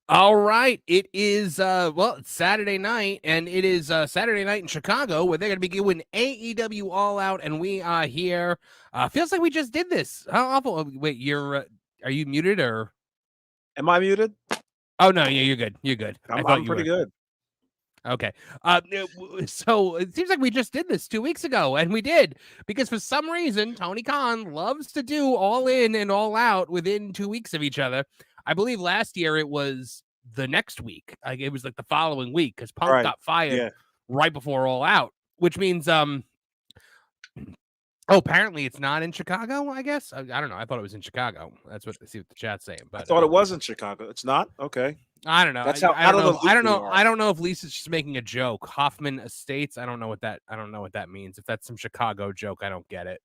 All right, it is it's Saturday night, and it is Saturday night in Chicago where they're going to be doing AEW All Out, and we are here. Feels like we just did this. How awful! Wait, are you muted or? Am I muted? Oh no, yeah, you're good. You're good. I'm pretty good. Okay. So it seems like we just did this 2 weeks ago, and we did because for some reason Tony Khan loves to do All In and All Out within 2 weeks of each other. I believe last year it was the next week. It was like the following week because Punk got fired right before All Out, which means apparently it's not in Chicago. I guess I don't know. I thought it was in Chicago. That's what the chat's saying. But I thought it was in Chicago. It's not. Okay. I don't know. That's how I don't know if Lisa's just making a joke. Hoffman Estates. I don't know what that means. If that's some Chicago joke, I don't get it.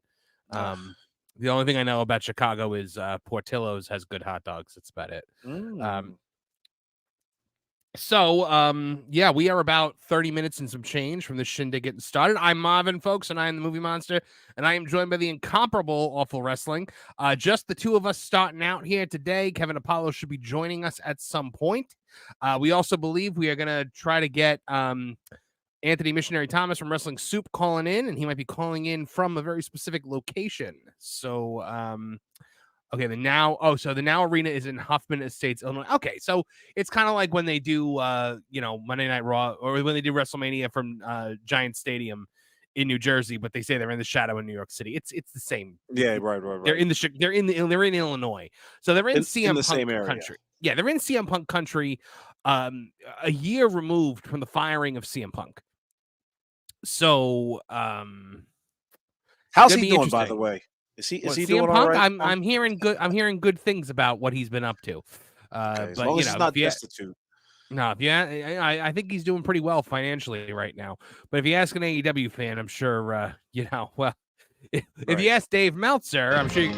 The only thing I know about Chicago is Portillo's has good hot dogs. That's about it. We are about 30 minutes and some change from the shindig getting started. I'm Marvin, folks, and I am the Movie Monster, and I am joined by the incomparable Aewful Wrestling. Just the two of us starting out here today. Kevin Apollo should be joining us at some point. We also believe we are going to try to get Anthony Missionary Thomas from Wrestling Soup calling in, and he might be calling in from a very specific location. So, the Now Arena is in Hoffman Estates, Illinois. Okay, so it's kind of like when they do, Monday Night Raw or when they do WrestleMania from Giant Stadium in New Jersey, but they say they're in the shadow in New York City. It's the same. Yeah, right. They're in Illinois, so they're in CM Punk country. Yeah, they're in CM Punk country. A year removed from the firing of CM Punk. So, how's he doing, by the way? Is he doing Punk? all right? I'm hearing good things about what he's been up to. As long as he's not destitute. No, I think he's doing pretty well financially right now. But if you ask an AEW fan, I'm sure if you ask Dave Meltzer, I'm sure.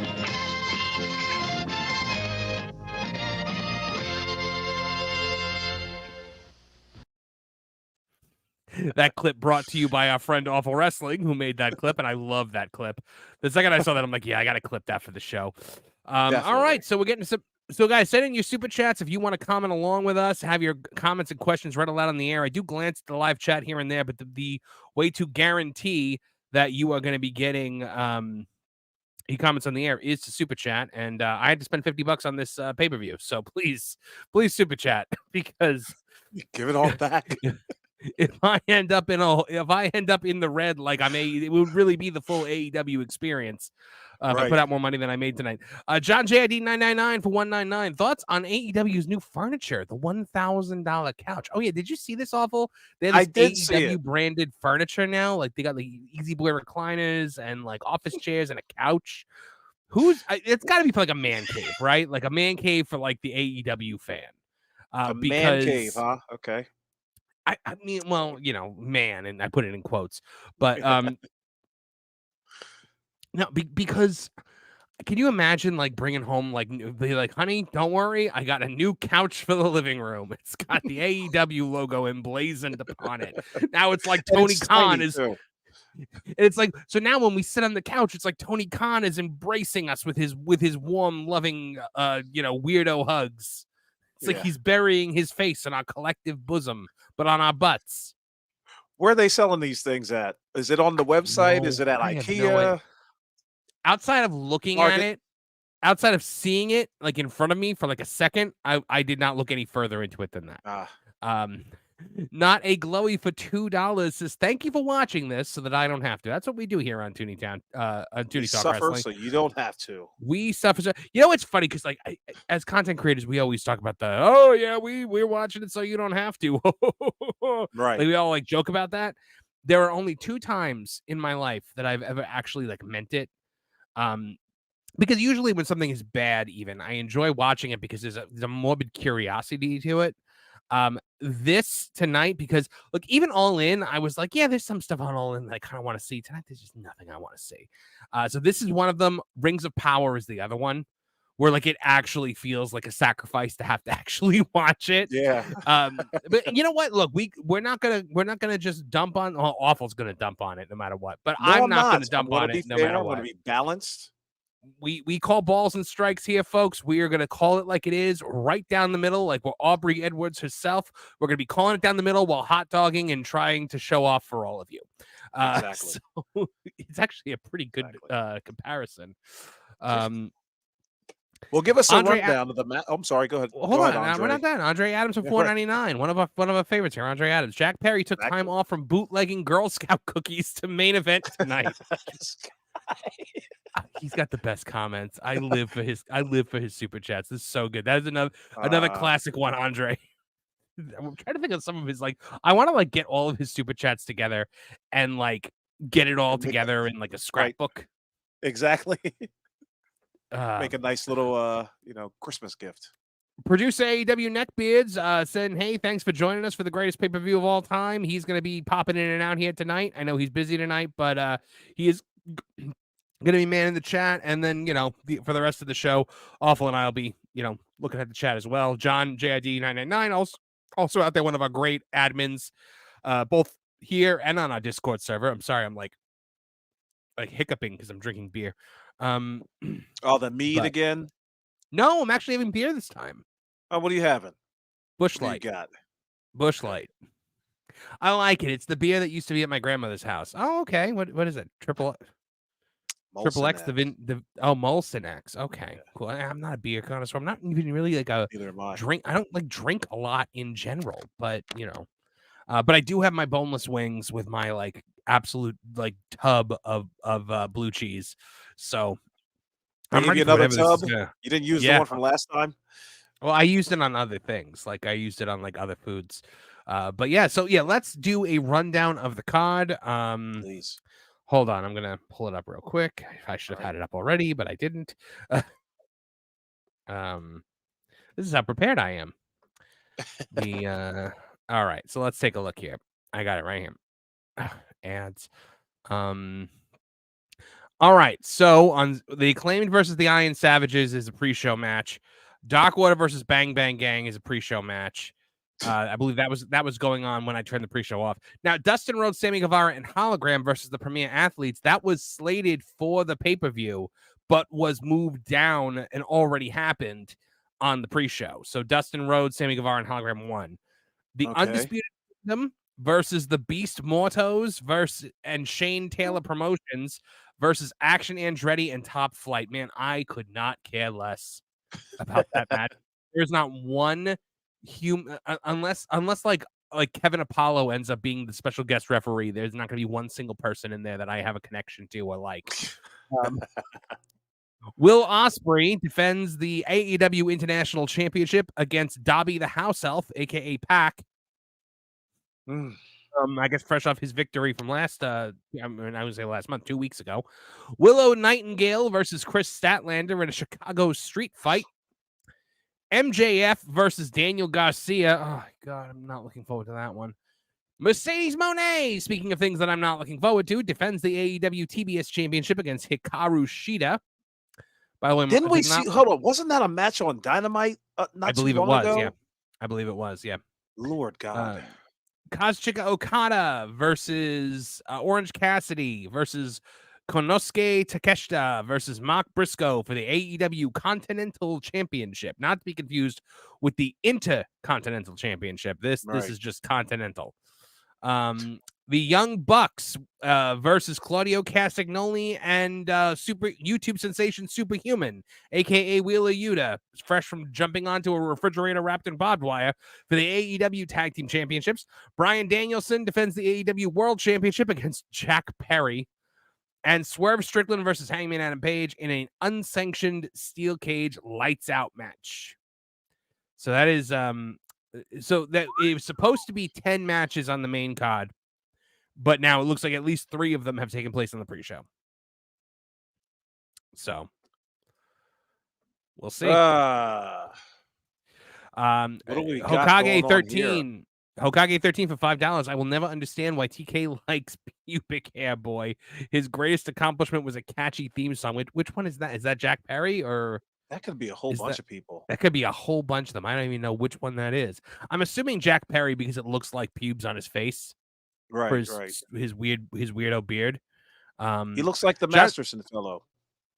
That clip brought to you by our friend Aewful Wrestling, who made that clip, and I love that clip. The second I saw that, I'm like, yeah, I got to clip that for the show. All right, so we're getting some. So, guys, send in your super chats if you want to comment along with us. Have your comments and questions read aloud on the air. I do glance at the live chat here and there, but the way to guarantee that you are going to be getting he comments on the air is to super chat, and I had to spend $50 on this pay-per-view. So please super chat because give it all back. If I end up in the red, like it would really be the full AEW experience. If I put out more money than I made tonight. John JID 999 for 199. Thoughts on AEW's new furniture, the $1,000 couch? Oh yeah, did you see this Awful? They have this AEW branded furniture now. Like they got like Easy Boy recliners and like office chairs and a couch. It's got to be for like a man cave, right? Like a man cave for like the AEW fan. Man cave, huh? Okay. I mean, well, man, and I put it in quotes, but no, because can you imagine like bringing home be like, honey, don't worry, I got a new couch for the living room. It's got the AEW logo emblazoned upon it. Now it's like Tony Khan is. It's like so now when we sit on the couch, it's like Tony Khan is embracing us with his warm, loving, weirdo hugs. It's like he's burying his face in our collective bosom, but on our butts. Where are they selling these things at? Is it on the website? Is it at IKEA? Outside of looking at it, outside of seeing it like in front of me for like a second, I did not look any further into it than that. Not a glowy for $2 says thank you for watching this so that I don't have to. That's what we do here on Tooney Town, on Tooney Talk Wrestling. So you don't have to. We suffer. It's funny because like as content creators, we always talk about we're watching it so you don't have to. Right. Like we all like joke about that. There are only 2 times in my life that I've ever actually like meant it. Because usually when something is bad, even I enjoy watching it because there's a morbid curiosity to it. This tonight, because look, even All In, I was like, yeah, there's some stuff on All In that I kind of want to see. Tonight, there's just nothing I want to see. So this is one of them. Rings of Power is the other one, where like it actually feels like a sacrifice to have to actually watch it. Yeah. But you know what? Look, we're not gonna just dump on. Oh, Awful's gonna dump on it no matter what. But No, I'm I'm not gonna not. dump I'm gonna on be it no fair. matter I'm what. gonna be balanced. We call balls and strikes here, folks. We are going to call it like it is, right down the middle, like we're Aubrey Edwards herself. We're going to be calling it down the middle while hot dogging and trying to show off for all of you. Exactly. So it's actually a pretty good comparison. Well, give us a Andre rundown of the match. I'm sorry. Go ahead. Hold Go on, ahead, Andre. we're not done. Andre Adams for Yeah, right. $4.99. One of our favorites here, Andre Adams. Jack Perry took time off from bootlegging Girl Scout cookies to main event tonight. He's got the best comments. I live for his super chats. This is so good. That is another classic one, Andre. I'm trying to think of some of his, like, I want to like get all of his super chats together and like get it all together in like a scrapbook. Right. Exactly. Make a nice little Christmas gift. Producer AEW Neckbeards saying, hey, thanks for joining us for the greatest pay-per-view of all time. He's going to be popping in and out here tonight. I know he's busy tonight, but he is going to be manning the chat. And then, for the rest of the show, Aewful and I will be, looking at the chat as well. John, JID999, also out there, one of our great admins, both here and on our Discord server. I'm sorry, I'm like hiccuping because I'm drinking beer. The mead again? No, I'm actually having beer this time. Oh, what are you having? Busch Light. You got Busch Light. I like it. It's the beer that used to be at my grandmother's house. Oh, okay. What is it? Triple X. Molson X. Okay, cool. I'm not a beer connoisseur. I'm not even really like a drink. I don't like drink a lot in general, but but I do have my boneless wings with my like absolute like tub of blue cheese. So I'm ready for another tub. You didn't use the one from last time. Well, I used it on other things. Like I used it on like other foods. But yeah, so yeah, let's do a rundown of the card. Please. Hold on, I'm gonna pull it up real quick. I should have had it up already, but I didn't. This is how prepared I am. All right, so let's take a look here. I got it right here. Ads. All right, so on the Acclaimed versus the Iron Savages is a pre-show match. Darkwater versus Bang Bang Gang is a pre-show match. I believe that was going on when I turned the pre-show off. Now, Dustin Rhodes, Sammy Guevara, and Hologram versus the Premier Athletes, that was slated for the pay-per-view, but was moved down and already happened on the pre-show. So Dustin Rhodes, Sammy Guevara, and Hologram won. The Undisputed Kingdom versus the Beast Mortos and Shane Taylor Promotions versus Action Andretti and Top Flight. Man, I could not care less about that match. There's not one human unless like Kevin Apollo ends up being the special guest referee. There's not going to be one single person in there that I have a connection to or like. Will Ospreay defends the AEW International Championship against Dobby the House Elf, aka Pac. I guess fresh off his victory from I would say last month, 2 weeks ago. Willow Nightingale versus Chris Statlander in a Chicago street fight. MJF versus Daniel Garcia. Oh, God, I'm not looking forward to that one. Mercedes Moné, speaking of things that I'm not looking forward to, defends the AEW TBS Championship against Hikaru Shida. By the way, didn't we see? Hold on, wasn't that a match on Dynamite? I believe it was. Yeah, I believe it was. Yeah. Lord God. Kazuchika Okada versus Orange Cassidy versus Konosuke Takeshita versus Mark Briscoe for the AEW Continental Championship. Not to be confused with the Intercontinental Championship. This is just Continental. The Young Bucks versus Claudio Castagnoli and super YouTube sensation Superhuman, aka Wheeler Yuta, fresh from jumping onto a refrigerator wrapped in barbed wire for the AEW Tag Team Championships. Bryan Danielson defends the AEW World Championship against Jack Perry. And Swerve Strickland versus Hangman Adam Page in an unsanctioned steel cage lights out match. So that is so that it was supposed to be 10 matches on the main card. But now it looks like at least 3 of them have taken place on the pre-show. So we'll see. What do we got going Hokage on here? 13. Hokage 13 for $5. I will never understand why TK likes pubic hair, boy. His greatest accomplishment was a catchy theme song. Which one is that? Is that Jack Perry or That could be a whole bunch of people. that could be a whole bunch of them. I don't even know which one that is. I'm assuming Jack Perry because it looks like pubes on his face. Right, his weirdo beard. He looks like the Masterson fellow.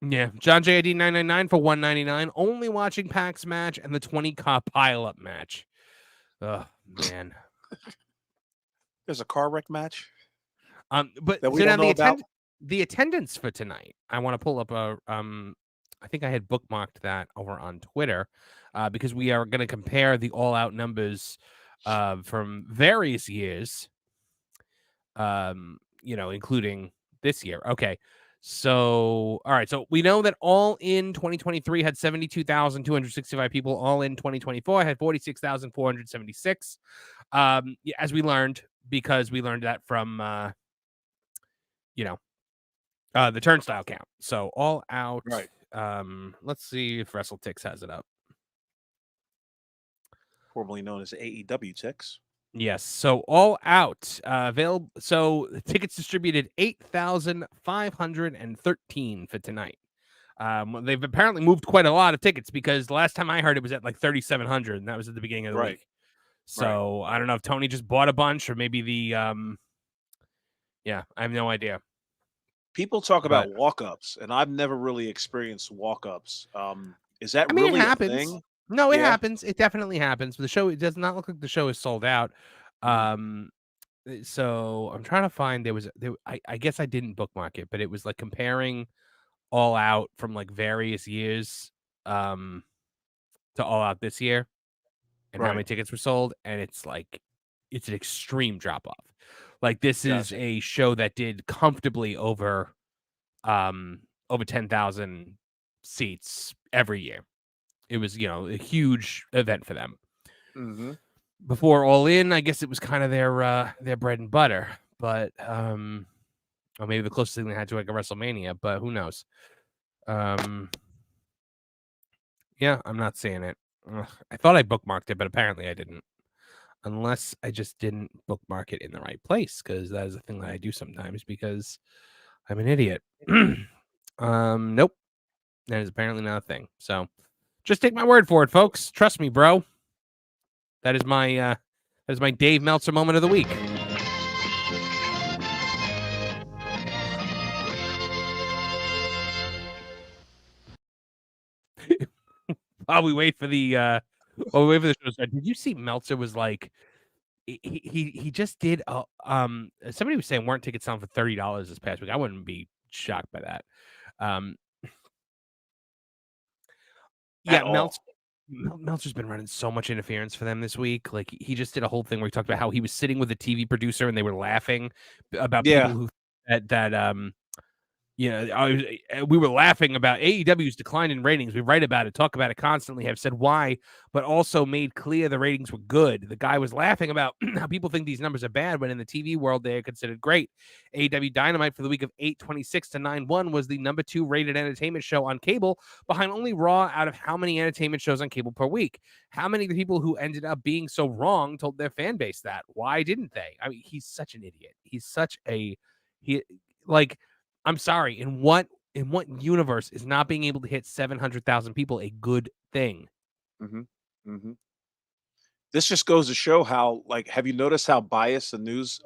Yeah, John JID 999 for $199. Only watching PAX match and the 20 car pileup match. Oh man. There's a car wreck match. But that we so don't now know about. The attendance for tonight. I want to pull up a I think I had bookmarked that over on Twitter, because we are going to compare the All Out numbers from various years, including this year. Okay. So, all right. So we know that All In 2023 had 72,265 people. All In 2024 had 46,476. As we learned, because we learned that from, the turnstile count. So All Out. Right. Let's see if WrestleTix has it up. Formerly known as AEW Tix. Yes. So All Out available. So the tickets distributed 8,513 for tonight. They've apparently moved quite a lot of tickets because the last time I heard it was at like 3,700, and that was at the beginning of the week. So I don't know if Tony just bought a bunch or maybe the I have no idea. People talk about walk-ups, and I've never really experienced walk-ups. Is that really it a happens. thing? No, it happens. It definitely happens. The show, it does not look like the show is sold out. So I'm trying to find I guess I didn't bookmark it, but it was like comparing All Out from like various years to All Out this year and how many tickets were sold, and it's like it's an extreme drop off. Like this is a show that did comfortably over 10,000 seats every year. It was, a huge event for them. Mm-hmm. Before All In, I guess it was kind of their bread and butter, but or maybe the closest thing they had to like a WrestleMania, but who knows? Yeah, I'm not seeing it. I thought I bookmarked it, but apparently I didn't. Unless I just didn't bookmark it in the right place, because that is a thing that I do sometimes because I'm an idiot. Nope. That is apparently not a thing. So just take my word for it, folks. Trust me, bro. That is my Dave Meltzer moment of the week. While we wait for the show to start, did you see Meltzer was like he just did somebody was saying weren't tickets selling for $30 this past week. I wouldn't be shocked by that. Meltzer's been running so much interference for them this week. Like he just did a whole thing where he talked about how he was sitting with a TV producer and they were laughing about people who we were laughing about AEW's decline in ratings. We write about it, talk about it constantly, have said why, but also made clear the ratings were good. The guy was laughing about how people think these numbers are bad when in the TV world they are considered great. AEW Dynamite for the week of 8/26 to 9/1 was the number 2 rated entertainment show on cable, behind only Raw out of how many entertainment shows on cable per week. How many of the people who ended up being so wrong told their fan base that? Why didn't they? I mean, he's such an idiot. He's such a I'm sorry. In what universe is not being able to hit 700,000 people a good thing? Mm-hmm. Mm-hmm. This just goes to show how, like, have you noticed how biased the news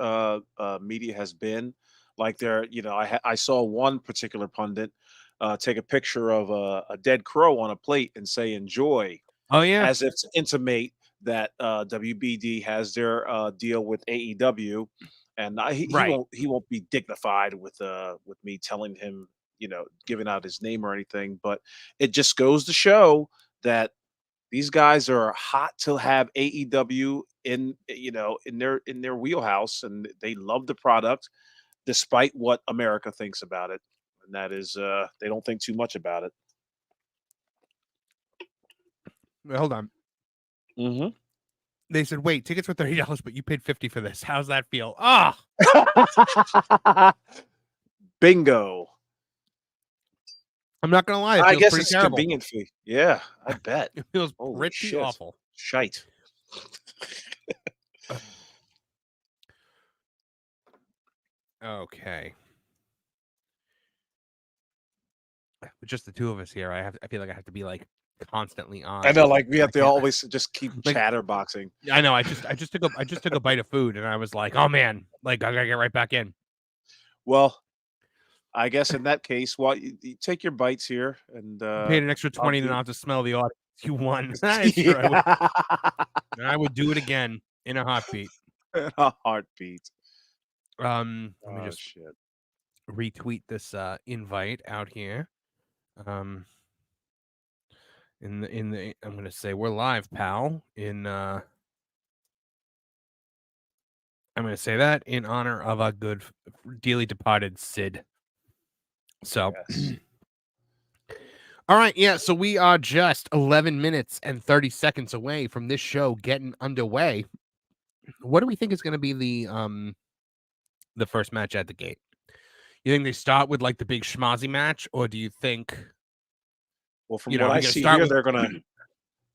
media has been? Like, I saw one particular pundit take a picture of a dead crow on a plate and say "enjoy," as if to intimate that WBD has their deal with AEW. And he won't be dignified with me telling him, giving out his name or anything. But it just goes to show that these guys are hot to have AEW in their wheelhouse, and they love the product, despite what America thinks about it. And that is, they don't think too much about it. Wait, hold on. Mm-hmm. They said, "Wait, tickets were $30, but you paid $50 for this. How's that feel?" Ah, Bingo. I'm not gonna lie. I guess it's terrible. Convenient fee. Yeah, I bet. It feels pretty awful. Shite. Okay. With just the two of us here, I feel like I have to be like constantly on. I know, like we have I to can't always just keep like chatterboxing. I know I just took a bite of food and I was like, oh man, like I gotta get right back in. Well, I guess in that case, well, you take your bites here, and Paid an extra I'll 20 to do. not have to smell the audience. You won. That's true. Yeah. I would do it again in a heartbeat. A heartbeat. Let me Oh just shit. retweet this invite out here. In the I'm gonna say we're live, pal. I'm gonna say that in honor of a good dearly departed Sid. So Yes. all right, yeah. So we are just 11 minutes and 30 seconds away from this show getting underway. What do we think is going to be the first match at the gate? You think they start with like the big schmozzy match, or do you think Well, from you know what we I got to see start here, with they're gonna.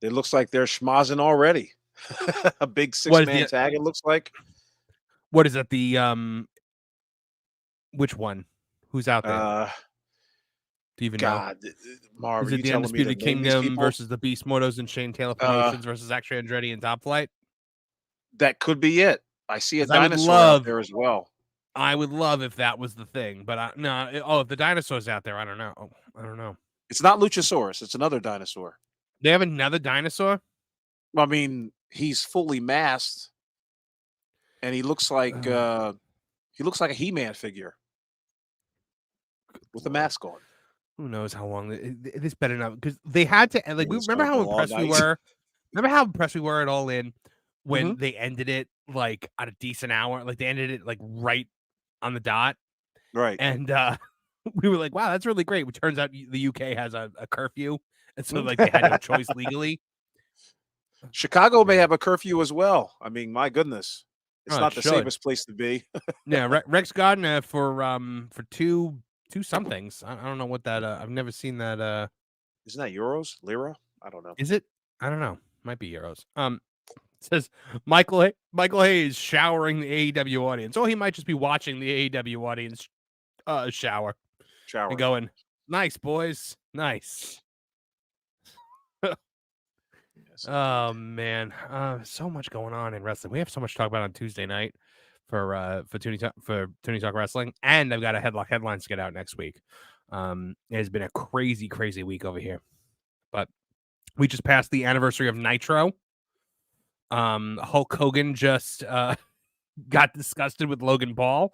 It looks like they're schmozzing already. A big what is six-man the tag. It looks like. what is it the which one? Who's out there? Uh, Do you even know? God, Marv, Is are it you the telling me to Undisputed name these Kingdom people? versus the Beast Mortals and Shane Taylor Uh, Formations versus Akshay Andretti and Top Flight? that could be it. I see a Because I would dinosaur out love there as well. if that was the thing, but if the dinosaur's out there, I don't know. I don't know. It's not Luchasaurus. It's another dinosaur. They have another dinosaur? I mean, he's fully masked, and he looks like a He-Man figure with a mask on. Who knows how long this better not because they had to like we It's remember gonna how go all impressed we night. were. Remember how impressed we were at All In when Mhm. they ended it like at a decent hour, like they ended it like right on the dot, Right. and we were like, "Wow, that's really great." Which turns out the UK has a curfew, and so Mhm. like they had no choice legally. Chicago may Yeah, have a curfew as well. I mean, my goodness, it's oh, it not the should. safest place to be. Yeah, Rex Gardner for two somethings. I don't know what that. I've never seen that. Isn't that euros, lira? I don't know. Is it? I don't know. Might be euros. It says Michael Hayes showering the AEW audience. Oh, he might just be watching the AEW audience shower and Showering. going, "Nice boys, nice." Yes, indeed. Oh man, so much going on in wrestling. We have so much to talk about on Tuesday night for Tooney Talk Wrestling, and I've got a headlock headlines to get out next week. It has been a crazy week over here, but we just passed the anniversary of Nitro. Hulk Hogan just got disgusted with Logan Paul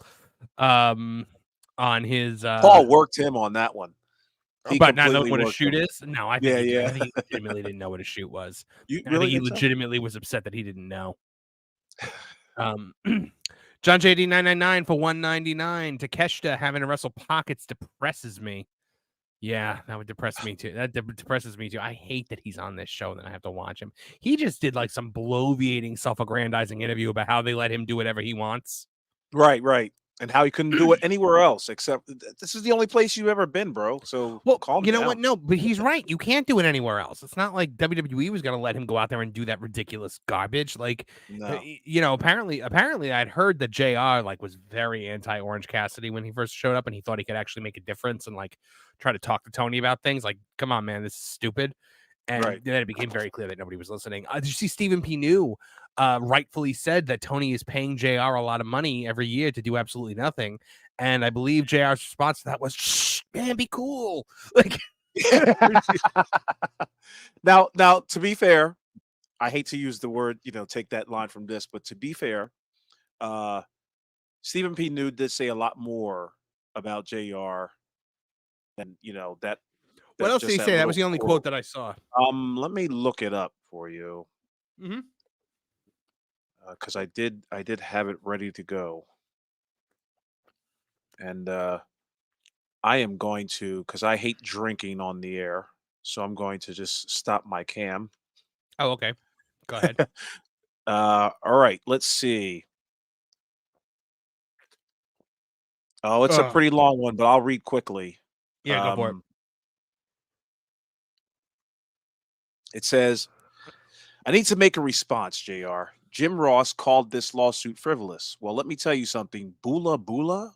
on his Paul worked him on that one. He but not knowing completely what a worked shoot him. is. No, I think Yeah, he did. yeah. I think he legitimately didn't know what a shoot was. You I think really he think so? legitimately was upset that he didn't know. John JD 999 for 199. Takeshita having to wrestle Pockets depresses me. Yeah, that would depress me too. That depresses me too. I hate that he's on this show and I have to watch him. He just did like some bloviating, self-aggrandizing interview about how they let him do whatever he wants. Right, right. And how he couldn't do it anywhere else except this is the only place you've ever been, bro. So Well, calm you know down. what? No, but he's right. You can't do it anywhere else. It's not like WWE was going to let him go out there and do that ridiculous garbage. Like, No. apparently, I'd heard that JR like was very anti Orange Cassidy when he first showed up, and he thought he could actually make a difference and like try to talk to Tony about things. Like, come on, man, this is stupid. And Right. then it became very clear that nobody was listening. Did you see Stephen P. New rightfully said that Tony is paying JR a lot of money every year to do absolutely nothing. And I believe JR's response to that was, "Shh, man, be cool." Like, Now, to be fair, I hate to use the word, take that line from this, but to be fair, uh, Stephen P. New did say a lot more about JR than, what else did just he that say? That was little the only quote quote. that I saw. Let me look it up for you Mm-hmm. because I did have it ready to go, and I am going to because I hate drinking on the air, so I'm going to just stop my cam. Oh, okay. Go ahead. All right, let's see. Oh, it's a Oh, pretty long one, but I'll read quickly. yeah, go for it. Um, it says, I need to make a response, JR. Jim Ross called this lawsuit frivolous. Well, let me tell you something. Bula Bula?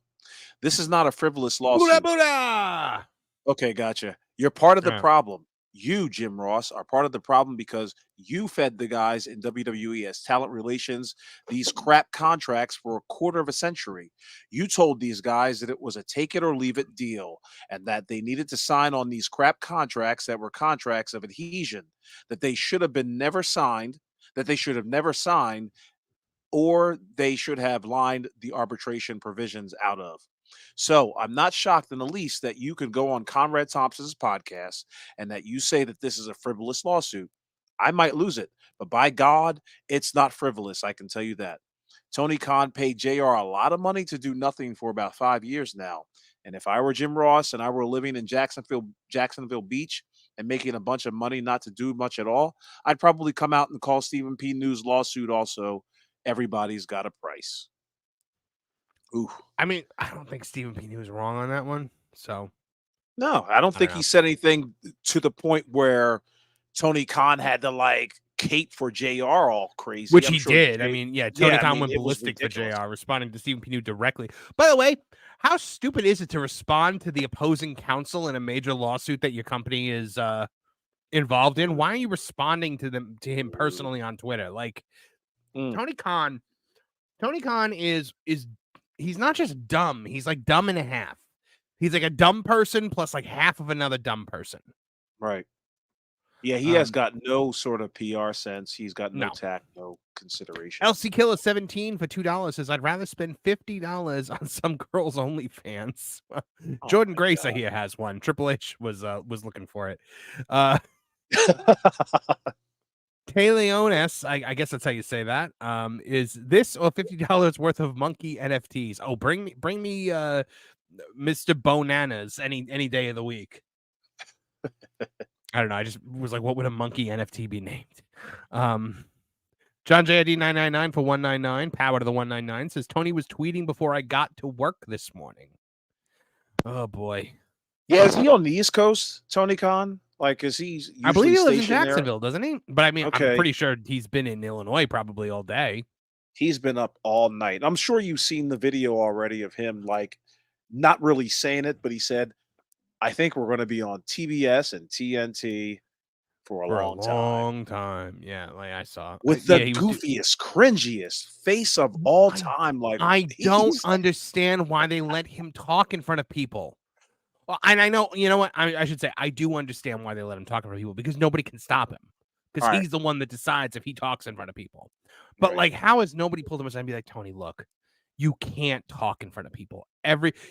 This is not a frivolous Booda lawsuit. booda! Okay, gotcha. You're part of the Yeah. problem. You, Jim Ross, are part of the problem because you fed the guys in WWE as talent relations these crap contracts for a quarter of a century. You told these guys that it was a take it or leave it deal and that they needed to sign on these crap contracts that were contracts of adhesion, that they should have been never signed, that they should have never signed, or they should have lined the arbitration provisions out of. So I'm not shocked in the least that you could go on Conrad Thompson's podcast and that you say that this is a frivolous lawsuit. I might lose it, but by God, it's not frivolous. I can tell you that. Tony Khan paid JR a lot of money to do nothing for about 5 years now. And if I were Jim Ross and I were living in Jacksonville Beach and making a bunch of money not to do much at all, I'd probably come out and call Stephen P. News lawsuit also. Everybody's got a price. Ooh. I mean, I don't think Stephen P. was wrong on that one. So No, I don't think know. he said anything to the point where Tony Khan had to like cape for JR all crazy. Which I'm he sure did. I mean, yeah, Tony Khan went it was ballistic for ridiculous. JR, responding to Stephen P. directly. By the way, how stupid is it to respond to the opposing counsel in a major lawsuit that your company is involved in? Why are you responding to him personally on Twitter? Like Tony Khan is he's not just dumb, he's like dumb and a half. He's like a dumb person plus like half of another dumb person. Right. Yeah, he has got no sort of PR sense. He's got no tact, no consideration. LC Killer 17 for $2 says, I'd rather spend $50 on some girls' OnlyFans. Jordan Grace, I hear, has one. Triple H was looking for it. Leones, I guess that's how you say that. Is this or $50 worth of monkey NFTs? Oh, bring me Mr. Bonanas any day of the week. I don't know. I just was like, what would a monkey NFT be named? John JID 999 for 199. Power to the 199 says Tony was tweeting before I got to work this morning. Oh boy. Yeah, is he on the East Coast, Tony Khan? Like, is he? I believe he lives in there? Jacksonville, doesn't he? But I mean, I'm pretty sure he's been in Illinois probably all day. He's been up all night. I'm sure you've seen the video already of him, like, not really saying it, but he said, I think we're going to be on TBS and TNT for a long time. Yeah, like I saw. With the goofiest, cringiest face of all time. Like, I don't understand why they let him talk in front of people. Well, and I know, you know what? I should say, I do understand why they let him talk in front of people because nobody can stop him. Because he's the one that decides if he talks in front of people. But like, how has nobody pulled him aside and be like, Tony, look, you can't talk in front of people.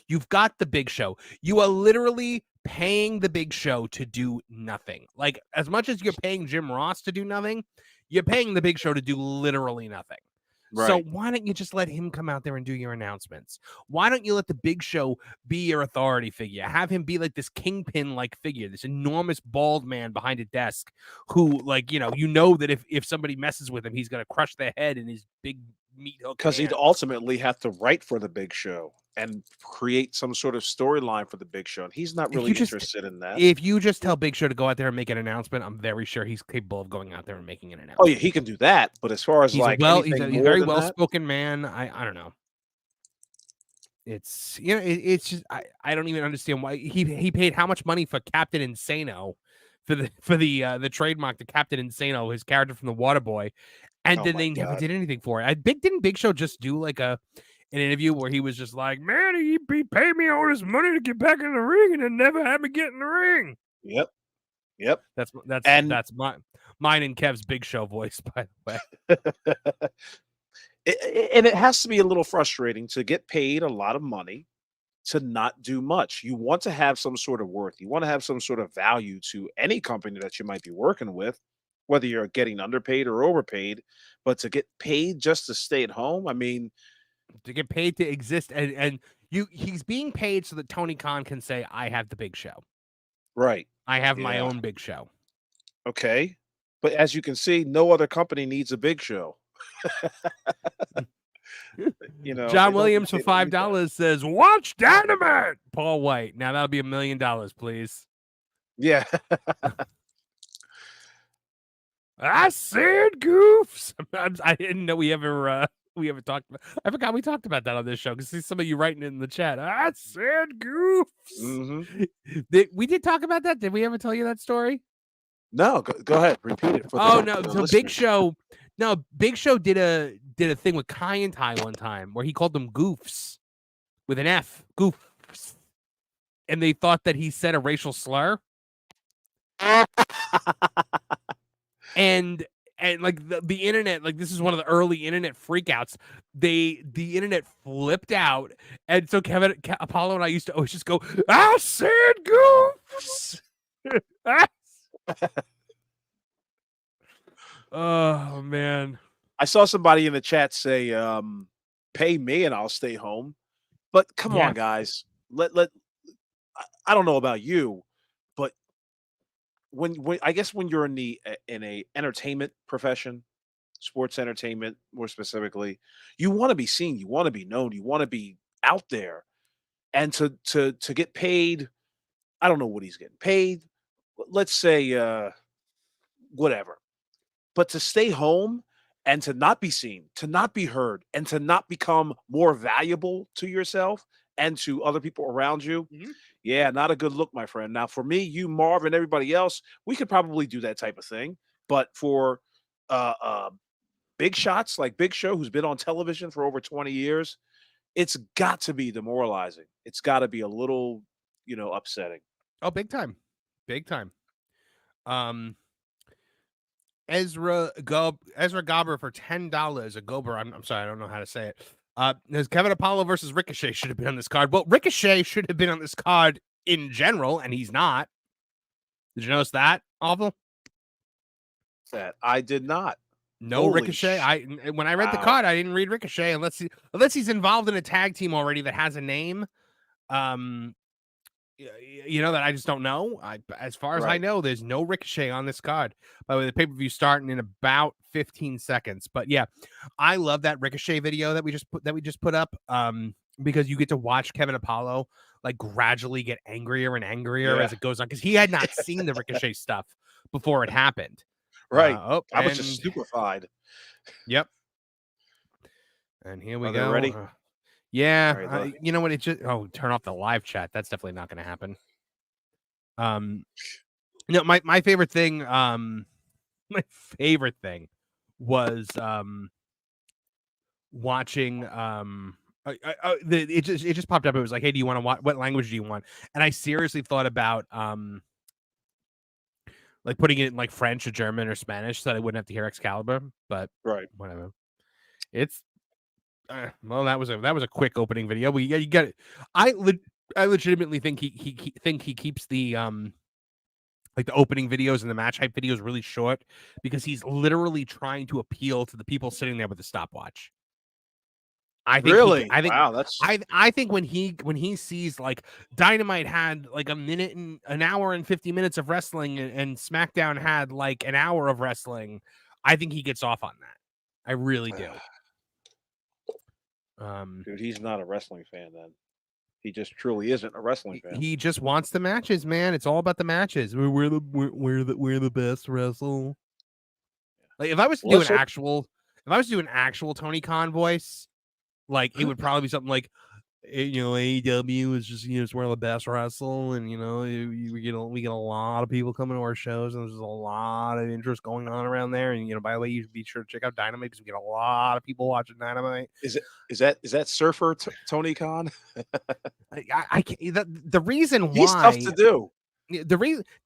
You've got the Big Show. You are literally paying the Big Show to do nothing. Like, as much as you're paying Jim Ross to do nothing, you're paying the Big Show to do literally nothing. Right. So why don't you just let him come out there and do your announcements? Why don't you let the Big Show be your authority figure? Have him be like this kingpin-like figure, this enormous bald man behind a desk who, like, you know that if somebody messes with him, he's going to crush their head in his big meat hook. Because he'd ultimately have to write for the Big Show and create some sort of storyline for the Big Show. And he's not really interested in that. If you just tell Big Show to go out there and make an announcement, I'm very sure he's capable of going out there and making an announcement. Oh, yeah, he can do that. But as far as he's he's a very well-spoken man. I don't know. It's it's just I don't even understand why he paid how much money for Captain Insano for the trademark to Captain Insano, his character from the Waterboy, and then they never did anything for it. Didn't Big Show just do like an interview where he was just like, man, he paid me all this money to get back in the ring and then never had me get in the ring. Yep. That's mine and Kev's Big Show voice, by the way. And it has to be a little frustrating to get paid a lot of money to not do much. You want to have some sort of worth. You want to have some sort of value to any company that you might be working with, whether you're getting underpaid or overpaid. But to get paid just to stay at home, I mean, to get paid to exist, and he's being paid so that Tony Khan can say, I have the Big Show. Right. I have my own Big Show. Okay. But as you can see, no other company needs a Big Show. John Williams for $5 says, watch Dynamite. Paul White. Now that'll be $1 million, please. Yeah. I said goofs. I didn't know we ever talked about. I forgot we talked about that on this show because see some of you writing it in the chat. I said goofs. Mm-hmm. We did talk about that. Did we ever tell you that story? No, go ahead. Repeat it for the, Oh no! for the So listeners. Big Show did a thing with Kai and Ty one time where he called them goofs with an F, goofs, and they thought that he said a racial slur. and like the internet, like this is one of the early internet freakouts. The internet flipped out, and so Apollo and I used to always just go, "I said goofs." Oh man. I saw somebody in the chat say, "Pay me and I'll stay home." But come Yeah. on, guys. Let I don't know about you, but when I guess when you're in a entertainment profession, sports entertainment more specifically, you want to be seen, you want to be known, you want to be out there, and to get paid. I don't know what he's getting paid. Let's say whatever, but to stay home and to not be seen, to not be heard, and to not become more valuable to yourself and to other people around you. Mhm. Yeah, not a good look, my friend. Now, for me, you, Marv, and everybody else, we could probably do that type of thing. But for uh, uh, big shots like Big Show, who's been on television for over 20 years, it's got to be demoralizing. It's got to be a little, upsetting. Oh, big time, big time. Ezra Gobber for $10. A Gober. I'm sorry, I don't know how to say it. There's Kevin Apollo versus Ricochet should have been on this card. Well, Ricochet should have been on this card in general, and he's not. Did you notice that? Awful. That I did not. No Holy Ricochet. When I read the wow. card, I didn't read Ricochet unless he's involved in a tag team already that has a name. That I just don't know. As far as I Right. know, there's no Ricochet on this card. By the way, the pay-per-view starting in about 15 seconds. But yeah, I love that Ricochet video that we just put up. Because you get to watch Kevin Apollo like gradually get angrier and angrier Yeah. as it goes on, because he had not seen the Ricochet stuff before it happened. Right. I was just And stupefied. yep. And here we Are they go. ready? Yeah, All right, you know what? It just turn off the live chat. That's definitely not going to happen. My favorite thing, my favorite thing was watching it just popped up. It was like, hey, do you want to watch? What language do you want? And I seriously thought about like putting it in like French or German or Spanish so that I wouldn't have to hear Excalibur. But right. whatever. It's well, that was a quick opening video. But you got it. I legitimately think he keeps the like the opening videos and the match hype videos really short because he's literally trying to appeal to the people sitting there with the stopwatch. Really? Wow, that's I think when he sees like Dynamite had like an hour and 50 minutes of wrestling and SmackDown had like an hour of wrestling, I think he gets off on that. I really do. dude, he's not a wrestling fan then. He just truly isn't a wrestling fan. He just wants the matches, man. It's all about the matches. We're the best wrestle. Like if I was to do an actual Tony Khan voice, like it would probably be something like, AEW is just it's one of the best wrestle, and we get a lot of people coming to our shows, and there's a lot of interest going on around there. And by the way, you should be sure to check out Dynamite because we get a lot of people watching Dynamite. Is that Surfer Tony Khan? I can't, the reason He's why tough to do. the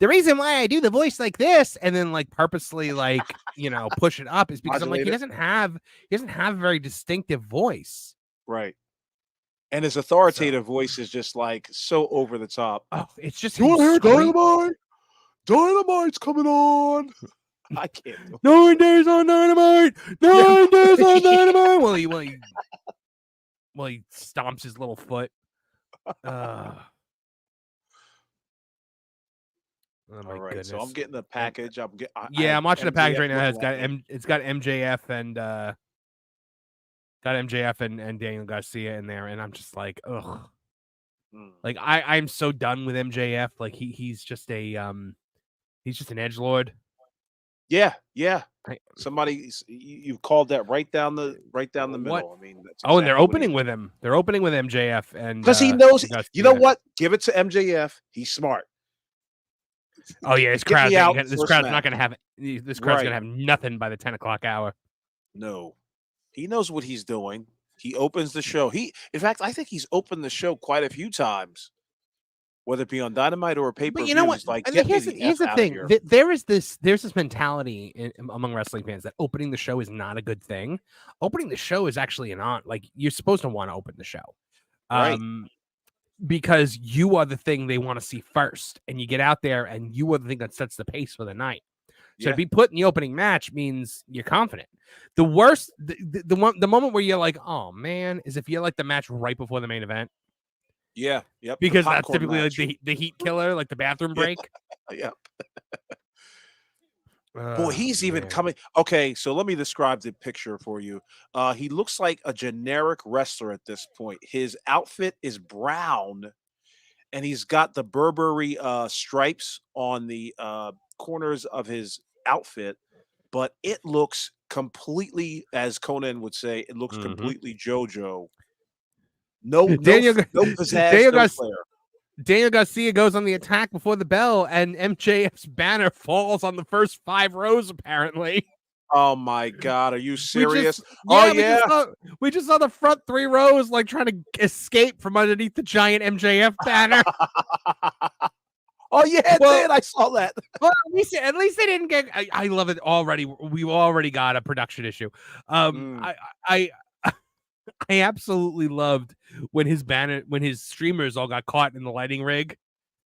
reason why I do the voice like this and then like purposely like push it up is because I'm like he doesn't have a very distinctive voice. Right. And his authoritative voice is just like so over the top. Oh, it's just you want to hear Dynamite? Dynamite's coming on. I can't. 9 days on Dynamite. 9 days on Dynamite. Well, he stomps his little foot. Oh my All right, goodness. so I'm getting the package. I'm watching the package right now. MJF It's got MJF and Daniel Garcia in there, and I'm just like, ugh. Like I'm so done with MJF. Like he's just an edgelord. Yeah, yeah. I- Somebody, you called that right down the What? middle. I mean, that's Oh, and they're exactly what he's opening with him. They're opening with MJF and because he knows. You know Garcia. what? Give it to MJF. He's smart. Oh yeah, this Get crowd's me out this first crowd's not match. going to have this crowd's going Right. to have nothing by the 10 o'clock hour. No, he knows what he's doing. He opens the show. In fact, I think he's opened the show quite a few times, whether it be on Dynamite or a pay per But you view. know what? He's like, And get me here's the here's f the out of thing. here. There's this mentality among wrestling fans that opening the show is not a good thing. Opening the show is actually an on. Like you're supposed to want to open the show, Right. because you are the thing they want to see first, and you get out there and you are the thing that sets the pace for the night. So to be put in the opening match means you're confident. The worst, the moment where you're like, oh man, is if you're like the match right before the main event. Yeah. Yep. Because that's typically match. Like the heat killer, like the bathroom break. Yep. Boy, he's even coming. Okay, so let me describe the picture for you. He looks like a generic wrestler at this point. His outfit is brown, and he's got the Burberry stripes on the corners of his outfit, but it looks completely, as Conan would say, it looks completely JoJo. No pizzazz, no flair. Daniel Garcia goes on the attack before the bell, and MJF's banner falls on the first 5 rows, apparently. Oh my God, are you serious? We just saw the front 3 rows like trying to escape from underneath the giant MJF banner. Oh yeah, did. I saw that. Well, at least they didn't get. I love it already. We've already got a production issue. I absolutely loved when his streamers all got caught in the lighting rig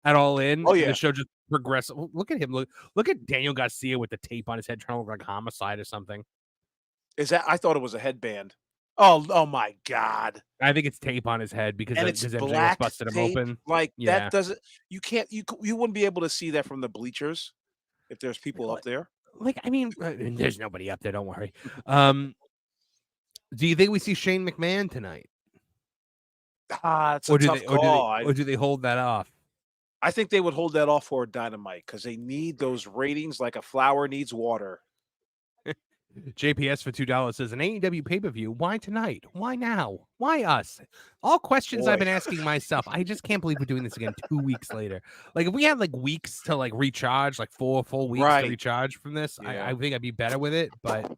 at All In. Oh yeah, the show just progressed. Look at him. Look at Daniel Garcia with the tape on his head, trying to look like Homicide or something. Is that? I thought it was a headband. Oh my God! I think it's tape on his head because MJF busted him open. Like that doesn't. You can't. You wouldn't be able to see that from the bleachers if there's people up there. Like I mean, there's nobody up there. Don't worry. Do you think we see Shane McMahon tonight? It's a tough call. Or do they hold that off? I think they would hold that off for Dynamite because they need those ratings like a flower needs water. JPS for $2 says an AEW pay-per-view. Why tonight? Why now? Why us? All questions I've been asking myself. I just can't believe we're doing this again 2 weeks later. Like if we had like weeks to like recharge, like 4 full weeks to recharge from this, I think I'd be better with it. But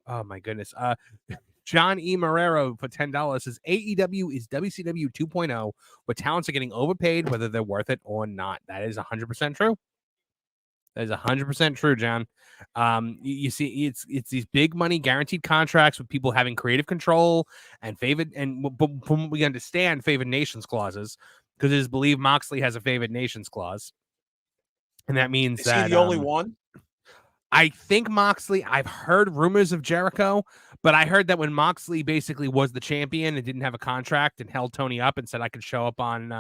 oh my goodness. John E. Marrero for $10 says AEW is WCW 2.0, where talents are getting overpaid, whether they're worth it or not. That is 100% true. That is 100% true, John. You see, it's these big money guaranteed contracts with people having creative control and favored, and from what we understand, favored nations clauses, because it is believed Moxley has a favored nations clause, and that means is he the only one? I think Moxley. I've heard rumors of Jericho, but I heard that when Moxley basically was the champion and didn't have a contract and held Tony up and said I could show up on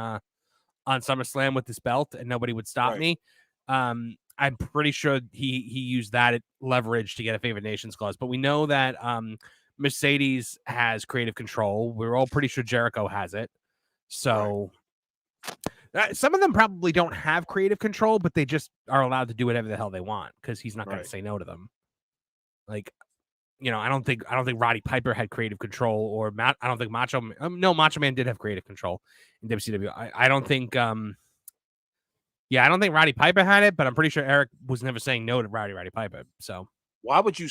SummerSlam with this belt and nobody would stop me. I'm pretty sure he used that leverage to get a favored nations clause. But we know that Mercedes has creative control. We're all pretty sure Jericho has it. So. Some of them probably don't have creative control, but they just are allowed to do whatever the hell they want because he's not going to say no to them. Like, I don't think Roddy Piper had creative control, or I don't think Macho Man did have creative control in WCW. I don't think I don't think Roddy Piper had it, but I'm pretty sure Eric was never saying no to Roddy Piper. So why would you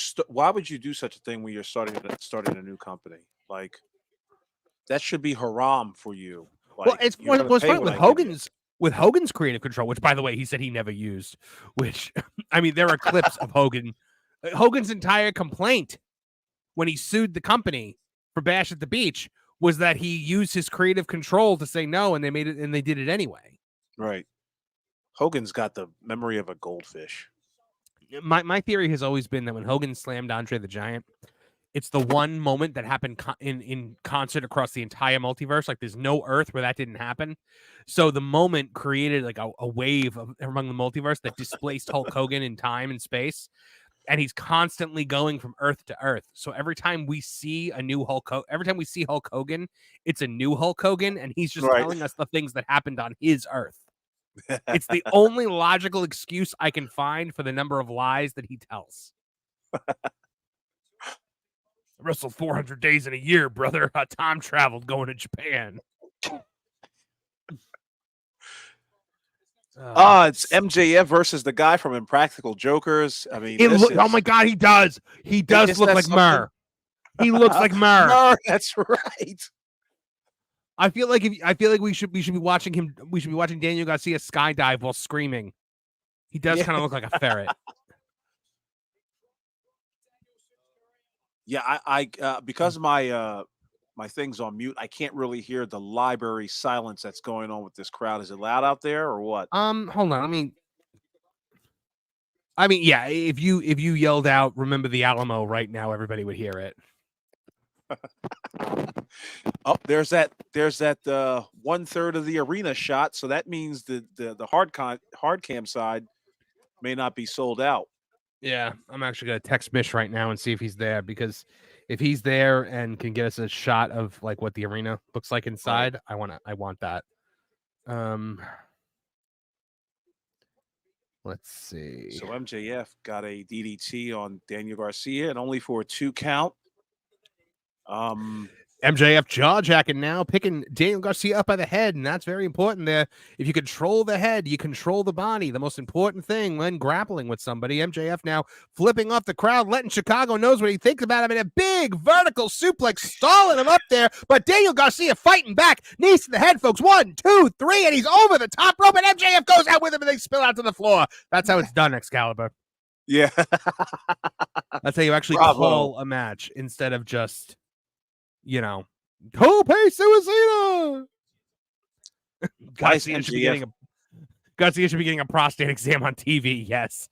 do such a thing when you're starting a new company? Like that should be haram for you. Well, it's funny with Hogan's creative control, which, by the way, he said he never used. Which, I mean, there are clips of Hogan. Hogan's entire complaint when he sued the company for Bash at the Beach was that he used his creative control to say no, and they did it anyway. Right. Hogan's got the memory of a goldfish. My theory has always been that when Hogan slammed Andre the Giant, it's the one moment that happened in concert across the entire multiverse. Like there's no Earth where that didn't happen. So the moment created like a wave among the multiverse that displaced Hulk Hogan in time and space. And he's constantly going from Earth to Earth. So every time we see Hulk Hogan, it's a new Hulk Hogan. And he's just telling us the things that happened on his Earth. It's the only logical excuse I can find for the number of lies that he tells. I wrestled 400 days in a year, brother. I time traveled going to Japan. It's MJF versus the guy from Impractical Jokers. I mean, oh my God, he does. He does look like Murr. He looks like Murr. Murr, that's right. I feel like we should be watching him. We should be watching Daniel Garcia skydive while screaming. He does kind of look like a ferret. Yeah, I because my my thing's on mute, I can't really hear the library silence that's going on with this crowd. Is it loud out there or what? Hold on. I mean, yeah. If you yelled out, "Remember the Alamo" right now, everybody would hear it. Oh, there's that 1/3 of the arena shot. So that means the hard cam side may not be sold out. Yeah, I'm actually gonna text Mish right now and see if he's there, because if he's there and can get us a shot of like what the arena looks like inside, right. I want that. Let's see. So MJF got a DDT on Daniel Garcia, and only for a 2 count. MJF jaw-jacking now, picking Daniel Garcia up by the head, and that's very important there. If you control the head, you control the body. The most important thing when grappling with somebody. MJF now flipping off the crowd, letting Chicago knows what he thinks about him, and a big vertical suplex stalling him up there, but Daniel Garcia fighting back. Knees to the head, folks. 1, 2, 3, and he's over the top rope, and MJF goes out with him, and they spill out to the floor. That's how it's done, Excalibur. Yeah. That's how you actually call a match instead of just... Tope Suicida. Garcia should be getting a prostate exam on TV, yes,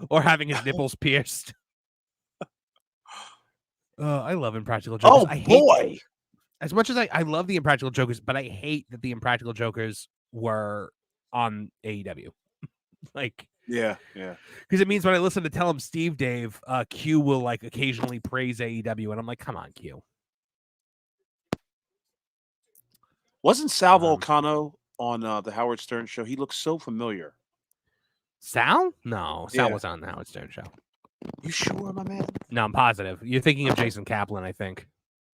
or having his nipples pierced. I love Impractical Jokers. As much as I love the Impractical Jokers, but I hate that the Impractical Jokers were on AEW. Yeah. Because it means when I listen to Tell 'Em Steve Dave, Q will like occasionally praise AEW, and I'm like, come on, Q. Wasn't Salvo Cano on the Howard Stern show? He looks so familiar. Sal? No, Sal was on the Howard Stern show. You sure, my man? No, I'm positive. You're thinking of Jason Kaplan, I think.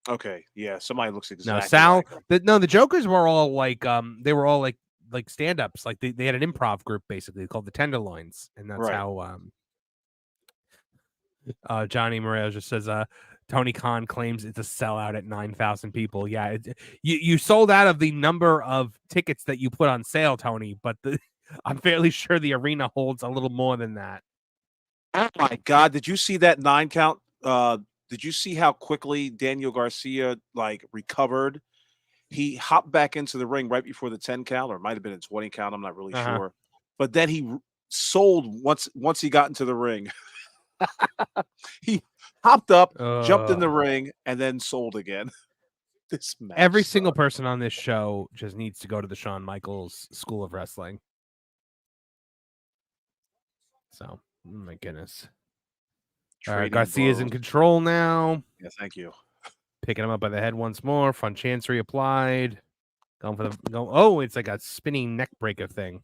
Okay, yeah, somebody looks exactly. No, Sal. The Jokers were all like they were all like stand-ups. Like they had an improv group basically called the Tenderloins, and that's how Johnny Moreo just says Tony Khan claims it's a sellout at 9,000 people. Yeah, you sold out of the number of tickets that you put on sale, Tony, but I'm fairly sure the arena holds a little more than that. Oh my God, did you see that 9 count? Did you see how quickly Daniel Garcia recovered? He hopped back into the ring right before the 10 count, or it might have been a 20 count. I'm not really sure. But then he sold once he got into the ring. He hopped up, jumped in the ring, and then sold again. This match Every single person on this show just needs to go to the Shawn Michaels School of Wrestling. So, oh my goodness. Garcia's in control now. Yeah, thank you. Picking him up by the head once more. Front chancery applied. Going for oh, it's like a spinning neck breaker thing.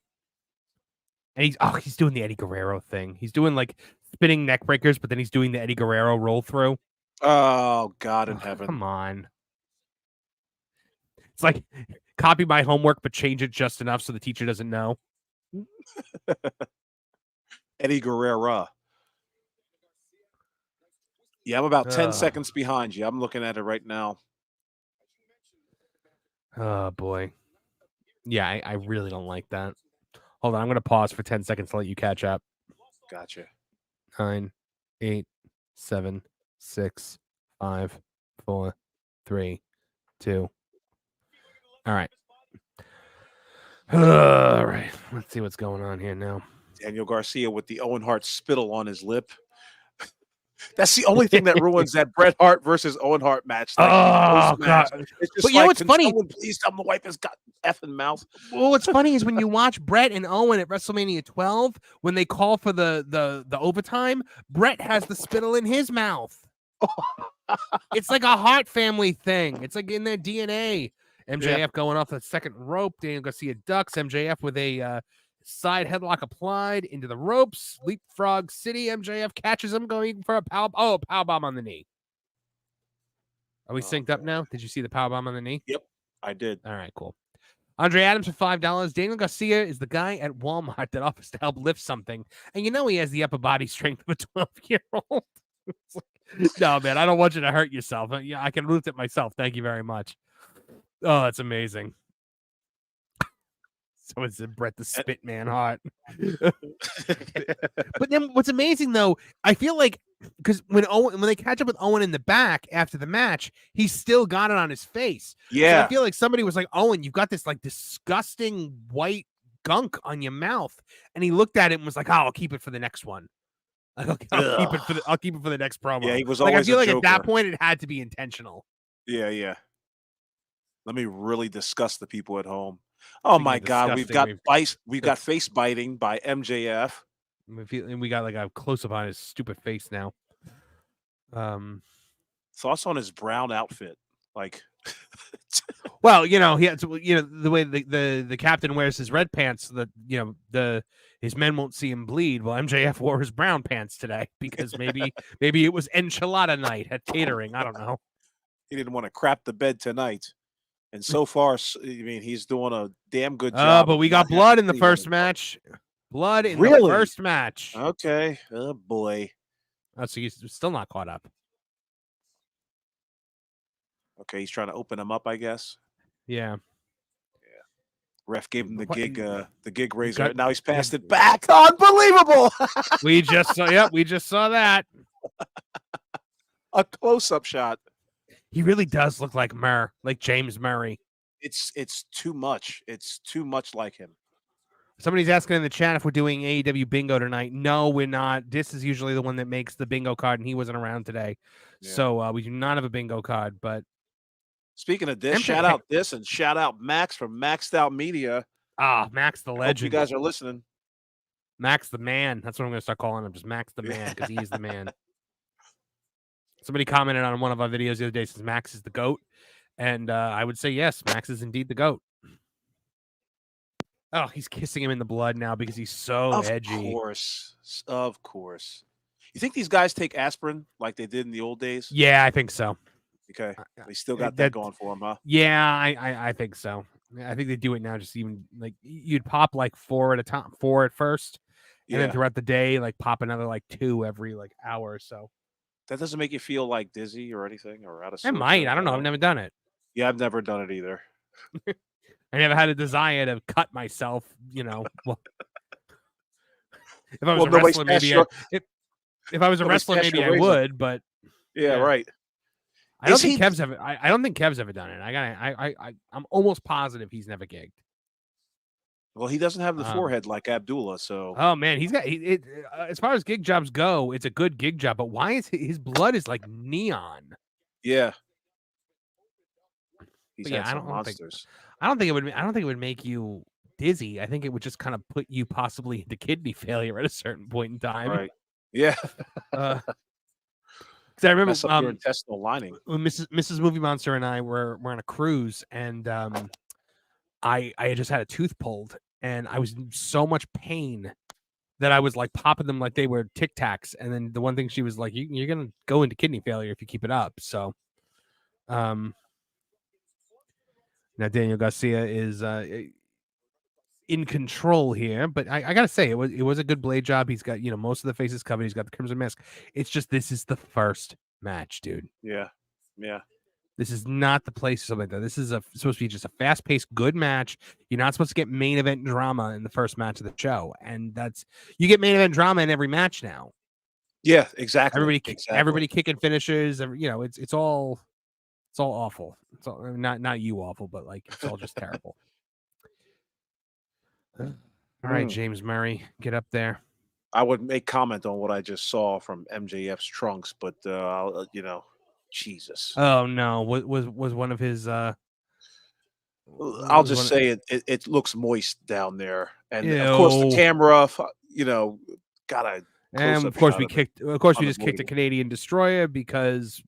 And he's doing the Eddie Guerrero thing. He's doing like spinning neck breakers, but then he's doing the Eddie Guerrero roll through. Oh, God in heaven. Come on. It's like copy my homework, but change it just enough so the teacher doesn't know. Eddie Guerrero. Yeah, I'm about 10 seconds behind you. I'm looking at it right now. Oh, boy. Yeah, I really don't like that. Hold on, I'm going to pause for 10 seconds to let you catch up. Gotcha. 9, 8, 7, 6, 5, 4, 3, 2. All right. All right. Let's see what's going on here now. Daniel Garcia with the Owen Hart spittle on his lip. That's the only thing that ruins that Bret Hart versus Owen Hart match. God! It's just what's funny? Someone please tell him to wipe his effing mouth. Well, what's funny is when you watch Bret and Owen at WrestleMania 12, when they call for the overtime, Bret has the spittle in his mouth. It's like a Hart family thing. It's like in their DNA. MJF going off the second rope. Daniel Garcia ducks. MJF with a Side headlock applied into the ropes. Leapfrog City. MJF catches him going for a power. Oh, power bomb on the knee. Are we synced up now? Did you see the power bomb on the knee? Yep, I did. All right, cool. Andre Adams for $5. Daniel Garcia is the guy at Walmart that offers to help lift something. And you know he has the upper body strength of a 12-year-old. No, man, I don't want you to hurt yourself. Yeah, I can lift it myself. Thank you very much. Oh, that's amazing. So it's Bret the Spit Man Hart. But then what's amazing though, I feel like because when they catch up with Owen in the back after the match, he's still got it on his face. Yeah. So I feel like somebody was like, Owen, you've got this like disgusting white gunk on your mouth. And he looked at it and was like, oh, I'll keep it for the next one. I'll keep it for the next promo. Yeah, he was like, always I feel like joker. At that point it had to be intentional. Yeah. Let me really disgust the people at home. Oh my God, we've got face biting by MJF. And we got like a close up on his stupid face now. Thoughts on his brown outfit? Like, well, he had to, the way the captain wears his red pants, so that his men won't see him bleed. Well, MJF wore his brown pants today because maybe it was enchilada night at catering. I don't know. He didn't want to crap the bed tonight. And so far, I mean, he's doing a damn good job. But we got blood in the first match. Blood in the first match. Okay. Oh, boy. Oh, so he's still not caught up. Okay, he's trying to open him up, I guess. Yeah. Ref gave him the gig razor. Now he's passed it back. Unbelievable. We just saw that. A close-up shot. He really does look like James Murray. It's too much. It's too much like him. Somebody's asking in the chat if we're doing AEW bingo tonight. No, we're not. This is usually the one that makes the bingo card, and he wasn't around today. Yeah. So we do not have a bingo card. But speaking of this, shout out this and shout out Max from Maxed Out Media. Ah, Max the legend. Hope you guys are listening. Max the man. That's what I'm going to start calling him. Just Max the man, because he's the man. Somebody commented on one of our videos the other day, says Max is the GOAT. And I would say, yes, Max is indeed the GOAT. Oh, he's kissing him in the blood now because he's so edgy. Of course. You think these guys take aspirin like they did in the old days? Yeah, I think so. Okay. They still got that going for them, huh? Yeah, I think so. I think they do it now. Just even like you'd pop like 4 at first. And then throughout the day, like pop another like 2 every like hour or so. That doesn't make you feel like dizzy or anything or out of sorts? It might. I don't know. I've never done it. Yeah, I've never done it either. I never had a desire to cut myself, Well, if I was a wrestler, maybe if I was a wrestler, maybe I would, but yeah, right. I don't think Kev's ever done it. I'm almost positive he's never gigged. Well, he doesn't have the forehead like Abdullah, so. Oh man, he's got it. As far as gig jobs go, it's a good gig job. But why is his blood is like neon? Yeah. I don't think it would make you dizzy. I think it would just kind of put you possibly into kidney failure at a certain point in time. Right. Yeah. Because I remember your intestinal lining. When Mrs. Movie Monster and I were on a cruise, and I had just had a tooth pulled, and I was in so much pain that I was like popping them like they were Tic Tacs. And then the one thing she was like, "You're gonna go into kidney failure if you keep it up." So, now Daniel Garcia is in control here, but I gotta say it was a good blade job. He's got most of the faces covered. He's got the Crimson Mask. It's just this is the first match, dude. Yeah. This is not the place for something like that. This is supposed to be just a fast-paced, good match. You're not supposed to get main event drama in the first match of the show, and you get main event drama in every match now. Yeah, exactly. Everybody kicking finishers. It's all awful. It's all, not you awful, but like it's all just terrible. All right, James Murray, get up there. I would make comment on what I just saw from MJF's trunks, but Jesus. Oh no, was one of his I'll just say it looks moist down there. And of course the camera, gotta. And of course we just kicked a Canadian Destroyer because,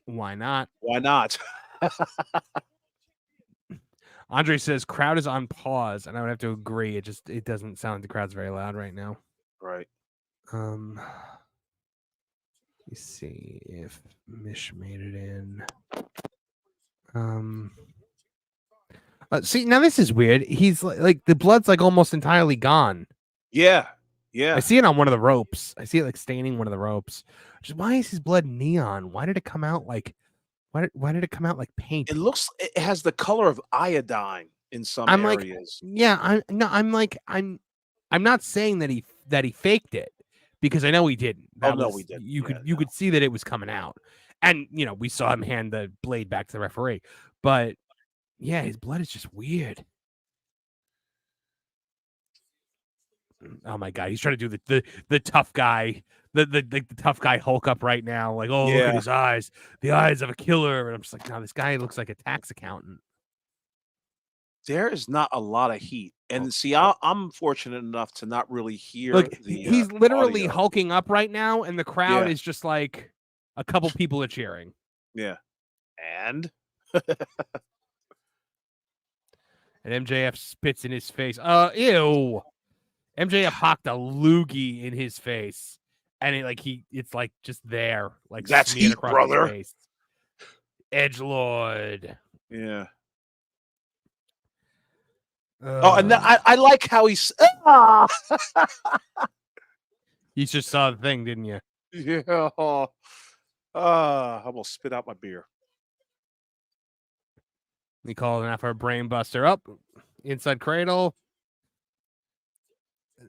why not? Why not? Andre says crowd is on pause, and I would have to agree. It doesn't sound like the crowd's very loud right now. Right. Let me see if Mish made it in. See, now this is weird. He's like the blood's like almost entirely gone. Yeah. I Yeah. see it on one of the ropes. I see it like staining one of the ropes. Why is his blood neon? Why did it come out like why did it come out like paint? It has the color of iodine in some I'm areas. like, yeah, I'm not saying that he faked it, because I know he didn't. We didn't. You could see that it was coming out. And we saw him hand the blade back to the referee. But yeah, his blood is just weird. Oh my god, he's trying to do the tough guy, the tough guy Hulk up right now. Like, oh, look at his eyes, the eyes of a killer. And I'm just like, no, this guy looks like a tax accountant. There is not a lot of heat, and see, I'm fortunate enough to not really hear. Look, he's literally audio. hulking up right now, and the crowd is just like a couple people are cheering. Yeah, and MJF spits in his face. Ew. MJF hocked a loogie in his face, and it's like just there, like that's heat, across brother. his face. Edgelord. Yeah. And I like how he's. You just saw the thing, didn't you? Yeah. I almost spit out my beer. He called an for a brain buster. Up inside cradle.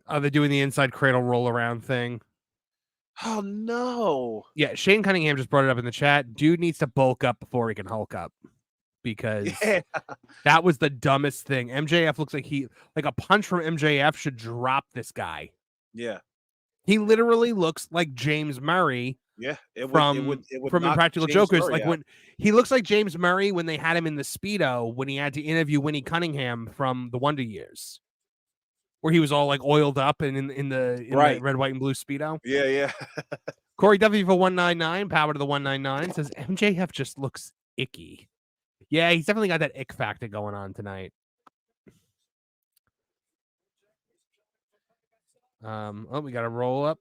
Are they doing the inside cradle roll around thing? Oh no. Yeah, Shane Cunningham just brought it up in the chat. Dude needs to bulk up before he can Hulk up, because that was the dumbest thing. MJF looks like a punch from MJF should drop this guy. Yeah. He literally looks like James Murray. Yeah, from Impractical Jokers. Murray, when he looks like James Murray when they had him in the Speedo when he had to interview Winnie Cunningham from the Wonder Years, where he was all like oiled up and in the red, white, and blue Speedo. Yeah, yeah. Corey W for 199, power to the 199, says MJF just looks icky. Yeah, he's definitely got that ick factor going on tonight. We got a roll up.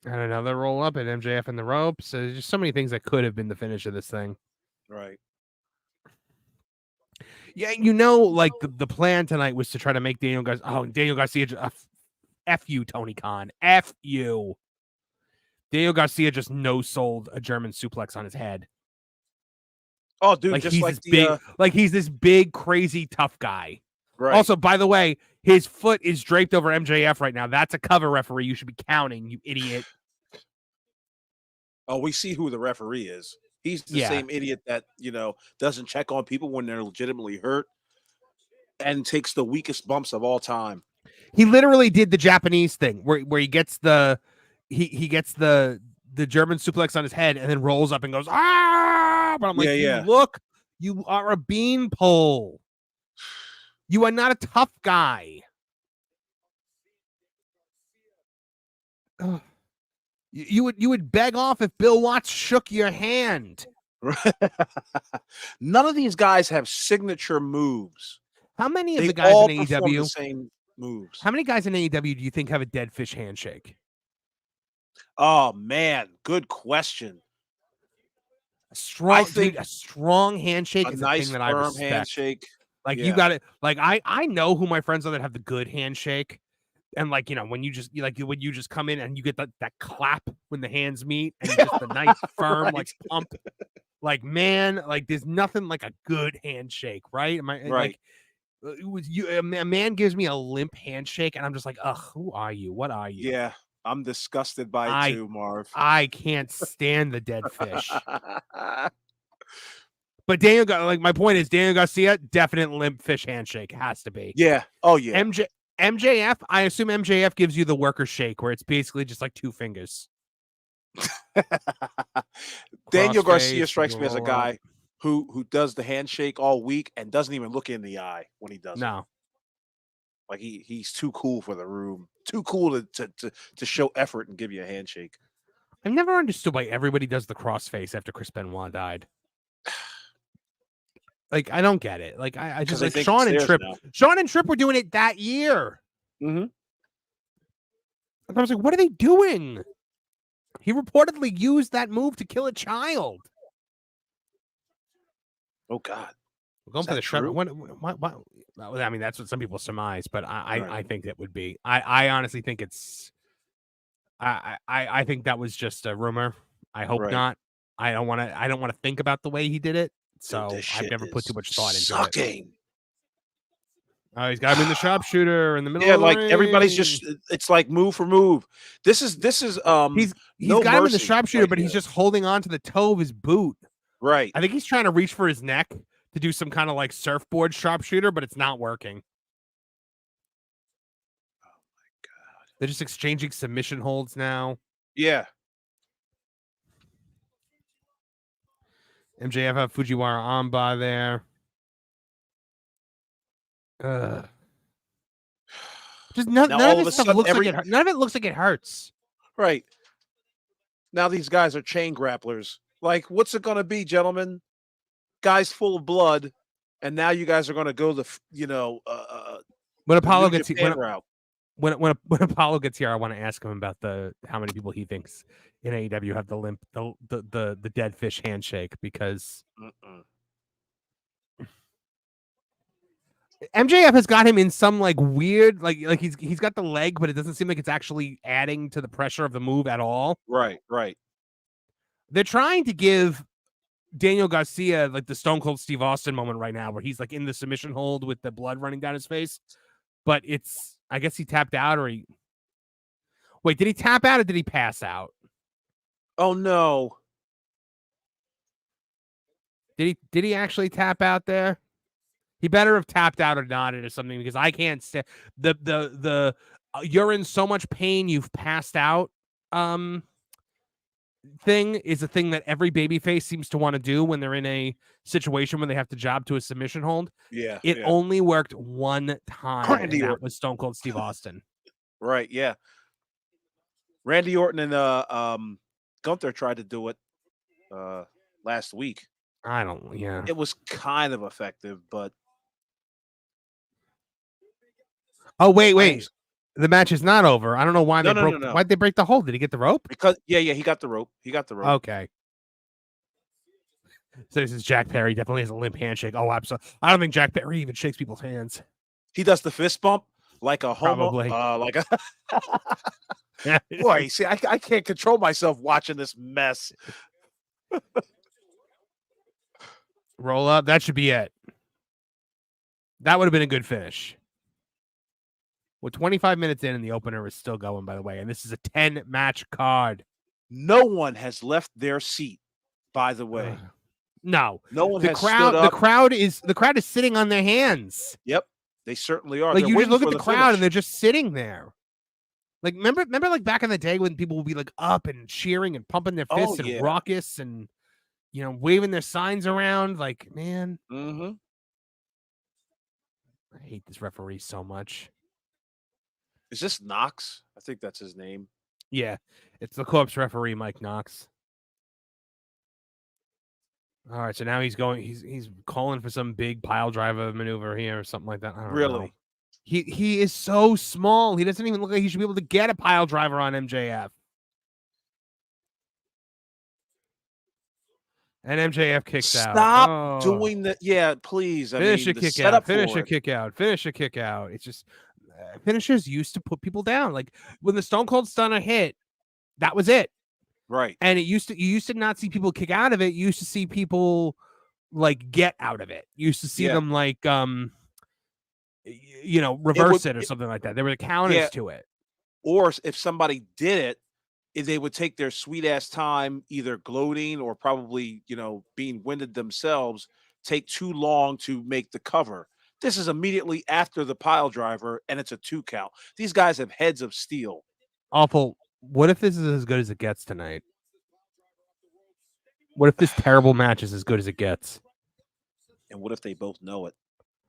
And another roll up and MJF in the ropes. So there's just so many things that could have been the finish of this thing. Right. Yeah, like the plan tonight was to try to make Daniel Garcia F you, Tony Khan. F you. Daniel Garcia just no-sold a German suplex on his head. Oh, dude, like just he's like this big, like he's this big, crazy, tough guy. Right. Also, by the way, his foot is draped over MJF right now. That's a cover, referee. You should be counting, you idiot. Oh, we see who the referee is. He's the same idiot that, doesn't check on people when they're legitimately hurt and takes the weakest bumps of all time. He literally did the Japanese thing where he gets the gets the German suplex on his head and then rolls up and goes, ah! But I'm like, look, you are a beanpole. You are not a tough guy. Ugh. You would beg off if Bill Watts shook your hand. None of these guys have signature moves. How many of the guys in AEW the same moves? How many guys in AEW do you think have a dead fish handshake? Oh man, good question. A strong handshake is nice the thing that I respect. Handshake. Like you got it. Like I know who my friends are that have the good handshake. And when you just come in and you get that clap when the hands meet and just the nice firm like pump, like man, like there's nothing like a good handshake, right? Am I right? Like a man gives me a limp handshake and I'm just like, ugh, who are you? What are you? Yeah, I'm disgusted by it too, Marv. I can't stand the dead fish. But my point is Daniel Garcia, definite limp fish handshake has to be. Yeah. Oh yeah. MJF, I assume MJF gives you the worker shake where it's basically just like two fingers. Daniel Garcia strikes me as a guy who does the handshake all week and doesn't even look in the eye when he does it. Like he's too cool for the room, too cool to show effort and give you a handshake. I've never understood why everybody does the crossface after Chris Benoit died. Like, I don't get it. Like, I just like think Sean it's and theirs Tripp. now. Sean and Tripp were doing it that year. Mm-hmm. And I was like, what are they doing? He reportedly used that move to kill a child. Oh God. We're going Is for the that Trevor. true? What? I mean, that's what some people surmise, but I Right. think it would be. I honestly think it's. I think that was just a rumor. I hope Right. not. I don't want to think about the way he did it. So Dude, this I've shit never put is too much thought into it. sucking. Oh, he's got him in the sharpshooter in the middle Yeah, of the like ring. everybody's just it's like move for move. This is he's no got him in the mercy sharpshooter, right but he's here. just holding on to the toe of his boot. Right. I think he's trying to reach for his neck to do some kind of like surfboard sharpshooter, but it's not working. Oh my God. They're just exchanging submission holds now. Yeah. MJF have Fujiwara Amba there. Just none of this stuff looks like it. None of it looks like it hurts. Right. Now these guys are chain grapplers. Like, what's it gonna be, gentlemen? Guys full of blood, and now you guys are gonna go When Apollo the gets route. when Apollo gets here, I want to ask him about how many people he thinks in AEW have the dead fish handshake, because MJF has got him in some like weird like he's got the leg, but it doesn't seem like it's actually adding to the pressure of the move at all. Right. They're trying to give Daniel Garcia like the Stone Cold Steve Austin moment right now, where he's like in the submission hold with the blood running down his face, but I guess he tapped out, or wait, did he tap out or did he pass out? Oh no. Did he actually tap out there? He better have tapped out or nodded or something, because I can't stand the you're in so much pain you've passed out thing is a thing that every babyface seems to want to do when they're in a situation where they have to job to a submission hold. Yeah. It only worked one time, and that was Stone Cold Steve Austin. Right, yeah. Randy Orton and Gunther tried to do it last week. It was kind of effective, but oh wait. The match is not over. I don't know why why'd they break the hold? Did he get the rope? Because he got the rope. Okay. So this is Jack Perry. Definitely has a limp handshake. Oh, absolutely. I don't think Jack Perry even shakes people's hands. He does the fist bump like a homo. Probably. Like a boy. See, I can't control myself watching this mess. Roll up. That should be it. That would have been a good finish. Well, 25 minutes in, and the opener is still going, by the way. And this is a 10-match card. No one has left their seat, by the way. No one has stood up. The crowd is sitting on their hands. Yep, they certainly are. Like, They're you just look at the crowd finish. and they're just sitting there. Like, remember like back in the day when people would be like up and cheering and pumping their fists and raucous and waving their signs around. Like, man, I hate this referee so much. Is this Knox? I think that's his name. Yeah, it's the Corpse referee, Mike Knox. All right, so now he's calling for some big pile driver maneuver here or something like that. I don't know. He is so small. He doesn't even look like he should be able to get a pile driver on MJF. And MJF kicks out. Stop doing that. Yeah, please. Finish a kick out. Finish a kick out. Finish a kick out. It's just finishers used to put people down. Like when the Stone Cold Stunner hit, that was it. Right. And you used to not see people kick out of it. You used to see people like get out of it. You used to see them like reverse it or something like that. There were counters to it. Or if somebody did it, they would take their sweet ass time, either gloating or probably, being winded themselves, take too long to make the cover. This is immediately after the pile driver, and it's a 2 count. These guys have heads of steel. Awful. What if this is as good as it gets tonight? What if this terrible match is as good as it gets? And what if they both know it?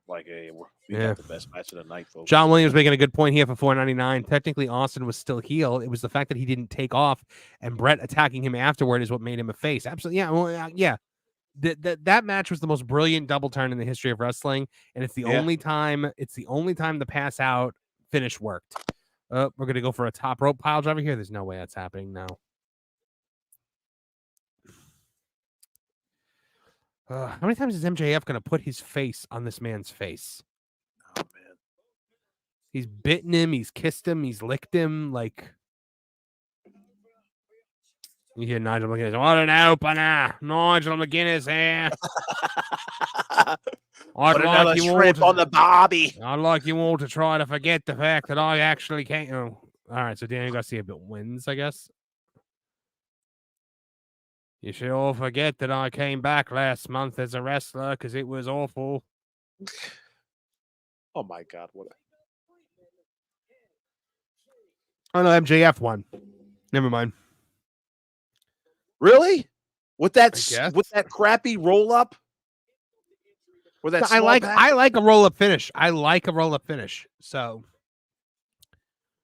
Like, hey, we got the best match of the night, folks. John Williams making a good point here for $4.99. Technically, Austin was still heel. It was the fact that he didn't take off, and Brett attacking him afterward is what made him a face. Absolutely, yeah. Well, yeah. that match was the most brilliant double turn in the history of wrestling, and it's the only time the pass out finish worked. We're gonna go for a top rope pile driver here. There's no way that's happening now. How many times is MJF gonna put his face on this man's face? Oh man, he's bitten him, he's kissed him, he's licked him. Like, you hear Nigel McGuinness, what an opener! Nigel McGuinness here. Put another shrimp on the barbie. I'd like you all to try to forget the fact that I actually can't. Oh, all right, so Daniel Garcia wins, I guess. You should all forget that I came back last month as a wrestler because it was awful. Oh my God! What? Oh no, MJF won. Never mind. Really? With that crappy roll up? With that I like a roll up finish. So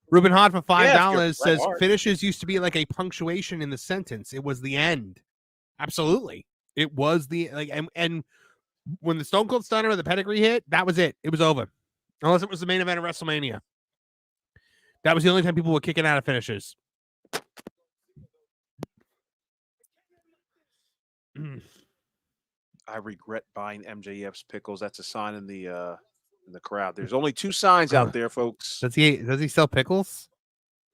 Ruben Hart for $5 says finishes used to be like a punctuation in the sentence. It was the end. Absolutely. It was the and when the Stone Cold Stunner or the pedigree hit, that was it. It was over. Unless it was the main event of WrestleMania. That was the only time people were kicking out of finishes. I regret buying MJF's pickles. That's a sign in the crowd. There's only 2 signs out there, folks. Does he sell pickles?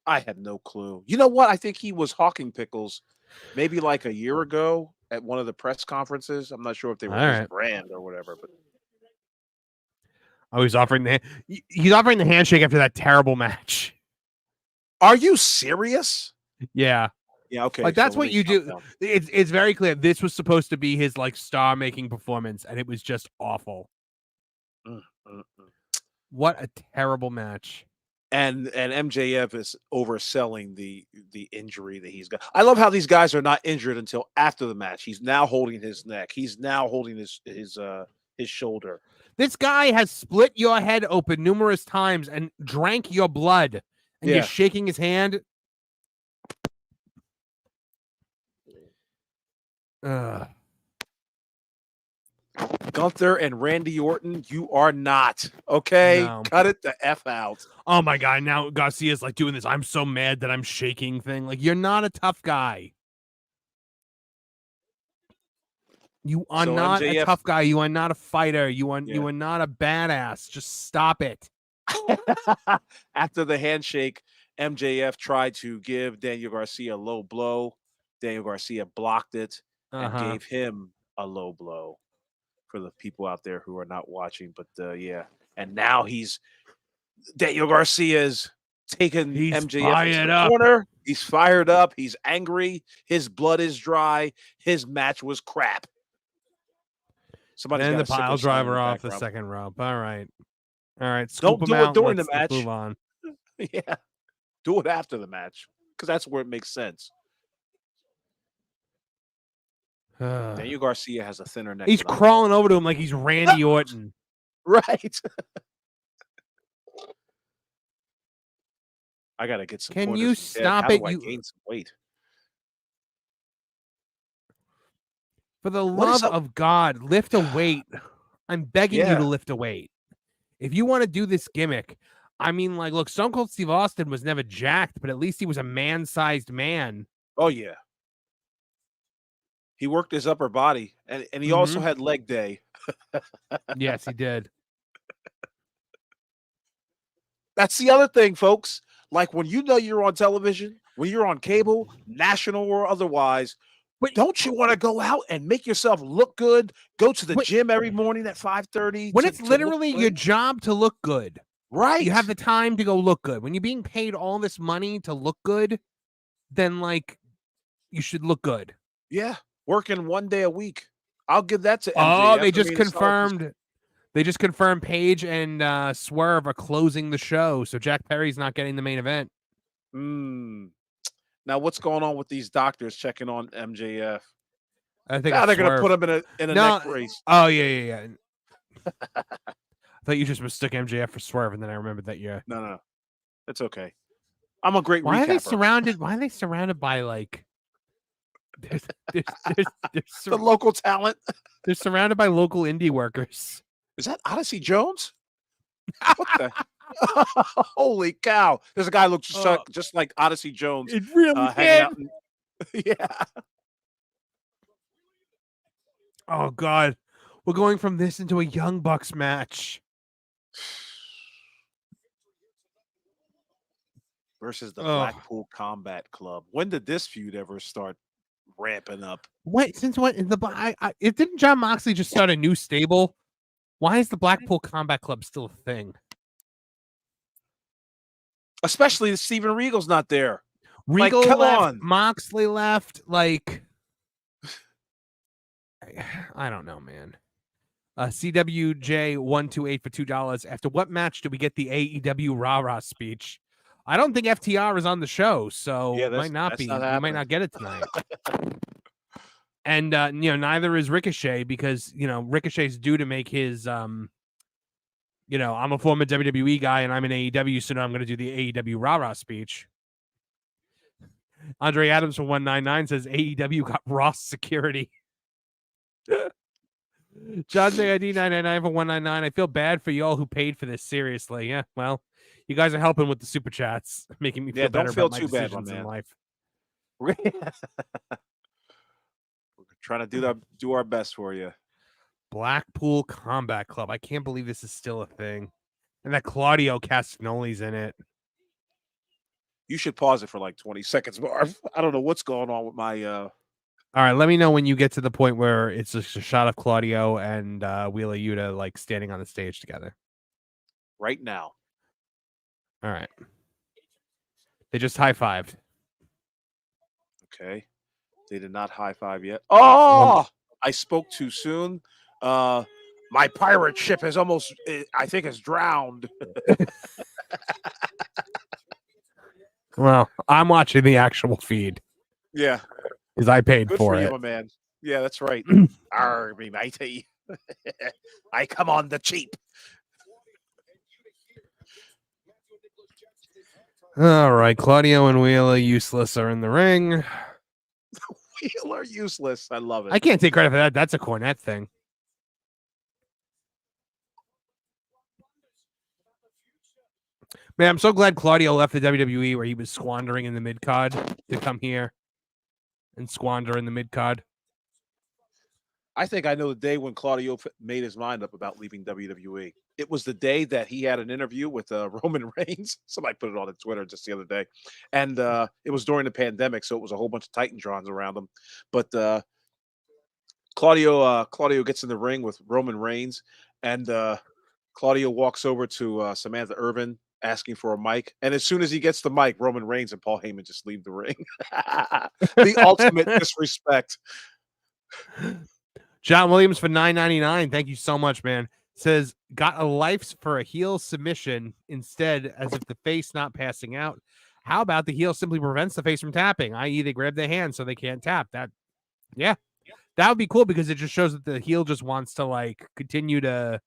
I have no clue. You know what? I think he was hawking pickles maybe like a year ago at one of the press conferences. I'm not sure if they were his brand or whatever, but he's offering the handshake after that terrible match. Are you serious? Yeah. Yeah, okay. Like that's what you do. It's very clear. This was supposed to be his like star-making performance, and it was just awful. What a terrible match. And MJF is overselling the injury that he's got. I love how these guys are not injured until after the match. He's now holding his neck. He's now holding his shoulder. This guy has split your head open numerous times and drank your blood, and you're shaking his hand. Gunther and Randy Orton, you are not. Okay? No. Cut it the F out. Oh my God. Now Garcia's like doing this. I'm so mad that I'm shaking thing. Like, you're not a tough guy. You are not a tough guy. You are not a fighter. You are not a badass. Just stop it. After the handshake, MJF tried to give Daniel Garcia a low blow. Daniel Garcia blocked it and gave him a low blow for the people out there who are not watching. But and now Daniel Garcia's taken MJF to the corner. He's fired up. He's angry. His blood is dry. His match was crap. And the pile driver off the second rope. All right. Don't do it during the match. Move on. Yeah. Do it after the match because that's where it makes sense. Daniel Garcia has a thinner neck. He's crawling over to him like he's Randy Orton. Right. I gotta get some. Can you stop it? You gain some weight. For the love of God, lift a weight. I'm begging you to lift a weight. If you want to do this gimmick, I mean, like, look, Stone Cold Steve Austin was never jacked, but at least he was a man-sized man. Oh yeah. He worked his upper body, and he also had leg day. Yes, he did. That's the other thing, folks. Like when you know you're on television, when you're on cable, national or otherwise, don't you want to go out and make yourself look good? Go to the gym every morning at 5:30. When it's literally your job to look good. Right. You have the time to go look good. When you're being paid all this money to look good, then like you should look good. Yeah. Working 1 day a week. I'll give that to MJF. Oh, they just confirmed. They just confirmed Paige and Swerve are closing the show, so Jack Perry's not getting the main event. Now, what's going on with these doctors checking on MJF? I think they're going to put him in a neck brace. Oh yeah. I thought you just mistook MJF for Swerve, and then I remembered that. Yeah. No, it's okay. I'm a great. Why are they surrounded? Why are they surrounded by like There's, there's, there's, there's The local talent. they're surrounded by local indie workers. Is that Odyssey Jones? What the? Holy cow! There's a guy who looks just like Odyssey Jones, It really hanging did. out. Yeah. Oh God, we're going from this into a Young Bucks match Versus the Blackpool Combat Club. When did this feud ever start ramping up? Wait, since when? It didn't John Moxley just start a new stable? Why is the Blackpool Combat Club still a thing? Especially Steven Regal's not there. Regal like, come left, on. Moxley left. Like, I don't know, man. CWJ128 for $2. After what match do we get the AEW Rah-Rah speech? I don't think FTR is on the show, so Yeah, it might not be. Not we might not get it tonight. And neither is Ricochet, because Ricochet's due to make his I'm a former WWE guy and I'm an AEW, so now I'm going to do the AEW Rah-Rah speech. Andre Adams from 199 says AEW got Ross security. John JID 999 for 199. I feel bad for y'all who paid for this. Seriously, yeah. Well, you guys are helping with the super chats, making me feel better about my decisions in life. We're trying to do our best for you. Blackpool Combat Club. I can't believe this is still a thing, and that Claudio Castagnoli's in it. You should pause it for like 20 seconds, Marv. I don't know what's going on with my. All right, let me know when you get to the point where it's just a shot of Claudio and Wheeler Yuta like standing on the stage together. Right now. All right. They just high-fived. Okay. They did not high-five yet. Oh! I spoke too soon. My pirate ship is almost, I think, is drowned. Well, I'm watching the actual feed. Yeah. Because I paid Good for you, it. my man. Yeah, that's right. Army matey. I come on the cheap. All right, Claudio and Wheeler Useless are in the ring. Wheeler Useless. I love it. I can't take credit for that. That's a Cornette thing. Man, I'm so glad Claudio left the WWE where he was squandering in the mid-card to come here and squander in the mid-card. I think I know the day when Claudio made his mind up about leaving WWE. It was the day that he had an interview with Roman Reigns. Somebody put it on Twitter just the other day. And it was during the pandemic, so it was a whole bunch of Titantrons around him. But Claudio gets in the ring with Roman Reigns, and Claudio walks over to Samantha Irvin asking for a mic. And as soon as he gets the mic, Roman Reigns and Paul Heyman just leave the ring. The ultimate disrespect. John Williams for $9.99. Thank you so much, man. Says, got a life for a heel submission instead, as if the face not passing out. How about the heel simply prevents the face from tapping, i.e. they grab their hand so they can't tap? That would be cool, because it just shows that the heel just wants to like continue to,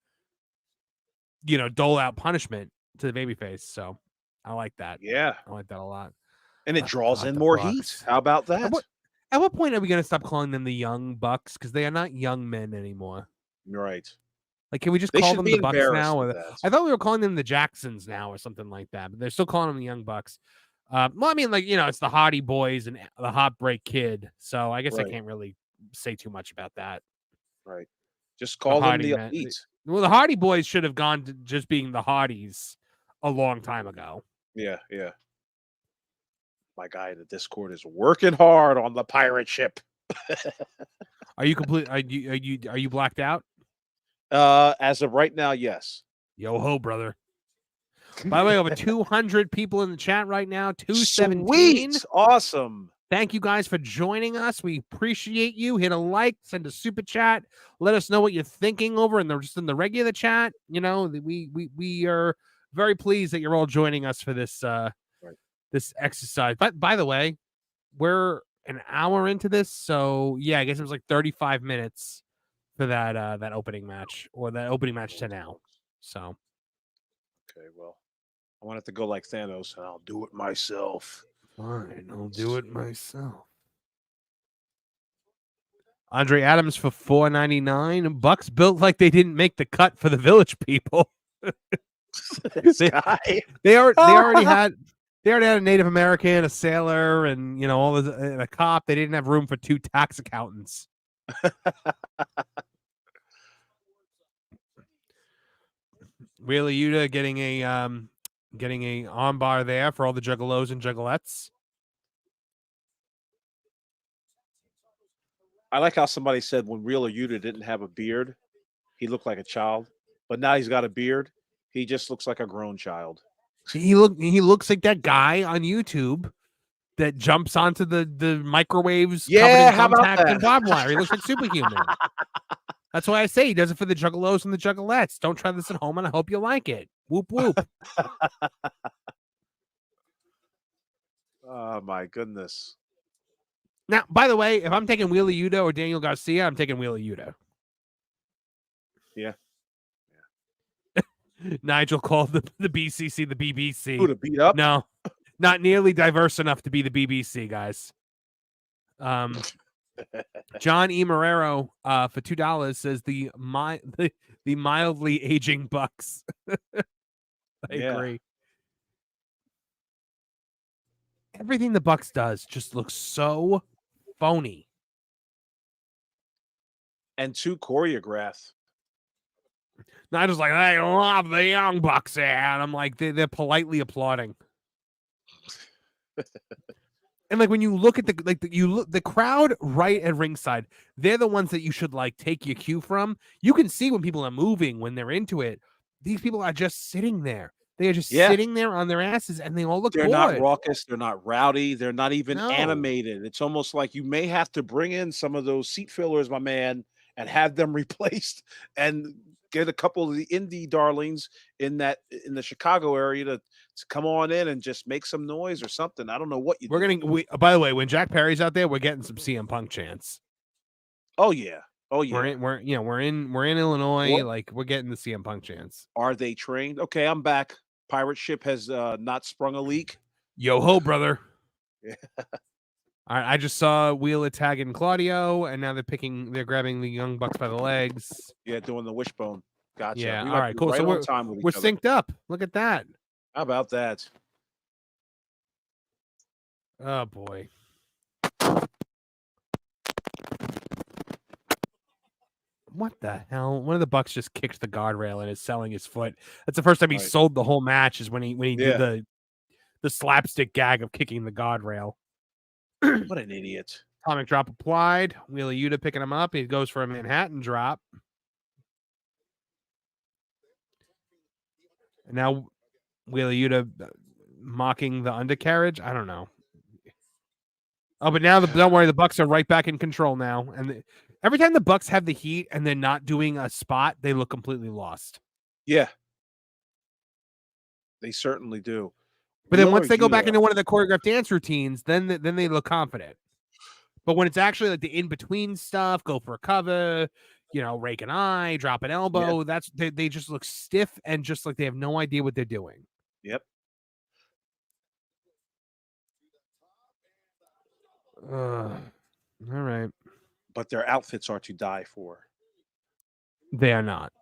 dole out punishment to the babyface. So I like that. Yeah. I like that a lot. And it draws in more heat. How about that? At what point are we going to stop calling them the Young Bucks? Because they are not young men anymore. Right. Like, can we just call them the Bucks now? Or I thought we were calling them the Jacksons now or something like that, but they're still calling them the Young Bucks. Well, I mean, like, it's the Hardy Boys and the Heartbreak Kid. So I guess I can't really say too much about that. Right. Just call them the Elite. Well, the Hardy Boys should have gone to just being the Hardys a long time ago. Yeah, yeah. My guy in the Discord is working hard on the pirate ship. Are you complete? Are you blacked out? As of right now, yes. Yo ho, brother. By the way, over 200 people in the chat right now. 217. Sweet. Awesome. Thank you guys for joining us. We appreciate you. Hit a like, send a super chat. Let us know what you're thinking over in the regular chat. We are very pleased that you're all joining us for this this exercise. But by the way, we're an hour into this, so yeah, I guess it was like 35 minutes for that opening match, or that opening match to now. So okay, well, I want it to go like Thanos, and I'll do it myself. Fine, I'll do it myself. Andre Adams for $4.99. Bucks built like they didn't make the cut for the Village people. This guy. They already had a Native American, a sailor, and and a cop. They didn't have room for 2 tax accountants. Wheeler Yuta getting a armbar there for all the juggalos and juggalettes. I like how somebody said when Wheeler Yuta didn't have a beard, he looked like a child, but now he's got a beard. He just looks like a grown child. He looks like that guy on YouTube that jumps onto the microwaves covered in thumbtacks and barbed wire. He looks like Superhuman. That's why I say he does it for the juggalos and the juggalettes. Don't try this at home, and I hope you like it. Whoop whoop. Oh my goodness. Now, by the way, if I'm taking Wheeler Yuta or Daniel Garcia, I'm taking Wheeler Yuta. Yeah. Nigel called the BCC the BBC. Who, to beat up? No, not nearly diverse enough to be the BBC, guys. John E. Marrero for $2 says the mildly aging Bucks. I agree. Everything the Bucks does just looks so phony and too choreographed. Nigel's like, I love the Young Bucks here, and I'm like, they're politely applauding. And like when you look at the crowd right at ringside, they're the ones that you should like take your cue from. You can see when people are moving, when they're into it. These people are just sitting there. They are just sitting there on their asses, and they all look They're bored. not raucous. They're not rowdy. They're not even animated. It's almost like you may have to bring in some of those seat fillers, my man, and have them replaced and get a couple of the indie darlings in the Chicago area to come on in and just make some noise or something. I don't know what you do. By the way, when Jack Perry's out there, we're getting some CM Punk chants. Oh yeah. Oh yeah. We're in Illinois. Like we're getting the CM Punk chants. Are they trained? Okay, I'm back. Pirate ship has not sprung a leak. Yo ho, brother. Yeah. All right, I just saw Wheeler tagging Claudio, and now they're grabbing the Young Bucks by the legs. Yeah, doing the wishbone. Gotcha. Yeah. All right, cool. Right, so we're synced up. Look at that. How about that? Oh boy. What the hell? One of the Bucks just kicked the guardrail and is selling his foot. That's the first time he sold the whole match. Is when he did the slapstick gag of kicking the guardrail. What an idiot. Atomic drop applied. Wheeler Yuta picking him up. He goes for a Manhattan drop. And now Wheeler Yuta mocking the undercarriage. I don't know. Oh, but now don't worry, the Bucks are right back in control now. And every time the Bucks have the heat and they're not doing a spot, they look completely lost. Yeah. They certainly do. But then once they go back into one of the choreographed dance routines, then they look confident. But when it's actually like the in-between stuff, go for a cover, rake an eye, drop an elbow, they just look stiff and just like they have no idea what they're doing. Yep. All right. But their outfits are to die for. They are not.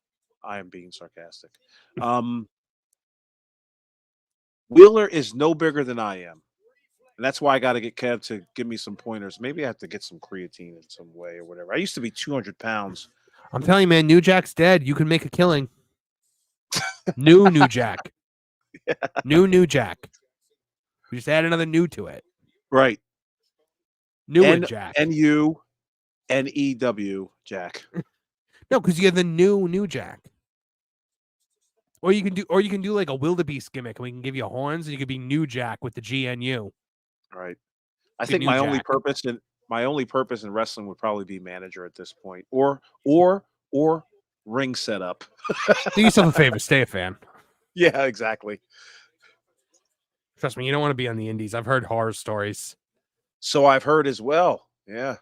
I am being sarcastic. Wheeler is no bigger than I am. And that's why I got to get Kev to give me some pointers. Maybe I have to get some creatine in some way or whatever. I used to be 200 pounds. I'm telling you, man, New Jack's dead. You can make a killing. New Jack. Yeah. New Jack. We just add another new to it. Right. New Jack. N-U-N-E-W Jack. No, because you have the new Jack. Or you can do like a wildebeest gimmick, and we can give you horns, and you could be New Jack with the GNU. Right. I think my only purpose in wrestling would probably be manager at this point, or ring setup. Do yourself a favor, stay a fan. Yeah, exactly. Trust me, you don't want to be on the indies. I've heard horror stories. So I've heard as well. Yeah.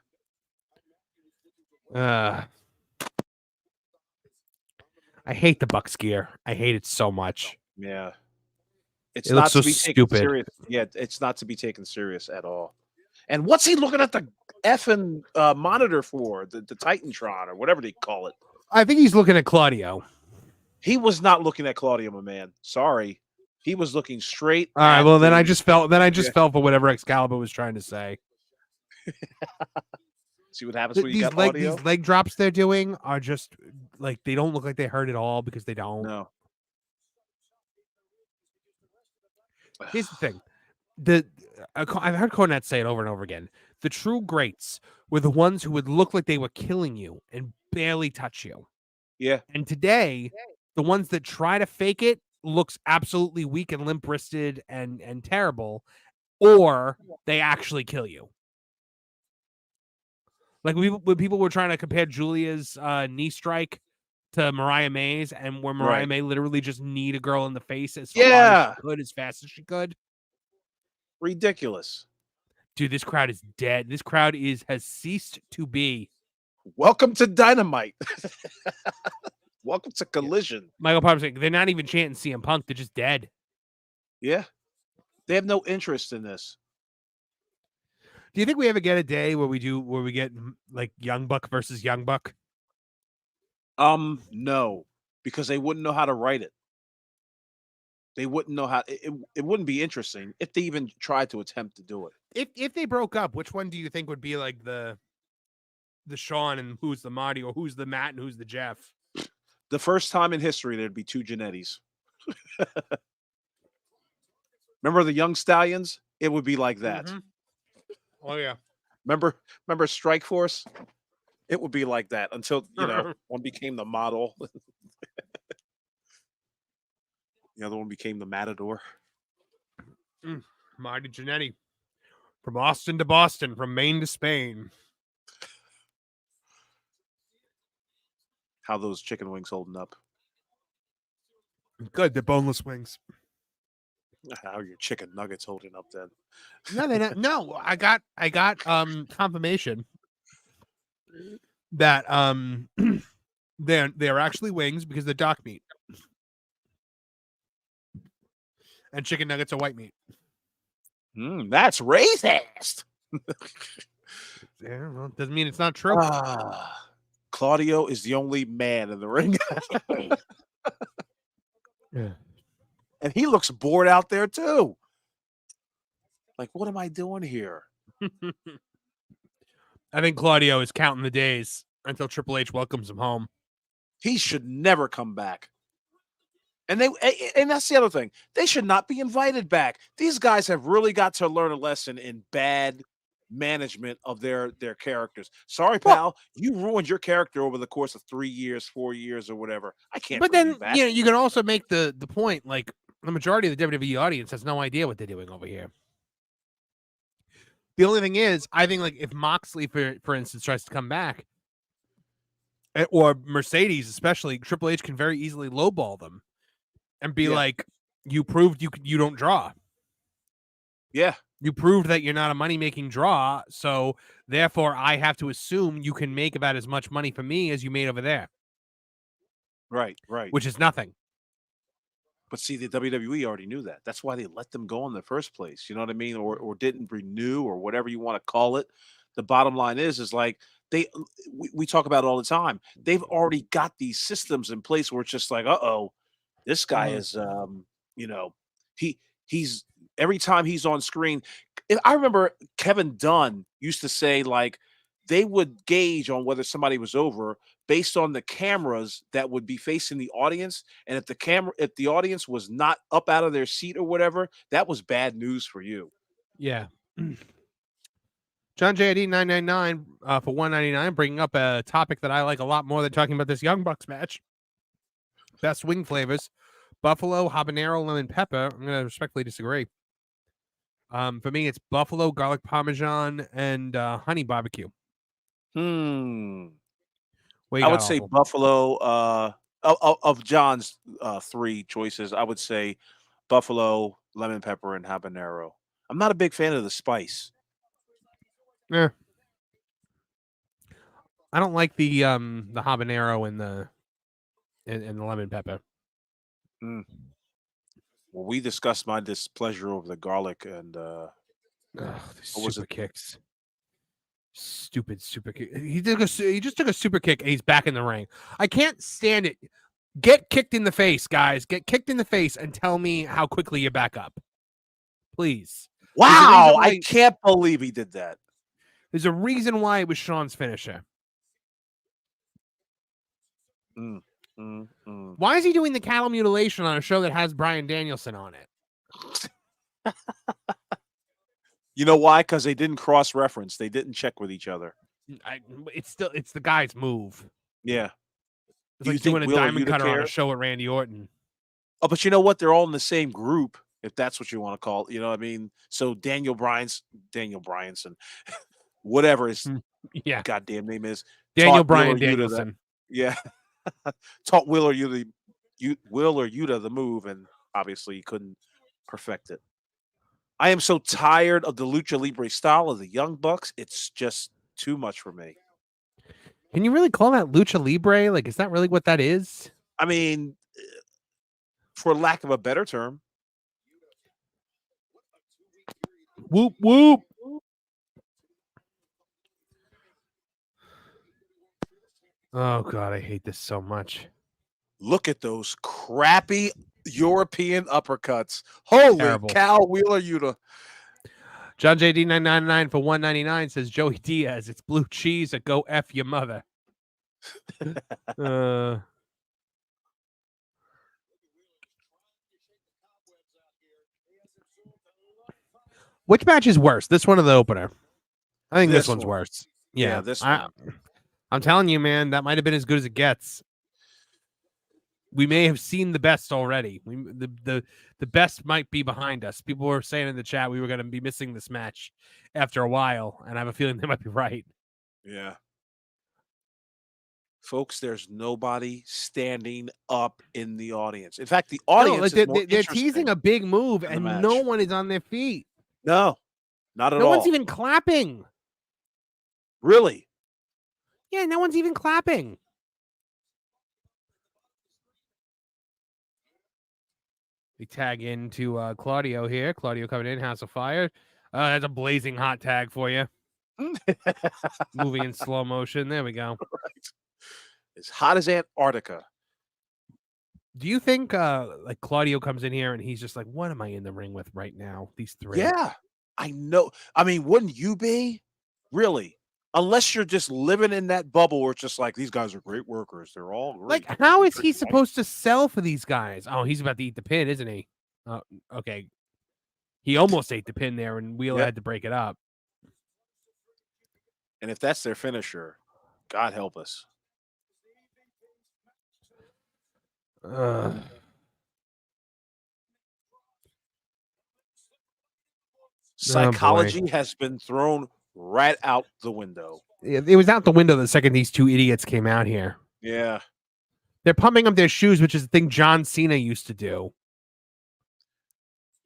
I hate the Bucks gear. I hate it so much. Yeah. It looks so stupid. Taken serious. Yeah, it's not to be taken serious at all. And what's he looking at the effing monitor for? The Titantron or whatever they call it. I think he's looking at Claudio. He was not looking at Claudio, my man. Sorry. He was looking straight All right, at well, then I the- just felt fell for whatever Excalibur was trying to say. See what happens when you got audio? These leg drops they're doing are just like they don't look like they hurt at all because they don't. No. Here's the thing. I've heard Cornette say it over and over again. The true greats were the ones who would look like they were killing you and barely touch you. Yeah. And today, the ones that try to fake it looks absolutely weak and limp-wristed and terrible, or they actually kill you. Like when people were trying to compare Julia's knee strike to Mariah May's, and where Mariah May literally just kneed a girl in the face as hard as she could, as fast as she could. Ridiculous. Dude, this crowd is dead. This crowd has ceased to be. Welcome to Dynamite. Welcome to Collision. Michael Palmer's saying they're not even chanting CM Punk. They're just dead. Yeah. They have no interest in this. Do you think we ever get a day where we get like Young Buck versus Young Buck? No, because they wouldn't know how to write it. They wouldn't know how. It wouldn't be interesting if they even tried to attempt to do it. If they broke up, which one do you think would be like the Sean and who's the Marty, or who's the Matt and who's the Jeff? The first time in history there'd be two Janettis. Remember the Young Stallions? It would be like that. Mm-hmm. Oh yeah. Remember Strike Force? It would be like that until one became the model. The other one became the Matador. Marty Jannetty. From Austin to Boston, from Maine to Spain. How those chicken wings holding up? Good, they're boneless wings. How are your chicken nuggets holding up then? No, they're not. No, I got confirmation that they're actually wings because they're dock meat. And chicken nuggets are white meat. That's racist. Yeah, well, doesn't mean it's not true. Claudio is the only man in the ring. Yeah. And he looks bored out there too. Like, what am I doing here? I think Claudio is counting the days until Triple H welcomes him home. He should never come back. And that's the other thing. They should not be invited back. These guys have really got to learn a lesson in bad management of their characters. Sorry, pal, you ruined your character over the course of 3 years, 4 years, or whatever. I can't. But then you can also make the point, like, the majority of the WWE audience has no idea what they're doing over here. The only thing is, I think, like, if Moxley, for instance, tries to come back, or Mercedes especially, Triple H can very easily lowball them and be like, you proved you don't draw. Yeah. You proved that you're not a money-making draw, so therefore I have to assume you can make about as much money for me as you made over there. Right. Which is nothing. But see, the WWE already knew that. That's why they let them go in the first place. You know what I mean? Or didn't renew, or whatever you want to call it. The bottom line is like we talk about it all the time. They've already got these systems in place where it's just like, this guy is he's every time he's on screen. I remember Kevin Dunn used to say, like, they would gauge on whether somebody was over based on the cameras that would be facing the audience. And if the audience was not up out of their seat or whatever, that was bad news for you. Yeah. John JID 999 for 199, bringing up a topic that I like a lot more than talking about this Young Bucks match. Best wing flavors: buffalo, habanero, lemon pepper. I'm going to respectfully disagree. For me, it's buffalo, garlic parmesan, and honey barbecue. I would say buffalo. Of John's 3 choices, I would say buffalo, lemon pepper, and habanero. I'm not a big fan of the spice. Yeah, I don't like the habanero and the lemon pepper. Well, we discussed my displeasure over the garlic and Ugh, Or was super it? kicks. Stupid super kick. He just took a super kick and he's back in the ring. I can't stand it. Get kicked in the face, guys. Get kicked in the face and tell me how quickly you back up. Please. Wow, I can't believe he did that. There's a reason why it was Sean's finisher. Why is he doing the cattle mutilation on a show that has Bryan Danielson on it? You know why? Because they didn't cross-reference. They didn't check with each other. It's the guy's move. Yeah. It's like doing a diamond cutter on a show with Randy Orton. Oh, but you know what? They're all in the same group, if that's what you want to call it. You know what I mean? So Daniel Bryanson, whatever his goddamn name is. Daniel Bryan Danielson. Yeah. Taught Will or Yuta the move, and obviously he couldn't perfect it. I am so tired of the Lucha Libre style of the Young Bucks. It's just too much for me. Can you really call that Lucha Libre? Like, is that really what that is? I mean, for lack of a better term. Whoop, whoop. Oh, God, I hate this so much. Look at those crappy European uppercuts. Holy cow, Wheeler Yuta. John JD 999 for $1.99 says Joey Diaz. It's blue cheese. Go F your mother. Which match is worse? This one or the opener? I think this one's worse. Yeah, this one. I'm telling you, man, that might have been as good as it gets. We may have seen the best already. The best might be behind us. People were saying in the chat we were going to be missing this match after a while, and I have a feeling they might be right. Yeah. Folks, there's nobody standing up in the audience. In fact, the audience is more they're teasing a big move, and no one is on their feet. No, not at all. No one's even clapping. Really? Yeah, no one's even clapping. We tag into Claudio here. Claudio coming in, House of Fire. That's a blazing hot tag for you. Moving in slow motion. There we go. Right. As hot as Antarctica. Do you think like Claudio comes in here and he's just like, what am I in the ring with right now? These three. Yeah, I know. I mean, wouldn't you be? Really? Unless you're just living in that bubble where it's just like, these guys are great workers. They're all great. Like, how is he supposed to sell for these guys? Oh, he's about to eat the pin, isn't he? Okay. He almost ate the pin there, and Wheeler had to break it up. And if that's their finisher, God help us. Psychology has been thrown right out the window. It was out the window the second these two idiots came out here. Yeah. They're pumping up their shoes, which is the thing John Cena used to do.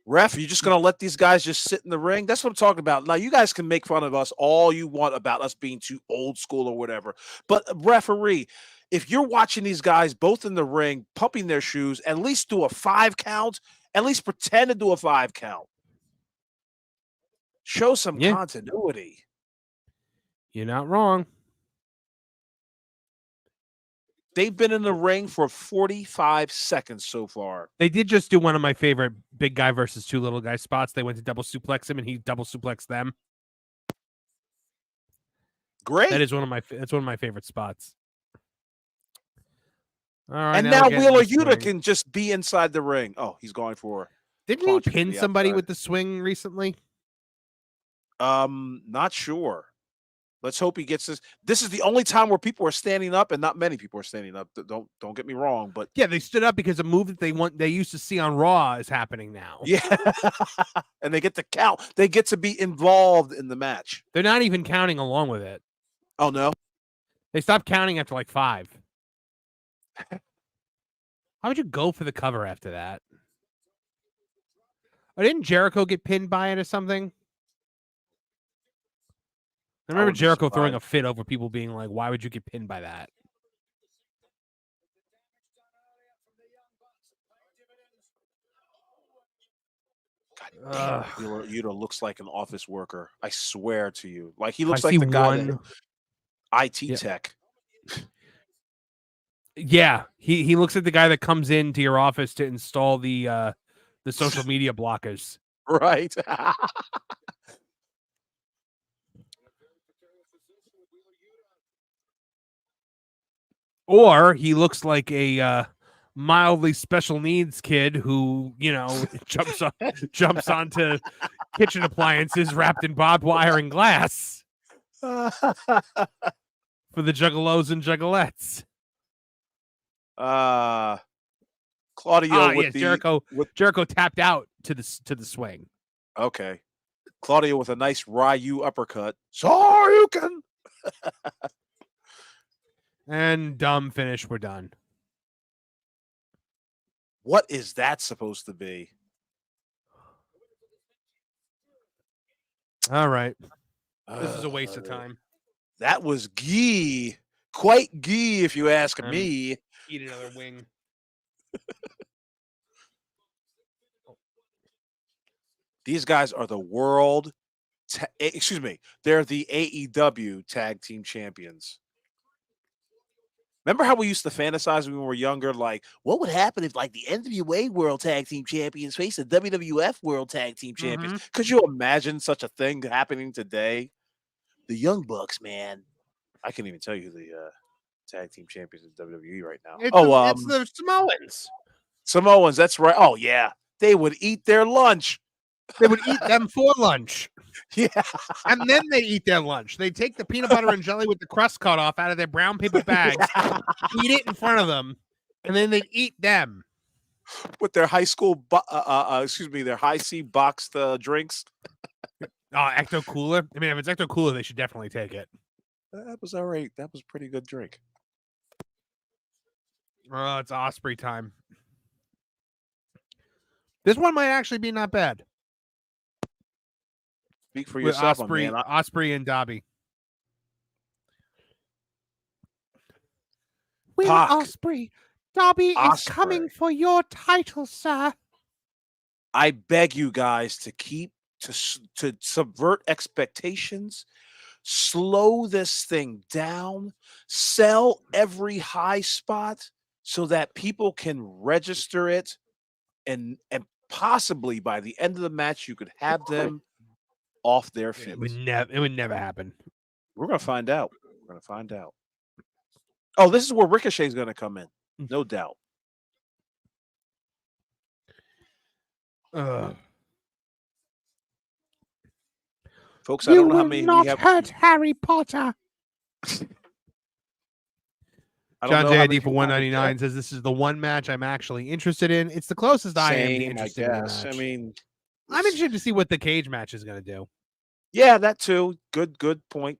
Ref, you're just going to let these guys just sit in the ring? That's what I'm talking about. Now, you guys can make fun of us all you want about us being too old school or whatever. But, referee, if you're watching these guys both in the ring, pumping their shoes, at least do a 5 count. At least pretend to do a 5 count. Show some continuity. You're not wrong. They've been in the ring for 45 seconds so far. They did just do one of my favorite big guy versus two little guy spots. They went to double suplex him, and he double suplexed them. Great. That's one of my favorite spots. All right, and now Wheeler Yuta can just be inside the ring. Oh, he's going for. Didn't he pin somebody with the swing recently? Not sure. Let's hope he gets this. This is the only time where people are standing up, and not many people are standing up. Don't get me wrong, but yeah, they stood up because a move that they used to see on Raw is happening now. Yeah, and they get to count. They get to be involved in the match. They're not even counting along with it. Oh no, they stopped counting after like 5. How would you go for the cover after that? Or didn't Jericho get pinned by it or something? I remember Jericho throwing a fit over people being like, why would you get pinned by that? God damn it, Yuta looks like an office worker. I swear to you. Like he I looks see like the guy one. that IT Yeah. tech. Yeah, he looks like the guy that comes into your office to install the social media blockers. Right. Or he looks like a mildly special needs kid who, jumps onto kitchen appliances wrapped in barbed wire and glass for the juggalos and juggalettes. Claudio with yes, Jericho tapped out to the swing. Okay. Claudio with a nice Ryu uppercut. So you can. And dumb finish. We're done. What is that supposed to be? All right. This is a waste of time. That was ghee. Quite ghee, if you ask me. Eat another wing. These guys are the they're the AEW Tag Team Champions. Remember how we used to fantasize when we were younger? Like, what would happen if, like, the NWA World Tag Team Champions faced the WWF World Tag Team Champions? Could you imagine such a thing happening today? The Young Bucks, man. I can't even tell you who the Tag Team Champions in WWE right now. It's the Samoans. Samoans, that's right. Oh, yeah. They would eat their lunch. They would eat them for lunch. Yeah. And then they eat their lunch. They take the peanut butter and jelly with the crust cut off out of their brown paper bags, eat it in front of them, and then they eat them. With their high school, their high C boxed drinks. Ecto Cooler. I mean, if it's Ecto Cooler, they should definitely take it. That was all right. That was a pretty good drink. Oh, it's Osprey time. This one might actually be not bad. Speak for yourself, Osprey, man. Osprey and Dobby. Will Osprey, Dobby is coming for your title, sir. I beg you guys to subvert expectations, slow this thing down, sell every high spot so that people can register it, and possibly by the end of the match you could have them off their feet. It would never happen. We're gonna find out. Oh, this is where Ricochet's gonna come in, no doubt. Folks, I don't know how many we have. Hurt Harry Potter. John JID for $1.99 says this is the one match I'm actually interested in. It's the closest I am interested in the match. I mean, I'm interested to see what the cage match is going to do. Yeah, that too. Good point.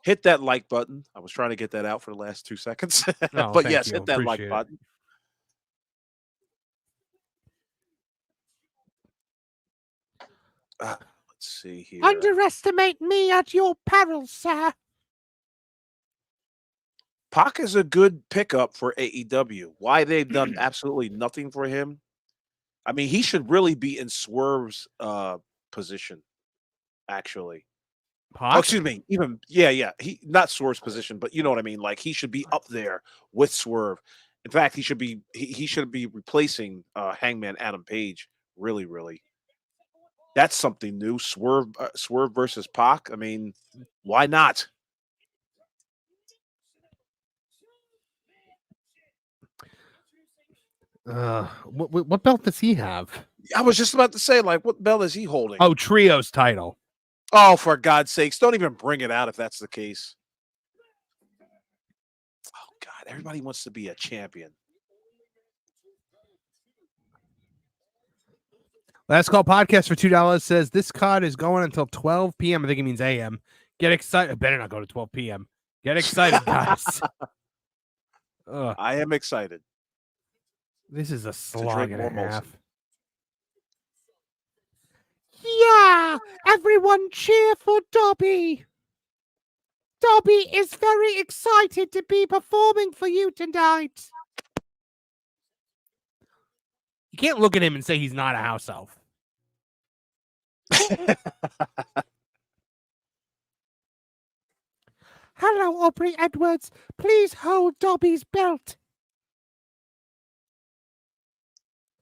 Hit that like button. I was trying to get that out for the last 2 seconds. But yes, hit that like button. Let's see here. Underestimate me at your peril, sir. Pac is a good pickup for AEW. Why they've done absolutely nothing for him? I mean, he should really be in Swerve's position, actually. Pac? Oh, excuse me. He not Swerve's position, but you know what I mean. Like he should be up there with Swerve. In fact, he should be replacing Hangman Adam Page. Really, really. That's something new. Swerve versus Pac. I mean, why not? What belt does he have? I was just about to say, like, what belt is he holding? Oh, Trios title. Oh, for God's sakes, don't even bring it out if that's the case. Oh, God, everybody wants to be a champion. Last Call Podcast for $2 says this card is going until 12 p.m. I think it means a.m. Get excited. I better not go to 12 p.m. Get excited, guys. I am excited. This is a slog and a half. Yeah, everyone cheer for Dobby. Dobby is very excited to be performing for you tonight. You can't look at him and say he's not a house elf. Hello, Aubrey Edwards. Please hold Dobby's belt.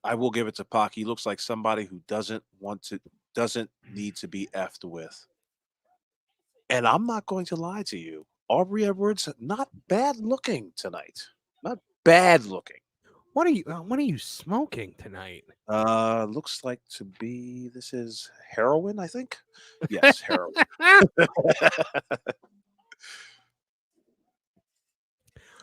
I will give it to Pac. He looks like somebody who doesn't need to be effed with. And I'm not going to lie to you. Aubrey Edwards, not bad looking tonight. Not bad looking. What are you smoking tonight? Looks like to be this is heroin, I think. Yes, heroin.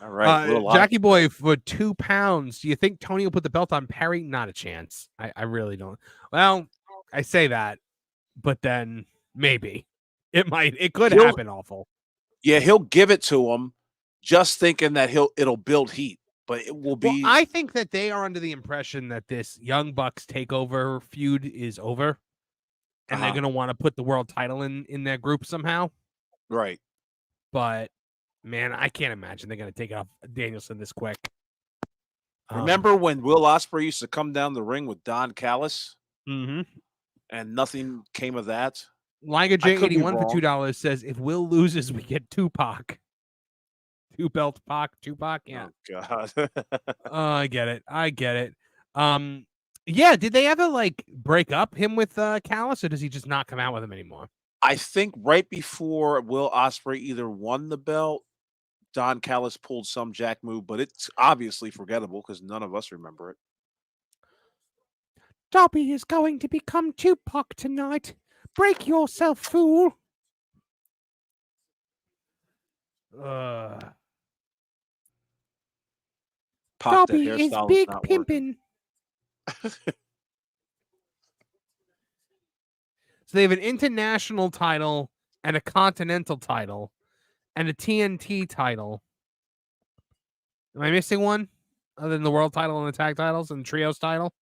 All right, Jackie Boy for £2. Do you think Tony will put the belt on Perry? Not a chance. I really don't. Well, I say that, but then maybe it might. It could happen. Awful. Yeah, he'll give it to him, just thinking that it'll build heat, but it will be. Well, I think that they are under the impression that this Young Bucks takeover feud is over, and they're going to want to put the world title in their group somehow. Right. But man, I can't imagine they're going to take off Danielson this quick. Remember when Will Ospreay used to come down the ring with Don Callis? Mm-hmm. And nothing came of that? Liga J81 for $2 says, if Will loses, we get Tupac. 2-belt Pac, Tupac. Yeah. Oh, God. I get it. Yeah, did they ever break up him with Callis, or does he just not come out with him anymore? I think right before Will Ospreay either won the belt, Don Callis pulled some jack move, but it's obviously forgettable because none of us remember it. Dobby is going to become Tupac tonight. Break yourself, fool. Dobby is big pimpin'. So they have an international title and a continental title and a TNT title. Am I missing one other than the world title and the tag titles and the trios title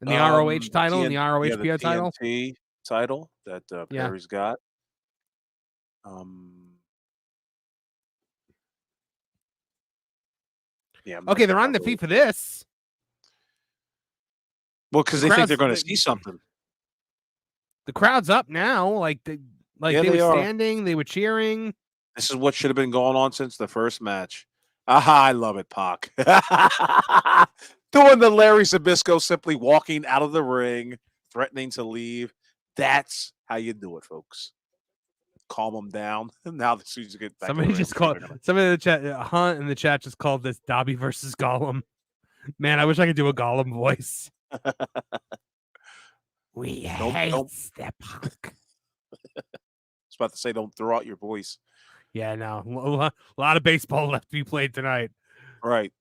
and the ROH title and the ROHPO title? TNT title that Perry's got. Yeah. Okay, they're on the feet for this. Well, because they think they're going to see something. The crowd's up now. They were standing, they were cheering. This is what should have been going on since the first match. Aha, I love it, Pac. Doing the Larry Zbyszko, simply walking out of the ring, threatening to leave. That's how you do it, folks. Calm them down. Now the suits get back. Somebody in the chat, Hunt in the chat just called this Dobby versus Gollum. Man, I wish I could do a Gollum voice. We hate the Pac. I was about to say, don't throw out your voice. Yeah, no. A lot of baseball left to be played tonight. Right.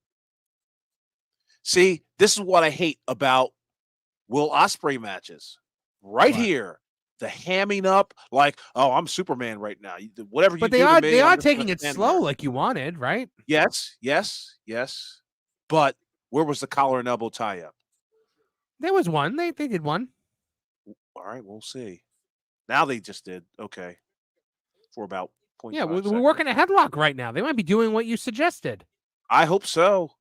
See, this is what I hate about Will Ospreay matches. Right here. The hamming up, oh, I'm Superman right now. Whatever you do. But they are taking it slow like you wanted, right? Yes. But where was the collar and elbow tie-up? There was one. They did one. All right, we'll see. Now they just did. Okay. For about 0.5 Yeah, we're seconds. working a headlock right now. They might be doing what you suggested. I hope so.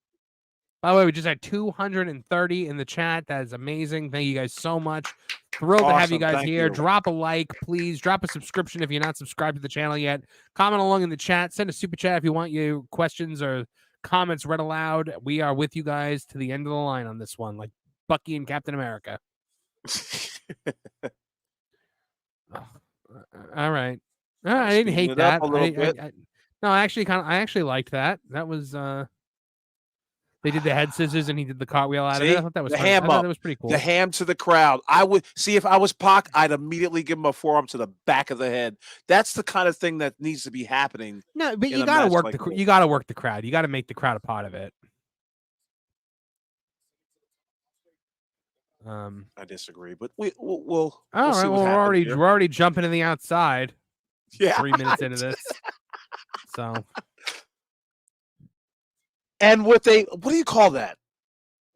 By the way, we just had 230 in the chat. That is amazing. Thank you guys so much. Thrilled to have you guys here. Drop a like, please. Drop a subscription if you're not subscribed to the channel yet. Comment along in the chat. Send a super chat if you want your questions or comments read aloud. We are with you guys to the end of the line on this one, like Bucky and Captain America. All right. I didn't hate that. I actually liked that. That was they did the head scissors and he did the cartwheel out of it. I thought that was ham that was pretty cool. The ham to the crowd. I would see if I was Pac, I'd immediately give him a forearm to the back of the head. That's the kind of thing that needs to be happening. No, but you gotta work you gotta work the crowd. You gotta make the crowd a part of it. I disagree, but we'll all right. Well, we're already jumping to the outside. Yeah, 3 minutes into this. So, and what do you call that?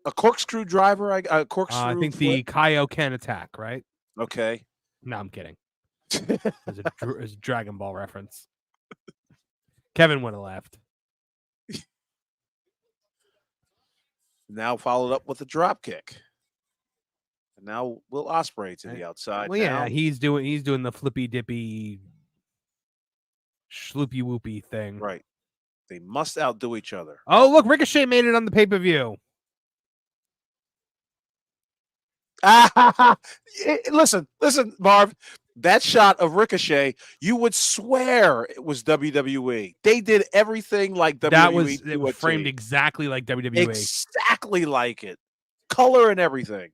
A corkscrew driver? A corkscrew? I think the Kaioken attack, right? Okay. No, I'm kidding. It's a Dragon Ball reference. Kevin would have laughed. Now followed up with a drop kick. Now Will Ospreay to the outside. Well, yeah, now. he's doing the flippy dippy, schloopy whoopy thing. Right. They must outdo each other. Oh, look, Ricochet made it on the pay-per-view. Listen, Marv. That shot of Ricochet, you would swear it was WWE. They did everything like WWE. It was framed exactly like WWE. Exactly like it. Color and everything.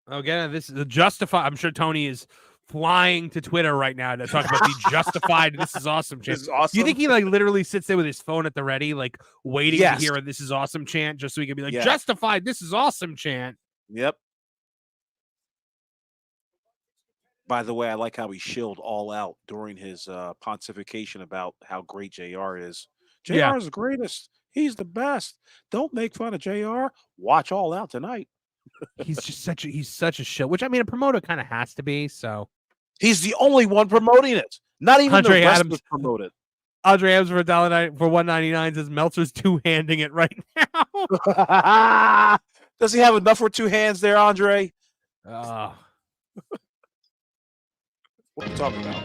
Again, this is a Justified. I'm sure Tony is flying to Twitter right now to talk about the Justified. This is awesome chant. This is awesome. Do you think he like literally sits there with his phone at the ready, like waiting to hear a "This is awesome" chant, just so he can be like Justified? This is awesome chant. Yep. By the way, I like how he shilled All Out during his pontification about how great JR is. JR is the greatest. He's the best. Don't make fun of JR. Watch All Out tonight. He's just such a shill, which I mean, a promoter kind of has to be. So he's the only one promoting it. Not even Andre the rest Adams promote it. Andre Adams for $1.99 says Meltzer's two-handing it right now. Does he have enough for two hands there, Andre? Oh. What are you talking about?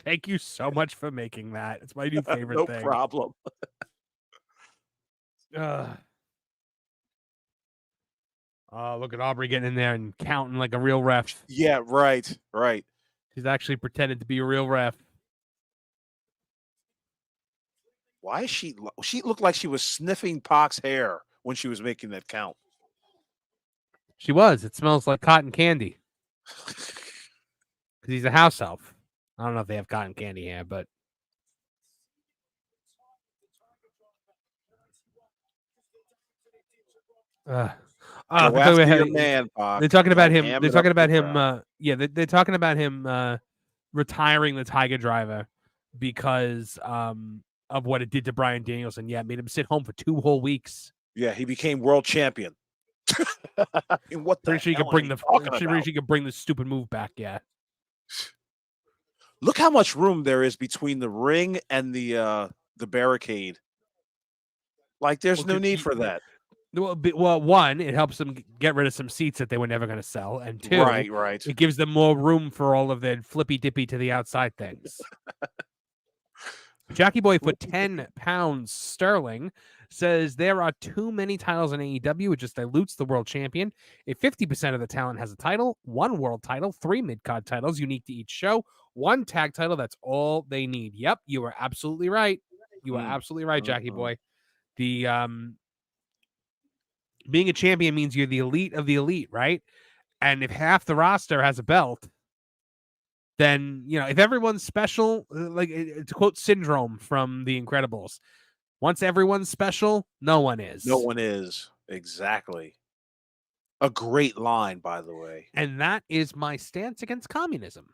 Thank you so much for making that. It's my new favorite thing. No problem. Oh, look at Aubrey getting in there and counting like a real ref. Yeah, right. She's actually pretended to be a real ref. Why is she looked like she was sniffing Pac's hair when she was making that count. She was. It smells like cotton candy. Because he's a house elf. I don't know if they have cotton candy here, but Go after your man, Pac. They're talking about him. They're talking about him. They're talking about him retiring the Tiger Driver because of what it did to Bryan Danielson. Yeah, it made him sit home for 2 whole weeks. Yeah, he became world champion. I mean, what the pretty sure you could bring the stupid move back. Yeah. Look how much room there is between the ring and the barricade. Like, there's no need for that. Well, one, it helps them get rid of some seats that they were never going to sell, and two, right, it gives them more room for all of their flippy dippy to the outside things. Jackie Boy for 10 pounds sterling says there are too many titles in AEW. It just dilutes the world champion. If 50% of the talent has a title, 1 world title, 3 mid-card titles unique to each show, 1 tag title, that's all they need. Yep, you are absolutely right. You are absolutely right, Jackie Boy. The being a champion means you're the elite of the elite, right? And if half the roster has a belt, then, you know, if everyone's special, like to quote Syndrome from The Incredibles, once everyone's special, no one is. No one is. Exactly. A great line, by the way. And that is my stance against communism.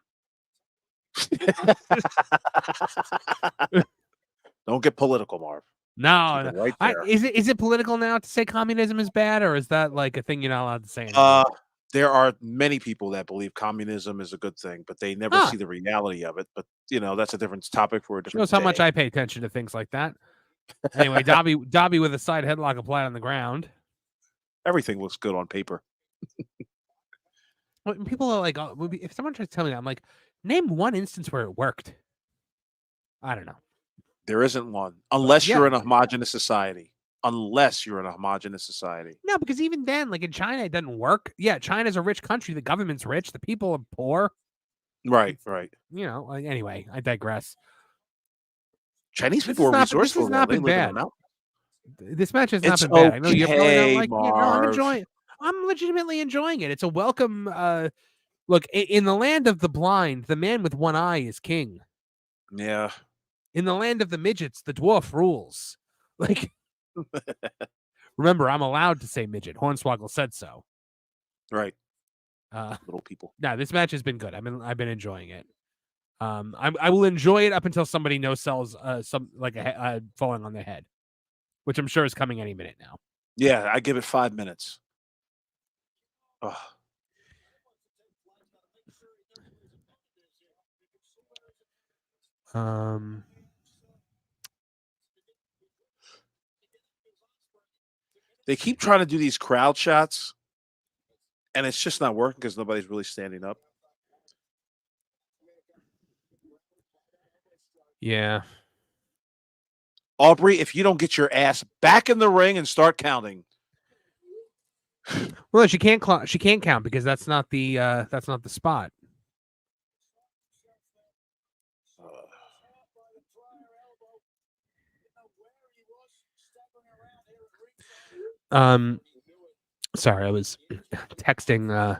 Don't get political, Marv. No. Right there. Is it political now to say communism is bad, or is that like a thing you're not allowed to say anymore? There are many people that believe communism is a good thing, but they never see the reality of it. But, you know, that's a different topic for a different Shows how much I pay attention to things like that. Anyway, Dobby with a side headlock applied on the ground. Everything looks good on paper. When people are like, if someone tries to tell me that, I'm like, name one instance where it worked. I don't know. There isn't one, unless you're in a homogenous society. Unless you're in a homogenous society. No, because even then, like in China, it doesn't work. Yeah, China's a rich country. The government's rich. The people are poor. Right. You know, like, anyway, I digress. Chinese people are resourceful. This has not been bad. This match has not been bad. I know you're probably not like it. No, I'm enjoying it. I'm legitimately enjoying it. It's a welcome. Look, in the land of the blind, the man with one eye is king. Yeah. In the land of the midgets, the dwarf rules. Like, remember, I'm allowed to say midget. Hornswoggle said so. Right. Little people. No, this match has been good. I've been enjoying it. I will enjoy it up until somebody no sells some like falling on their head, which I'm sure is coming any minute now. Yeah, I give it 5 minutes. Ugh. They keep trying to do these crowd shots, and it's just not working because nobody's really standing up. Yeah. Aubrey, if you don't get your ass back in the ring and start counting. Well, she can't count because that's not the spot. Sorry, I was texting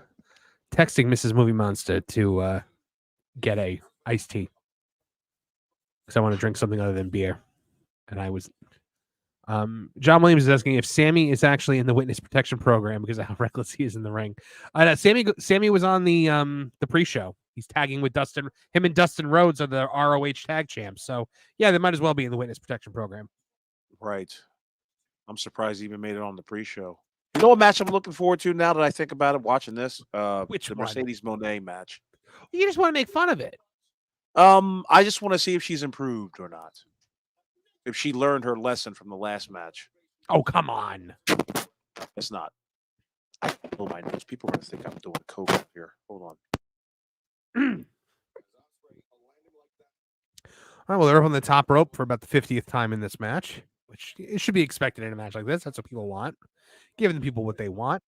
Mrs. Movie Monster to get a iced tea because I want to drink something other than beer. And I was John Williams is asking if Sammy is actually in the witness protection program because of how reckless he is in the ring. Sammy was on the pre-show. He's tagging with Dustin. Him and Dustin Rhodes are the ROH tag champs. So yeah, they might as well be in the witness protection program. Right. I'm surprised he even made it on the pre-show. You know what match I'm looking forward to now that I think about it, watching this? Which the one? Mercedes Moné match. You just want to make fun of it. I just want to see if she's improved or not. If she learned her lesson from the last match. Oh, come on. It's not. I blow my nose. People are going to think I'm doing coke here. Hold on. All right, well, they're up on the top rope for about the 50th time in this match, which it should be expected in a match like this. That's what people want. Giving the people what they want.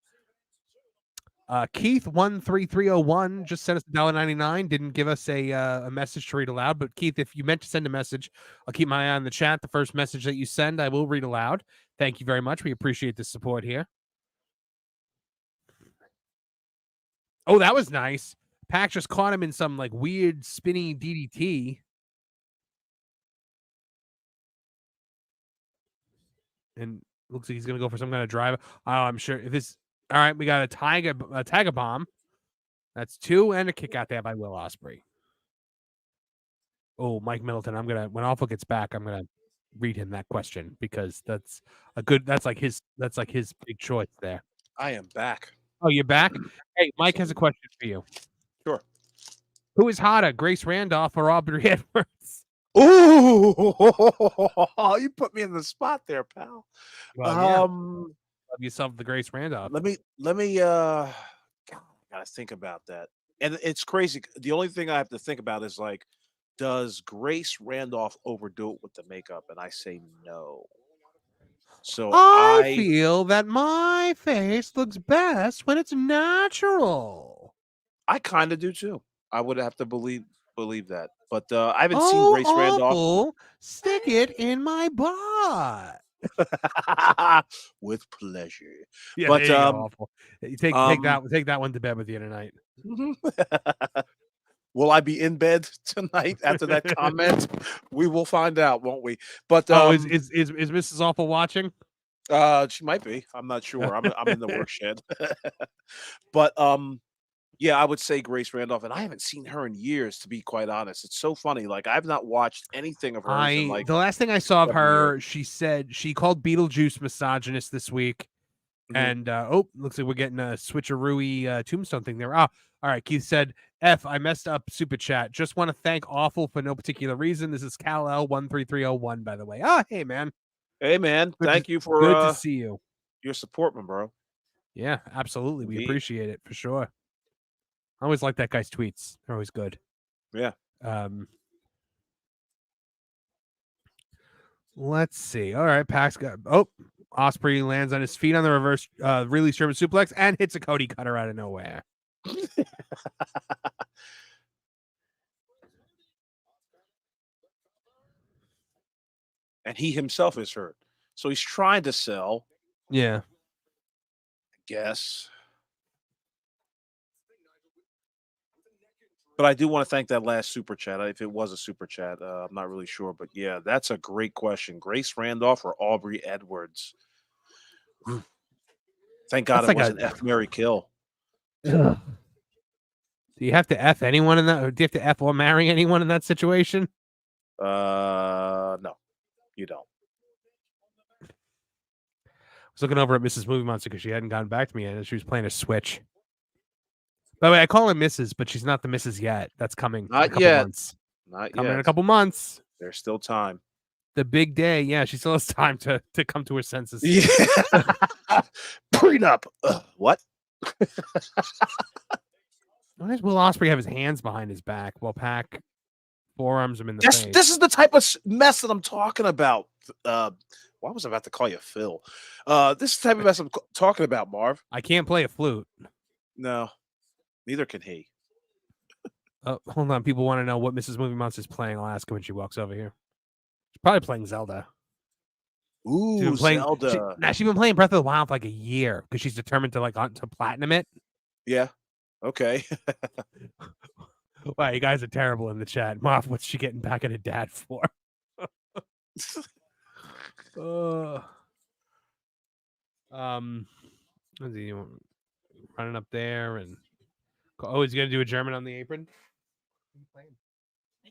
Keith 13301 just sent us $1.99. Didn't give us a message to read aloud, but Keith, if you meant to send a message, I'll keep my eye on the chat. The first message that you send, I will read aloud. Thank you very much. We appreciate the support here. Oh, that was nice. Pac just caught him in some like weird spinny DDT. And looks like he's gonna go for some kind of drive. Oh, I'm sure if this. All right, we got a tiger bomb. That's 2 and a kick out there by Will Ospreay. Oh, Mike Middleton. When Aewful gets back, I'm gonna read him that question because that's like his big choice there. I am back. Oh, you're back? Hey, Mike has a question for you. Sure. Who is hotter, Grace Randolph or Aubrey Edwards? Ooh, you put me in the spot there, pal. Well, yeah. Love yourself the Grace Randolph. Let me gotta think about that. And it's crazy. The only thing I have to think about is like, does Grace Randolph overdo it with the makeup? And I say no. So I feel that my face looks best when it's natural. I kind of do too. I would have to believe that. But I haven't seen Grace Randolph. Stick it in my butt. With pleasure. Yeah, but Aewful. You take that one to bed with you tonight. Will I be in bed tonight after that comment? We will find out, won't we? But is Mrs. Aewful watching? She might be. I'm not sure. I'm in the work shed. But yeah, I would say Grace Randolph, and I haven't seen her in years, to be quite honest. It's so funny. Like I've not watched anything of her. The last thing I saw of her, she said she called Beetlejuice misogynist this week. Mm-hmm. And looks like we're getting a switcheroo tombstone thing there. Oh, all right. Keith said, F, I messed up super chat. Just want to thank Aewful for no particular reason. This is Cal L 13301, by the way. Oh, hey man. Hey man. Thank you for good to see you. Your support, my bro. Yeah, absolutely. We appreciate it for sure. I always like that guy's tweets. They're always good. Yeah. Let's see. All right, Pac's got. Oh, Ospreay lands on his feet on the reverse release German suplex and hits a Cody cutter out of nowhere. And he himself is hurt, so he's trying to sell. Yeah. I guess. But I do want to thank that last super chat. If it was a super chat, I'm not really sure. But yeah, that's a great question. Grace Randolph or Aubrey Edwards? Thank God it wasn't F, Mary, Kill. Do you have to F anyone in that? Or do you have to F or marry anyone in that situation? No, you don't. I was looking over at Mrs. Movie Monster because she hadn't gotten back to me yet, and she was playing a Switch. By the way, I call her Mrs., but she's not the Mrs. yet. That's coming. Not yet. Months. Not Coming in a yet. couple months. There's still time. The big day. Yeah, she still has time to come to her senses. Yeah. Prenup. What? Why does Will Ospreay have his hands behind his back while Pac forearms him in the face? This is the type of mess that I'm talking about. Why was I about to call you Phil? This is the type of mess I'm talking about, Marv. I can't play a flute. No, neither can he. Oh, hold on. People want to know what Mrs. Movie Monster's playing. I'll ask her when she walks over here. She's probably playing Zelda. Ooh, Zelda. She's been playing Breath of the Wild for like a year because she's determined to to platinum it. Yeah. Okay. Wow, you guys are terrible in the chat. Marv, what's she getting back at her dad for? What's he running up there and he's gonna do a German on the apron.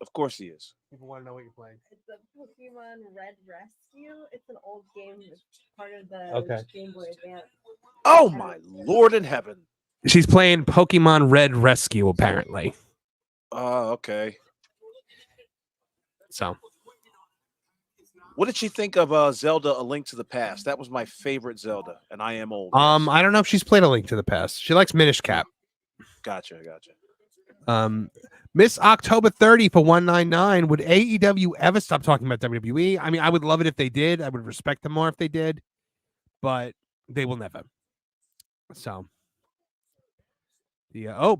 Of course he is. People want to know what you're playing. It's the Pokemon Red Rescue. It's an old game that's part of the Game Boy Advance. Oh my Lord in heaven. She's playing Pokemon Red Rescue, apparently. Oh, okay. So, what did she think of Zelda: A Link to the Past? That was my favorite Zelda, and I am old. I don't know if she's played A Link to the Past. She likes Minish Cap. Gotcha. Miss October 30 for 199. Would AEW ever stop talking about WWE? I mean, I would love it if they did. I would respect them more if they did, but they will never. So,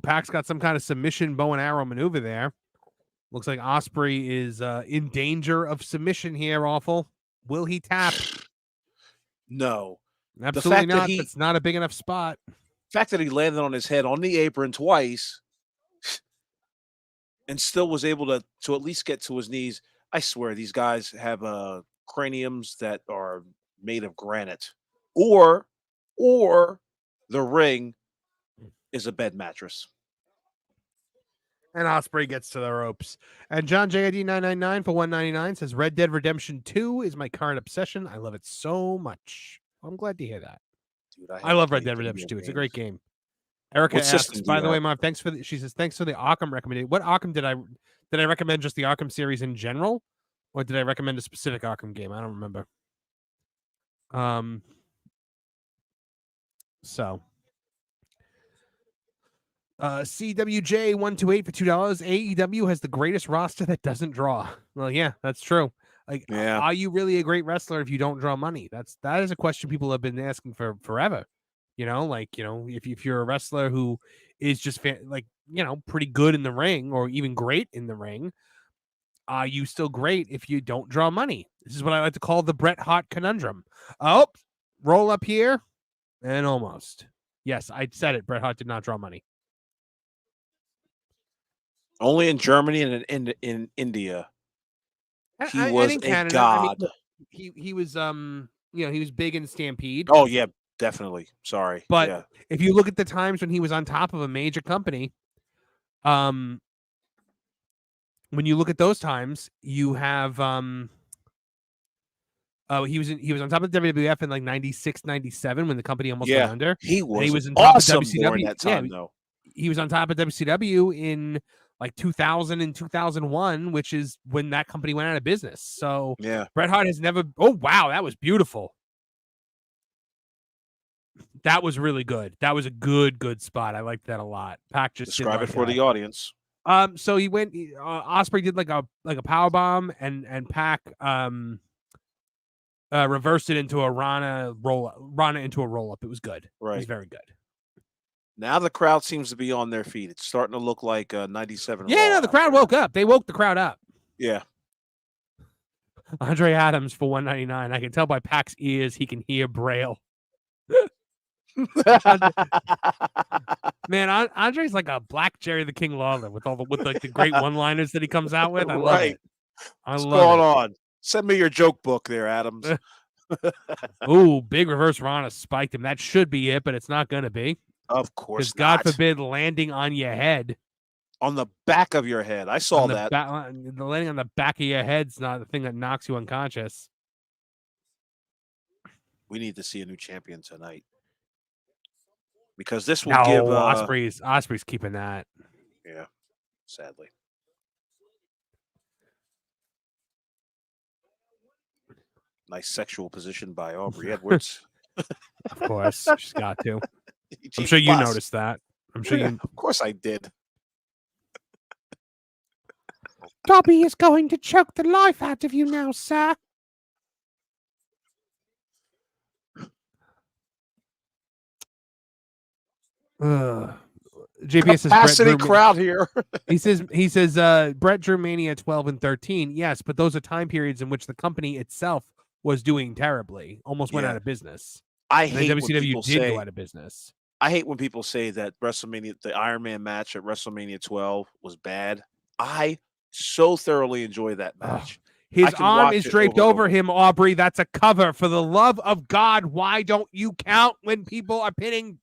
Pac's got some kind of submission bow and arrow maneuver there. Looks like Ospreay is in danger of submission here. Awful. Will he tap? No, absolutely not. It's not a big enough spot. The fact that he landed on his head on the apron twice and still was able to at least get to his knees. I swear these guys have craniums that are made of granite, or the ring is a bed mattress. And Ospreay gets to the ropes. And John JID 999 for 199 says Red Dead Redemption 2 is my current obsession. I love it so much. I'm glad to hear that. Dude, I love Red Dead Redemption 2. It's a great game. Erica asks, by the way, Marv, she says thanks for the Arkham recommendation. What Arkham did I recommend? Just the Arkham series in general, or did I recommend a specific Arkham game? I don't remember. CWJ128 for $2. AEW has the greatest roster that doesn't draw. Well, yeah, that's true. Like, are you really a great wrestler if you don't draw money? That is a question people have been asking for forever. If you're a wrestler who is just pretty good in the ring or even great in the ring, are you still great if you don't draw money? This is what I like to call the Bret Hart conundrum. Oh, roll up here and almost. Yes, I said it. Bret Hart did not draw money. Only in Germany and in India. He was a god. I mean, he was he was big in Stampede. Oh yeah, definitely. Sorry. But if you look at the times when he was on top of a major company, when you look at those times, you have he was on top of the WWF in like 96, 97 when the company almost went under. He was on awesome top of WCW that time, though. He was on top of WCW in like 2000 and 2001, which is when that company went out of business. So Bret Hart has never. Oh wow, that was beautiful. That was really good. That was a good spot. I liked that a lot. Pac just describe it for the audience. So he went. Ospreay did like a power bomb, and Pac reversed it into a Rana into a roll up. It was good. Right. It was very good. Now the crowd seems to be on their feet. It's starting to look like 97. Yeah, no, the crowd woke up. They woke the crowd up. Yeah. Andre Adams for $199. I can tell by Pac's ears he can hear Braille. Man, Andre's like a black Jerry the King Lawler with the great one-liners that he comes out with. I love it. What's going on? Send me your joke book there, Adams. Ooh, big reverse Rana spiked him. That should be it, but it's not going to be. Of course not. God forbid landing on your head. On the back of your head. I saw that. The landing on the back of your head's not the thing that knocks you unconscious. We need to see a new champion tonight. Because this will give Ospreay's keeping that. Yeah, sadly. Nice sexual position by Aubrey Edwards. Of course, she's got to. I'm Chief sure you Boss. noticed that. I'm sure you. Of course I did. Dobby is going to choke the life out of you now, sir. JP says Capacity crowd here. He says Brett Drew Mania 12 and 13. Yes, but those are time periods in which the company itself was doing terribly, almost went out of business. I And hate then when WCW people did say, go out of business. I hate when people say that WrestleMania, the Iron Man match at WrestleMania 12 was bad. I so thoroughly enjoy that match. His arm is draped over him, Aubrey. That's a cover. For the love of God, why don't you count when people are pinning?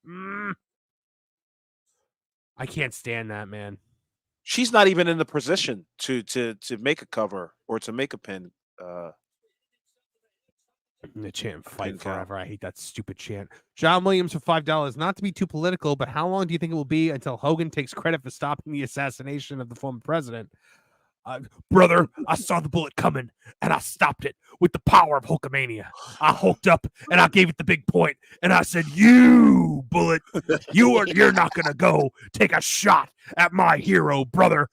I can't stand that, man. She's not even in the position to make a cover or to make a pin. The chant fight forever. I hate that stupid chant. John Williams for $5. Not to be too political, but how long do you think it will be until Hogan takes credit for stopping the assassination of the former president? Brother, I saw the bullet coming and I stopped it with the power of Hulkamania. I hulked up and I gave it the big point and I said, "You bullet, you're not gonna go take a shot at my hero, brother."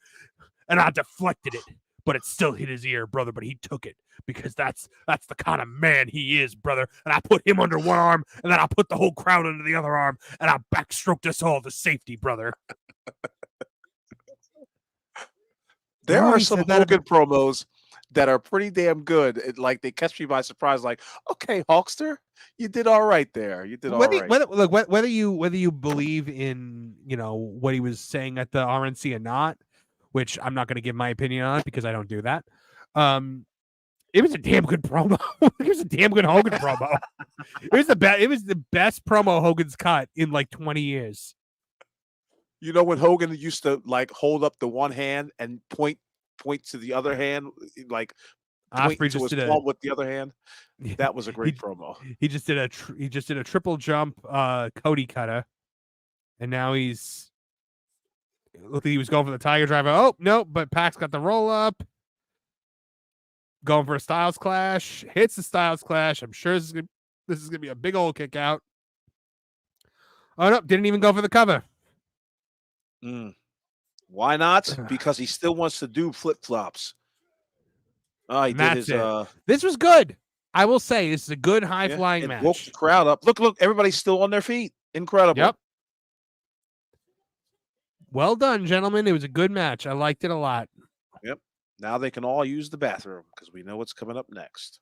And I deflected it, but it still hit his ear, brother. But he took it because that's the kind of man he is, brother. And I put him under one arm and then I put the whole crowd under the other arm and I backstroked us all to safety, brother. There are some Hogan promos that are pretty damn good. Like they catch me by surprise. Like, okay, Hulkster, you did all right there. You did all right. Whether you believe in what he was saying at the RNC or not, which I'm not going to give my opinion on because I don't do that. It was a damn good promo. It was a damn good Hogan promo. It was the best promo Hogan's cut in like 20 years. You know when Hogan used to like hold up the one hand and point to the other hand, like point to his palm with the other hand. That was a great promo. He just did a triple jump Cody cutter, and now he's looked like he was going for the Tiger Driver. Oh no, but Pac's got the roll up, going for a Styles Clash. Hits the Styles Clash. I'm sure this is gonna be a big old kick out. Oh no, didn't even go for the cover. Why not? Because he still wants to do flip flops. Oh, he did his. This was good. I will say this is a good high flying match. Woke the crowd up. Look! Everybody's still on their feet. Incredible. Yep. Well done, gentlemen. It was a good match. I liked it a lot. Yep. Now they can all use the bathroom because we know what's coming up next.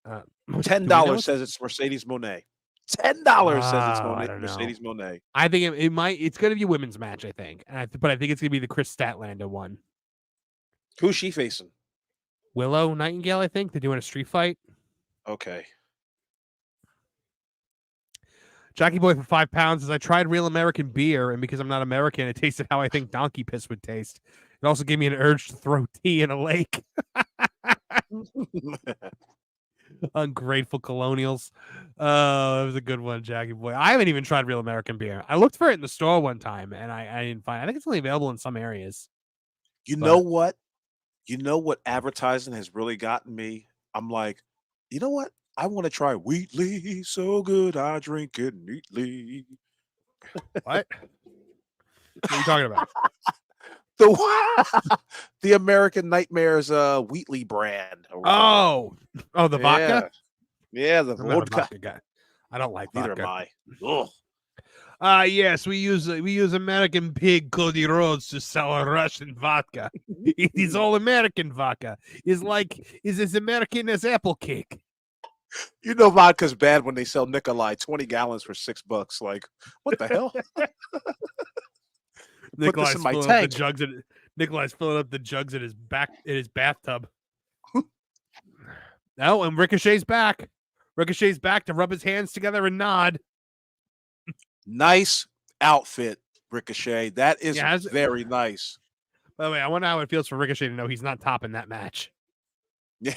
$10 says it's Mercedes Moné. $10 says it's Mercedes Moné. I think it's going to be a women's match, I think. But I think it's going to be the Chris Statlander one. Who's she facing? Willow Nightingale, I think. They're doing a street fight. Okay. Jockey Boy for £5 says, I tried real American beer, and because I'm not American, it tasted how I think donkey piss would taste. It also gave me an urge to throw tea in a lake. Ungrateful colonials. Oh, that was a good one, Jackie Boy. I haven't even tried real American beer. I looked for it in the store one time and I didn't find it. I think it's only available in some areas. Know what? You know what advertising has really gotten me? I'm like, you know what? I want to try Wheatley. So good, I drink it neatly. What? What are you talking about? The American Nightmares Wheatley brand. The vodka? Yeah, the vodka guy. I don't like Neither vodka. am I. Yes, we use American Pig Cody Rhodes to sell a Russian vodka. It is all American vodka. Is as American as apple cake. You know vodka's bad when they sell Nikolai 20 gallons for $6. Like, what the hell? Nikolai's filling up the jugs in his bathtub. Oh, and Ricochet's back. Ricochet's back to rub his hands together and nod. Nice outfit, Ricochet. That is very nice. By the way, I wonder how it feels for Ricochet to know he's not topping that match. Yeah.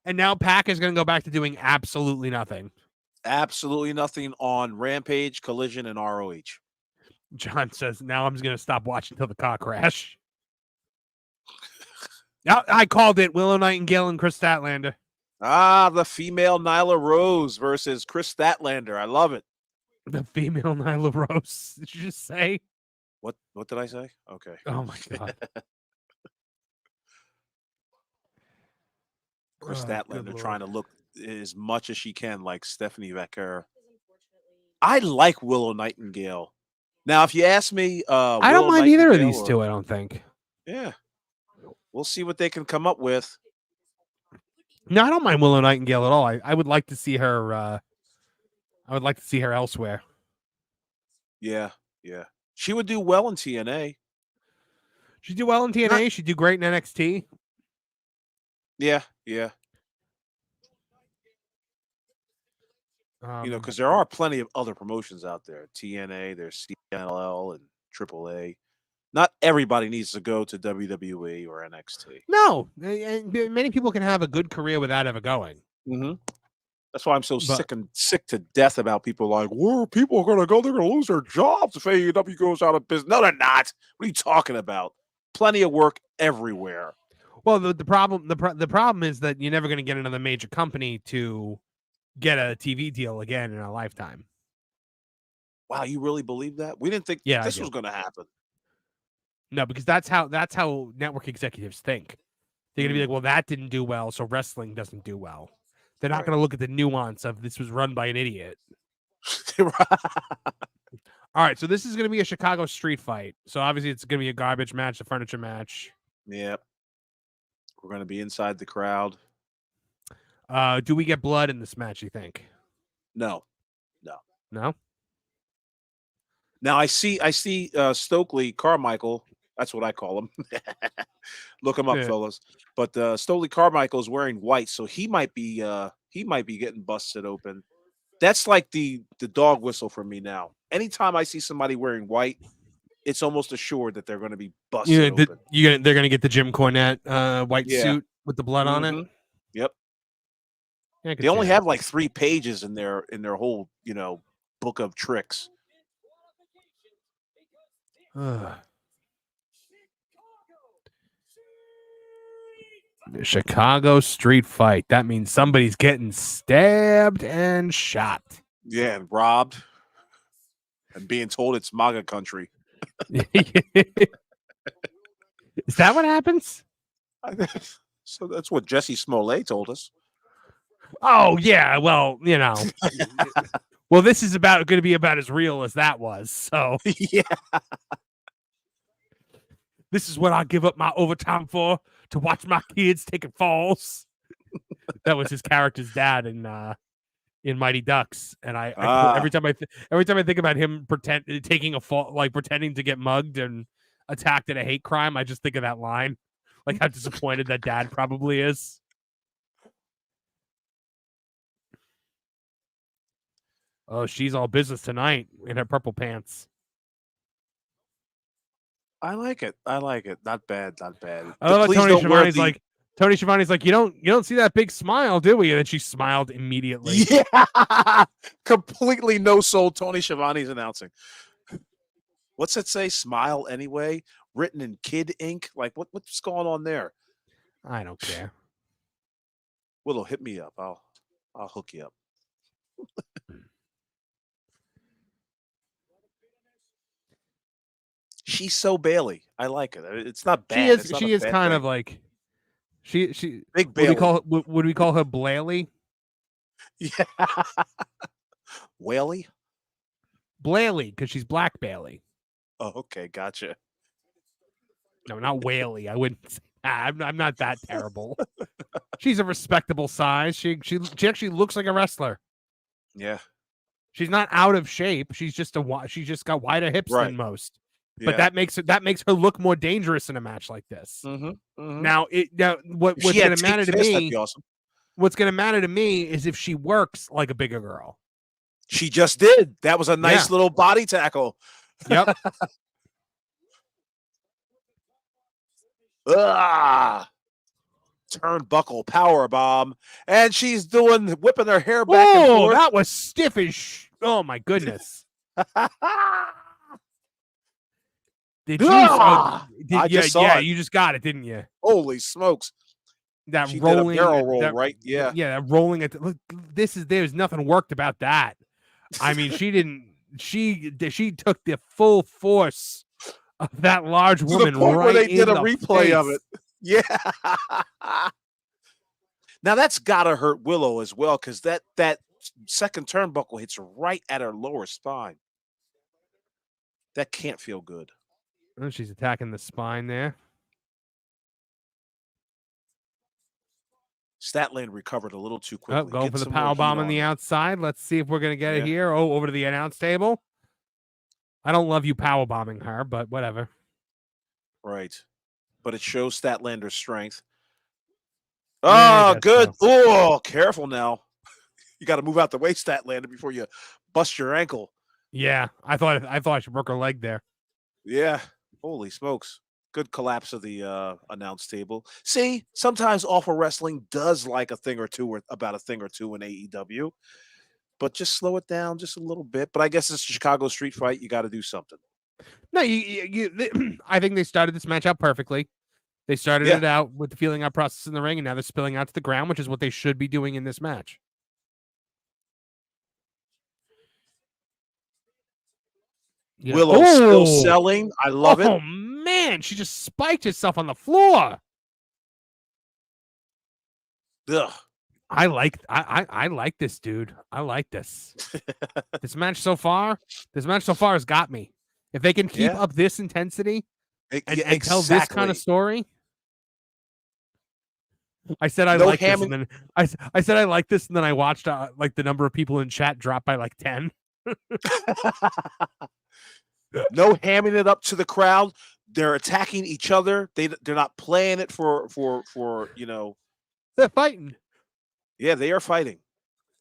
And now Pac is going to go back to doing absolutely nothing. Absolutely nothing on Rampage, Collision, and ROH. John says, now I'm just going to stop watching until the car crash. I called it. Willow Nightingale and Chris Statlander. The female Nyla Rose versus Chris Statlander. I love it. The female Nyla Rose. Did you just say? What did I say? Okay. Oh my god. Chris Oh, Statlander trying to look as much as she can like Stephanie Becker. I like Willow Nightingale. Now, if you ask me, I don't mind either of these two. I don't think. Yeah, we'll see what they can come up with. No, I don't mind Willow Nightingale at all. I would like to see her. I would like to see her elsewhere. Yeah. She would do well in TNA. She'd do well in TNA. She'd do great in NXT. Yeah. Because there are plenty of other promotions out there. TNA, there's CNL and AAA. Not everybody needs to go to WWE or NXT. No, and many people can have a good career without ever going. Mm-hmm. That's why I'm so sick to death about people like, where are people going to go? They're going to lose their jobs if AEW goes out of business. No, they're not. What are you talking about? Plenty of work everywhere. Well, the problem is that you're never going to get another major company to get a TV deal again in a lifetime. Wow, you really believe that? We didn't think this was going to happen. No, because that's how network executives think. They're going to be like, well, that didn't do well, so wrestling doesn't do well. They're not going to look at the nuance of this was run by an idiot. All right, so this is going to be a Chicago street fight. So obviously it's going to be a garbage match, a furniture match. Yep. We're going to be inside the crowd. Do we get blood in this match, you think? No. No? Now I see Stokely Carmichael. That's what I call him. Look him up, fellas. But Stokely Carmichael is wearing white, so he might be getting busted open. That's like the dog whistle for me now. Anytime I see somebody wearing white, it's almost assured that they're going to be busted open. They're going to get the Jim Cornette white suit with the blood on it. Yep. Yeah, they only have like 3 pages in their whole book of tricks. The Chicago street fight. That means somebody's getting stabbed and shot. Yeah, and robbed. And being told it's MAGA country. Is that what happens? So that's what Jesse Smollett told us. Oh, yeah. Well, well, this is going to be about as real as that was. So, yeah. This is what I give up my overtime for, to watch my kids taking falls. That was his character's dad in Mighty Ducks, and every time I think about him taking a fall, like pretending to get mugged and attacked at a hate crime, I just think of that line, like how disappointed that dad probably is. Oh, she's all business tonight in her purple pants. I like it. Not bad. I love Tony Schiavone's like, you don't see that big smile, do we? And then she smiled immediately. Yeah. Completely no soul Tony Schiavone's announcing. What's it say? Smile anyway? Written in kid ink? Like what's going on there? I don't care. Willow, hit me up. I'll hook you up. She's so Bailey. I like it. It's not bad. She is kind of like she big Bailey. Would we call her Blailey? Yeah. Whaley? Blailey, because she's Black Bailey. Oh, okay, gotcha. No, not Whaley. I wouldn't. I'm not that terrible. She's a respectable size. She actually looks like a wrestler. Yeah. She's not out of shape. She's just got wider hips than most. But that makes her look more dangerous in a match like this. Now, what's going to matter to me? Awesome. What's going to matter to me is if she works like a bigger girl. She just did. That was a nice little body tackle. Yep. Turnbuckle power bomb, and she's whipping her hair back and forth. That was stiff as oh my goodness. Did you? I just saw it. You just got it, didn't you? Holy smokes! That She rolling did a barrel roll, right? Yeah. That rolling at look. There's nothing worked about that. I mean, she didn't. She took the full force of that large woman to the point right where they in did a the replay face. of it. Yeah. Now that's gotta hurt Willow as well, because that second turnbuckle hits right at her lower spine. That can't feel good. Oh, she's attacking the spine there. Statlander recovered a little too quickly. Oh, going for the power bomb on the outside. Let's see if we're gonna get it here. Oh, over to the announce table. I don't love you power bombing her, but whatever. Right, but it shows Statlander's strength. Oh, good. So. Oh, careful now. You got to move out the way, Statlander, before you bust your ankle. Yeah, I thought I should broke her leg there. Yeah. Holy smokes. Good collapse of the announce table. See, sometimes Awful Wrestling does like a thing or two in AEW, but just slow it down just a little bit. But I guess it's a Chicago street fight. You got to do something. No, I think they started this match out perfectly. They started it out with the feeling out process in the ring, and now they're spilling out to the ground, which is what they should be doing in this match. Yeah. Willow still selling. I love it. Oh, man. She just spiked herself on the floor. Ugh. I like this, dude. I like this. This match so far has got me. If they can keep up this intensity and tell this kind of story. I said I like this, and then I said I like this, and then I watched like the number of people in chat drop by like 10. No hamming it up to the crowd. They're attacking each other. They're not playing it for They're fighting. Yeah, they are fighting.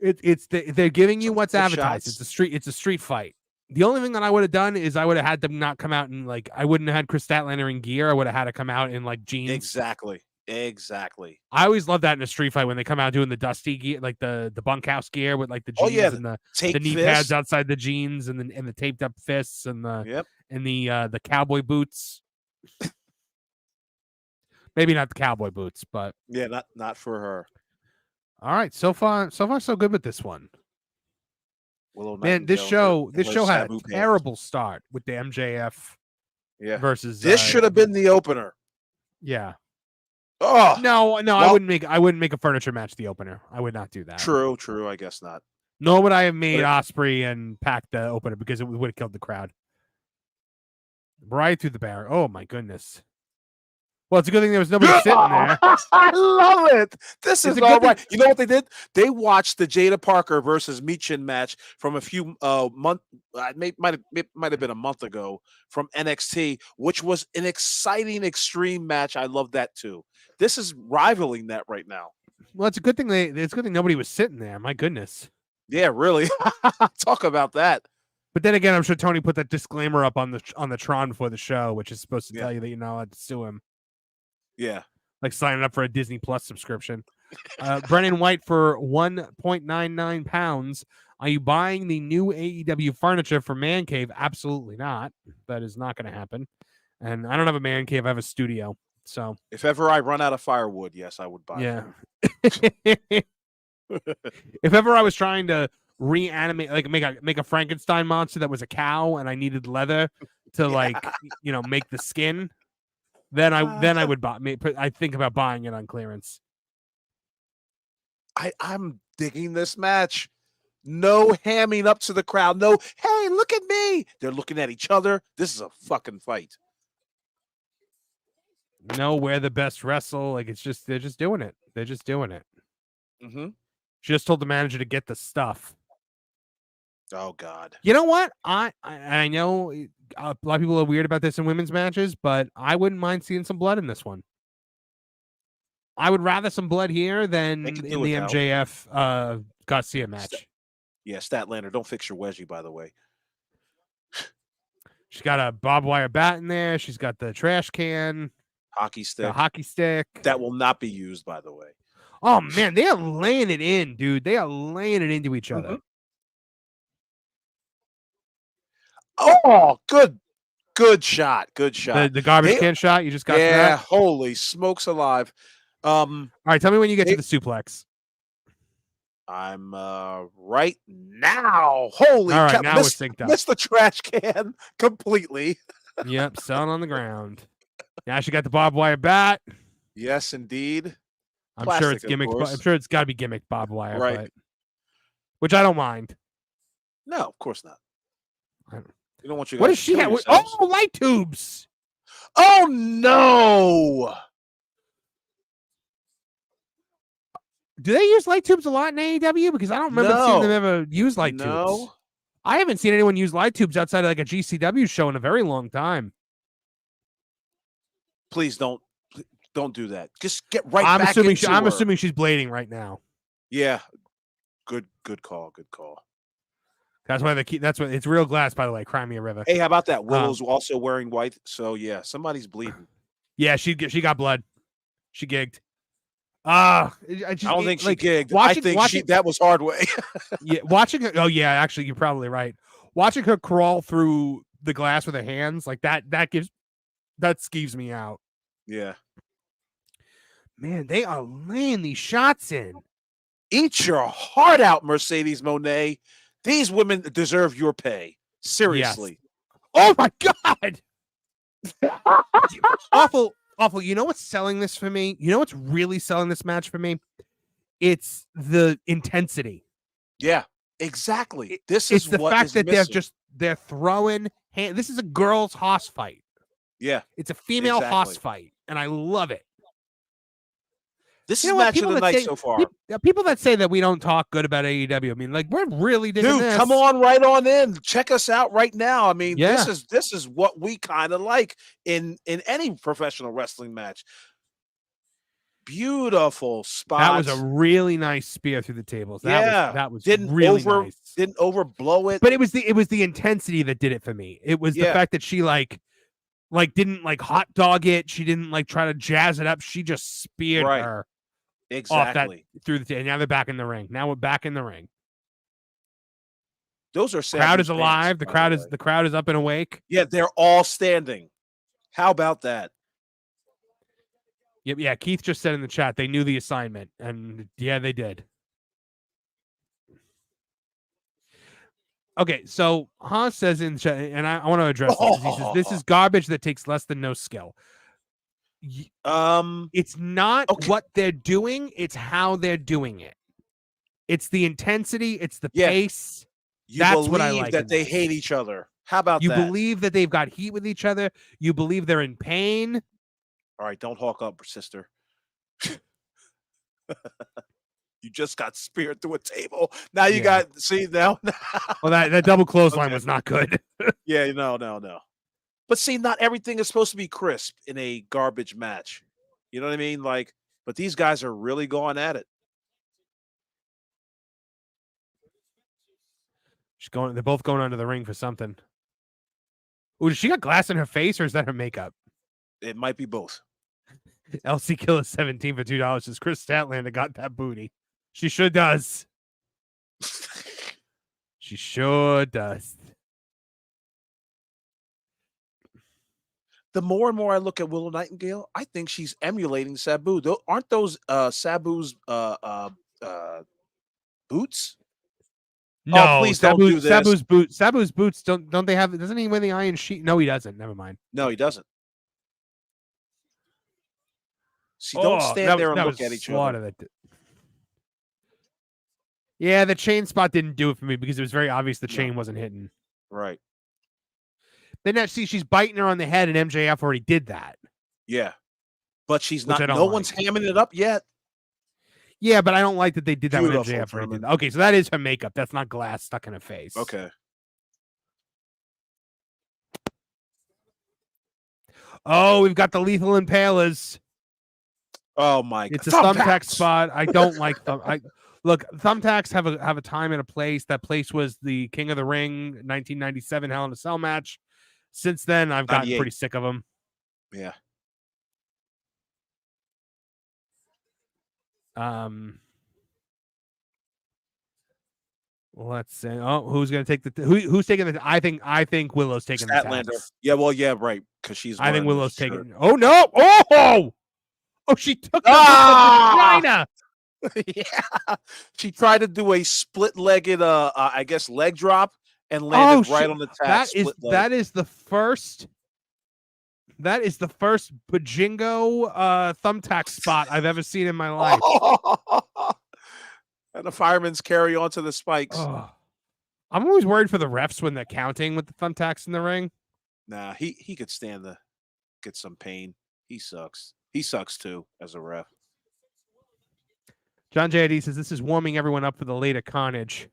They're giving you what's advertised. It's a street fight. The only thing that I would have done is I would have had them not come out in like I wouldn't have had Chris Statlander in gear. I would have had to come out in like jeans. Exactly. I always love that in a street fight when they come out doing the dusty gear, like the bunkhouse gear with like the jeans and the knee pads outside the jeans and the taped up fists and the cowboy boots. Maybe not the cowboy boots, but yeah, not for her. All right, so far so good with this one. Man, this show had a terrible start with the MJF. Yeah. Versus this should have been the opener. Yeah. Oh no, I wouldn't make a furniture match the opener. I would not do that. True. I guess not. Nor would I have made Osprey and Pac the opener because it would have killed the crowd. Right through the barrier. Oh my goodness. Well, it's a good thing there was nobody sitting there. I love it. This is all right. You know what they did? They watched the Jada Parker versus Michin match from a few months. Might have been a month ago from NXT, which was an exciting extreme match. I love that too. This is rivaling that right now. Well, it's a good thing nobody was sitting there. My goodness. Yeah, really. Talk about that. But then again, I'm sure Tony put that disclaimer up on the Tron before the show, which is supposed to tell you that you're not allowed to sue him. Yeah. Like signing up for a Disney Plus subscription. Brennan White for 1.99 pounds. Are you buying the new AEW furniture for Man Cave? Absolutely not. That is not going to happen. And I don't have a man cave. I have a studio. So if ever I run out of firewood, yes, I would buy it. If ever I was trying to reanimate, like make a Frankenstein monster that was a cow and I needed leather to make the skin, then I would buy. I think about buying it on clearance. I'm digging this match. No hamming up to the crowd. No, hey, look at me. They're looking at each other. This is a fucking fight. No, we're the best wrestle. Like they're just doing it. They're just doing it. Mm-hmm. She just told the manager to get the stuff. Oh God. You know what? I know a lot of people are weird about this in women's matches, but I wouldn't mind seeing some blood in this one. I would rather some blood here than in the MJF Garcia match. Yeah, Statlander, don't fix your wedgie, by the way. She's got a barbed wire bat in there. She's got the trash can. Hockey stick. The hockey stick. That will not be used, by the way. Oh, man, they are laying it in, dude. They are laying it into each other. Oh, good Good shot. Good shot. The garbage Hey, can shot you just got. yeah. For that? Holy smokes alive. All right, tell me when you get Hey, to the suplex. I'm right now. Holy All right, cow! now we're synced up. Missed the trash can completely. Yep, selling on the ground. Now she got the barbed wire bat. Yes, indeed. I'm Plastic, sure it's of gimmicked. course. I'm sure it's got to be gimmicked barbed wire, Right. but which I don't mind. No, of course not. We don't want you guys. What does she to have? kill yourselves. Oh, light tubes. Oh no! Do they use light tubes a lot in AEW? Because I don't remember seeing them ever use light tubes. I haven't seen anyone use light tubes outside of like a GCW show in a very long time. Please don't do that. Just get right I'm back assuming into I'm her. assuming she's blading right now. Yeah. Good call. Good call. That's why that's what it's real glass, by the way. Cry me a river. Hey, how about that? Willow's also wearing white. So yeah, somebody's bleeding. Yeah, she got blood. She gigged. I don't think she gigged. Watching, I think that was hard way. Yeah, watching her. Oh yeah, actually, you're probably right. Watching her crawl through the glass with her hands like that skeeves me out. Yeah. Man, they are laying these shots in. Eat your heart out, Mercedes Moné. These women deserve your pay. Seriously. Yes. Oh my God. Awful. You know what's selling this for me? You know what's really selling this match for me? It's the intensity. Yeah, exactly. It's the fact that they're throwing hand. This is a girls' hoss fight. Yeah. It's a female hoss fight, and I love it. This is match of the night so far. People that say that we don't talk good about AEW, I mean, like, we're really digging this. Come on right on in. Check us out right now. I mean, yeah. this is what we kind of like in any professional wrestling match. Beautiful spots. That was a really nice spear through the tables. That was really nice. Didn't overblow it. But it was the intensity that did it for me. It was the fact that she like didn't like hot dog it. She didn't like try to jazz it up. She just speared her. Exactly. Through the tape. And now they're back in the ring. Now we're back in the ring. Those are crowd is alive. The crowd is up and awake. Yeah, they're all standing. How about that? Yep, yeah. Keith just said in the chat they knew the assignment, and yeah, they did. Okay, so Haas says in chat, and I want to address this. He says this is garbage that takes less than no skill. It's not what they're doing, it's how they're doing it. It's the intensity, it's the pace. That's what I like. That they hate each other. How about you that? You believe that they've got heat with each other. You believe they're in pain. All right, don't hawk up, sister. You just got speared through a table. Now you got now. Well, that double clothesline was not good. Yeah, no. But see, not everything is supposed to be crisp in a garbage match. You know what I mean? Like, but these guys are really going at it. They're both going onto the ring for something. Oh, does she got glass in her face, or is that her makeup? It might be both. LC Killer 17 for $2 says Chris Statlander got that booty. She sure does. She sure does. The more and more I look at Willow Nightingale, I think she's emulating Sabu. Aren't those Sabu's boots? No, please don't do this. Sabu's boots don't they have? Doesn't he wear the iron sheet? No, he doesn't. Never mind. No, he doesn't. See, don't stand there and look at each other. Yeah, the chain spot didn't do it for me because it was very obvious the chain wasn't hitting. Right. Then now, she's biting her on the head, and MJF already did that. Yeah, but she's not. No one's hamming it up yet. Yeah, but I don't like that they did that with MJF already did that. Okay, so that is her makeup. That's not glass stuck in her face. Okay. Oh, we've got the Lethal Impalers. Oh my God! It's a thumbtack spot. I don't like them. Look, thumbtacks have a time and a place. That place was the King of the Ring 1997 Hell in a Cell match. Since then, I've gotten pretty sick of them. Yeah. Let's see. Oh, who's gonna take the who's taking the? I think Willow's taking the Statlander. tax. Yeah, well, yeah, right. Because she's. I think wearing the Willow's shirt. taking. Oh no! Oh, she took the vagina. Yeah, she tried to do a split-legged, I guess, leg drop and landed right on the tax. That is the first. That is the first Bajingo thumbtack spot I've ever seen in my life. And the firemen's carry onto the spikes. Oh. I'm always worried for the refs when they're counting with the thumbtacks in the ring. Nah, he could stand to get some pain. He sucks. He sucks too as a ref. John JID says this is warming everyone up for the later carnage.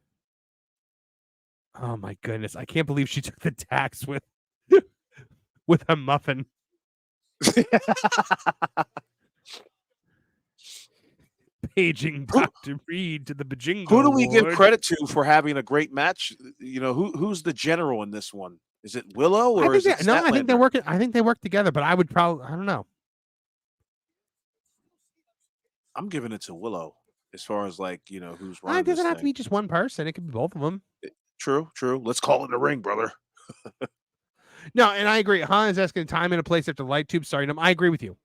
Oh my goodness. I can't believe she took the tax with a muffin. Paging Dr. Reed to the Bajingo. Who do we give Award. credit to for having a great match? You know, who's the general in this one? Is it Willow or is it I think they're Statlander? working. I think they work together, but I would probably I don't know. I'm giving it to Willow as far as like, you know, who's running It doesn't this have to thing. be just one person. It could be both of them. True. Let's call it the ring, brother. No, and I agree. Han is asking time and a place after light tube. Sorry, no, I agree with you.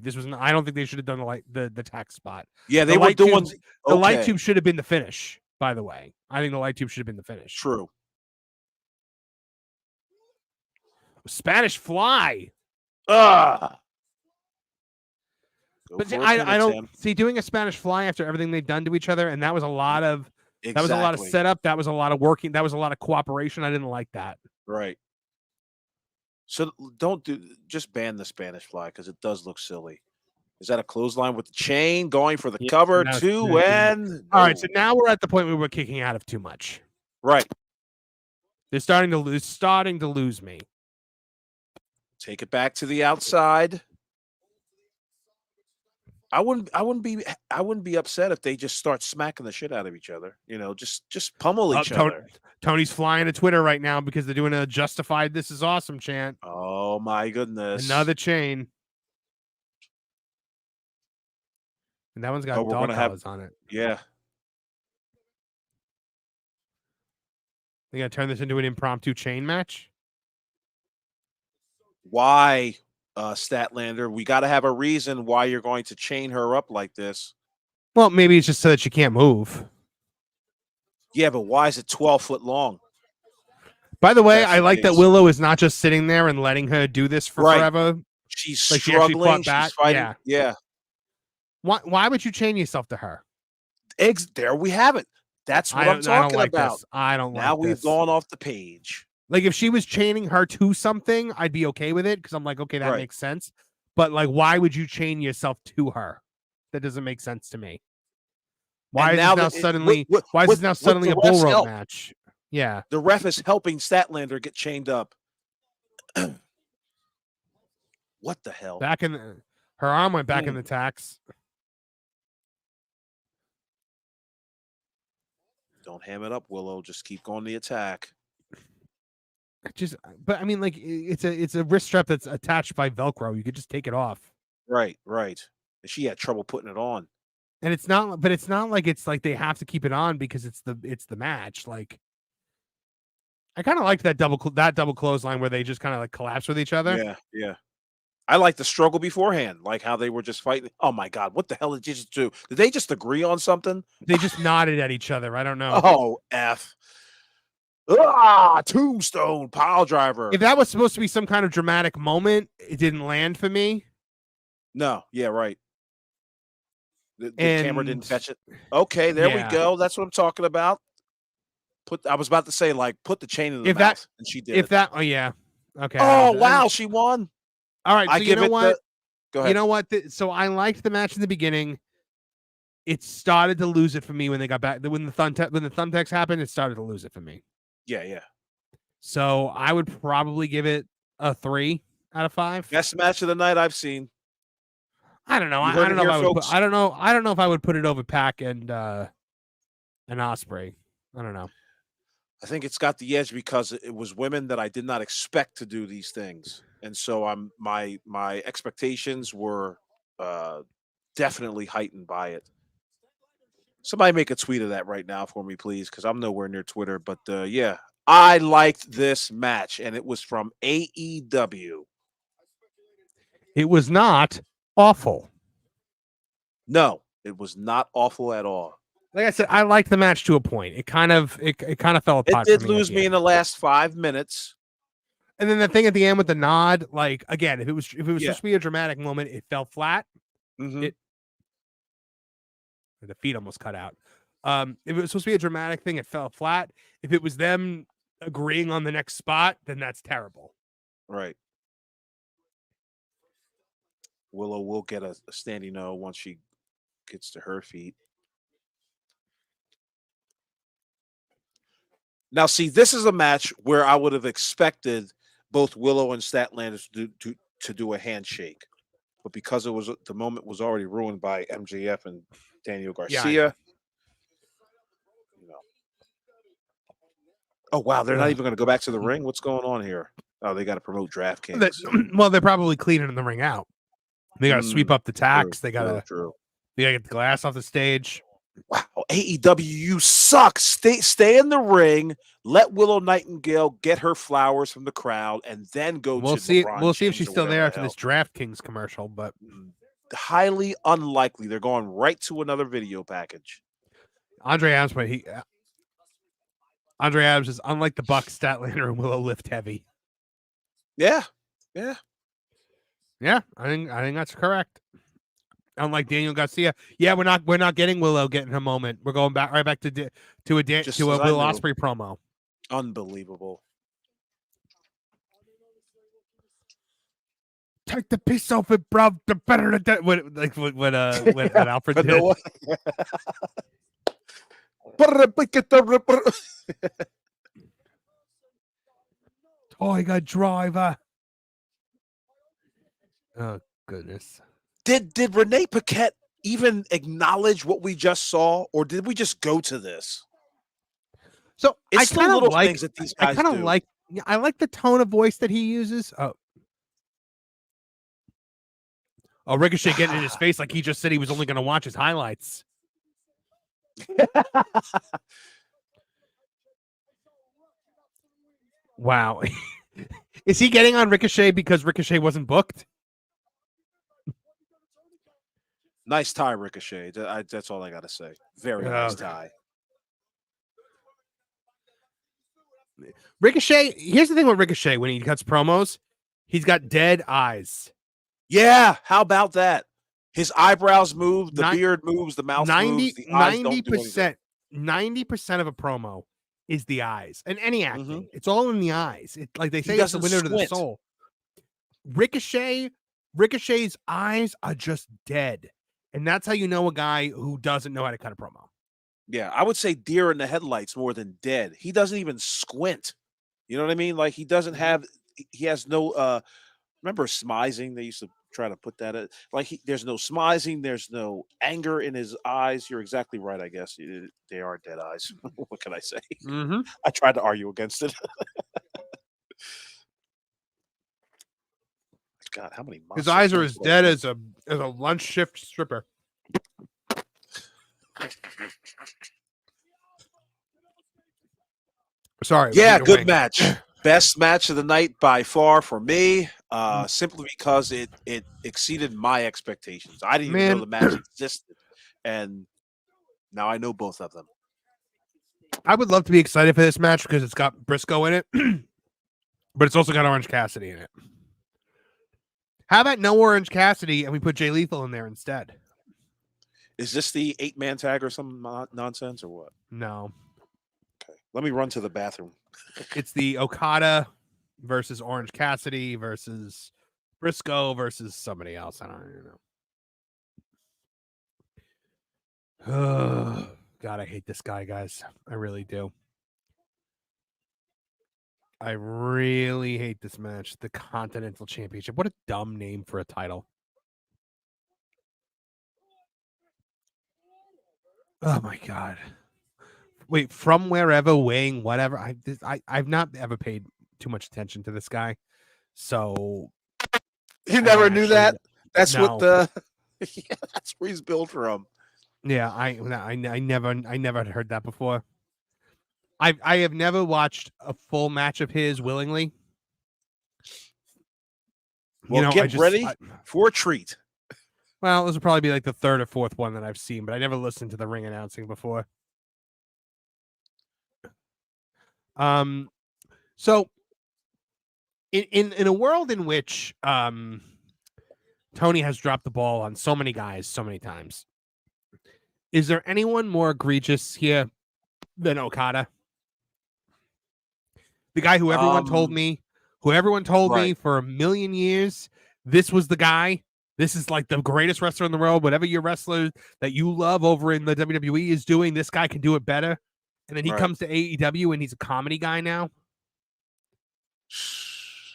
This was. I don't think they should have done the tax spot. Yeah, they The were light doing tubes- The light okay. tube should have been the finish. By the way, I think the light tube should have been the finish. True. Spanish Fly. Ah. Go But see, for a pin I don't attempt. see doing a Spanish Fly after everything they've done to each other, and that was a lot of Exactly. that was a lot of setup. That was a lot of working. That was a lot of cooperation. I didn't like that. Right. So just ban the Spanish Fly because it does look silly. Is that a clothesline with the chain going for the Yeah, cover? now it's 2 good. and All right, so no. now we're at the point where we're kicking out of too much. Right. They're starting to lose me. Take it back to the outside. I wouldn't be upset if they just start smacking the shit out of each other. You know, just pummel each other. Tony's flying to Twitter right now because they're doing a justified "This is awesome" chant. Oh my goodness! Another chain, and that one's got dog collars on it. Yeah. They gotta turn this into an impromptu chain match. Why, Statlander? We got to have a reason why you're going to chain her up like this. Well, maybe it's just so that she can't move. Yeah, but why is it 12 foot long? By the way, That's I the like that case. Willow is not just sitting there and letting her do this for Right. forever. She's Like, she actually struggling. fought back? She's fighting. Yeah. Yeah. Why would you chain yourself to her? There we have it. That's what I'm talking about. I don't Now like we've this. gone off the page. Like, if she was chaining her to something, I'd be okay with it because I'm like, okay, that Right. makes sense. But like, why would you chain yourself to her? That doesn't make sense to me. Why And is now this now that it- suddenly? with- Why is with- this now with suddenly the a bull ref's rope help. match? Yeah. The ref is helping Statlander get chained up. What the hell? Back in her arm went back in Mm. the tax. Don't ham it up, Willow. Just keep going the attack. But I mean, like, it's a wrist strap that's attached by Velcro. You could just take it off. Right. And she had trouble putting it on. And it's not like it's like they have to keep it on because it's the match. Like, I kind of liked that double clothesline where they just kind of like collapse with each other. Yeah. I like the struggle beforehand, like how they were just fighting. Oh my God, what the hell did you just do? Did they just agree on something? They just nodded at each other. I don't know. Oh, F. Tombstone pile driver. If that was supposed to be some kind of dramatic moment, it didn't land for me. No, yeah, right. The camera didn't catch it. Okay, there we Yeah. go. That's what I'm talking about. I was about to say, like, put the chain in the mouth, and she did. Oh yeah, okay. Oh wow, she won. All right, so you know what? Go ahead. You know what? So I liked the match in the beginning. It started to lose it for me when they got back. When the thumbtacks happened, it started to lose it for me. Yeah. So I would probably give it a 3 out of 5. Best match of the night I've seen. I don't know. You I heard don't it know. here, folks. I don't know if I would put it over Pac and Osprey. I don't know. I think it's got the edge because it was women that I did not expect to do these things, and so my expectations were definitely heightened by it. Somebody make a tweet of that right now for me, please, because I'm nowhere near Twitter. But yeah, I liked this match, and it was from AEW. It was not awful. No, it was not awful at all. Like I said, I liked the match to a point. It kind of fell apart. It did for me lose me in the last 5 minutes. And then the thing at the end with the nod, like again, if it was supposed to be a dramatic moment, it fell flat. Mm-hmm. The feet almost cut out. If it was supposed to be a dramatic thing, it fell flat. If it was them agreeing on the next spot, then that's terrible. Right. Willow will get a standing O once she gets to her feet. Now, see, this is a match where I would have expected both Willow and Statlander to do a handshake, but because it was the moment was already ruined by MJF and Daniel Garcia. Oh wow, they're not even going to go back to the ring. What's going on here? Oh, they got to promote DraftKings. Well, they're probably cleaning the ring out. They got to sweep up the tax. They got to get the glass off the stage. Wow, AEW, you suck. Stay in the ring. Let Willow Nightingale get her flowers from the crowd, and then go. We'll see if she's still there after this DraftKings commercial, but highly unlikely. They're going right to another video package. Andre Adams is unlike the Bucks. Statlander and Willow lift heavy. Yeah. I think that's correct. Unlike Daniel Garcia, we're not getting Willow getting her moment. We're going right back to a Will Ospreay promo. Unbelievable. Take the piss off it, bro. The better than what Alfred did. Tiger Driver. Oh goodness. Did Renee Paquette even acknowledge what we just saw, or did we just go to this? So it's the little things that these guys do. I like the tone of voice that he uses. Oh, Ricochet getting in his face like he just said he was only going to watch his highlights. Wow. Is he getting on Ricochet because Ricochet wasn't booked? Nice tie, Ricochet. That's all I got to say. Very nice tie. Ricochet, here's the thing with Ricochet when he cuts promos, he's got dead eyes. Yeah, how about that? His eyebrows move, the beard moves, the mouth moves, the eyes don't do anything. 90% of a promo is the eyes. And any acting, it's all in the eyes. It, like they say, it's the window to the soul. Ricochet's eyes are just dead. And that's how you know a guy who doesn't know how to cut a promo. Yeah, I would say deer in the headlights more than dead. He doesn't even squint. You know what I mean? Like he has no remember smizing? They used to try to put that there's no smizing, there's no anger in his eyes. You're exactly right, I guess. They are dead eyes. What can I say? Mm-hmm. I tried to argue against it. God, how many his eyes are as dead as a lunch shift stripper. Sorry. Yeah, good match. Best match of the night by far for me. Simply because it exceeded my expectations. I didn't even know the match existed, and now I know both of them. I would love to be excited for this match because it's got Briscoe in it, but it's also got Orange Cassidy in it. How about no Orange Cassidy and we put Jay Lethal in there instead? Is this the 8-man tag or some nonsense or what? No. Okay, let me run to the bathroom. It's the Okada versus Orange Cassidy versus Briscoe versus somebody else. I don't even know. God, I hate this guy, guys. I really do. I really hate this match. The Continental Championship. What a dumb name for a title. Oh my God. Wait, from wherever, weighing whatever. I've not ever paid too much attention to this guy. So you never knew that? That's what the that's where he's built from. Yeah, I never heard that before. I have never watched a full match of his willingly. Well, get ready for a treat. Well, this will probably be like the third or fourth one that I've seen, but I never listened to the ring announcing before. So in a world in which Tony has dropped the ball on so many guys so many times, is there anyone more egregious here than Okada? The guy who everyone told me for a million years, this was the guy. This is like the greatest wrestler in the world. Whatever your wrestler that you love over in the WWE is doing, this guy can do it better. And then he comes to AEW and he's a comedy guy now.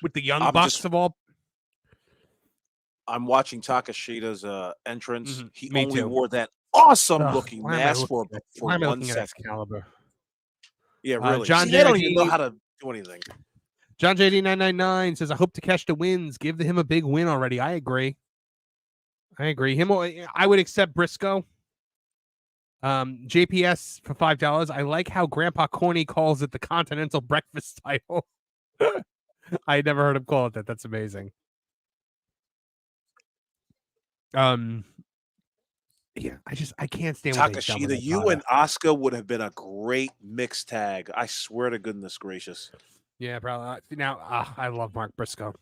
With the Young Bucks of all. I'm watching Takashida's entrance. Mm-hmm. He Me only too. wore that awesome looking mask for 1 second. Excalibur? Yeah, really. John See, they don't even know how to do anything. John JD999 says, I hope Takeshita wins. Give him a big win already. I agree. I would accept Briscoe. JPS for $5. I like how Grandpa Corny calls it the Continental Breakfast title. I never heard him call it that. That's amazing. Yeah, I can't stand Takashita. You and Asuka would have been a great mixed tag. I swear to goodness gracious. Yeah, probably. Now, I love Mark Briscoe.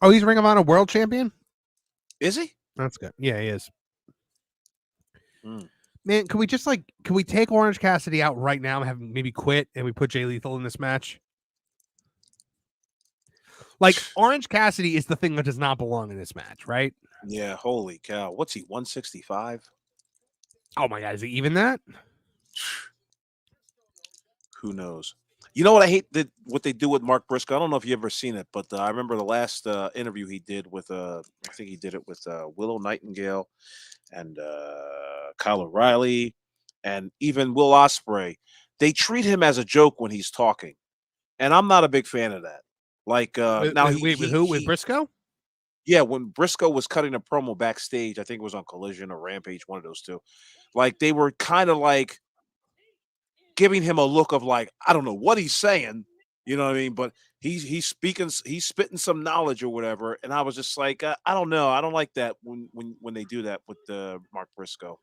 Oh, he's Ring of Honor World Champion? Is he? That's good. Yeah, he is. Man, can we take Orange Cassidy out right now and have him maybe quit and we put Jay Lethal in this match? Like, Orange Cassidy is the thing that does not belong in this match, right? Yeah, holy cow. What's he, 165? Oh my God, is he even that? Who knows? You know what I hate what they do with Mark Briscoe? I don't know if you've ever seen it, but I remember the last interview he did with I think he did it with Willow Nightingale and Kyle O'Reilly and even Will Ospreay. They treat him as a joke when he's talking, and I'm not a big fan of that. Like with Briscoe? Yeah, when Briscoe was cutting a promo backstage, I think it was on Collision or Rampage, one of those two. Like they were kind of like giving him a look of like, I don't know what he's saying, you know what I mean? But he's spitting some knowledge or whatever. And I was just like, I don't know. I don't like that when they do that with Mark Briscoe.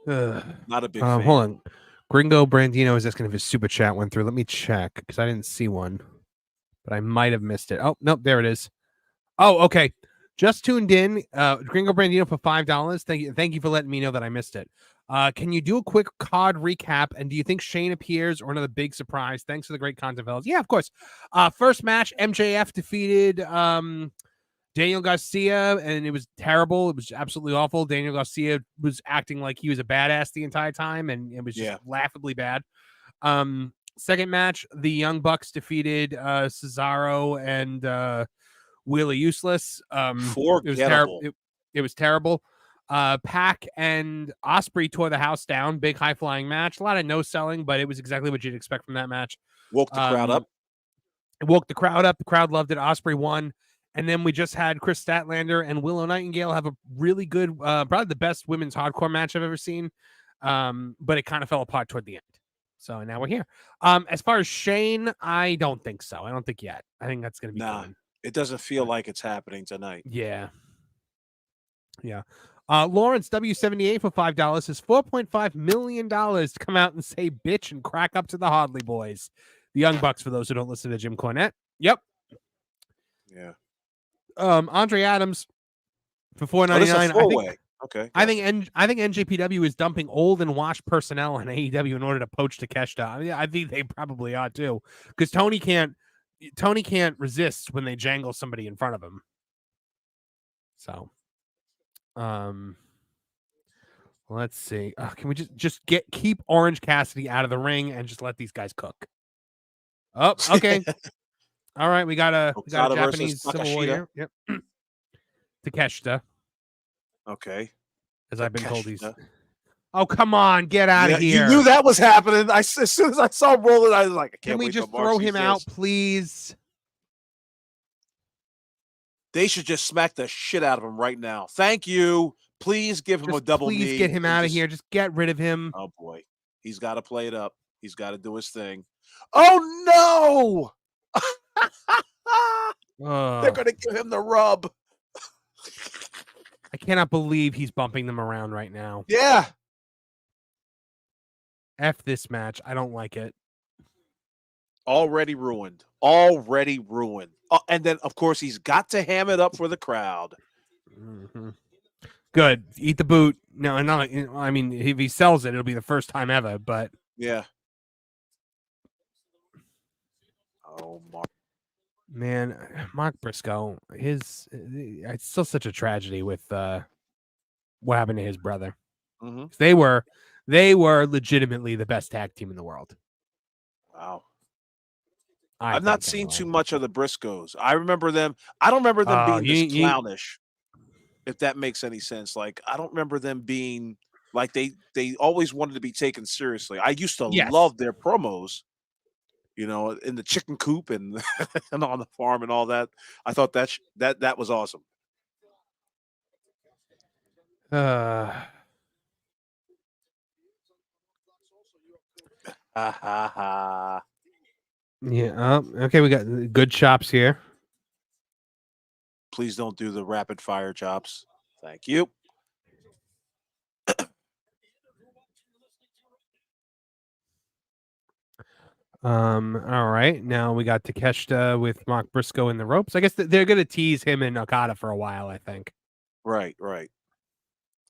Not a big fan. Hold on. Gringo Brandino is asking if his super chat went through. Let me check because I didn't see one, but I might have missed it. Oh, nope, there it is. Oh, okay. Just tuned in. Gringo Brandino for $5. Thank you for letting me know that I missed it. Can you do a quick COD recap? And do you think Shane appears or another big surprise? Thanks for the great content, fellas. Yeah, of course. First match, MJF defeated Daniel Garcia, and it was terrible. It was absolutely awful. Daniel Garcia was acting like he was a badass the entire time, and it was just laughably bad. Second match, the Young Bucks defeated Cesaro and Wheeler Useless. It was terrible. Pac and Ospreay tore the house down. Big high flying match. A lot of no selling, but it was exactly what you'd expect from that match. Woke the crowd up. It woke the crowd up. The crowd loved it. Ospreay won. And then we just had Chris Statlander and Willow Nightingale have a really good, probably the best women's hardcore match I've ever seen. But it kind of fell apart toward the end. So now we're here. As far as Shane, I don't think so. I don't think yet. I think that's going to be fun. It doesn't feel like it's happening tonight. Yeah. Lawrence W78 for $5 says $4.5 million to come out and say bitch and crack up to the Hodley boys. The Young Bucks, for those who don't listen to Jim Cornette. Yep. Yeah. Andre Adams for $4.99. Okay. I think NJPW is dumping old and washed personnel on AEW in order to poach Takeshita. I mean, I think they probably ought to, because Tony can't resist when they jangle somebody in front of him. So, let's see. Can we just keep Orange Cassidy out of the ring and just let these guys cook? Oh, okay. All right, we got a Japanese Civil War here. Yep. Takeshita. Okay. As I've been told, he's. Oh, come on, get out of here! You knew that was happening. As soon as I saw him rolling, I was like, "Can we just throw him out, please?" They should just smack the shit out of him right now. Thank you. Please give him a double knee. Please get him and out of just- here. Just get rid of him. Oh boy, he's got to play it up. He's got to do his thing. Oh no! They're gonna give him the rub. I cannot believe he's bumping them around right now. Yeah. F this match. I don't like it. Already ruined. Already ruined. And then, of course, he's got to ham it up for the crowd. Mm-hmm. Good. Eat the boot. No, I mean, if he sells it, it'll be the first time ever. But yeah. Oh, man, Mark Briscoe. It's still such a tragedy with what happened to his brother. Mm-hmm. They were legitimately the best tag team in the world. Wow. I've not seen too much of the Briscoes. I remember them. I don't remember them being this clownish, if that makes any sense. Like, I don't remember them being like they always wanted to be taken seriously. I used to love their promos, you know, in the chicken coop and, and on the farm and all that. I thought that was awesome. Yeah. Okay, we got good chops here. Please don't do the rapid fire chops. Thank you. All right. Now we got Takeshita with Mark Briscoe in the ropes. I guess they're gonna tease him and Okada for a while, I think. Right.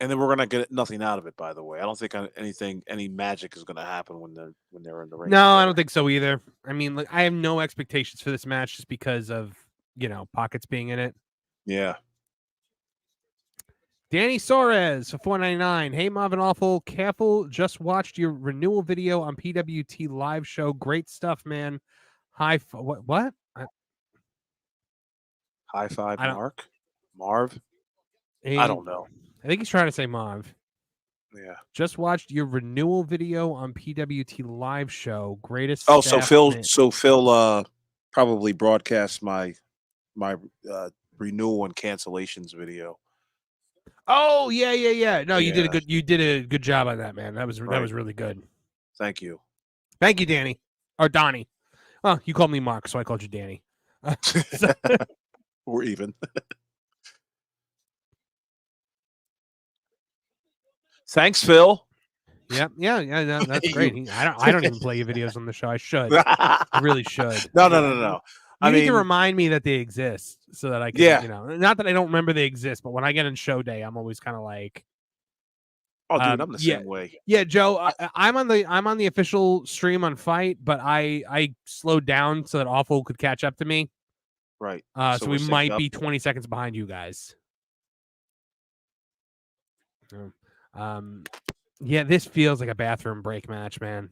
And then we're gonna get nothing out of it. By the way, I don't think any magic is gonna happen when they're in the ring. No, I don't think so either. I mean, like, I have no expectations for this match just because of Pockets being in it. Yeah. Danny Suarez for $4.99. Hey, Marvin Aewful, careful. Just watched your renewal video on PWT live show. Great stuff, man. What? High five, Marv. I don't know. I think he's trying to say Marv. Yeah. Just watched your renewal video on PWT live show. Greatest. Oh, so Phil probably broadcast my renewal and cancellations video. Oh, yeah. No, you did a good job on that, man. That was really good. Thank you. Thank you, Danny. Or Donnie. Oh, you called me Mark, so I called you Danny. We're even. Thanks, Phil. Yeah, no, that's great. I don't even play your videos on the show. I should. I really should. No. You need to remind me that they exist so that I can, not that I don't remember they exist, but when I get in show day, I'm always kind of like, oh, dude, I'm the same way. Yeah, Joe, I'm on the official stream on Fight, but I slowed down so that Aewful could catch up to me. Right. So we might be 20 seconds behind you guys. Yeah, this feels like a bathroom break match, man.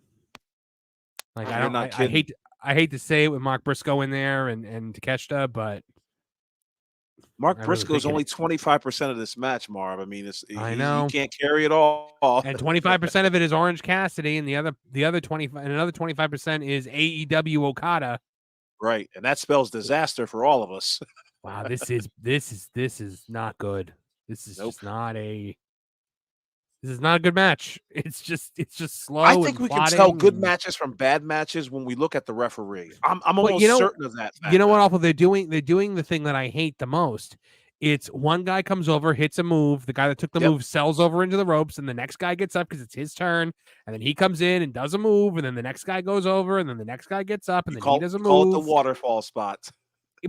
Like, I hate to say it with Mark Briscoe in there and Takeshita, but Mark Briscoe's only 25% of this match, Marv. I mean, I know he can't carry it all. And 25% of it is Orange Cassidy, and the other 25 and another 25% is AEW Okada. Right, and that spells disaster for all of us. Wow, this is not good. This is just not a. This is not a good match. It's just slow. I think we can tell good matches from bad matches when we look at the referee. I'm almost certain of that. You know what, Aewful? They're doing the thing that I hate the most. It's one guy comes over, hits a move. The guy that took the move sells over into the ropes, and the next guy gets up because it's his turn. And then he comes in and does a move, and then the next guy goes over, and then the next guy gets up, and then he does a move. Call it the waterfall spot.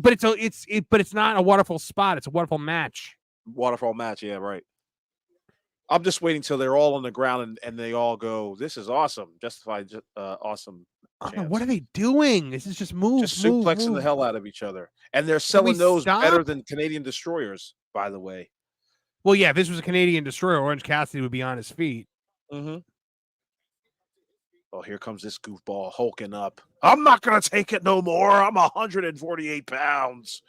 But it's not a waterfall spot. It's a waterfall match. Waterfall match, yeah, right. I'm just waiting till they're all on the ground and they all go, "This is awesome!" Justified, awesome. What are they doing? This is just suplexing the hell out of each other, and they're selling those better than Canadian destroyers. By the way, well, yeah, if this was a Canadian destroyer, Orange Cassidy would be on his feet. Mm-hmm. Oh, here comes this goofball hulking up. I'm not gonna take it no more. I'm 148 pounds.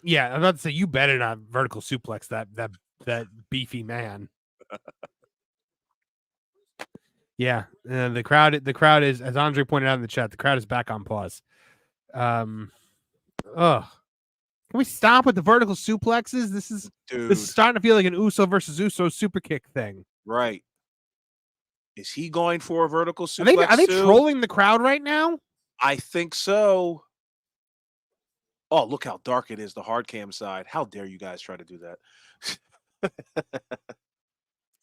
Yeah, I'm about to say you better not vertical suplex that beefy man. Yeah, the crowd is, as Andre pointed out in the chat, the crowd is back on pause. Come Can we stop with the vertical suplexes? This is starting to feel like an Uso versus Uso super kick thing. Right. Is he going for a vertical suplex? Are they trolling the crowd right now? I think so. Oh, look how dark it is, the hard cam side. How dare you guys try to do that?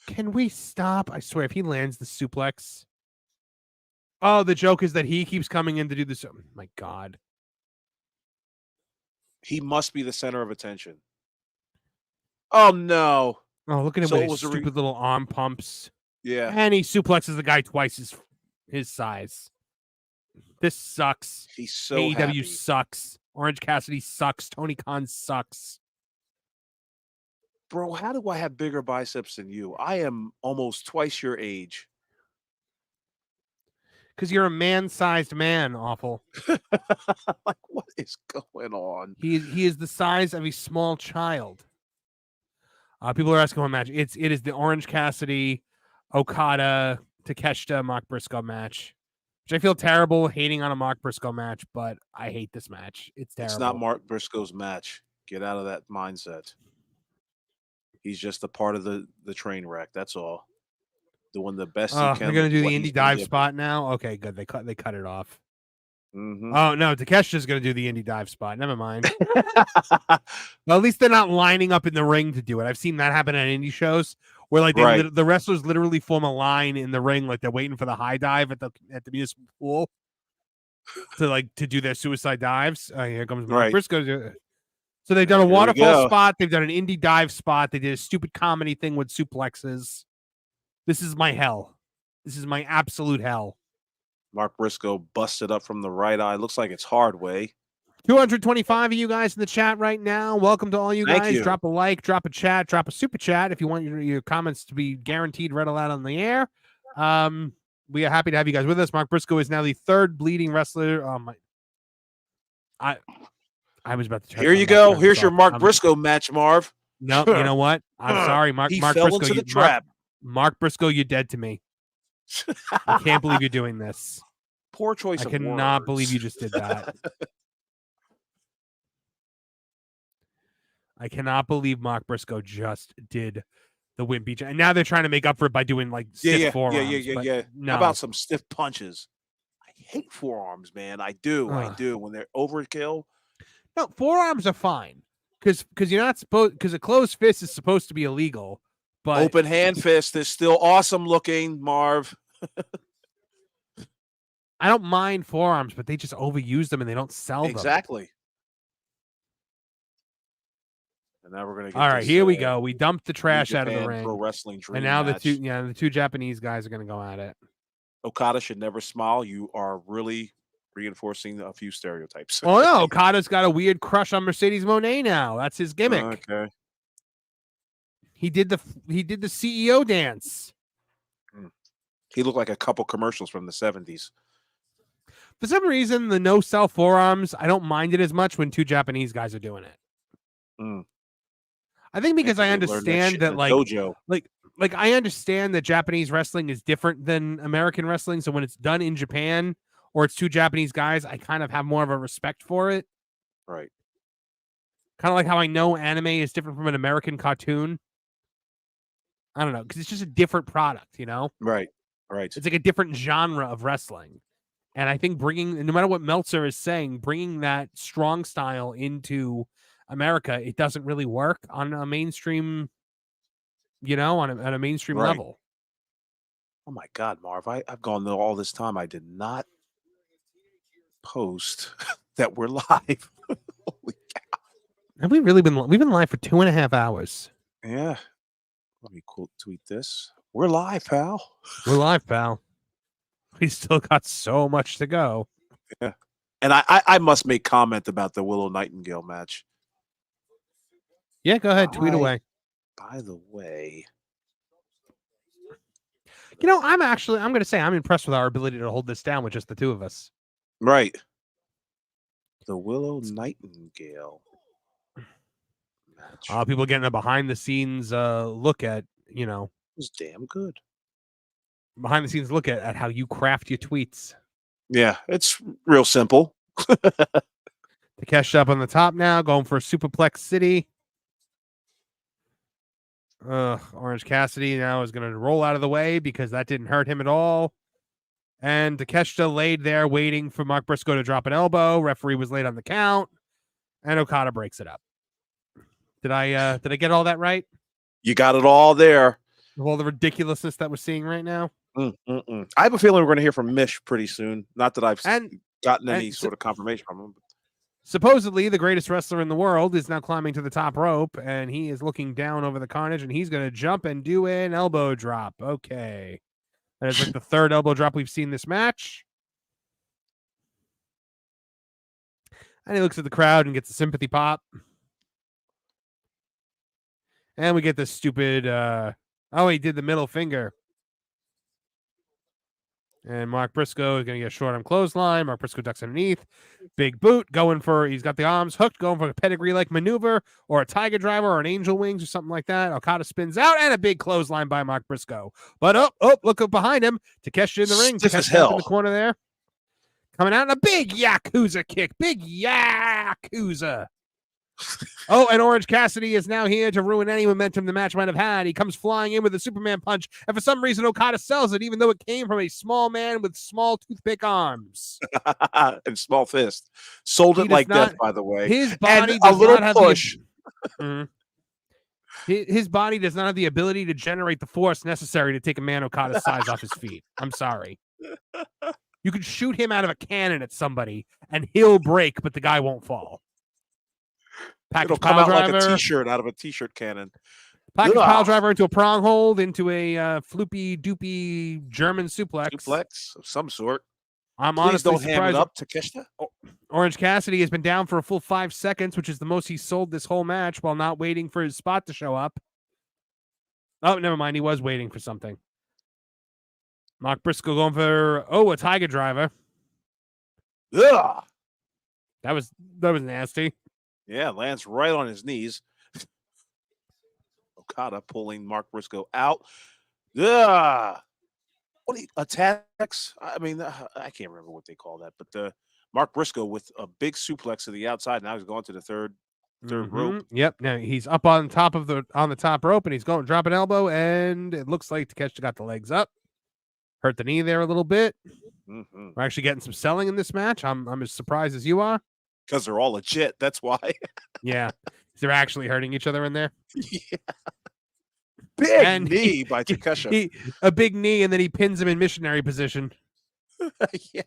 Can we stop? I swear, if he lands the suplex. Oh, the joke is that he keeps coming in to do this. Oh, my God. He must be the center of attention. Oh, no. Oh, look at him with his stupid little arm pumps. Yeah. And he suplexes the guy twice his size. This sucks. He's so AEW happy. sucks. Orange Cassidy sucks. Tony Khan sucks. Bro, how do I have bigger biceps than you? I am almost twice your age. Because you're a man-sized man, Awful. Like, what is going on? He is the size of a small child. People are asking what match. It is the Orange Cassidy, Okada, Takeshita, Mark Briscoe match. Which I feel terrible hating on a Mark Briscoe match, but I hate this match. It's terrible. It's not Mark Briscoe's match. Get out of that mindset. He's just a part of the train wreck. That's all. Doing the best he can. They're gonna do the indie dive spot now. Okay, good. They cut it off. Mm-hmm. Oh no, Takeshita's gonna do the indie dive spot. Never mind. Well, at least they're not lining up in the ring to do it. I've seen that happen at indie shows where like the wrestlers literally form a line in the ring, like they're waiting for the high dive at the municipal pool to do their suicide dives. Here comes Mark Briscoe. So they've done a waterfall spot. They've done an indie dive spot. They did a stupid comedy thing with suplexes. This is my hell. This is my absolute hell. Mark Briscoe busted up from the right eye. Looks like it's hard way. 225 of you guys in the chat right now. Welcome to all you guys. Drop a like, drop a chat, drop a super chat if you want your comments to be guaranteed read aloud on the air. We are happy to have you guys with us. Mark Briscoe is now the third bleeding wrestler. I was about to. Here you go. Here's your Mark Briscoe match, Marv. No, you know what? I'm sorry, Mark. He Mark fell Briscoe, into the trap. Mark Briscoe, you're dead to me. I can't believe you're doing this. Poor choice. I cannot believe you just did that. I cannot believe Mark Briscoe just did the wimpy, and now they're trying to make up for it by doing like stiff forearms. Yeah. No. How about some stiff punches? I hate forearms, man. I do when they're overkill. No, forearms are fine because you're not supposed because a closed fist is supposed to be illegal. But open hand fist is still awesome looking, Marv. I don't mind forearms, but they just overuse them and they don't sell them. Exactly. And now we're gonna get all right. Here we go. We dumped the trash out of the ring. Pro Wrestling Dream and now match. the two Japanese guys are gonna go at it. Okada should never smile. You are really reinforcing a few stereotypes. Oh no, Okada's got a weird crush on Mercedes Mone now. That's his gimmick. Okay. He did the CEO dance. He looked like a couple commercials from the 70s. For some reason, the no-sell forearms, I don't mind it as much when two Japanese guys are doing it. I think because I understand that like I understand that Japanese wrestling is different than American wrestling. So when it's done in Japan or it's two Japanese guys, I kind of have more of a respect for it. Right. Kind of like how I know anime is different from an American cartoon. I don't know, because it's just a different product, you know? Right. It's like a different genre of wrestling. And I think no matter what Meltzer is saying, bringing that strong style into America, it doesn't really work on a mainstream, on a mainstream level. Oh my God, Marv, I've gone all this time. I did not post that we're live. Holy cow. Have we really we've been live for 2.5 hours. Yeah. Let me tweet this. We're live, pal. We're live, pal. We still got so much to go. Yeah. And I must make comment about the Willow Nightingale match. Yeah, go ahead. Tweet away. By the way. I'm going to say I'm impressed with our ability to hold this down with just the two of us. Right. The Willow Nightingale match. People getting a behind the scenes look at, It was damn good. Behind the scenes look at how you craft your tweets. Yeah, it's real simple. Takeshita up on the top now, going for a Superplex City. Orange Cassidy now is going to roll out of the way because that didn't hurt him at all. And Takeshita laid there waiting for Mark Briscoe to drop an elbow. Referee was late on the count, and Okada breaks it up. Did I get all that right? You got it all there. Of all the ridiculousness that we're seeing right now. I have a feeling we're going to hear from Mish pretty soon. Not that I've gotten any sort of confirmation from him. Supposedly, the greatest wrestler in the world is now climbing to the top rope, and he is looking down over the carnage, and he's going to jump and do an elbow drop. Okay. That is like the third elbow drop we've seen this match. And he looks at the crowd and gets a sympathy pop. And we get this stupid, he did the middle finger. And Mark Briscoe is going to get a short arm clothesline. Mark Briscoe ducks underneath. Big boot he's got the arms hooked, going for a pedigree-like maneuver or a tiger driver or an angel wings or something like that. Okada spins out and a big clothesline by Mark Briscoe. But look up behind him. Takeshita in the ring. Stiff as hell. In the corner there. Coming out in a big Yakuza kick. Big Yakuza. And Orange Cassidy is now here to ruin any momentum the match might have had. He comes flying in with a Superman punch, and for some reason Okada sells it, even though it came from a small man with small toothpick arms and small fist. Sold it like death, by the way. His body does not have push. His body does not have the ability to generate the force necessary to take a man Okada's size off his feet. I'm sorry. You could shoot him out of a cannon at somebody, and he'll break, but the guy won't fall. It'll come out like a t-shirt out of a t-shirt cannon. Package pile driver into a prong hold, into a floopy doopy German suplex. Suplex of some sort. I'm Please honestly don't ham it up, Takeshita. Orange Cassidy has been down for a full 5 seconds, which is the most he's sold this whole match while not waiting for his spot to show up. Oh, never mind. He was waiting for something. Mark Briscoe going for, a tiger driver. Ugh. That was nasty. Yeah, lands right on his knees. Okada pulling Mark Briscoe out. Yeah. What attacks? I mean, I can't remember what they call that, but Mark Briscoe with a big suplex to the outside. Now he's going to the third rope. Yep. Now he's up on the top rope, and he's going to drop an elbow, and it looks like Takeshita got the legs up. Hurt the knee there a little bit. We're actually getting some selling in this match. I'm as surprised as you are. Because they're all legit. That's why. Yeah. They're actually hurting each other in there. Yeah. Big knee by Takeshita. A big knee, and then he pins him in missionary position. Yeah.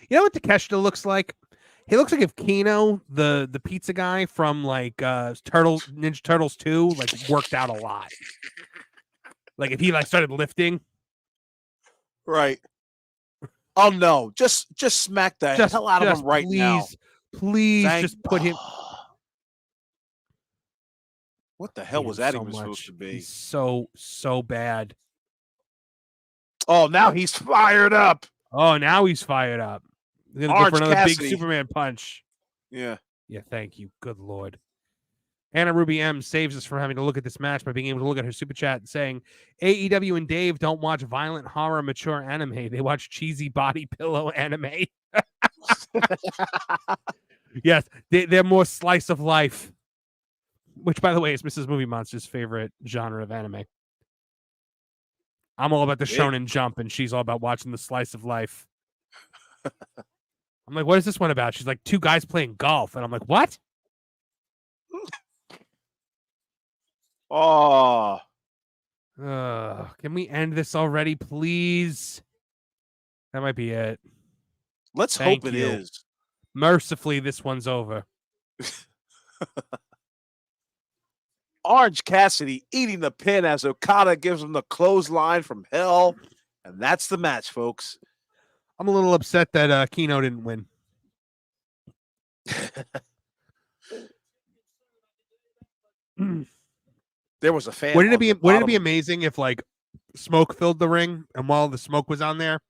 You know what Takeshita looks like? He looks like if Kino, the pizza guy from like Ninja Turtles 2, like worked out a lot. Like if he started lifting. Right. Oh no! Just smack the hell out of him right now. Please, just put him. What the hell was that even supposed to be? He's so bad. Oh, now he's fired up. Oh, now he's fired up. He's gonna go for another big Superman punch. Yeah. Yeah. Thank you. Good Lord. Anna Ruby M saves us from having to look at this match by being able to look at her super chat and saying, AEW and Dave don't watch violent horror mature anime. They watch cheesy body pillow anime. Yes, they're more slice of life. Which, by the way, is Mrs. Movie Monster's favorite genre of anime. I'm all about the Shonen Jump, and she's all about watching the slice of life. I'm like, what is this one about? She's like, 2 guys playing golf. And I'm like, what? Oh. Can we end this already, please? That might be it. Let's hope it is. Mercifully, this one's over. Orange Cassidy eating the pin as Okada gives him the clothesline from hell. And that's the match, folks. I'm a little upset that Kino didn't win. There was a fan. Wouldn't it be amazing if like smoke filled the ring, and while the smoke was on there,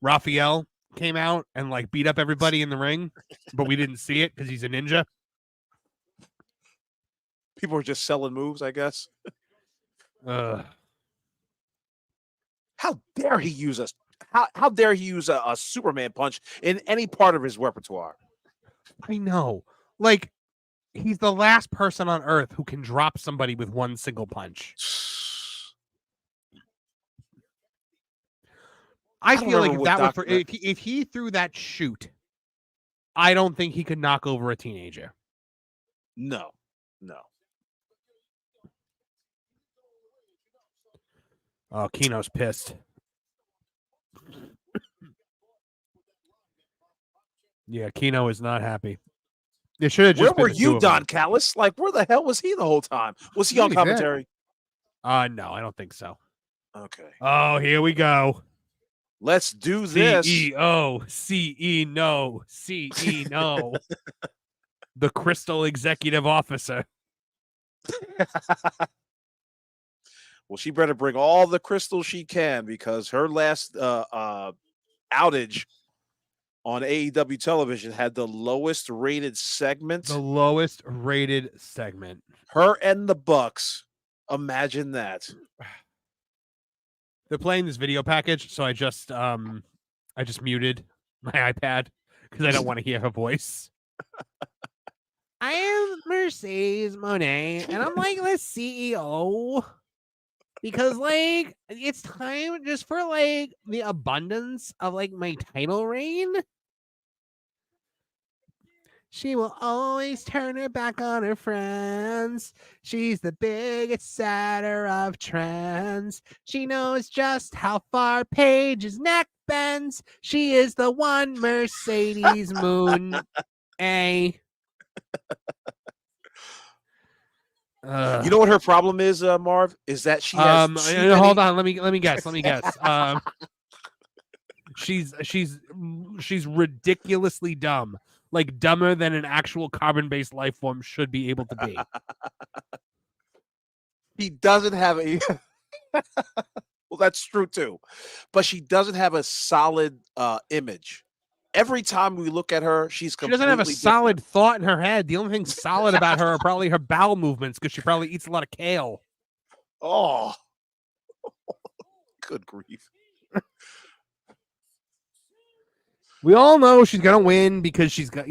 Raphael came out and like beat up everybody in the ring, but we didn't see it because he's a ninja. People were just selling moves, I guess. How dare he use us? how dare he use a Superman punch in any part of his repertoire? I know. Like, he's the last person on Earth who can drop somebody with one single punch. I don't feel like remember if what that was document- if he threw that shoot, I don't think he could knock over a teenager. No. Oh, Keno's pissed. Yeah, Keno is not happy. It should have Where just been were the two you, of them. Don Callis? Like, where the hell was he the whole time? Was he Yeah, on he's there. commentary? No, I don't think so. Okay. Oh, here we go. Let's do this. CEO, CE, no, CE, no. The Crystal Executive Officer. Well, she better bring all the crystals she can because her last outage on AEW television had the lowest rated segment. The lowest rated segment. Her and the Bucks. Imagine that. They're playing this video package, so I just muted my iPad because I don't want to hear her voice. I am Mercedes Monet, and I'm like the CEO because like it's time just for like the abundance of like my title reign. She will always turn her back on her friends. She's the biggest setter of trends. She knows just how far Paige's neck bends. She is the one Mercedes Moon. A. You know what her problem is, Marv? Is that she has hold on, let me guess. She's ridiculously dumb. Like dumber than an actual carbon-based life form should be able to be. He doesn't have a well, that's true too. But she doesn't have a solid image. Every time we look at her, she doesn't have a solid thought in her head. The only thing solid about her are probably her bowel movements because she probably eats a lot of kale. Oh, good grief. We all know she's gonna win because she's got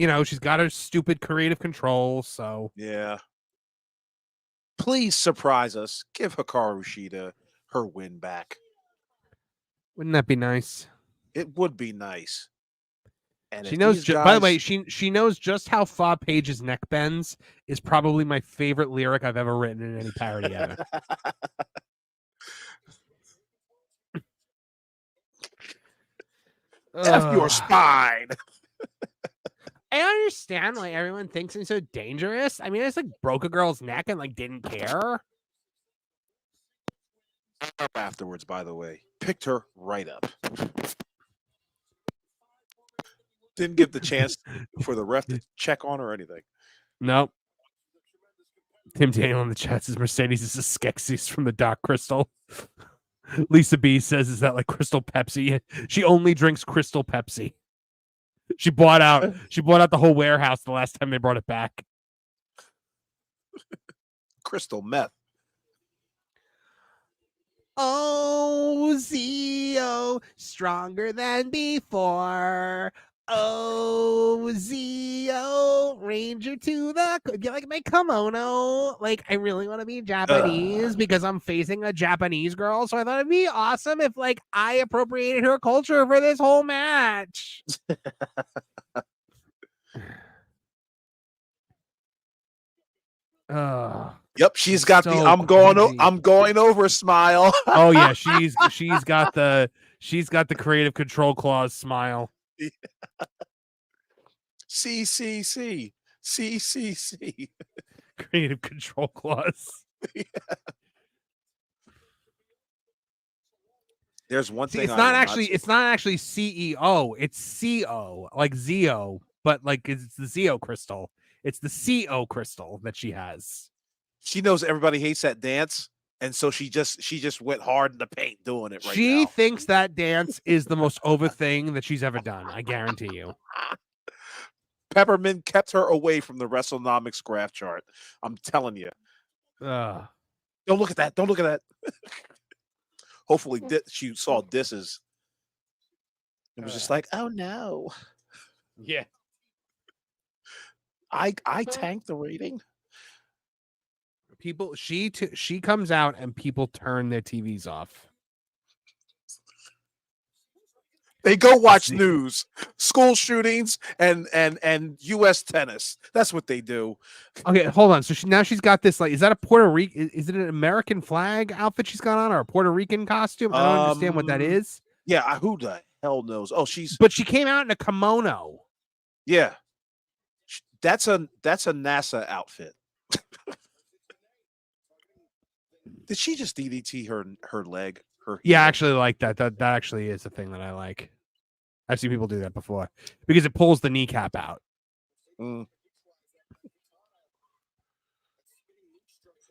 her stupid creative control. So yeah, please surprise us. Give Hikaru Shida her win back. Wouldn't that be nice? It would be nice. And she knows. By the way, she knows just how far Paige's neck bends is probably my favorite lyric I've ever written in any parody ever. F your spine. I understand why everyone thinks I'm so dangerous. I mean, I just like broke a girl's neck and like didn't care. Afterwards, by the way, picked her right up. Didn't give the chance for the ref to check on her or anything. Nope. Tim Daniel in the chat says Mercedes is a Skeksis from the Dark Crystal. Lisa B says, is that like Crystal Pepsi? She only drinks Crystal Pepsi. She bought out the whole warehouse the last time they brought it back. Crystal meth. Oh, Zio, stronger than before. Oh, Zio, Ranger to the like my kimono. Like, I really want to be Japanese because I'm facing a Japanese girl. So I thought it'd be awesome if like I appropriated her culture for this whole match. Yep, she's got so the I'm going over smile. Oh yeah, she's got the creative control clause smile. CCC. Creative control clause. Yeah. There's one thing. It's not actually CEO. It's CO, like Zio, but like it's the Zio crystal. It's the CO crystal that she has. She knows everybody hates that dance, and so she just went hard in the paint doing it right now. She thinks that dance is the most over thing that she's ever done. I guarantee you. Peppermint kept her away from the WrestleNomics graph chart. I'm telling you. Don't look at that. Don't look at that. Hopefully, she saw disses. It was just like, oh no, Yeah. I tanked the rating. People, she comes out and people turn their TVs off. They go watch news, school shootings, and U.S. tennis. That's what they do. Okay, hold on. So now she's got this, like, is that a Puerto Rican? Is it an American flag outfit she's got on, or a Puerto Rican costume? I don't understand what that is. Yeah, who the hell knows? Oh, But she came out in a kimono. Yeah, that's a NASA outfit. Did she just DDT her leg? Yeah, I actually like that. That actually is a thing that I like. I've seen people do that before because it pulls the kneecap out.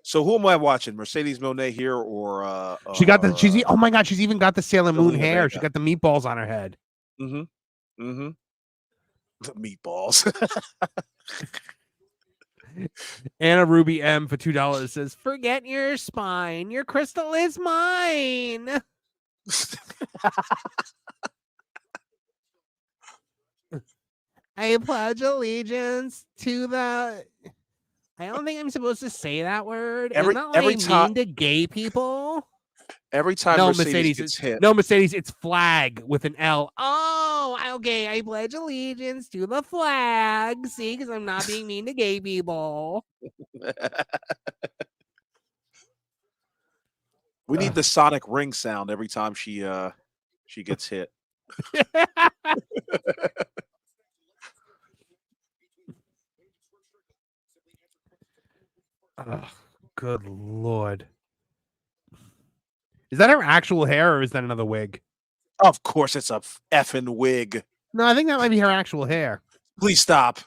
So who am I watching? Mercedes Moné here, or she got the oh my god, she's even got the Sailor Moon hair. Vega. She got the meatballs on her head. The meatballs. Anna Ruby M for $2 says, "Forget your spine. Your crystal is mine." I pledge allegiance to the. I don't think I'm supposed to say that word. Every time mean to gay people. Every time Mercedes gets hit. No, Mercedes, it's flag with an L. Oh, okay. I pledge allegiance to the flag. See, because I'm not being mean to gay people. We need the sonic ring sound every time she gets hit. Oh, good Lord. Is that her actual hair or is that another wig? Of course it's a effing wig. No, I think that might be her actual hair. Please stop.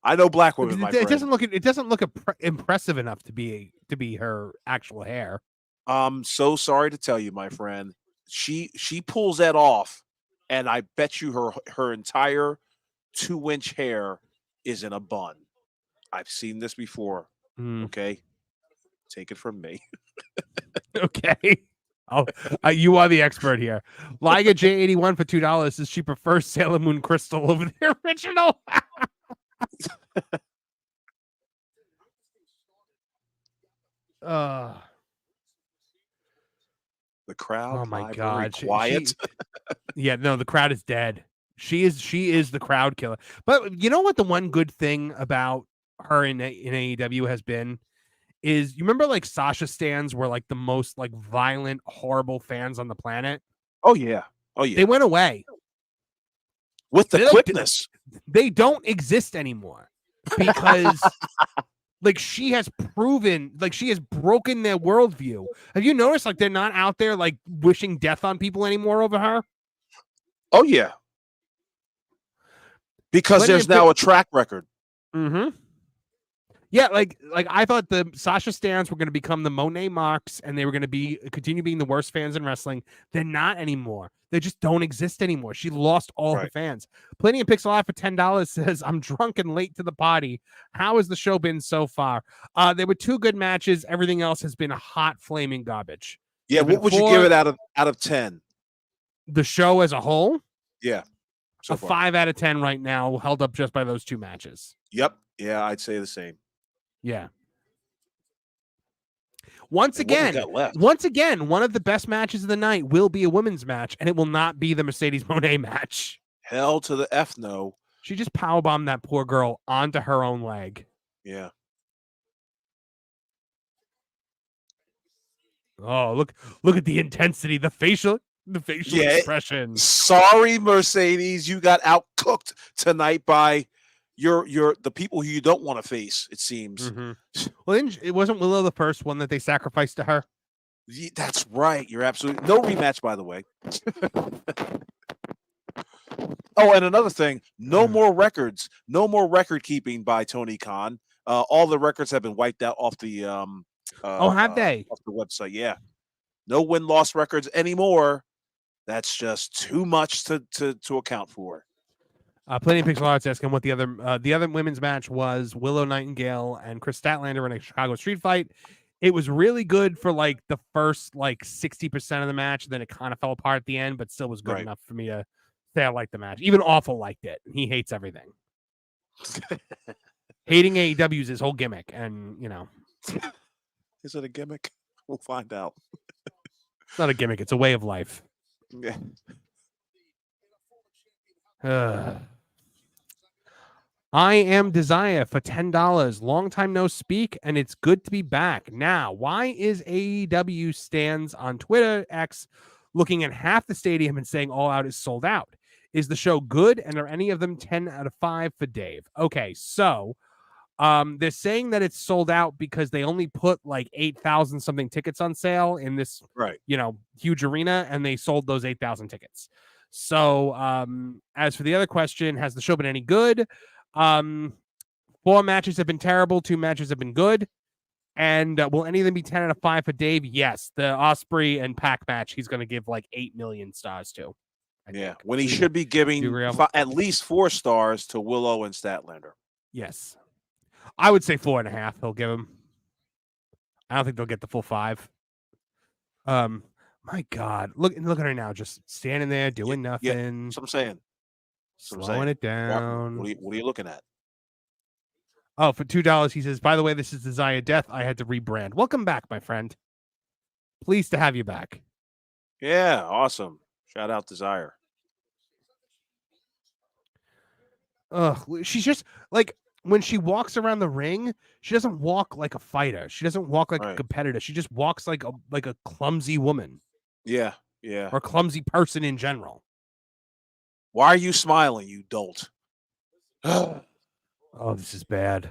I know black women, my friend. It doesn't look impressive enough to be her actual hair. I'm so sorry to tell you, my friend. She pulls that off, and I bet you her entire 2-inch hair is in a bun. I've seen this before. Okay, take it from me. Okay. Oh, you are the expert here. Liga J81 for $2 says she prefers Sailor Moon Crystal over the original. The crowd. Oh my god! Quiet. Yeah, no, the crowd is dead. She is the crowd killer. But you know what? The one good thing about her in AEW has been is, you remember like Sasha stands were like the most like violent, horrible fans on the planet. Oh yeah. They went away with the quickness. They don't exist anymore because like she has proven, like she has broken their worldview. Have you noticed like they're not out there like wishing death on people anymore over her? Oh yeah. Because there's now a track record. Yeah, like I thought the Sasha stans were going to become the Monet marks, and they were going to continue being the worst fans in wrestling. They're not anymore. They just don't exist anymore. She lost all her fans. Plenty of Pixel Art for $10 says, "I'm drunk and late to the party. How has the show been so far?" There were 2 good matches. Everything else has been hot flaming garbage. Yeah, what would you give it out of 10? The show as a whole? Yeah. So 5 out of 10 right now, held up just by those 2 matches. Yep. Yeah, I'd say the same. Yeah. Once again, one of the best matches of the night will be a women's match, and it will not be the Mercedes Moné match. Hell to the F no. She just powerbombed that poor girl onto her own leg. Yeah. Oh, look at the intensity, the facial expression. Sorry, Mercedes, you got outcooked tonight by the people who you don't want to face, it seems. Well, it wasn't Willow the first one that they sacrificed to her. That's right. You're absolutely no rematch, by the way. Oh, and another thing, no more records, no more record keeping by Tony Khan. All the records have been wiped out off the have they? Off the website? Yeah, no win-loss records anymore. That's just too much to account for. Plenty of Pixel Arts asking what the other women's match was. Willow Nightingale and Chris Statlander in a Chicago street fight. It was really good for like the first like 60% of the match. Then it kind of fell apart at the end, but still was good enough for me to say I liked the match. Even Aewful liked it. He hates everything. Hating AEW is his whole gimmick, and you know, is it a gimmick? We'll find out. It's not a gimmick; it's a way of life. Yeah. I am Desire for $10. Long time no speak, and it's good to be back. Now, why is AEW stands on Twitter X looking at half the stadium and saying All Out is sold out? Is the show good, and are any of them 10 out of 5 for Dave? Okay, so they're saying that it's sold out because they only put like 8,000 something tickets on sale in this huge arena, and they sold those 8,000 tickets. So as for the other question, has the show been any good? 4 matches have been terrible, 2 matches have been good. And will any of them be 10 out of 5 for Dave? Yes. The Osprey and Pac match, he's going to give like 8 million stars to. I think. When he should be giving at least 4 stars to Willow and Statlander. Yes. I would say 4.5 he'll give him. I don't think they'll get the full 5. My God. Look at her now, just standing there doing nothing. Yeah, that's what I'm saying. Slowing it down. What are you looking at? Oh, for $2, he says, by the way, this is Desire Death. I had to rebrand. Welcome back, my friend. Pleased to have you back. Yeah, awesome. Shout out Desire. She's just like, when she walks around the ring, she doesn't walk like a fighter. She doesn't walk like a competitor. She just walks like a clumsy woman. Yeah. Or clumsy person in general. Why are you smiling, you dolt? Oh, this is bad.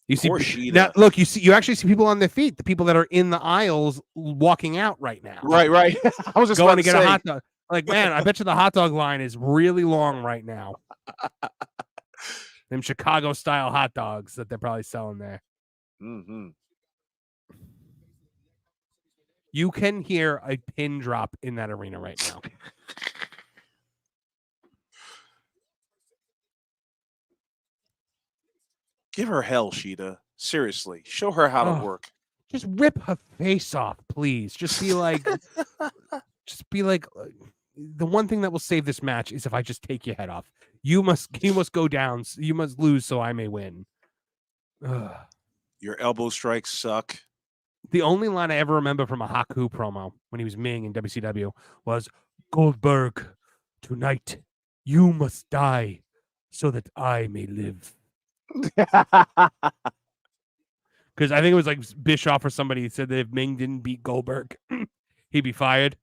You Poor see Sheeta. now, look, you actually see people on their feet, the people that are in the aisles walking out right now. Right. I was just going to get a hot dog. Like, man, I bet you the hot dog line is really long right now. Them Chicago style hot dogs that they're probably selling there. Mm-hmm. You can hear a pin drop in that arena right now. Give her hell, Sheeta. Seriously. Show her how to work. Just rip her face off, please. Just be like, the one thing that will save this match is if I just take your head off. You must go down. You must lose so I may win. Ugh. Your elbow strikes suck. The only line I ever remember from a Haku promo when he was Ming in WCW was, Goldberg, tonight you must die so that I may live. Because I think it was like Bischoff or somebody said that if Ming didn't beat Goldberg, he'd be fired.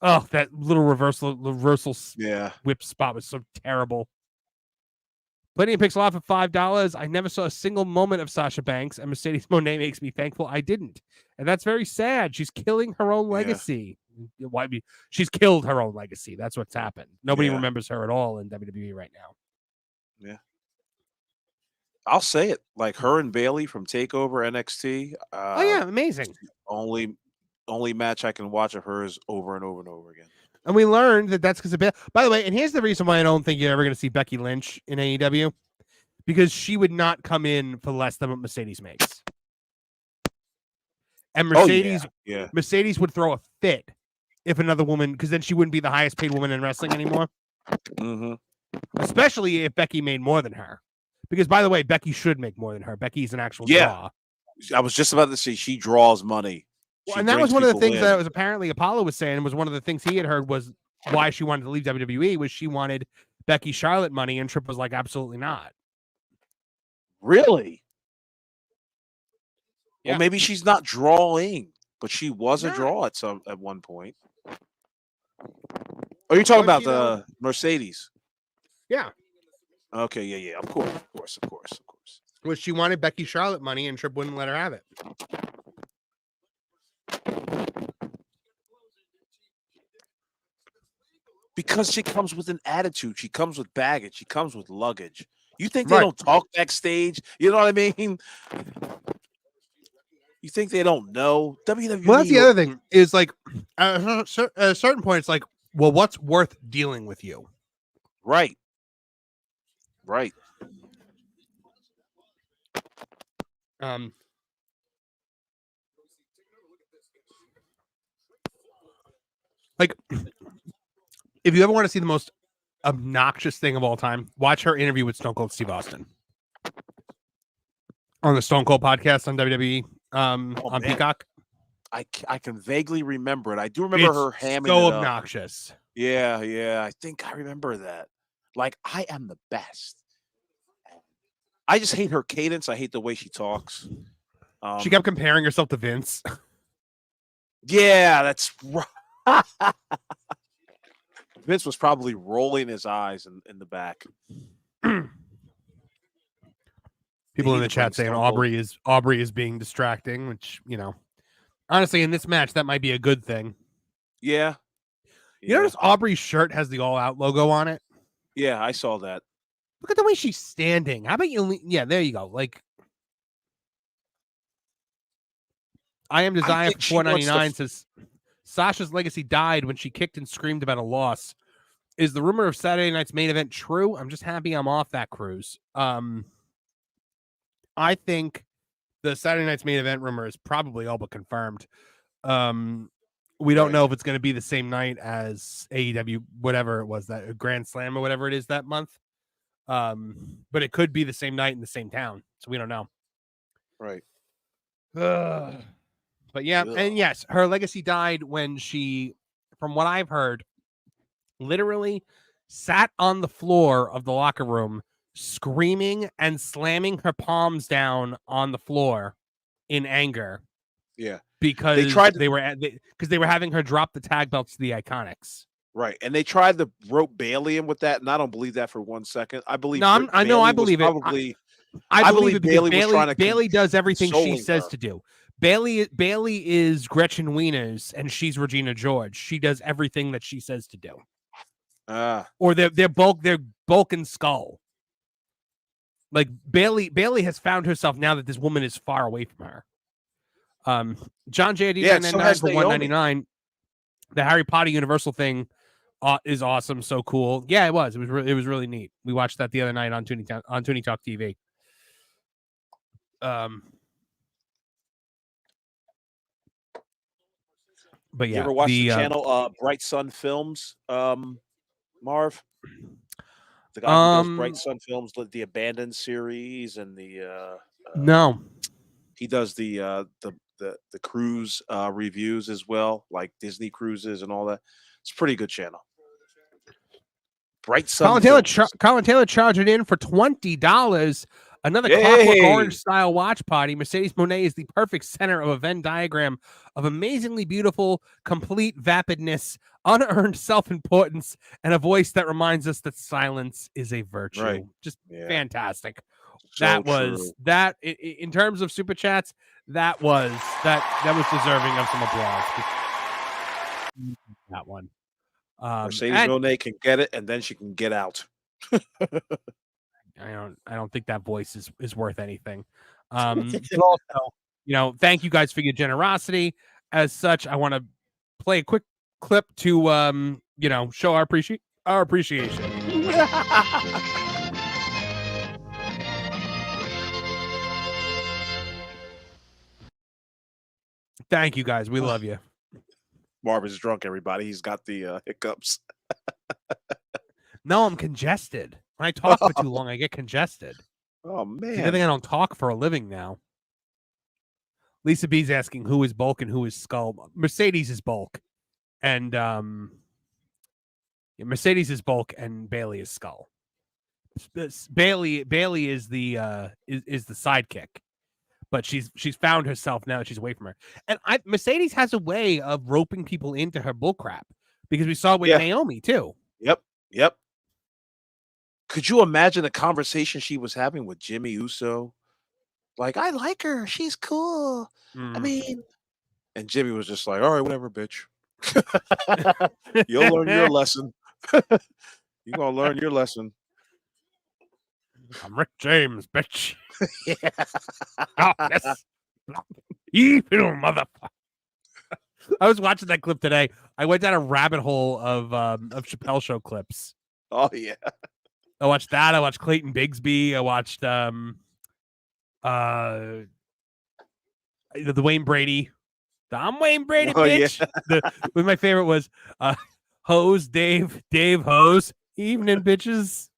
Oh, that little reversal whip spot was so terrible. Plenty of Pixel off at $5. I never saw a single moment of Sasha Banks, and Mercedes Moné makes me thankful I didn't. And that's very sad. She's killing her own legacy. Why? She's killed her own legacy. That's what's happened. Nobody remembers her at all in WWE right now. Yeah. I'll say it. Like her and Bailey from TakeOver NXT. Amazing. Only match I can watch of hers over and over and over again. And we learned that that's because of By the way, and here's the reason why I don't think you're ever going to see Becky Lynch in AEW, because she would not come in for less than what Mercedes makes. And Mercedes would throw a fit if another woman, because then she wouldn't be the highest paid woman in wrestling anymore. Mm-hmm. Especially if Becky made more than her. Because, by the way, Becky should make more than her. Becky's an actual draw. I was just about to say she draws money. Well, and that was one of the things that was apparently Apollo was saying, was one of the things he had heard was why she wanted to leave WWE was she wanted Becky Charlotte money, and Tripp was like, absolutely not. Really? Yeah. Well, maybe she's not drawing, but she was a draw at one point. Are you talking about the Mercedes? Yeah. Okay, yeah. Of course. Was she wanted Becky Charlotte money, and Tripp wouldn't let her have it. Because she comes with an attitude. She comes with baggage. She comes with luggage. You think they don't talk backstage? You know what I mean? You think they don't know? WWE. Well, that's the other thing is like at a certain point, it's like, well, what's worth dealing with you? Right. Like, if you ever want to see the most obnoxious thing of all time, watch her interview with Stone Cold Steve Austin on the Stone Cold podcast on WWE on man. Peacock. I can vaguely remember it. I do remember her hamming so it up. obnoxious. Yeah. I think I remember that. Like, I am the best. I just hate her cadence. I hate the way she talks. She kept comparing herself to Vince. Yeah, that's right. Vince was probably rolling his eyes in the back. People in the chat saying Aubrey is being distracting, which, you know, honestly, in this match, that might be a good thing. Yeah. You notice Aubrey's shirt has the All Out logo on it? Yeah, I saw that. Look at the way she's standing. How about you? Yeah, there you go. Like, I am Desire for $4.99 says Sasha's legacy died when she kicked and screamed about a loss. Is the rumor of Saturday night's main event true? I'm just happy I'm off that cruise. I think the Saturday night's main event rumor is probably all but confirmed. We don't know if it's going to be the same night as AEW, whatever it was, that Grand Slam or whatever it is that month. But it could be the same night in the same town, so we don't know. Right. But yeah, and yes, her legacy died when she, from what I've heard, literally sat on the floor of the locker room screaming and slamming her palms down on the floor in anger. Yeah. Because they were having her drop the tag belts to the Iconics. Right. And they tried to rope Bailey in with that, and I don't believe that for 1 second. I believe I believe it. I believe it because Bailey does everything she says to do. Bailey is Gretchen Wieners and she's Regina George. She does everything that she says to do. Or they're bulk and skull. Like Bailey has found herself now that this woman is far away from her. John JD 999 for $1.99. The Harry Potter Universal thing is awesome, so cool. Yeah, it was. It was really neat. We watched that the other night on Tooney Talk TV. But yeah, you ever watch the channel Bright Sun Films, Marv? The guy who does Bright Sun Films, the Abandoned series, and the no, he does the cruise reviews as well, like Disney cruises and all that. It's a pretty good channel. Bright Sun. Colin Taylor charged it in for $20. Another Clockwork Orange style watch party. Mercedes Monet is the perfect center of a Venn diagram of amazingly beautiful, complete vapidness, unearned self-importance, and a voice that reminds us that silence is a virtue. Right. Just fantastic. So that was true. that in terms of super chats. That was deserving of some applause. That one. Mercedes Monet can get it, and then she can get out. I don't think that voice is worth anything. But also, thank you guys for your generosity. As such, I want to play a quick clip to show our appreciation. Thank you guys. We love you. Marv is drunk, everybody. He's got the hiccups. No, I'm congested. When I talk for too long, I get congested. Oh, man. I think I don't talk for a living now. Lisa B's asking who is Bulk and who is Skull. Mercedes is Bulk. And Mercedes is Bulk and Bailey is Skull. Bailey is the sidekick. But she's found herself now that she's away from her. And Mercedes has a way of roping people into her bullcrap. Because we saw it with Naomi too. Yep. Could you imagine the conversation she was having with Jimmy Uso? Like, I like her. She's cool. I mean, and Jimmy was just like, all right, whatever, bitch. You'll learn your lesson. You're going to learn your lesson. I'm Rick James, bitch. Oh, yes. Evil motherfucker. I was watching that clip today. I went down a rabbit hole of Chappelle Show clips. Oh, yeah. I watched that. I watched Clayton Bigsby. I watched the Wayne Brady I'm Wayne Brady, Oh, yeah. bitch. My favorite was Hose, Dave, Hose. Evening, bitches.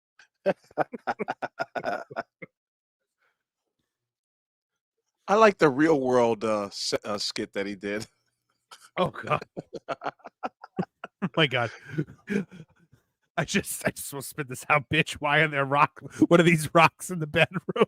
I like the real world skit that he did. Oh god. Oh my god. I just want to spit this out, bitch. Why are there what are these rocks in the bedroom?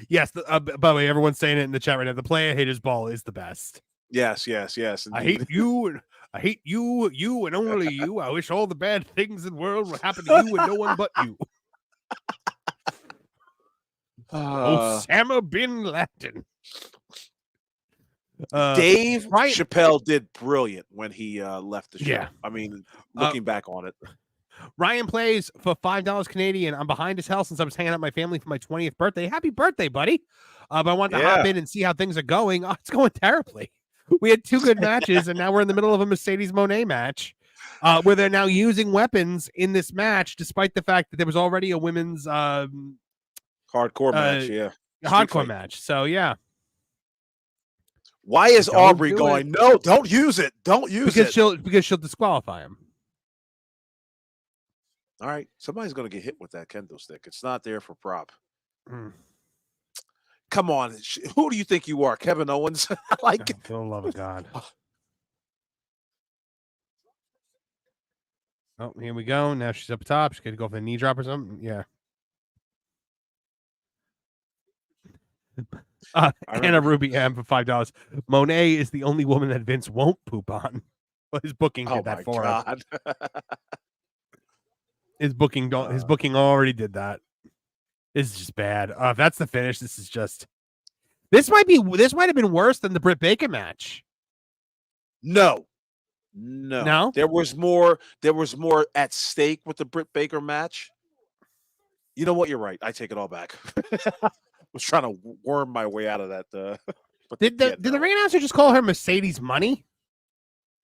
Yes, by the way, everyone's saying it in the chat right now. The player haters ball is the best. Yes. Indeed. I hate you, you and only you. I wish all the bad things in the world would happen to you and no one but you. Osama bin Laden. Dave Chappelle did brilliant when he left the show. Yeah. I mean, looking back on it. Ryan plays for $5 Canadian. I'm behind as hell since I was hanging out with my family for my 20th birthday. Happy birthday, buddy. But I wanted to hop in and see how things are going. Oh, it's going terribly. We had 2 good matches, and now we're in the middle of a Mercedes Mone match where they're now using weapons in this match, despite the fact that there was already a women's hardcore match. Yeah. Hardcore match. So, yeah. Why is Aubrey going, no, don't use it. Don't use it. Because she'll disqualify him. All right. Somebody's going to get hit with that kendo stick. It's not there for prop. Come on. Who do you think you are, Kevin Owens? I like it. For the love of God. Oh, here we go. Now she's up top. She's going to go for a knee drop or something. Yeah. Anna Ruby M for $5. Monet is the only woman that Vince won't poop on. Well, his booking did that for us. His booking already did that. This is just bad. If that's the finish, this might have been worse than the Britt Baker match. No. No? There was more at stake with the Britt Baker match. You know what? You're right. I take it all back. I was trying to worm my way out of that. Did the ring announcer just call her Mercedes Money?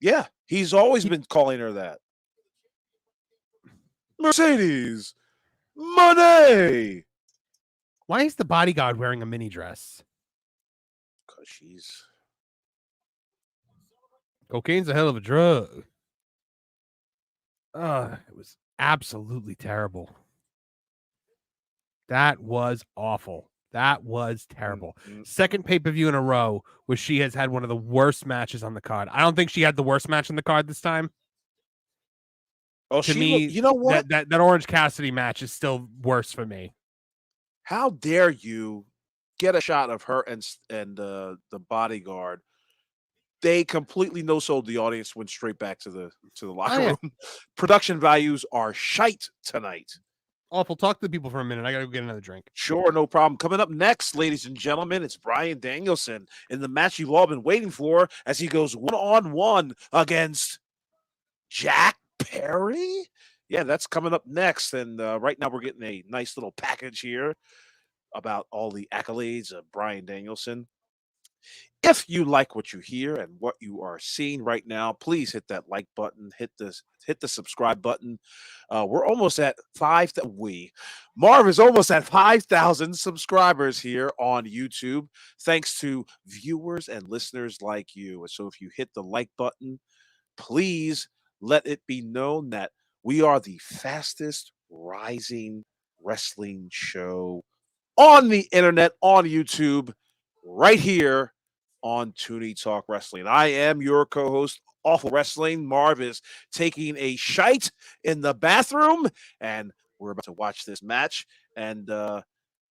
Yeah, he's always been calling her that. Mercedes Money. Why is the bodyguard wearing a mini dress? Because she's cocaine's a hell of a drug. It was absolutely terrible. That was awful. That was terrible. Second pay-per-view in a row where she has had one of the worst matches on the card. I don't think she had the worst match on the card this time. Oh, to me, you know what? That Orange Cassidy match is still worse for me. How dare you get a shot of her and the bodyguard? They completely no-sold the audience, went straight back to the locker room. Production values are shite tonight. Awful. Talk to the people for a minute. I gotta go get another drink. Sure, no problem. Coming up next, ladies and gentlemen, it's Bryan Danielson in the match you've all been waiting for as he goes one-on-one against Jack Perry. Yeah, that's coming up next. And right now we're getting a nice little package here about all the accolades of Bryan Danielson. If you like what you hear and what you are seeing right now, please hit that like button, hit the subscribe button. We're almost at Marv is almost at 5,000 subscribers here on YouTube, thanks to viewers and listeners like you. So if you hit the like button, please let it be known that we are the fastest rising wrestling show on the internet, on YouTube, right here on Tooney Talk Wrestling. I am your co-host, Aewful Wrestling. Marv is taking a shite in the bathroom, and we're about to watch this match. And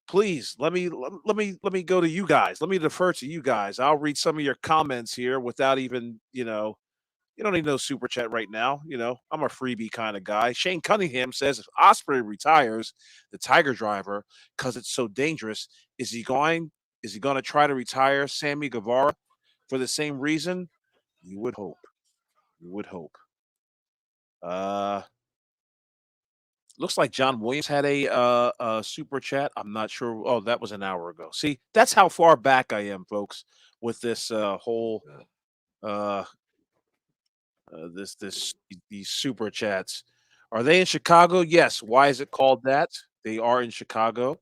please let me go to you guys. Let me defer to you guys. I'll read some of your comments here without even, you don't need no super chat right now. I'm a freebie kind of guy. Shane Cunningham says, if Ospreay retires the Tiger Driver because it's so dangerous, is he going to try to retire Sammy Guevara for the same reason? You would hope. Looks like John Williams had a super chat. I'm not sure. Oh, that was an hour ago. See, that's how far back I am, folks, with this whole these super chats. Are they in Chicago? Yes. Why is it called that? They are in Chicago.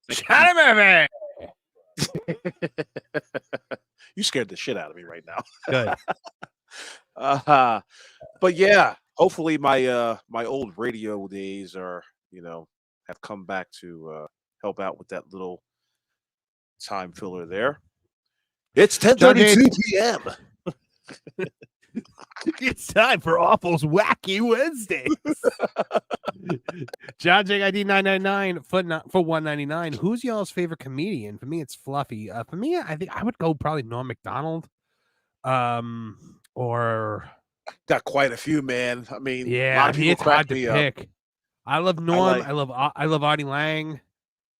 Johnny Murphy. You scared the shit out of me right now. Good. But yeah, hopefully my my old radio days are, have come back to help out with that little time filler there. It's 10:32 p.m. It's time for Awful's Wacky Wednesdays. John Jake ID 999 for 199. Who's y'all's favorite comedian? For me, it's Fluffy. For me, I think I would go probably Norm Macdonald. Or Got quite a few, man. I mean, a yeah, lot of people it's hard crack to me up. pick. I love Norm. like- I love Artie Lang.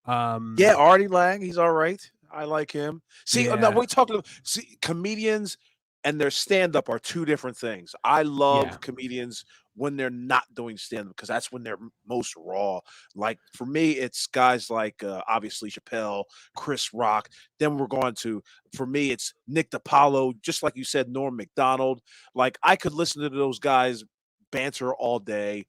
Yeah, Artie Lang, he's all right. I like him. See, Yeah. now we're talking. See, comedians and their stand-up are two different things. I love Yeah. comedians when they're not doing stand-up because that's when they're most raw. Like for me, it's guys like obviously Chappelle, Chris Rock. Then we're going to, for me, it's Nick DiPaolo, just like you said, Norm Macdonald. Like I could listen to those guys banter all day.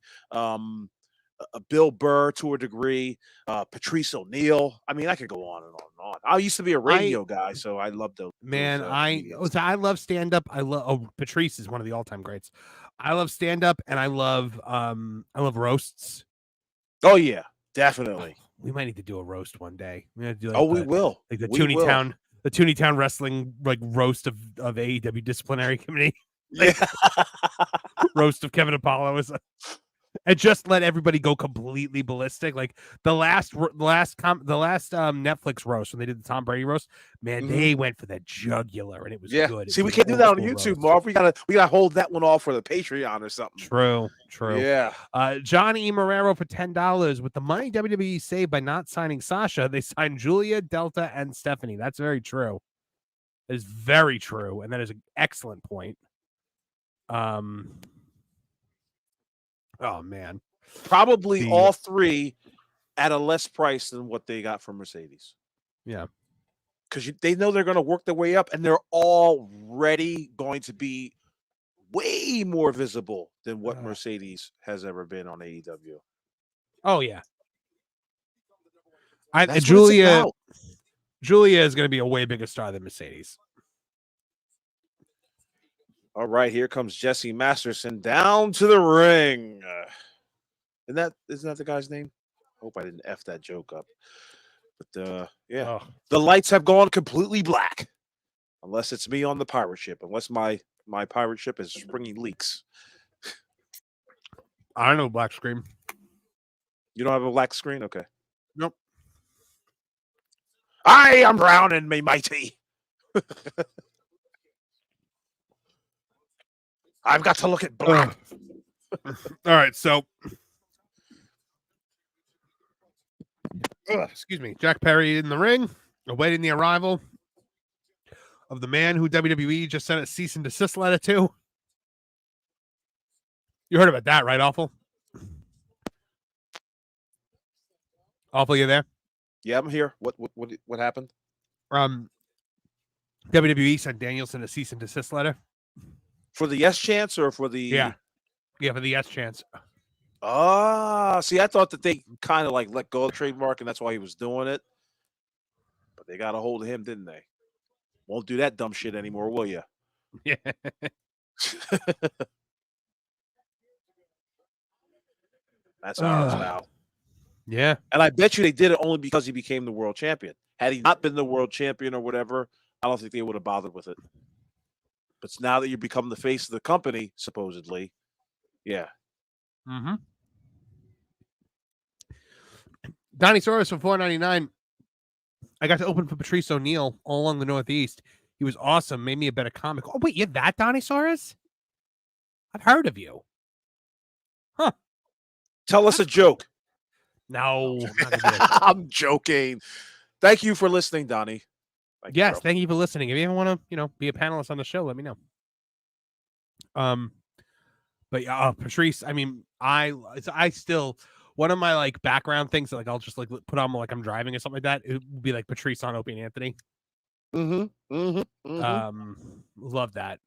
Bill Burr to a degree, Patrice O'Neill. I mean, I could go on and on and on. I used to be a radio guy, so I love those. Man, those, comedians. I love stand up. I love Patrice is one of the all time greats. I love stand up and I love roasts. Oh yeah, definitely. We might need to do a roast one day. We have to do Oh, we will. like the We Tooney will. Town, wrestling like roast of AEW disciplinary committee. Yeah. Roast of Kevin Apollo is and just let everybody go completely ballistic. Like the last Netflix roast when they did the Tom Brady roast, man, they went for the jugular and it was Yeah. good. It See, we was can't do old that on school YouTube, roast. Marv. We gotta hold that one off for the Patreon or something. True. Yeah. John E. Marrero for $10. With the money WWE saved by not signing Sasha, they signed Julia, Delta, and Stephanie. That's very true. That is very true, and that is an excellent point. Oh man, Probably all three at a less price than what they got from Mercedes. Yeah. Because they know they're going to work their way up, and they're already going to be way more visible than what Mercedes has ever been on AEW. Oh yeah. That's what it's Julia about. is going to be a way bigger star than Mercedes. All right, here comes Jesse Masterson down to the ring. Isn't that the guy's name? Hope I didn't F that joke up. But yeah, the lights have gone completely black, unless it's me on the pirate ship. Unless my pirate ship is springing leaks. I don't know black screen. You don't have a black screen? Okay. Nope. I am drowning, me mighty. I've got to look at black. All right, so excuse me, Jack Perry in the ring, awaiting the arrival of the man who WWE just sent a cease and desist letter to. You heard about that, right, Aewful? Aewful, you there? Yeah, I'm here. What happened? WWE sent Danielson a cease and desist letter. For the yes chance or for the Yeah, for the yes chance. See, I thought that they kind of like let go of the trademark and that's why he was doing it. But they got a hold of him, didn't they? Won't do that dumb shit anymore, will you? Yeah. That's ours now. Yeah. And I bet you they did it only because he became the world champion. Had he not been the world champion or whatever, I don't think they would have bothered with it. But now that you become the face of the company, supposedly, yeah. Mm-hmm. Donnie Soros for $4.99. I got to open for Patrice O'Neill all along the Northeast. He was awesome. Made me a better comic. Oh, wait, you're that Donnie Soros? I've heard of you. Huh. Tell us a joke. No. I'm joking. Thank you for listening, Donnie. Yes, thank you for listening. If you ever want to, be a panelist on the show, let me know. But yeah, Patrice, I mean, I still, one of my like background things that like I'll just like put on like I'm driving or something like that. It would be like Patrice on Opie and Anthony. Love that.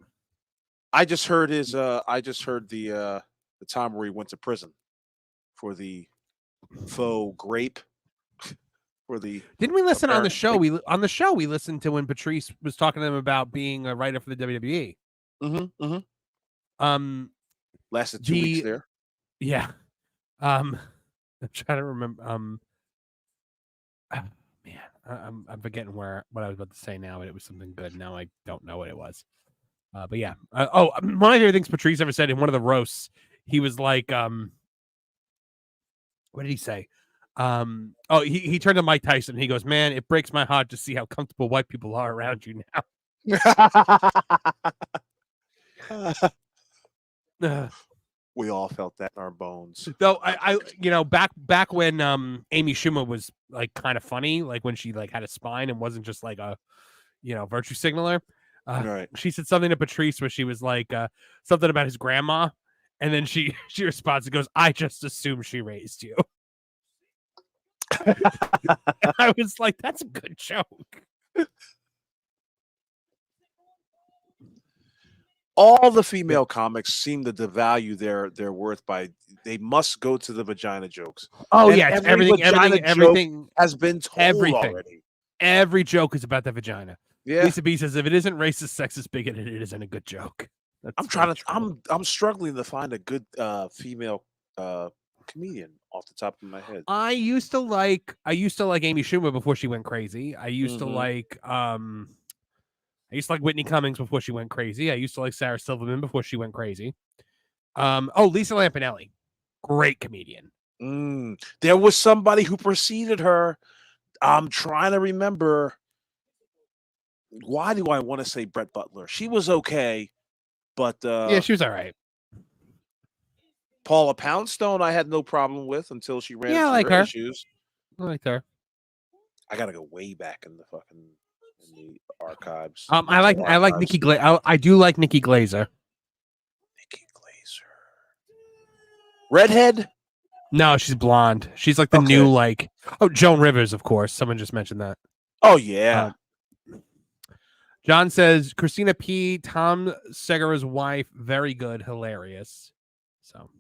I just heard the time where he went to prison for the faux grape. for the. Didn't we listen on the show? apparent- We listened to when Patrice was talking to them about being a writer for the WWE. Lasted 2 weeks there. Yeah. I'm trying to remember. Man, I'm forgetting what I was about to say now, but it was something good. Now I don't know what it was. But yeah. One of my favorite things Patrice ever said in one of the roasts, he was like, what did he say? He turned to Mike Tyson. And he goes, "Man, it breaks my heart to see how comfortable white people are around you now." We all felt that in our bones. Though I back when Amy Schumer was like kind of funny, like when she like had a spine and wasn't just like a virtue signaler. Right. She said something to Patrice where she was like something about his grandma, and then she responds and goes, "I just assumed she raised you." I was like, that's a good joke. All the female comics seem to devalue their worth by they must go to the vagina jokes. Oh And yeah, it's everything has been told already. Every joke is about the vagina. Yeah. Lisa B says if it isn't racist, sexist, bigoted, it isn't a good joke. I'm struggling to find a good female comedian off the top of my head. I used to like Amy Schumer before she went crazy. I used to like Whitney Cummings before she went crazy. I used to like Sarah Silverman before she went crazy. Lisa Lampanelli, great comedian. There was somebody who preceded her. I'm trying to remember. Why do I want to say Brett Butler? She was okay, but yeah, she was all right. Paula Poundstone, I had no problem with until she ran into her issues. I like her. I gotta go way back in the archives. I like Nikki Glazer. I do like Nikki Glazer. Redhead? No, she's blonde. She's like the new Joan Rivers, of course. Someone just mentioned that. Oh yeah. John says Christina P. Tom Segura's wife, very good, hilarious. So,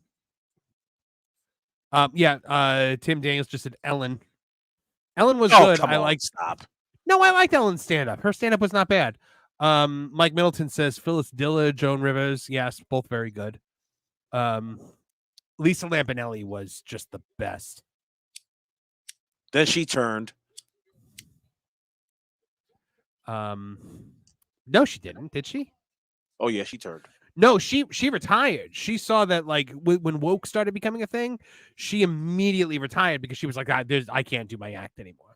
Tim Daniels just said Ellen. Ellen was good. I liked Ellen's stand-up. Her stand-up was not bad. Mike Middleton says Phyllis Diller, Joan Rivers, yes, both very good. Lisa Lampanelli was just the best. Then she turned. No, she didn't. Did she? Oh yeah, she turned. No, she retired. She saw that like when woke started becoming a thing, she immediately retired because she was like, I can't do my act anymore.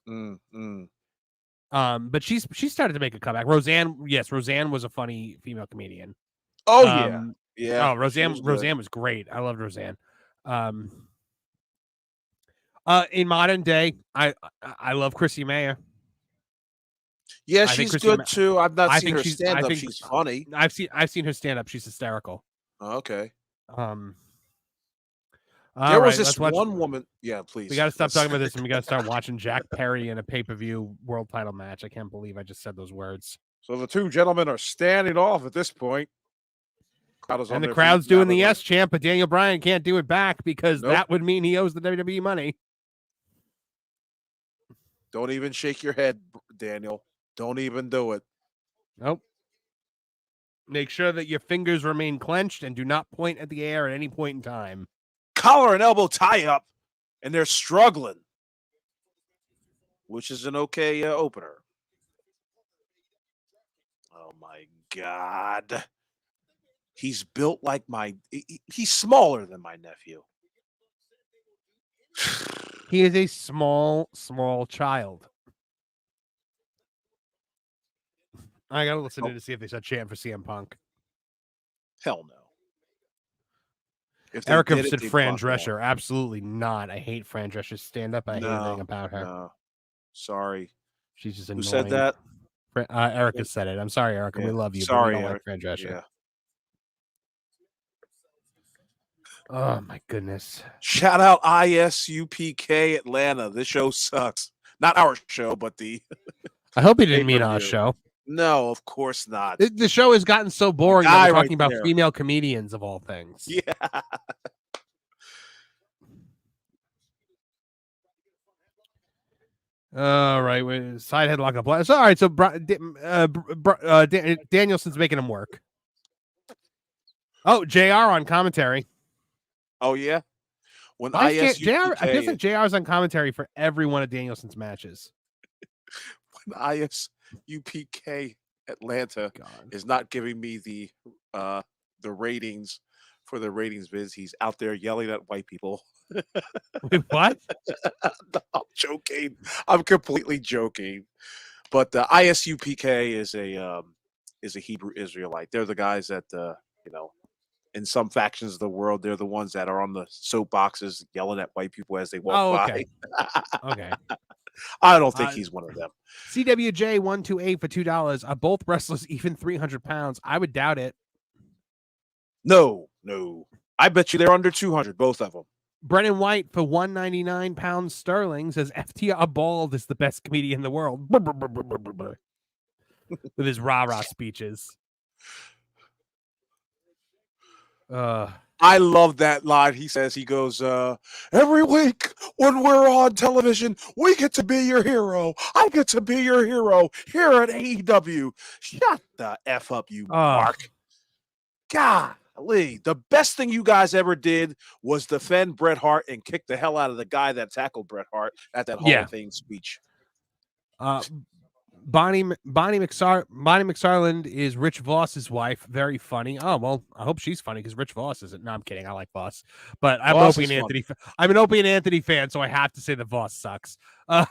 But she started to make a comeback. Roseanne was a funny female comedian. Oh yeah. Oh, Roseanne was great. I loved Roseanne. In modern day, I love Chrissy Mayer. Yeah, she's good too. I've not seen her stand up. She's funny. I've seen her stand up. She's hysterical. Oh, okay. There was this one woman. Yeah, please. We got to stop talking about this, and we got to start watching Jack Perry in a pay-per-view world title match. I can't believe I just said those words. So the two gentlemen are standing off at this point. And the crowd's doing the yes chant, but Daniel Bryan can't do it back because that would mean he owes the WWE money. Don't even shake your head, Daniel. Don't even do it. Nope. Make sure that your fingers remain clenched and do not point at the air at any point in time. Collar and elbow tie up, and they're struggling, which is an okay opener. Oh my God. He's built like he's smaller than my nephew. He is a small child. I gotta listen to see if they said chant for CM Punk. Hell no. Erica said Fran Drescher. Absolutely not. I hate Fran Drescher's stand-up. I hate everything about her. No. Sorry. She's just annoying. Who said that? Erica said it. I'm sorry, Erica. We love you. Sorry, but we don't like Fran Drescher. Yeah. Oh my goodness. Shout out ISUPK Atlanta. This show sucks. Not our show, but the I hope he didn't mean our show. No, of course not. The show has gotten so boring that we're talking about female comedians of all things. Yeah. All right, side headlock up. All right, so Danielson's making him work. Oh, JR on commentary. Oh yeah. When Why is JR? ISUPK, I feel like JR's on commentary for every one of Danielson's matches. when ISUPK Atlanta is not giving me the ratings for the ratings viz, he's out there yelling at white people. Wait, what? No, I'm joking. I'm completely joking. But the ISUPK is a Hebrew Israelite. They're the guys that in some factions of the world, they're the ones that are on the soapboxes yelling at white people as they walk okay. by. Okay. I don't think he's one of them. CWJ128 for $2. Are both wrestlers even 300 pounds? I would doubt it. No. I bet you they're under 200, both of them. Brennan White for 199 pounds sterling says FTR Bald is the best comedian in the world. With his rah-rah speeches. I love that line. He goes, every week when we're on television, we get to be your hero. I get to be your hero here at AEW. Shut the F up, you Mark. Golly, the best thing you guys ever did was defend Bret Hart and kick the hell out of the guy that tackled Bret Hart at that Hall of Fame speech. Bonnie McSarland is Rich Voss's wife. Very funny. Oh, well, I hope she's funny because Rich Voss isn't. No, I'm kidding. I like Voss. But I'm an Opie and Anthony. I'm an Opie and Anthony fan, so I have to say that Voss sucks. But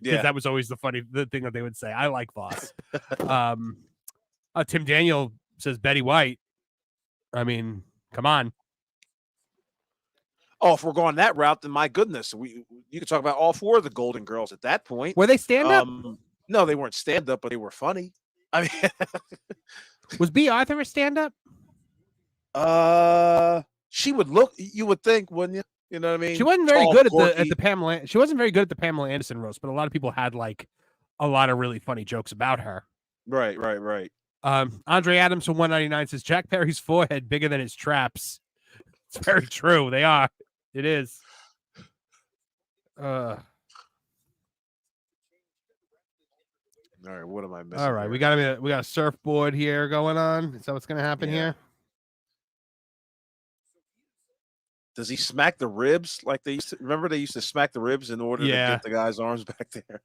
because that was always the thing that they would say. I like Voss. Tim Daniel says Betty White. I mean, come on. Oh, if we're going that route, then my goodness, you could talk about all four of the Golden Girls at that point. Were they stand-up? No, they weren't stand-up, but they were funny. I mean, was B. Arthur a stand-up? She would look. You would think, wouldn't you? You know what I mean? She wasn't very good at the Pamela. She wasn't very good at the Pamela Anderson roast, but a lot of people had like a lot of really funny jokes about her. Right. Andre Adams from 199 says Jack Perry's forehead bigger than his traps. It's very true. They are. It is. All right, what am I missing? All right, we got a surfboard here going on. Is that what's going to happen here? Does he smack the ribs like they used to? Remember they used to smack the ribs in order to get the guy's arms back there?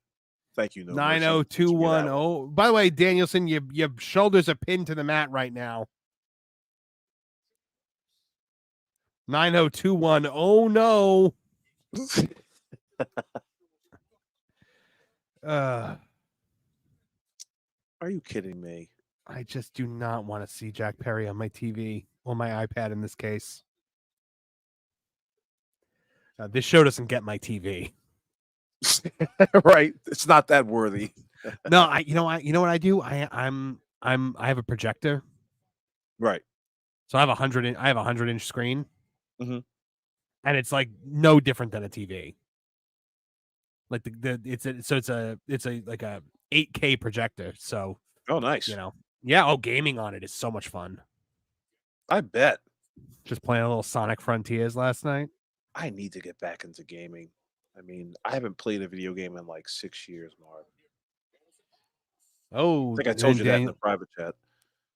Thank you. 90210. By the way, Danielson, your shoulders are pinned to the mat right now. 90210. Oh no. Are you kidding me? I just do not want to see Jack Perry on my TV or my iPad in this case. This show doesn't get my TV. Right. It's not that worthy. No, you know what I do? I have a projector. Right. So I have a 100-inch screen. Mm-hmm. And it's like no different than a TV. Like it's a like a 8K projector. So nice. Gaming on it is so much fun. I bet. Just playing a little Sonic Frontiers last night. I need to get back into gaming. I mean, I haven't played a video game in like 6 years, Marv. Oh, I think I told you that in the private chat.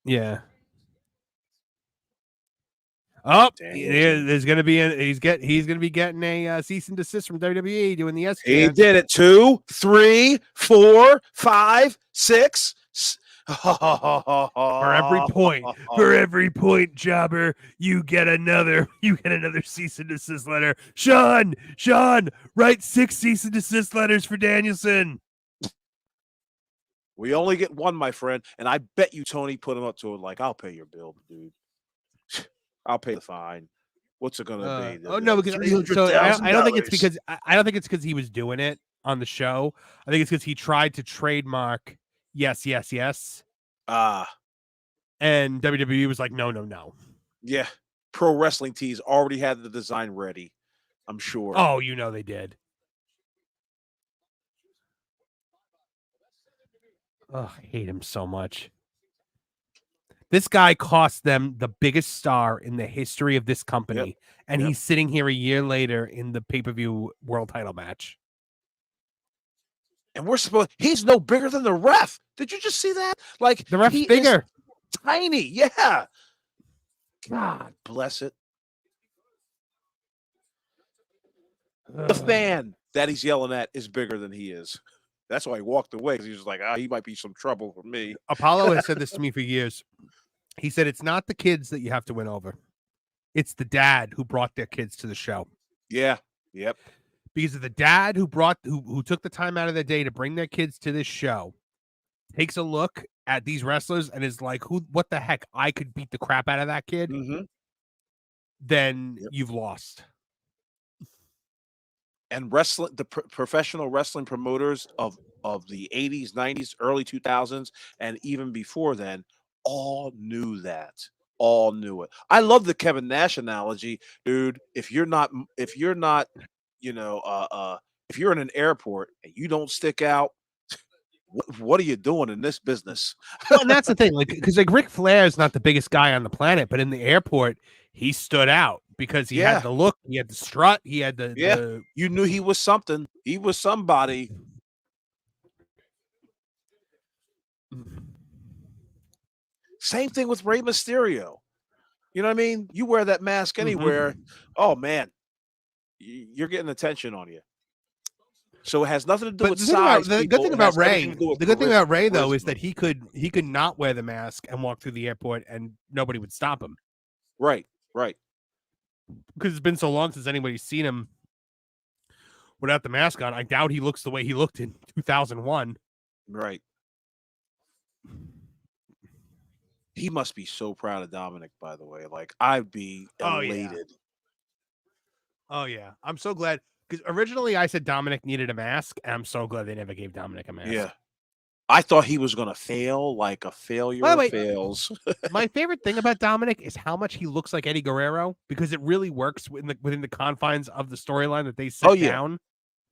Yeah. Oh, there's gonna be he's gonna be getting a cease and desist from WWE doing the S. He did it 2, 3, 4, 5, 6. For every point, jobber, you get another cease and desist letter. Sean, write 6 cease and desist letters for Danielson. We only get one, my friend, and I bet you Tony put him up to it like, I'll pay your bill, dude. I'll pay the fine. What's it gonna be? Because I don't think it's because he was doing it on the show. I think it's because he tried to trademark yes. And WWE was like, no. Yeah. Pro Wrestling Tees already had the design ready, I'm sure. Oh, they did. Oh, I hate him so much. This guy cost them the biggest star in the history of this company, and he's sitting here a year later in the pay-per-view world title match. And he's no bigger than the ref. Did you just see that? Like, The ref's he bigger. is tiny. Yeah. God bless it. The fan that he's yelling at is bigger than he is. That's why he walked away, because he was like, he might be some trouble for me. Apollo has said this to me for years. He said, it's not the kids that you have to win over. It's the dad who brought their kids to the show. Yeah. Yep. Because of the dad who took the time out of their day to bring their kids to this show, takes a look at these wrestlers and is like, what the heck? I could beat the crap out of that kid. Mm-hmm. Then you've lost. And wrestling, the professional wrestling promoters of the 80s, 90s, early 2000s, and even before then, all knew that. All knew it. I love the Kevin Nash analogy, dude. If you're not, you know, if you're in an airport and you don't stick out, what are you doing in this business? Well, and that's the thing, like, because like Ric Flair is not the biggest guy on the planet, but in the airport, he stood out because he had the look, he had the strut, he had the You knew he was something. He was somebody. Same thing with Rey Mysterio. You know what I mean? You wear that mask anywhere. Oh man, you're getting attention on you. So it has nothing to do with size. The good thing about Rey, though, is that he could not wear the mask and walk through the airport and nobody would stop him. Right. Because it's been so long since anybody's seen him without the mask on. I doubt he looks the way he looked in 2001. Right. He must be so proud of Dominic, by the way. Like, I'd be elated. Oh yeah. I'm so glad, because originally I said Dominic needed a mask, and I'm so glad they never gave Dominic a mask. Yeah. I thought he was going to fail, like a failure fails. My favorite thing about Dominic is how much he looks like Eddie Guerrero, because it really works within the confines of the storyline that they set down,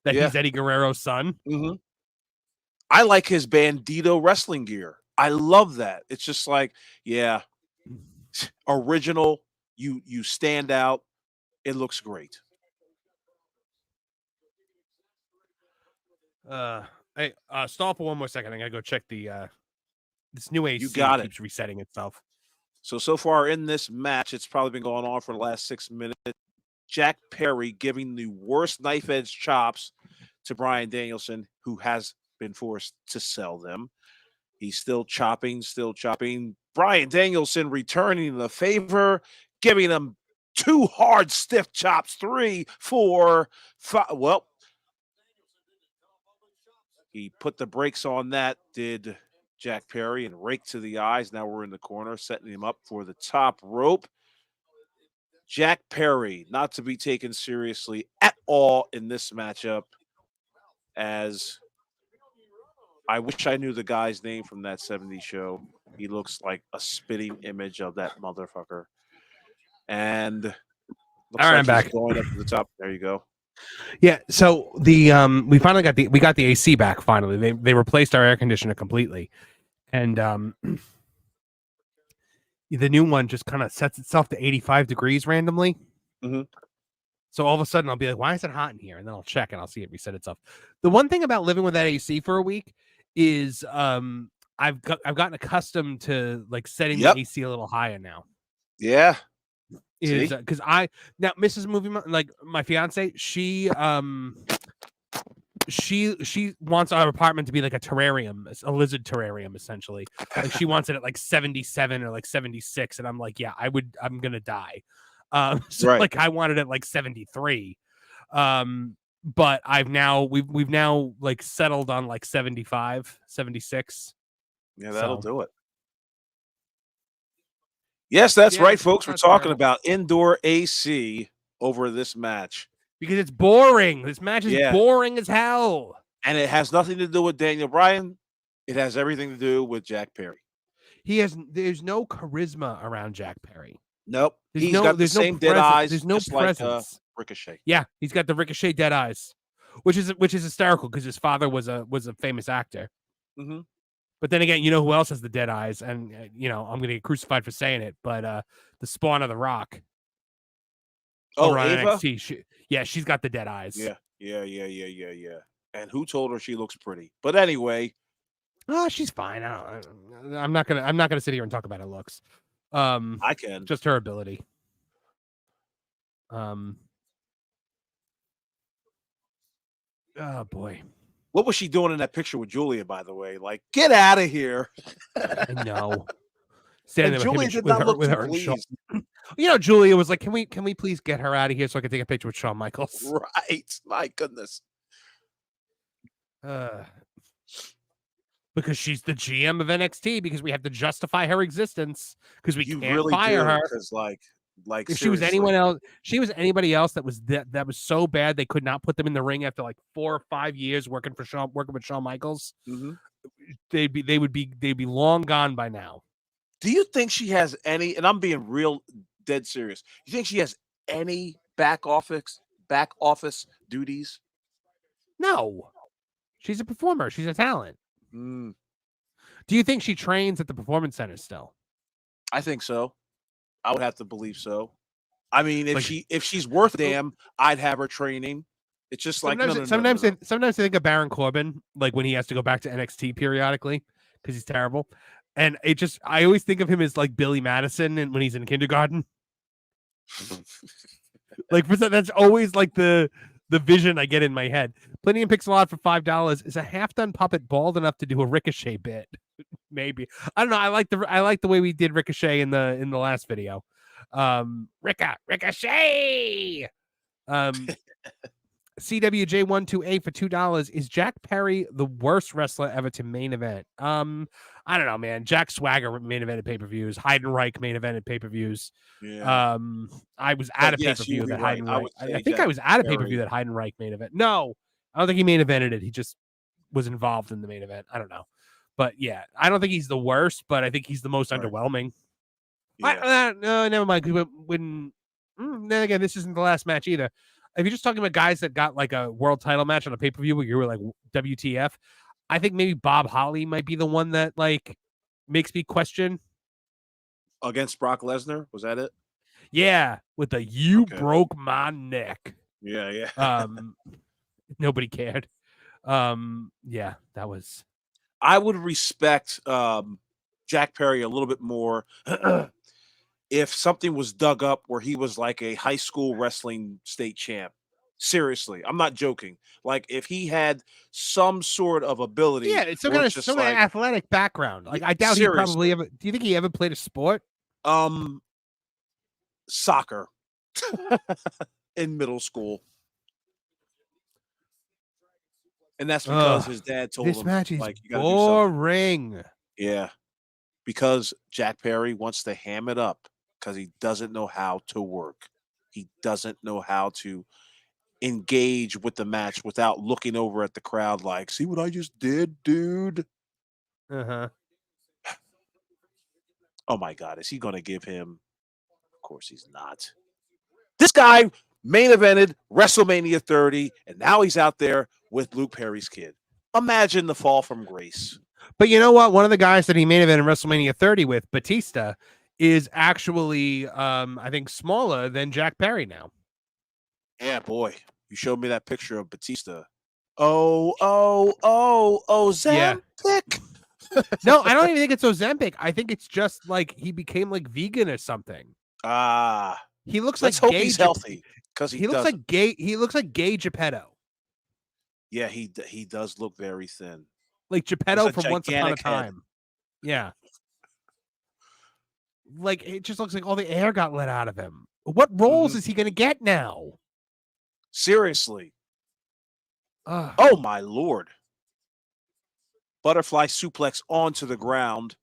that he's Eddie Guerrero's son. Mm-hmm. I like his Bandito wrestling gear. I love that. It's just like, original. You stand out. It looks great. Hey, stall for one more second. I gotta go check the this new AC. You got keeps resetting itself. So far in this match, it's probably been going on for the last 6 minutes. Jack Perry giving the worst knife edge chops to Bryan Danielson, who has been forced to sell them. He's still chopping. Bryan Danielson returning the favor, giving him 2 hard, stiff chops, 3, 4, 5. Well, he put the brakes on that, did Jack Perry, and raked to the eyes. Now we're in the corner, setting him up for the top rope. Jack Perry, not to be taken seriously at all in this matchup, as I wish I knew the guy's name from that 70s show. He looks like a spitting image of that motherfucker. And looks all right, I'm back. Going up to the top. There you go. Yeah, so the we finally got the AC back finally. They replaced our air conditioner completely. And the new one just kind of sets itself to 85 degrees randomly. Mm-hmm. So all of a sudden I'll be like, why is it hot in here? And then I'll check and I'll see it reset itself. The one thing about living with that AC for a week is I've gotten accustomed to like setting the AC a little higher now. Yeah. Is because Mrs. Movie, like my fiance, she wants our apartment to be like a terrarium, a lizard terrarium, essentially. Like she wants it at like 77 or like 76, and I'm like, yeah, I'm gonna die. Like I wanted it like 73. But we've now like settled on like 75, 76. Yeah, that'll do it. Yes, that's right, folks. We're talking about indoor AC over this match. Because it's boring. This match is boring as hell. And it has nothing to do with Daniel Bryan. It has everything to do with Jack Perry. There's no charisma around Jack Perry. Nope. He's got the same dead eyes. There's no presence. Like, Ricochet. Yeah, he's got the Ricochet dead eyes, which is hysterical because his father was a famous actor. Mm-hmm. But then again, you know who else has the dead eyes? And I'm gonna get crucified for saying it, but the Spawn of the Rock. Oh, Ava? NXT. She's got the dead eyes. Yeah. And who told her she looks pretty? But anyway, Oh, she's fine. I'm not gonna sit here and talk about her looks. I can. Just her ability. Oh boy. What was she doing in that picture with Julia, by the way? Like, get out of here. I know. Standing And there Julia with, did with not her, look with too her and Shawn. pleased. You know, Julia was like, "Can we please get her out of here so I can take a picture with Shawn Michaels?" Right. My goodness. Because she's the GM of NXT, because we have to justify her existence, because we You can't really fire do, her. because like If she was seriously. anyone else, she was anybody else that was so bad they could not put them in the ring after like 4 or 5 years working with Shawn Michaels. Mm-hmm. They'd be long gone by now. Do you think she has any, and I'm being real dead serious, you think she has any back office duties? No, she's a performer. She's a talent. Mm, Do you think she trains at the performance center still? I think so. I would have to believe so. I mean, Like- if she's worth a damn, I'd have her training. It's just like sometimes no. I think of Baron Corbin, like when he has to go back to NXT periodically because he's terrible, and I always think of him as like Billy Madison and when he's in kindergarten. Like that's always like the vision I get in my head. Platinum Pixel for $5 is a half-done puppet bald enough to do a Ricochet bit. Maybe, I don't know. I like the way we did Ricochet in the last video. Ricochet. CWJ12A for $2. Is Jack Perry the worst wrestler ever to main event? I don't know, man. Jack Swagger main evented pay-per-views. Heidenreich main evented pay-per-views. Yeah. I was at a yes, pay-per-view you'd that be right. Heidenreich. I I think I was at a pay-per-view that Heidenreich main event. No, I don't think he main evented it. He just was involved in the main event. I don't know. But yeah, I don't think he's the worst, but I think he's the most underwhelming. Yeah. No, never mind. Then again, this isn't the last match either. If you're just talking about guys that got like a world title match on a pay-per-view where you were like WTF, I think maybe Bob Holly might be the one that like makes me question. Against Brock Lesnar, was that it? Yeah, with the broke my neck. Yeah. Nobody cared. Yeah, that was. I would respect Jack Perry a little bit more if something was dug up where he was like a high school wrestling state champ. Seriously, I'm not joking. Like if he had some sort of ability, Yeah, it's some kind of athletic background. Like I doubt he probably ever. Do you think he ever played a sport? Soccer in middle school. And that's because his dad told him this match is like you gotta boring. do something. Yeah. Because Jack Perry wants to ham it up because he doesn't know how to work. He doesn't know how to engage with the match without looking over at the crowd like, see what I just did, dude? Uh-huh. Oh my God, is he gonna give him? Of course he's not. This guy main evented WrestleMania 30, and now he's out there with Luke Perry's kid. Imagine the fall from grace. But you know what? One of the guys that he main evented WrestleMania 30 with, Batista, is actually I think smaller than Jack Perry now. Yeah, boy. You showed me that picture of Batista. Oh, Ozempic. Yeah. No, I don't even think it's Ozempic. I think it's just like he became like vegan or something. He looks let's like hope he's healthy because he looks like gay. He looks like gay Geppetto. Yeah, he does look very thin, like Geppetto from Once Upon a head. Time. Yeah, like it just looks like all the air got let out of him. What roles is he going to get now? Seriously. Oh my Lord. Butterfly suplex onto the ground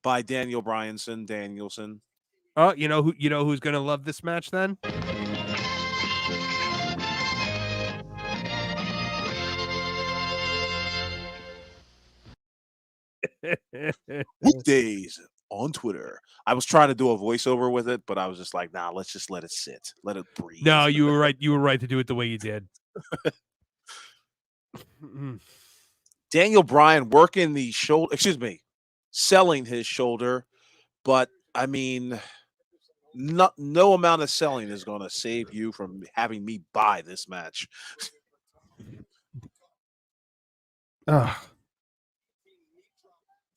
by Danielson. Oh, you know who's going to love this match then? Weekdays on Twitter. I was trying to do a voiceover with it, but I was just like, nah, let's just let it sit. Let it breathe. No, you were right. You were right to do it the way you did. Daniel Bryan working the shoulder, selling his shoulder, but I mean, no amount of selling is going to save you from having me buy this match.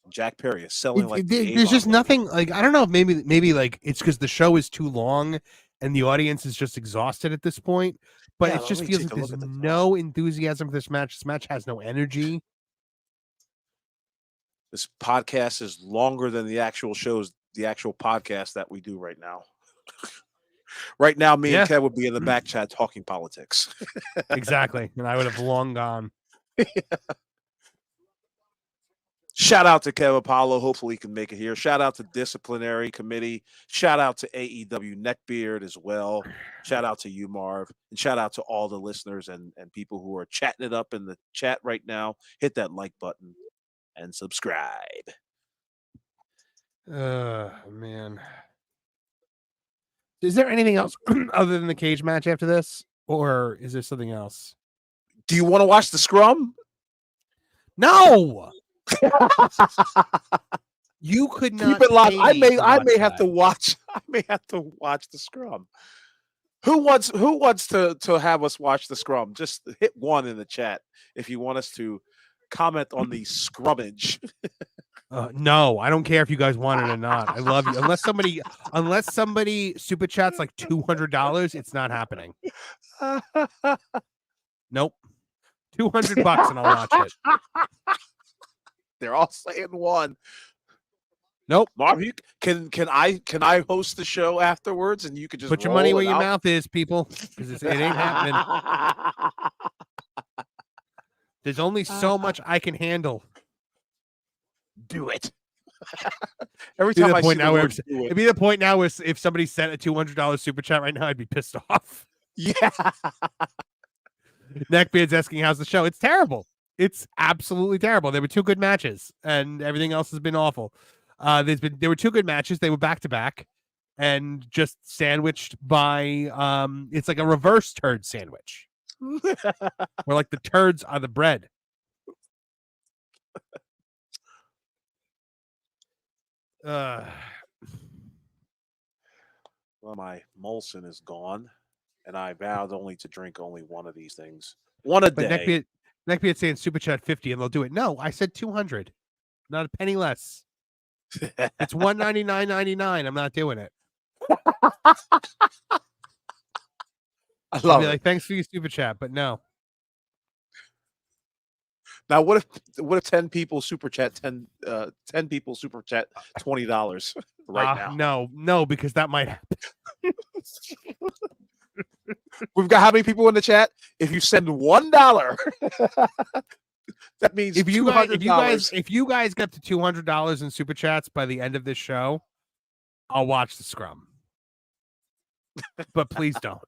Jack Perry is selling like there's just nothing like I don't know if maybe like it's because the show is too long and the audience is just exhausted at this point. But Yeah, it just let me feels take like a look there's at the no enthusiasm for this match. This match has no energy. This podcast is longer than the actual shows, the actual podcast that we do right now. Right now, me and Kev would be in the back chat talking politics. Exactly. And I would have long gone. Shout out to Kev Apollo. Hopefully he can make it here. Shout out to Disciplinary Committee. Shout out to AEW Neckbeard as well. Shout out to you, Marv. And shout out to all the listeners and people who are chatting it up in the chat right now. Hit that like button and subscribe. Man. Is there anything else other than the cage match after this? Or is there something else? Do you want to watch the scrum? No. You could not keep it live. I may have that. to watch. I may have to watch the scrum. Who wants to have us watch the scrum? Just hit 1 in the chat if you want us to comment on the scrummage. No, I don't care if you guys want it or not. I love you. Unless somebody super chats like $200, it's not happening. Nope. $200 and I'll watch it. They're all saying 1. Nope. Marv, can I host the show afterwards and you could just put your money where your mouth is, people, because it ain't happening. There's only so much I can handle. Do it. Every time I see the word, do it. It'd be the point now where if somebody sent a $200 super chat right now, I'd be pissed off. Yeah. Neckbeard's asking how's the show. It's terrible. It's absolutely terrible. There were 2 good matches, and everything else has been awful. There were 2 good matches. They were back to back, and just sandwiched by it's like a reverse turd sandwich, where like the turds are the bread. Well, my Molson is gone, and I vowed only to drink only one of these things. One a day. Neckbeard saying super chat 50 and they'll do it. No, I said 200. Not a penny less. It's $199.99. I'm not doing it. I'll be like, thanks for your super chat, but no. Now, what if 10 people super chat 10 people super chat $20 right now? No, because that might happen. We've got how many people in the chat? If you send $1, that means if you guys get to $200 in super chats by the end of this show, I'll watch the scrum. But please don't.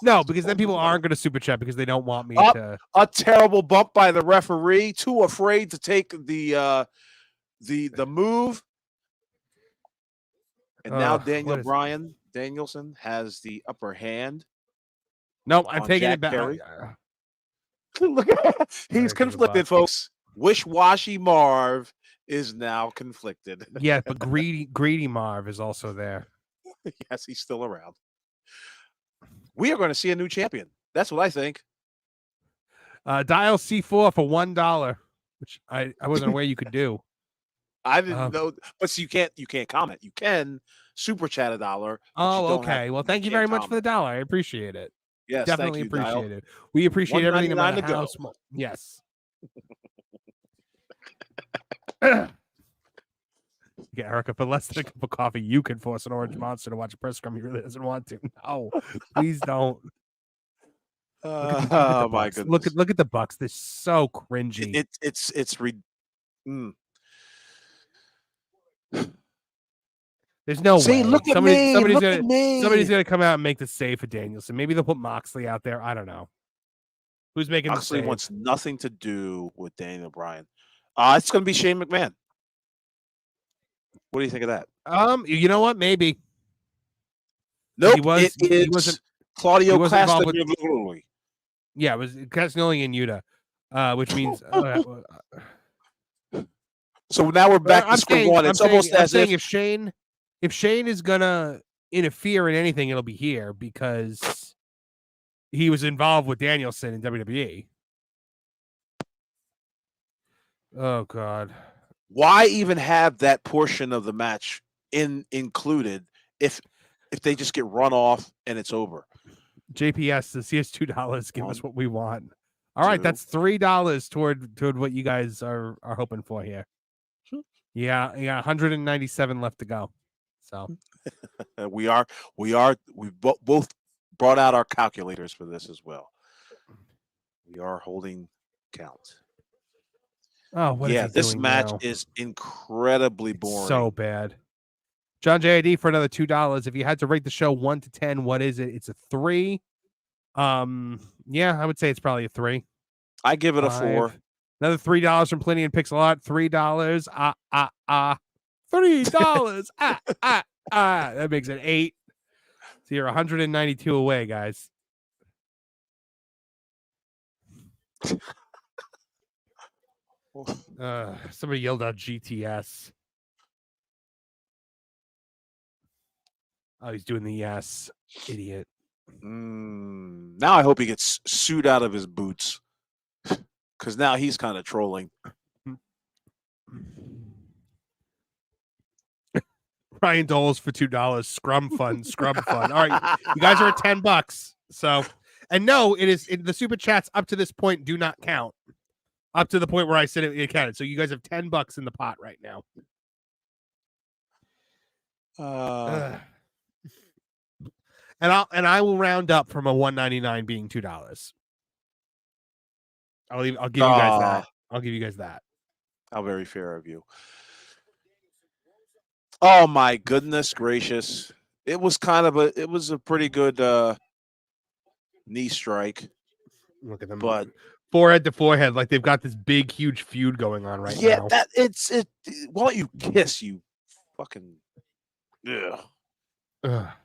No, because then people aren't going to super chat because they don't want me to. A terrible bump by the referee. Too afraid to take the move. And now Danielson has the upper hand. No, I'm taking Jack it back. Perry. Look at he's conflicted, folks. Wish-washy Marv is now conflicted. Yeah, but greedy Marv is also there. Yes, he's still around. We are going to see a new champion. That's what I think. Dial C4 for $1, which I wasn't aware you could do. I didn't know, but you can't comment. You can super chat $1. Oh, okay. Well, thank you very much for the $1. I appreciate it. Yes, definitely thank you, appreciate it. We appreciate everything no matter how small. Yes. Yeah, Erica, for less than a cup of coffee, you can force an orange monster to watch a press scrum he really doesn't want to. No, please don't. Oh my goodness! Look at the Bucks. They're so cringy. It's There's no way. Look at me. Somebody's gonna come out and make the save for Danielson. Maybe they'll put Moxley out there. I don't know. Who's making Moxley the save? wants nothing to do with Daniel Bryan. It's gonna be Shane McMahon. What do you think of that? You know what? Maybe. Nope. He wasn't Claudio Castagnoli. Yeah, it was Castagnoli and Yuta, which means. So now we're back to square one. It's almost as if Shane is gonna interfere in anything, it'll be here because he was involved with Danielson in WWE. Oh God. Why even have that portion of the match included if they just get run off and it's over? JPS says here's $2. Give us One, what we want. All right, two. that's $3 toward what you guys are hoping for here. Yeah, you got 197 left to go. So we both brought out our calculators for this as well. We are holding count. oh, what is he this doing match now? is incredibly boring. So bad. John JID for another $2. If you had to rate the show 1 to 10, what is it? It's a 3. Yeah, I would say it's probably a 3. I give it a 5. 4. Another $3 from Plenty and Pixel Art. $3. $3. That makes it 8. So you're 192 away, guys. Somebody yelled out GTS. Oh, he's doing the yes. Idiot. Now I hope he gets sued out of his boots. Because now he's kind of trolling. Ryan Doles for $2. Scrum fun. All right, you guys are at $10. So, and no, the super chats up to this point do not count. Up to the point where I said it counted. So you guys have $10 in the pot right now. And I will round up from a $1.99 being $2. I'll give you guys that. I'll give you guys that. How very fair of you. Oh my goodness gracious. It was a pretty good knee strike. Look at them. But forehead to forehead, like they've got this big, huge feud going on right now. Yeah, why don't you kiss, you fucking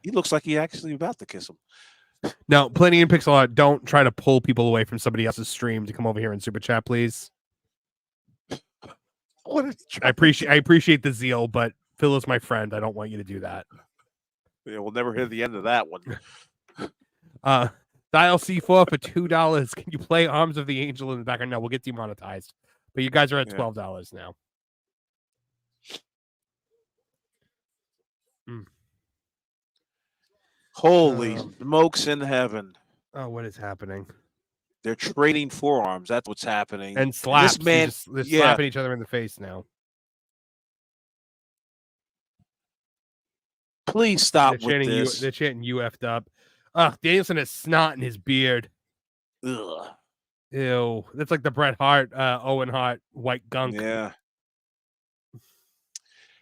He looks like he actually about to kiss him. No, Plenty and Pixel Art, don't try to pull people away from somebody else's stream to come over here and super chat, please. I appreciate the zeal, but Phil is my friend. I don't want you to do that. Yeah, we'll never hear the end of that one. Dial C4 for $2. Can you play Arms of the Angel in the background? No, we'll get demonetized. But you guys are at $12 now. Holy smokes in heaven. Oh, what is happening? They're trading forearms. That's what's happening. And slaps. This man, they're slapping each other in the face now. Please stop with this. They're chanting "you effed up." Danielson has snot in his beard. Ugh. Ew. That's like the Bret Hart, Owen Hart, white gunk. Yeah.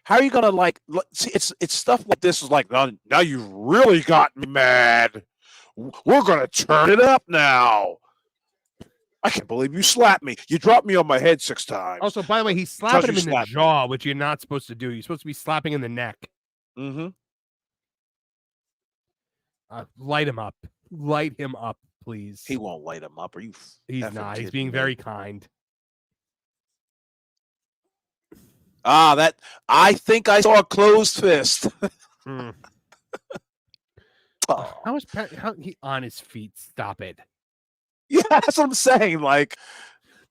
How are you gonna see? It's stuff like this is like now you really got me mad. We're gonna turn it up now. I can't believe you slapped me. You dropped me on my head 6 times. Also, by the way, he's slapping him in the jaw, which you're not supposed to do. You're supposed to be slapping in the neck. Mm-hmm. Light him up. Light him up, please. He won't light him up. Are you? He's not. He's being very kind. That I think I saw a closed fist. How he on his feet? Stop it. Yeah, that's what I'm saying. Like,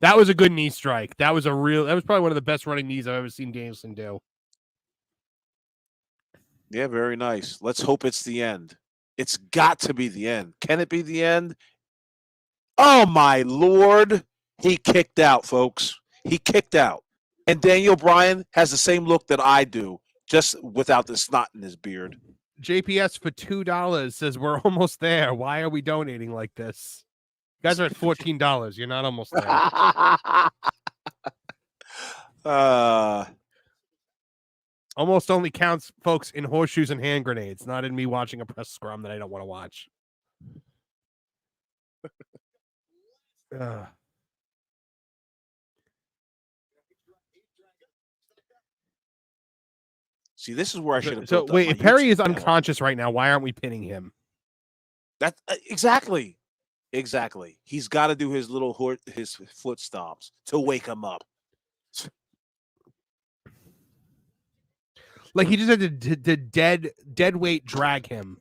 that was a good knee strike. That was probably one of the best running knees I've ever seen Danielson do. Yeah, very nice. Let's hope it's the end. It's got to be the end. Can it be the end? Oh my Lord. He kicked out, folks. He kicked out. And Daniel Bryan has the same look that I do, just without the snot in his beard. JPS for $2 says we're almost there. Why are we donating like this? You guys are at $14. You're not almost there. Almost only counts, folks, in horseshoes and hand grenades, not in me watching a press scrum that I don't want to watch. See, this is where I should have. So wait, if Perry is unconscious right now, why aren't we pinning him? That exactly. He's got to do his his foot stomps to wake him up. Like he just had to dead weight drag him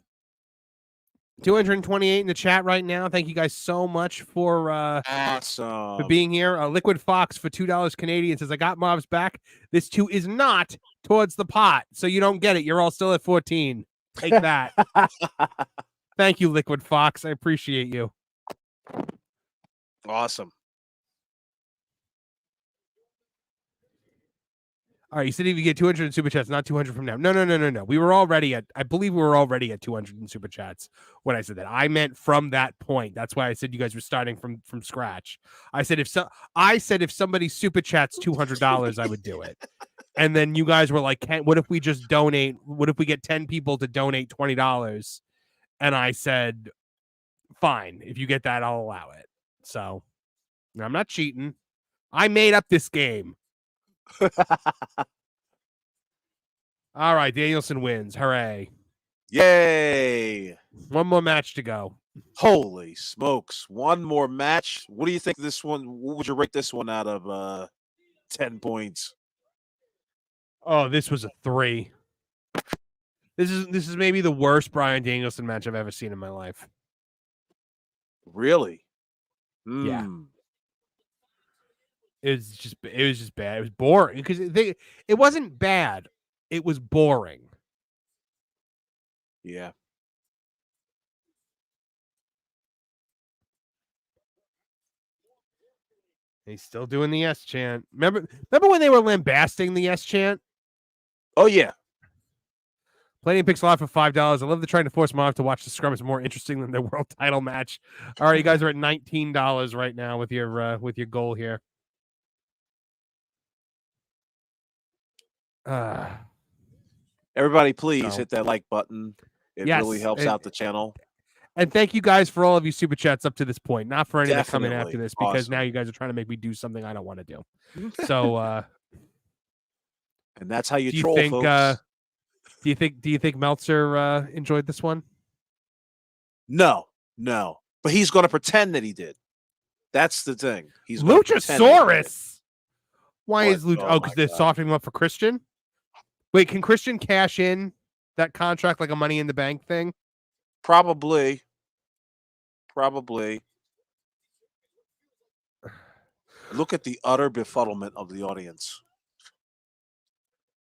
228 in the chat right now. Thank you guys so much for Awesome. being here. Liquid Fox for $2 Canadian says, I got Marv's back. This too is not towards the pot, so you don't get it. You're all still at 14. Take that. Thank you, Liquid Fox. I appreciate you. Awesome. All right, you said if you get 200 in super chats, not 200 from now. No. We were already at, I believe we were already at 200 in super chats when I said that. I meant from that point. That's why I said you guys were starting from scratch. I said if somebody super chats $200, I would do it. And then you guys were like, what if we just donate? What if we get 10 people to donate $20? And I said, fine. If you get that, I'll allow it. So I'm not cheating. I made up this game. All right, Danielson wins. Hooray. Yay. One more match to go. Holy smokes. One more match. What do you think this one, what would you rate this one out of 10 points? Oh, this was a 3. This is maybe the worst Bryan Danielson match I've ever seen in my life. Really? Yeah. It was just bad. It was boring because it wasn't bad. It was boring. Yeah. He's still doing the yes chant. Remember when they were lambasting the yes chant? Oh yeah. Plenty picks a lot for $5. I love the trying to force Marv to watch the scrum. It's more interesting than the world title match. All right, you guys are at $19 right now with your goal here. Everybody, please hit that like button. It really helps out the channel. And thank you guys for all of you super chats up to this point. Not for any that come in after this, because now you guys are trying to make me do something I don't want to do. So, and that's how you troll, folks. Do you think Meltzer enjoyed this one? No. But he's going to pretend that he did. That's the thing. He's Luchasaurus. Why is Lucha? Oh, because they're softening him up for Christian. Wait, can Christian cash in that contract like a Money in the Bank thing? Probably. Look at the utter befuddlement of the audience.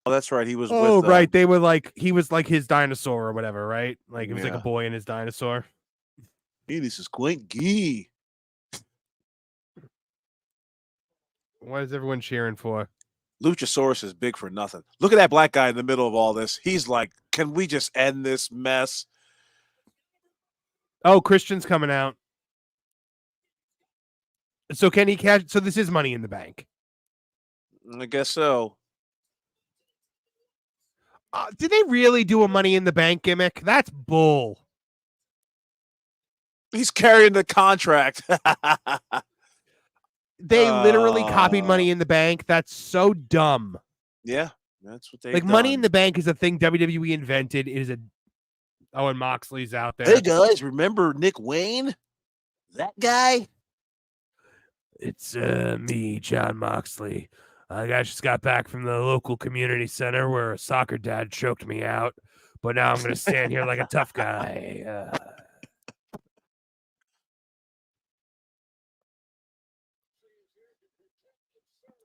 Oh, that's right. He was. Oh, with, right. They were like, he was like his dinosaur or whatever, right? Like it was like a boy and his dinosaur. Hey, this is Quint Gee. What is everyone cheering for? Luchasaurus is big for nothing. Look at that black guy in the middle of all this. He's like, can we just end this mess? Oh, Christian's coming out. So can he cash? So this is Money in the Bank. I guess so. Did they really do a Money in the Bank gimmick? That's bull. He's carrying the contract. They literally copied Money in the Bank. That's so dumb. Yeah, that's what they like. Money in the Bank is a thing WWE invented. It is a. Oh, and Moxley's out there. Hey guys, remember Nick Wayne? That guy? It's me, John Moxley. I just got back from the local community center where a soccer dad choked me out, but now I'm going to stand here like a tough guy.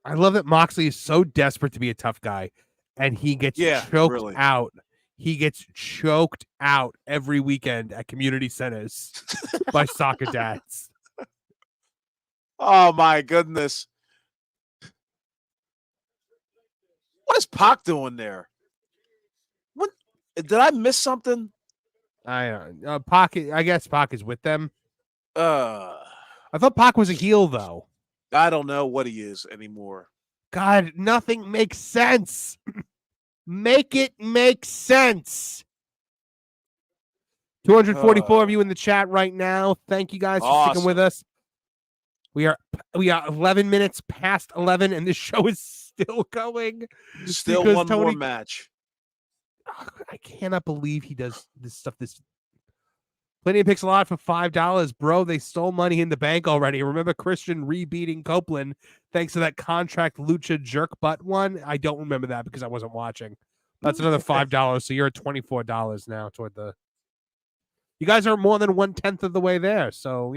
I love that Moxley is so desperate to be a tough guy, and he gets choked out. He gets choked out every weekend at community centers by soccer dads. Oh, my goodness. What is Pac doing there? What did I miss something? Pac. I guess Pac is with them. I thought Pac was a heel though. I don't know what he is anymore. God, nothing makes sense. Make it make sense. 244 of you in the chat right now. Thank you guys for sticking with us. We are 11 minutes past 11, and this show is still going. Still one more match. I cannot believe he does this stuff. Plenty of picks a lot for $5, bro. They stole Money in the Bank already. Remember Christian re-beating Copeland thanks to that contract Lucha jerk butt one? I don't remember that because I wasn't watching. That's another $5. So you're at $24 now toward the. You guys are more than 1/10 of the way there. So,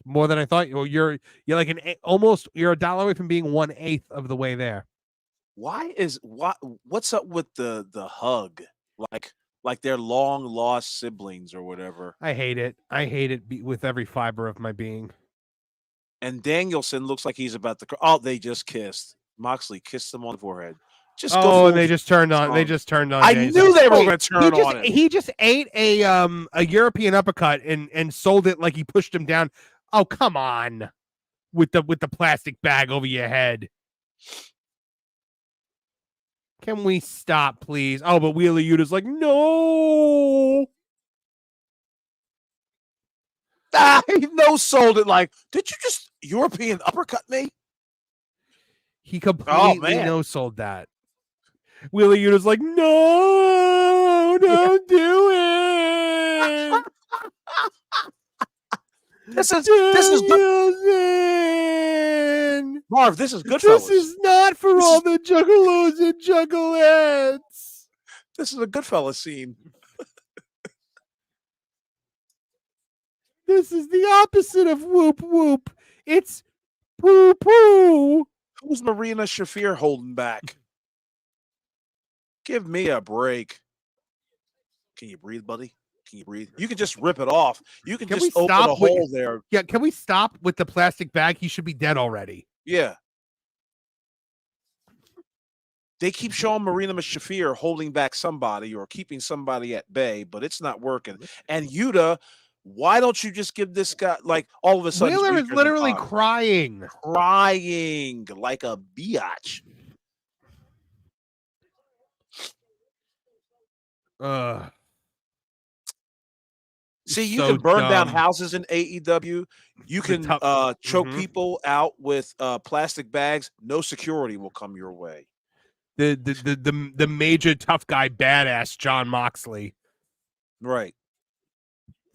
more than I thought. You're like you're $1 away from being 1/8 of the way there. What's up with the hug? Like they're long lost siblings or whatever. I hate it. I hate it with every fiber of my being. And Danielson looks like he's about to. Oh, they just kissed. Moxley kissed him on the forehead. And they just turned on. They just turned on. I knew they were going to turn on him. He just ate a European uppercut and sold it like he pushed him down. Oh, come on, with the plastic bag over your head. Can we stop, please? Oh, but Wheeler Yuta's like, no. He no-sold it like, did you just European uppercut me? He completely no-sold that. Wheeler Yuta's like, no, don't do it. This is Marv, this is Goodfellas. This is not for all the juggalos and juggalettes. This is a Goodfellas scene. This is the opposite of whoop whoop. It's poo poo. Who's Marina Shafir holding back? Give me a break. Can you breathe, buddy? Can you breathe? You can just rip it off. You can just open a hole there. Yeah, can we stop with the plastic bag? He should be dead already. Yeah. They keep showing Marina Shafir holding back somebody or keeping somebody at bay, but it's not working. And Yuta, why don't you just give this guy, like, all of a sudden? Wheeler is literally crying like a biatch. See, you can burn down houses in AEW. You can choke people out with plastic bags. No security will come your way. The major tough guy badass John Moxley, right?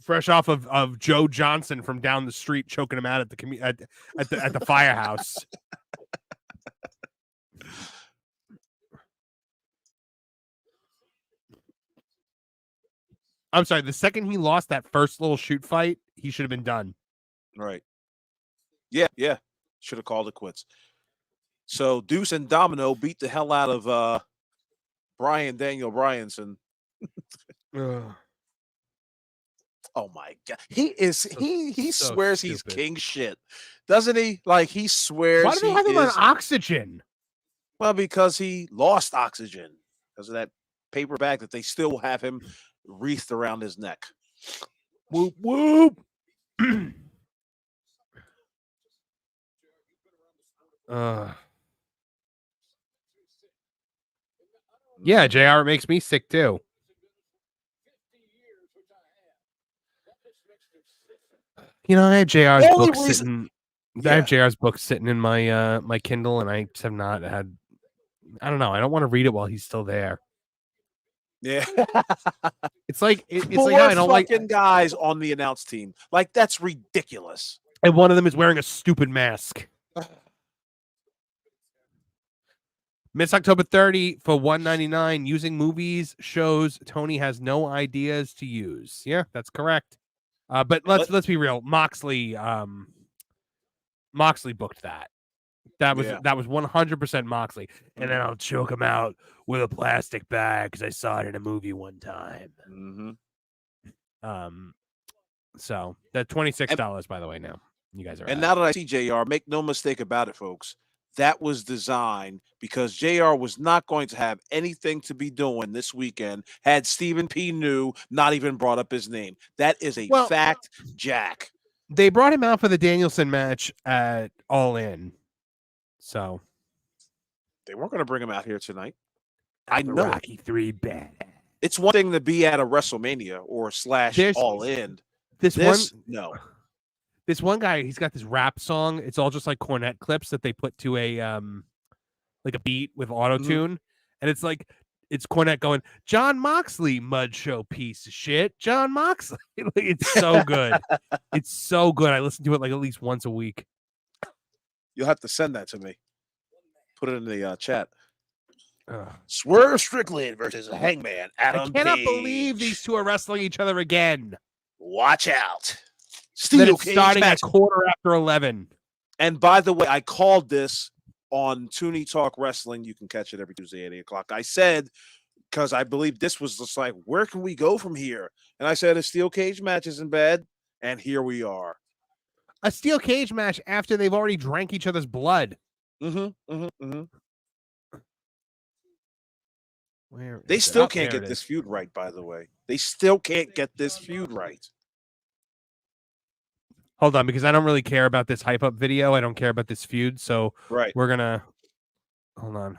Fresh off of Joe Johnson from down the street choking him out at the firehouse. I'm sorry. The second he lost that first little shoot fight, he should have been done. Right. Yeah. Should have called it quits. So Deuce and Domino beat the hell out of Daniel Bryanson. Oh my God. He swears stupid. He's king shit. Doesn't he? Like, he swears. Why do they have him on oxygen? Well, because he lost oxygen because of that paper bag that they still have him wreathed around his neck. Whoop whoop. Yeah, JR, it makes me sick too. I had JR's book sitting. I have JR's book sitting in my my Kindle, and I just have not had. I don't know. I don't want to read it while he's still there. Yeah, it's like I don't like guys on the announce team. Like, that's ridiculous. And one of them is wearing a stupid mask. Miss October 30 for $1.99. Using movies shows Tony has no ideas to use. Yeah, that's correct. But let's be real. Moxley booked that. That was 100% Moxley. And then I'll choke him out with a plastic bag because I saw it in a movie one time. Mm-hmm. So that $26, by the way. Now you guys are. And now that I see JR, make no mistake about it, folks. That was designed because JR was not going to have anything to be doing this weekend had Stephen P. New not even brought up his name. That is a fact, Jack. They brought him out for the Danielson match at All In. So they weren't going to bring him out here tonight. I know. Rocky 3 bad. It's one thing to be at a WrestleMania or / All In. This one guy, he's got this rap song. It's all just like cornet clips that they put to a like a beat with auto-tune. And it's like it's Cornette going, John Moxley, mud show piece of shit. John Moxley. It's so good. It's so good. I listen to it like at least once a week. You'll have to send that to me. Put it in the chat. Swerve Strickland versus Hangman Adam I cannot Page. believe these two are wrestling each other again. Watch out. That Steel it's cage starting match. at 11:15. And by the way, I called this on Tooney Talk Wrestling. You can catch it every Tuesday at 8 o'clock. I said, because I believe this was just like, where can we go from here? And I said, a steel cage match isn't bad. And here we are. A steel cage match after they've already drank each other's blood. Where They is it? still Oh, can't there get it this is. feud right, by the way. They still can't get this feud right. Hold on, because I don't really care about this hype up video. I don't care about this feud. So Right. we're gonna hold on.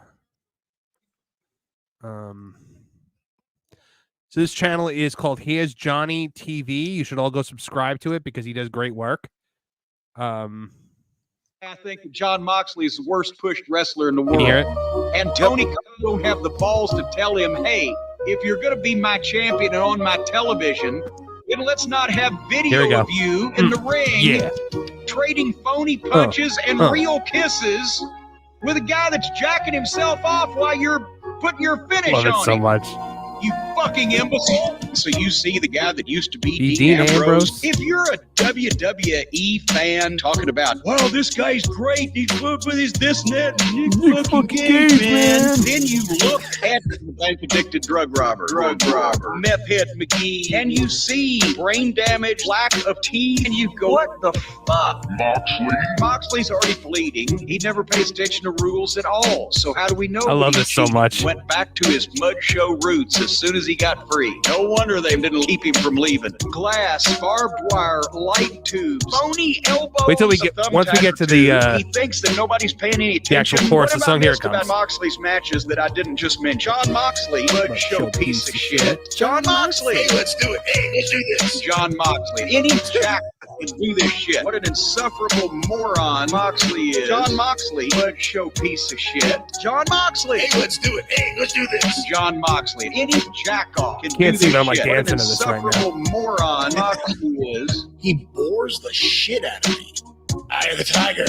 So this channel is called Here's Johnny TV. You should all go subscribe to it because he does great work. I think that John Moxley is the worst pushed wrestler in the Can you hear world. it? And Tony Khan don't have the balls to tell him, hey, if you're going to be my champion and on my television, then let's not have Here we video go. of you in the ring Yeah. trading phony punches and real kisses with a guy that's jacking himself off while you're putting your finish Love it on so him. much. You fucking imbecile. So you see the guy that used to be Dean Dean Ambrose. Ambrose. If you're a WWE fan talking about, wow, this guy's great, he's good with his this and that, and Nick fucking Gage, man. Then you look at the bank-addicted drug robber, meth head McGee, and you see brain damage, lack of teeth, and you go, what the fuck? Moxley's already bleeding. He never pays attention to rules at all. So how do we know? I love he this so cheated? much. Went back to his mud show roots as soon as he got free. No wonder they didn't keep him from leaving. Glass, barbed wire, light tubes, phony elbows. Wait till we a get once we thumbtack get or to two. the He thinks that nobody's paying any attention. actual chorus What of the about song. Here it this about comes. Moxley's matches that I didn't just mention? John Moxley, mud show piece of shit. John Moxley. Hey, let's do it. Hey, let's do this. John Moxley. Any jack can do this shit. What an insufferable moron Moxley is. John Moxley, mud show piece of shit. John Moxley. Hey, let's do it. Hey, let's do this. John Moxley. Any jackoff can Can't do see this that I'm, like, shit. What an dancing to this right now. insufferable moron Moxley is. He bores the shit out of me. Eye of the Tiger.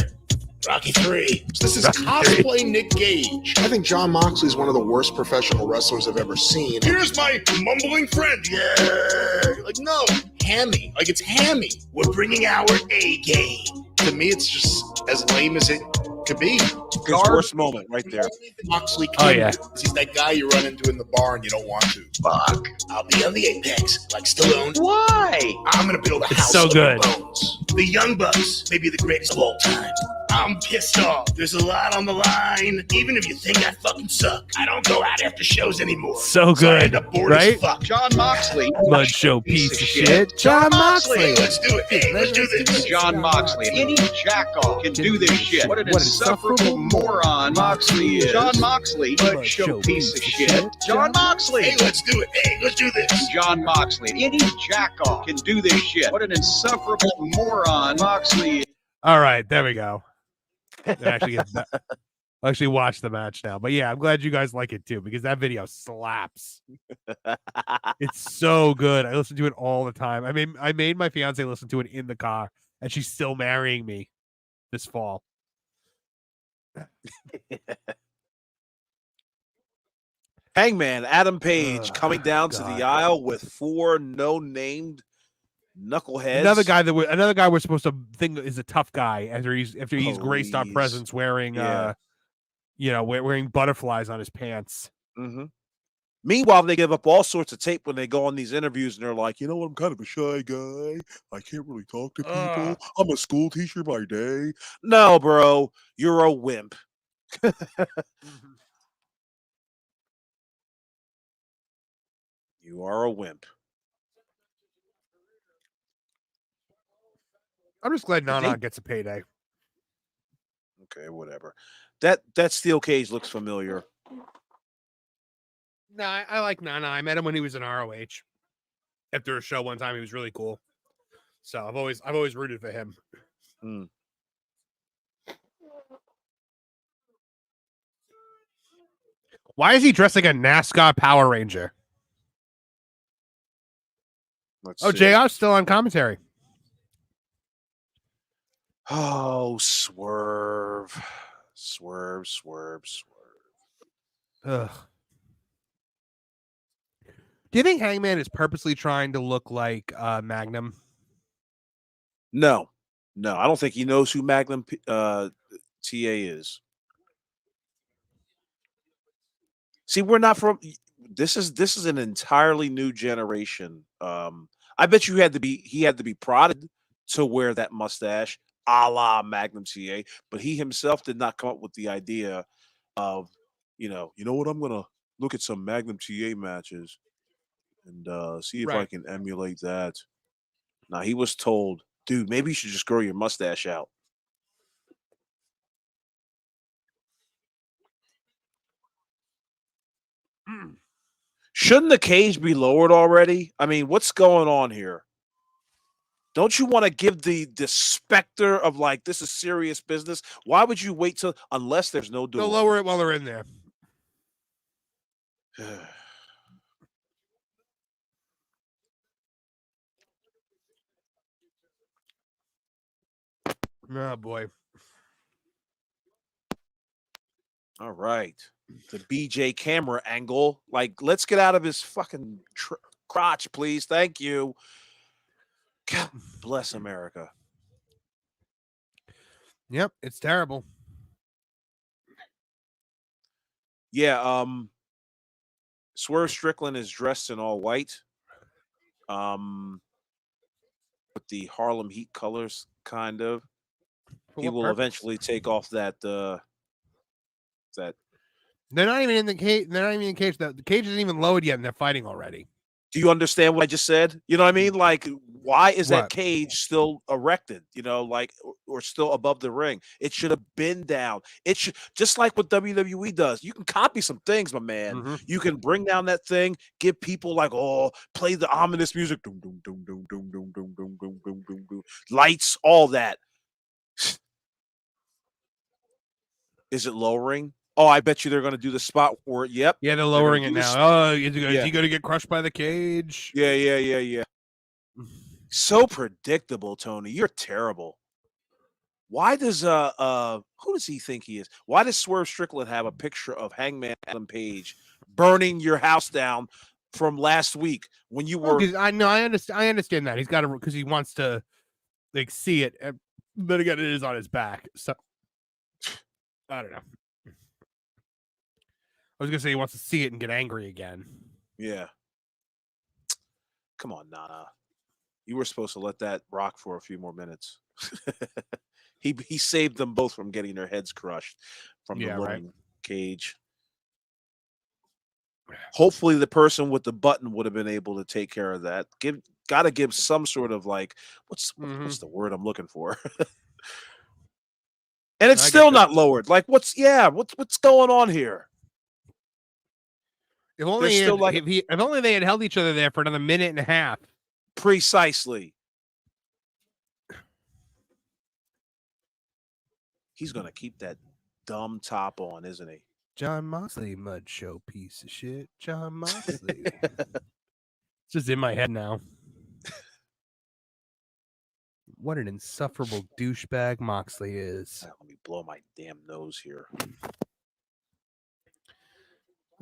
Rocky 3. This is Rocky cosplay Nick Gage. I think John Moxley is one of the worst professional wrestlers I've ever seen. Here's my mumbling friend. Yeah. Like, no. Hammy. Like, it's Hammy. We're bringing our A game. To me, it's just as lame as it could be. His worst moment right there. Moxley Oh, can yeah. do. He's that guy you run into in the bar and you don't want to. Fuck. I'll be on the Apex, like Stallone. Why? I'm gonna build a It's house so of good. bones. The Young Bucks may be the greatest of all time. I'm pissed off. There's a lot on the line. Even if you think I fucking suck, I don't go out after shows anymore. So I good, end up bored right? as fuck. John Moxley. Mud show piece of shit. John Moxley. Hey, let's do it. Hey, let's do this. John Moxley. Any jackoff can do this shit. What an What an insufferable moron Moxley is. John Moxley. Mud show piece of shit. John Moxley. Hey, let's do it. Hey, let's do this. John Moxley. Any jackoff can do this shit. What an insufferable moron Moxley is. All right, there we go. I'll actually watch the match now. But yeah, I'm glad you guys like it too, because that video slaps. It's so good. I listen to it all the time. I made my fiance listen to it in the car, and she's still marrying me this fall. Hangman Adam Page coming down to God. the aisle with 4 no-named knuckleheads. Another guy we're supposed to think is a tough guy after he's graced our Please. presence wearing wearing butterflies on his pants. Mm-hmm. Meanwhile, they give up all sorts of tape when they go on these interviews, and they're like, you know what, I'm kind of a shy guy. I can't really talk to people. I'm a school teacher by day. No, bro, you're a wimp. You are a wimp. I'm just glad Nana gets a payday. Okay, whatever. That steel cage looks familiar. No, I like Nana. I met him when he was in ROH. After a show one time, he was really cool. So I've always rooted for him. Mm. Why is he dressed like a NASCAR Power Ranger? Let's Oh, see. JR's still on commentary. Oh, swerve. Ugh. Do you think Hangman is purposely trying to look like Magnum? No, I don't think he knows who Magnum TA is. See, we're not from. This is an entirely new generation. I bet he had to be prodded to wear that mustache, a la Magnum TA. But he himself did not come up with the idea of, you know what, I'm gonna look at some Magnum TA matches and see if I can emulate that. Now he was told, dude, maybe you should just grow your mustache out. Shouldn't the cage be lowered already? I mean, what's going on here? Don't you want to give the specter of like, this is serious business? Why would you wait till, unless there's no door? They'll lower it while they're in there. Oh boy. All right. The BJ camera angle. Like, let's get out of his fucking crotch, please. Thank you. God bless America. Yep, it's terrible. Yeah, Swerve Strickland is dressed in all white. With the Harlem Heat colors, kind of. He will eventually take off that They're not even in the cage. They're not even in the cage. The cage isn't even lowered yet, and they're fighting already. Do you understand what I just said? You know what I mean? Like, why is that What? cage still erected? You know, like, or still above the ring? It should have been down. It should, just like what WWE does. You can copy some things, my man. Mhm. You can bring down that thing, give people like, oh, play the ominous music, doom, doom, doom, doom, doom, doom, doom, doom, doom, doom, doom, doom, lights, all that. Is it lowering? Oh, I bet you they're going to do the spot where, yep. Yeah, they're lowering it do this. now. Oh, is he going to get crushed by the cage? Yeah. So predictable, Tony. You're terrible. Why does who does he think he is? Why does Swerve Strickland have a picture of Hangman Adam Page burning your house down from last week when you were? I understand that he's got to, because he wants to like see it. But again, it is on his back, so I don't know. I was gonna say he wants to see it and get angry again. Yeah. Come on, Nana. You were supposed to let that rock for a few more minutes. He saved them both from getting their heads crushed from the loading cage. Hopefully the person with the button would have been able to take care of that. Gotta give some sort of like, what's the word I'm looking for? And it's still not lowered. Like, what's going on here? If only if only they had held each other there for another minute and a half. Precisely. He's gonna keep that dumb top on, isn't he? John Moxley, mud show piece of shit. John Moxley. It's just in my head now. What an insufferable douchebag Moxley is. Let me blow my damn nose here.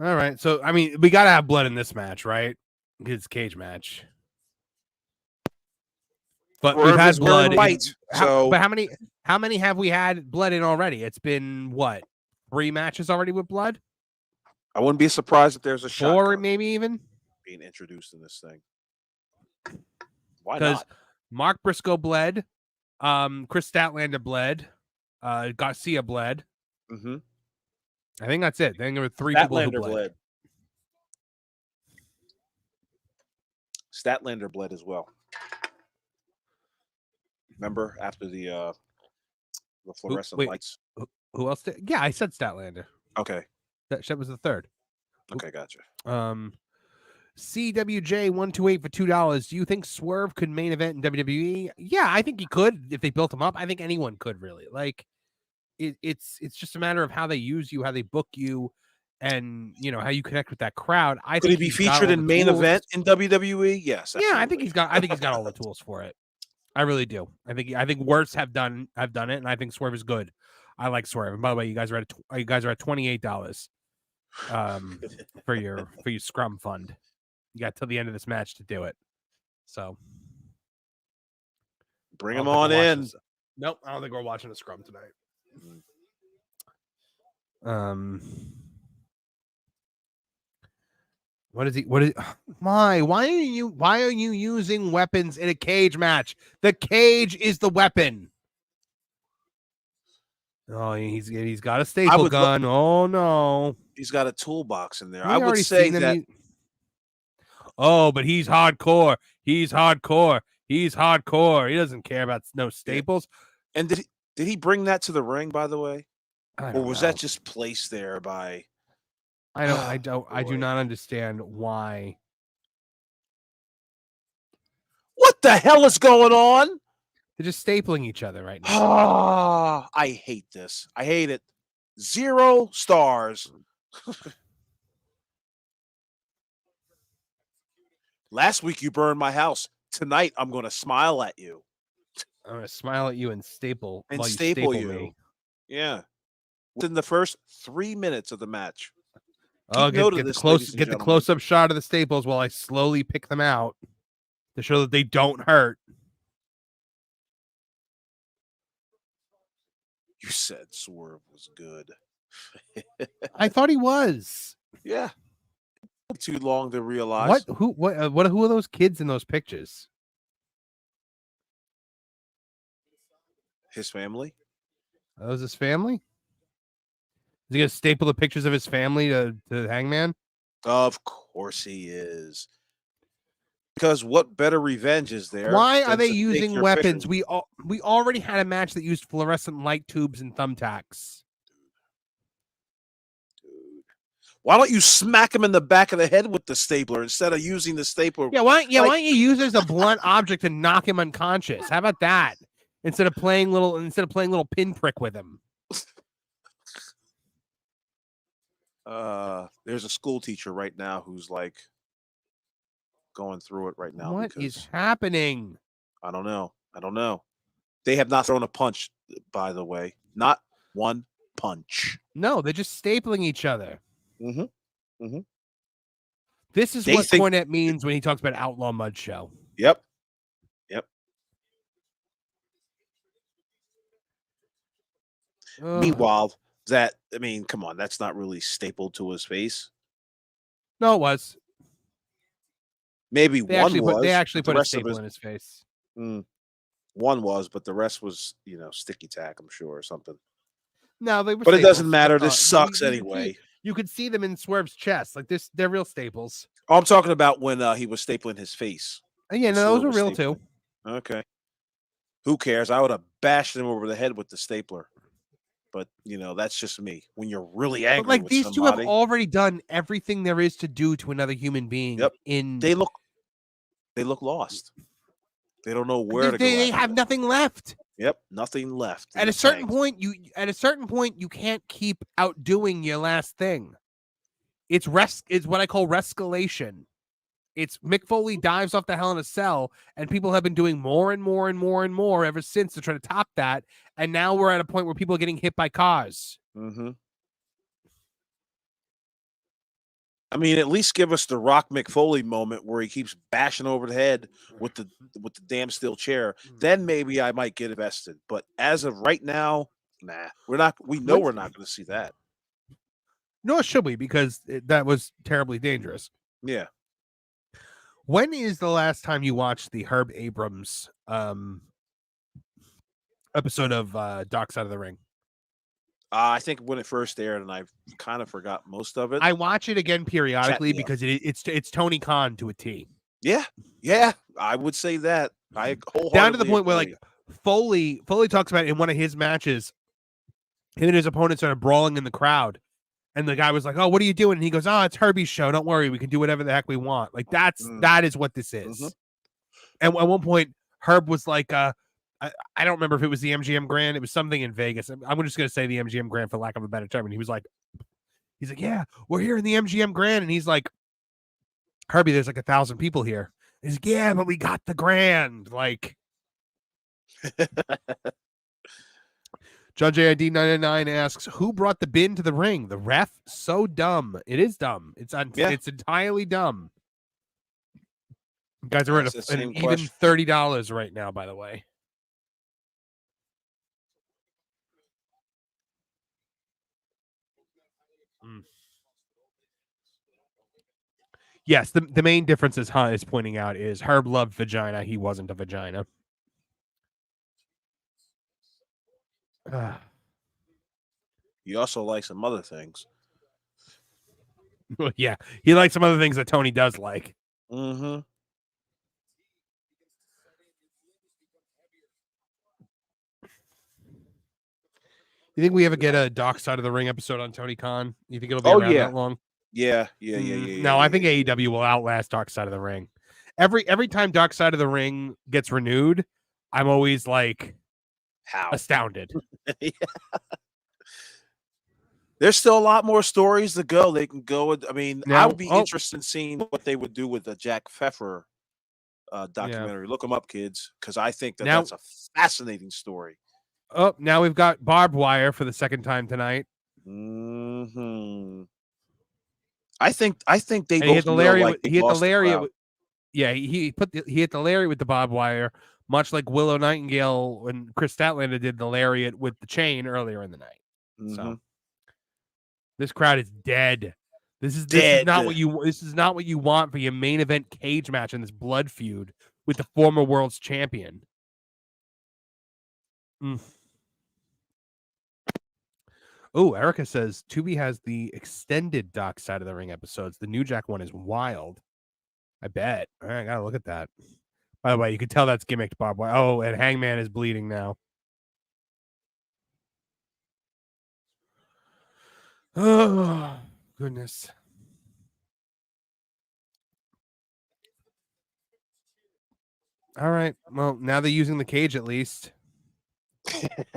All right. So, I mean, we got to have blood in this match, right? It's a cage match. But we've had blood. But how many have we had blood in already? It's been, what, 3 matches already with blood? I wouldn't be surprised if there's a 4 maybe even being introduced in this thing. Why because not? Mark Briscoe bled, Chris Statlander bled, Garcia bled. Mm-hmm. I think that's it. I think there were 3 people who bled. Statlander bled as well. Remember after the fluorescent lights? Who else did? Yeah, I said Statlander. Okay. That shit was the 3rd. Okay, gotcha. CWJ128 for $2. Do you think Swerve could main event in WWE? Yeah, I think he could if they built him up. I think anyone could really. Like, it's just a matter of how they use you, how they book you, and you know how you connect with that crowd. Could he be featured in main event in WWE? Yes. Absolutely. Yeah, I think he's got all the tools for it. I really do. I think worse have done it, and I think Swerve is good. I like Swerve. And by the way, you guys are at $28. for your scrum fund. You got till the end of this match to do it. So bring them on in. Nope, I don't think we're watching a scrum tonight. What is he? Why are you using weapons in a cage match? The cage is the weapon. Oh, he's got a staple gun. Oh no, he's got a toolbox in there. I would say that. Oh, but he's hardcore. He's hardcore. He doesn't care about no staples. And did he bring that to the ring, by the way? Or was that just placed there by? I do not understand why. What the hell is going on? They're just stapling each other right now. Ah, I hate this. I hate it. 0 stars. Last week you burned my house. Tonight I'm going to smile at you. I'm going to smile at you and staple you me. Yeah. Within the first 3 minutes of the match. Oh, get the close-up shot of the staples while I slowly pick them out to show that they don't hurt. You said Swerve was good. I thought he was. Yeah. Too long to realize. Who are those kids in those pictures? His family. Are those his family? Is he gonna staple the pictures of his family to Hangman? Of course he is. Because what better revenge is there? Why are they using weapons? We already had a match that used fluorescent light tubes and thumbtacks. Why don't you smack him in the back of the head with the stapler instead of using the stapler? Yeah, why don't you use it as a blunt object to knock him unconscious? How about that? Instead of playing little pinprick with him. There's a school teacher right now who's like going through it right now. What is happening? I don't know. They have not thrown a punch, by the way. Not one punch. No, they're just stapling each other. Mm-hmm. Mm-hmm. This is what Cornette means when he talks about Outlaw Mud Show. Yep. Meanwhile, come on, that's not really stapled to his face. No, it was. Maybe they actually put a staple in his face. One was, but the rest was, sticky tack, I'm sure, or something. No, they were. But it doesn't matter. This sucks anyway. You could see them in Swerve's chest, like this. They're real staples. Oh, I'm talking about when he was stapling his face. Yeah, no, those were real too. Okay. Who cares? I would have bashed him over the head with the stapler. But that's just me. When you're really angry, but like these two have already done everything there is to do to another human being. Yep. They look lost. They don't know where to go. They have nothing left. Yep, nothing left. At a certain point, you can't keep outdoing your last thing. It's what I call rescalation. It's Mick Foley dives off the Hell in a Cell, and people have been doing more and more and more and more ever since to try to top that. And now we're at a point where people are getting hit by cars. Mm-hmm. I mean, at least give us the Rock Mick Foley moment where he keeps bashing over the head with the damn steel chair. Then maybe I might get invested. But as of right now, nah, we're not. We know we're not going to see that. Nor should we, because that was terribly dangerous. Yeah. When is the last time you watched the Herb Abrams episode of Dark Side of the Ring? I think when it first aired, and I kind of forgot most of it. I watch it again periodically because it's Tony Khan to a T. Yeah, I would say that. I down to the point where like Foley talks about it in one of his matches. Him and his opponent started brawling in the crowd. And the guy was like, "Oh, what are you doing?" And he goes, "Oh, it's Herbie's show. Don't worry, we can do whatever the heck we want." Like that is what this is. Mm-hmm. And at one point, Herb was like, I don't remember if it was the MGM Grand. It was something in Vegas. I'm just going to say the MGM Grand for lack of a better term. And he's like, "Yeah, we're here in the MGM Grand." And he's like, "Herbie, there's like 1,000 people here." And he's like, "Yeah, but we got the Grand." Like, John JID 99 asks, "Who brought the bin to the ring? The ref? So dumb. It is dumb. It's entirely dumb." You guys are That's at the an same even question. $30 right now, by the way. Yes, the main difference, as Hunt is pointing out, is Herb loved vagina. He wasn't a vagina. He also likes some other things. Yeah, he likes some other things that Tony does like. Mm-hmm. You think we ever get a Dark Side of the Ring episode on Tony Khan? You think it'll be Oh, around yeah. that long? Yeah. No, I think AEW will outlast Dark Side of the Ring. Every time Dark Side of the Ring gets renewed, I'm always like astounded. Yeah. There's still a lot more stories to go. They can go with, I mean, I would be interested in seeing what they would do with the Jack Pfeffer documentary. Look them up, kids, because I think that's a fascinating story. Oh, now we've got barbed wire for the second time tonight. Mm-hmm. I think they and both he hit the lariat. like He hit the lariat. He hit the lariat with the barbed wire, much like Willow Nightingale and Chris Statlander did the lariat with the chain earlier in the night. Mm-hmm. So this crowd is dead. This is not what you want for your main event cage match in this blood feud with the former world's champion. Oh, Erica says Tubi has the extended Dark Side of the Ring episodes. The New Jack one is wild. I bet. All right, I gotta look at that. By the way, you can tell that's gimmicked barbed wire. Oh, and Hangman is bleeding now. Oh, goodness. All right. Well, now they're using the cage at least.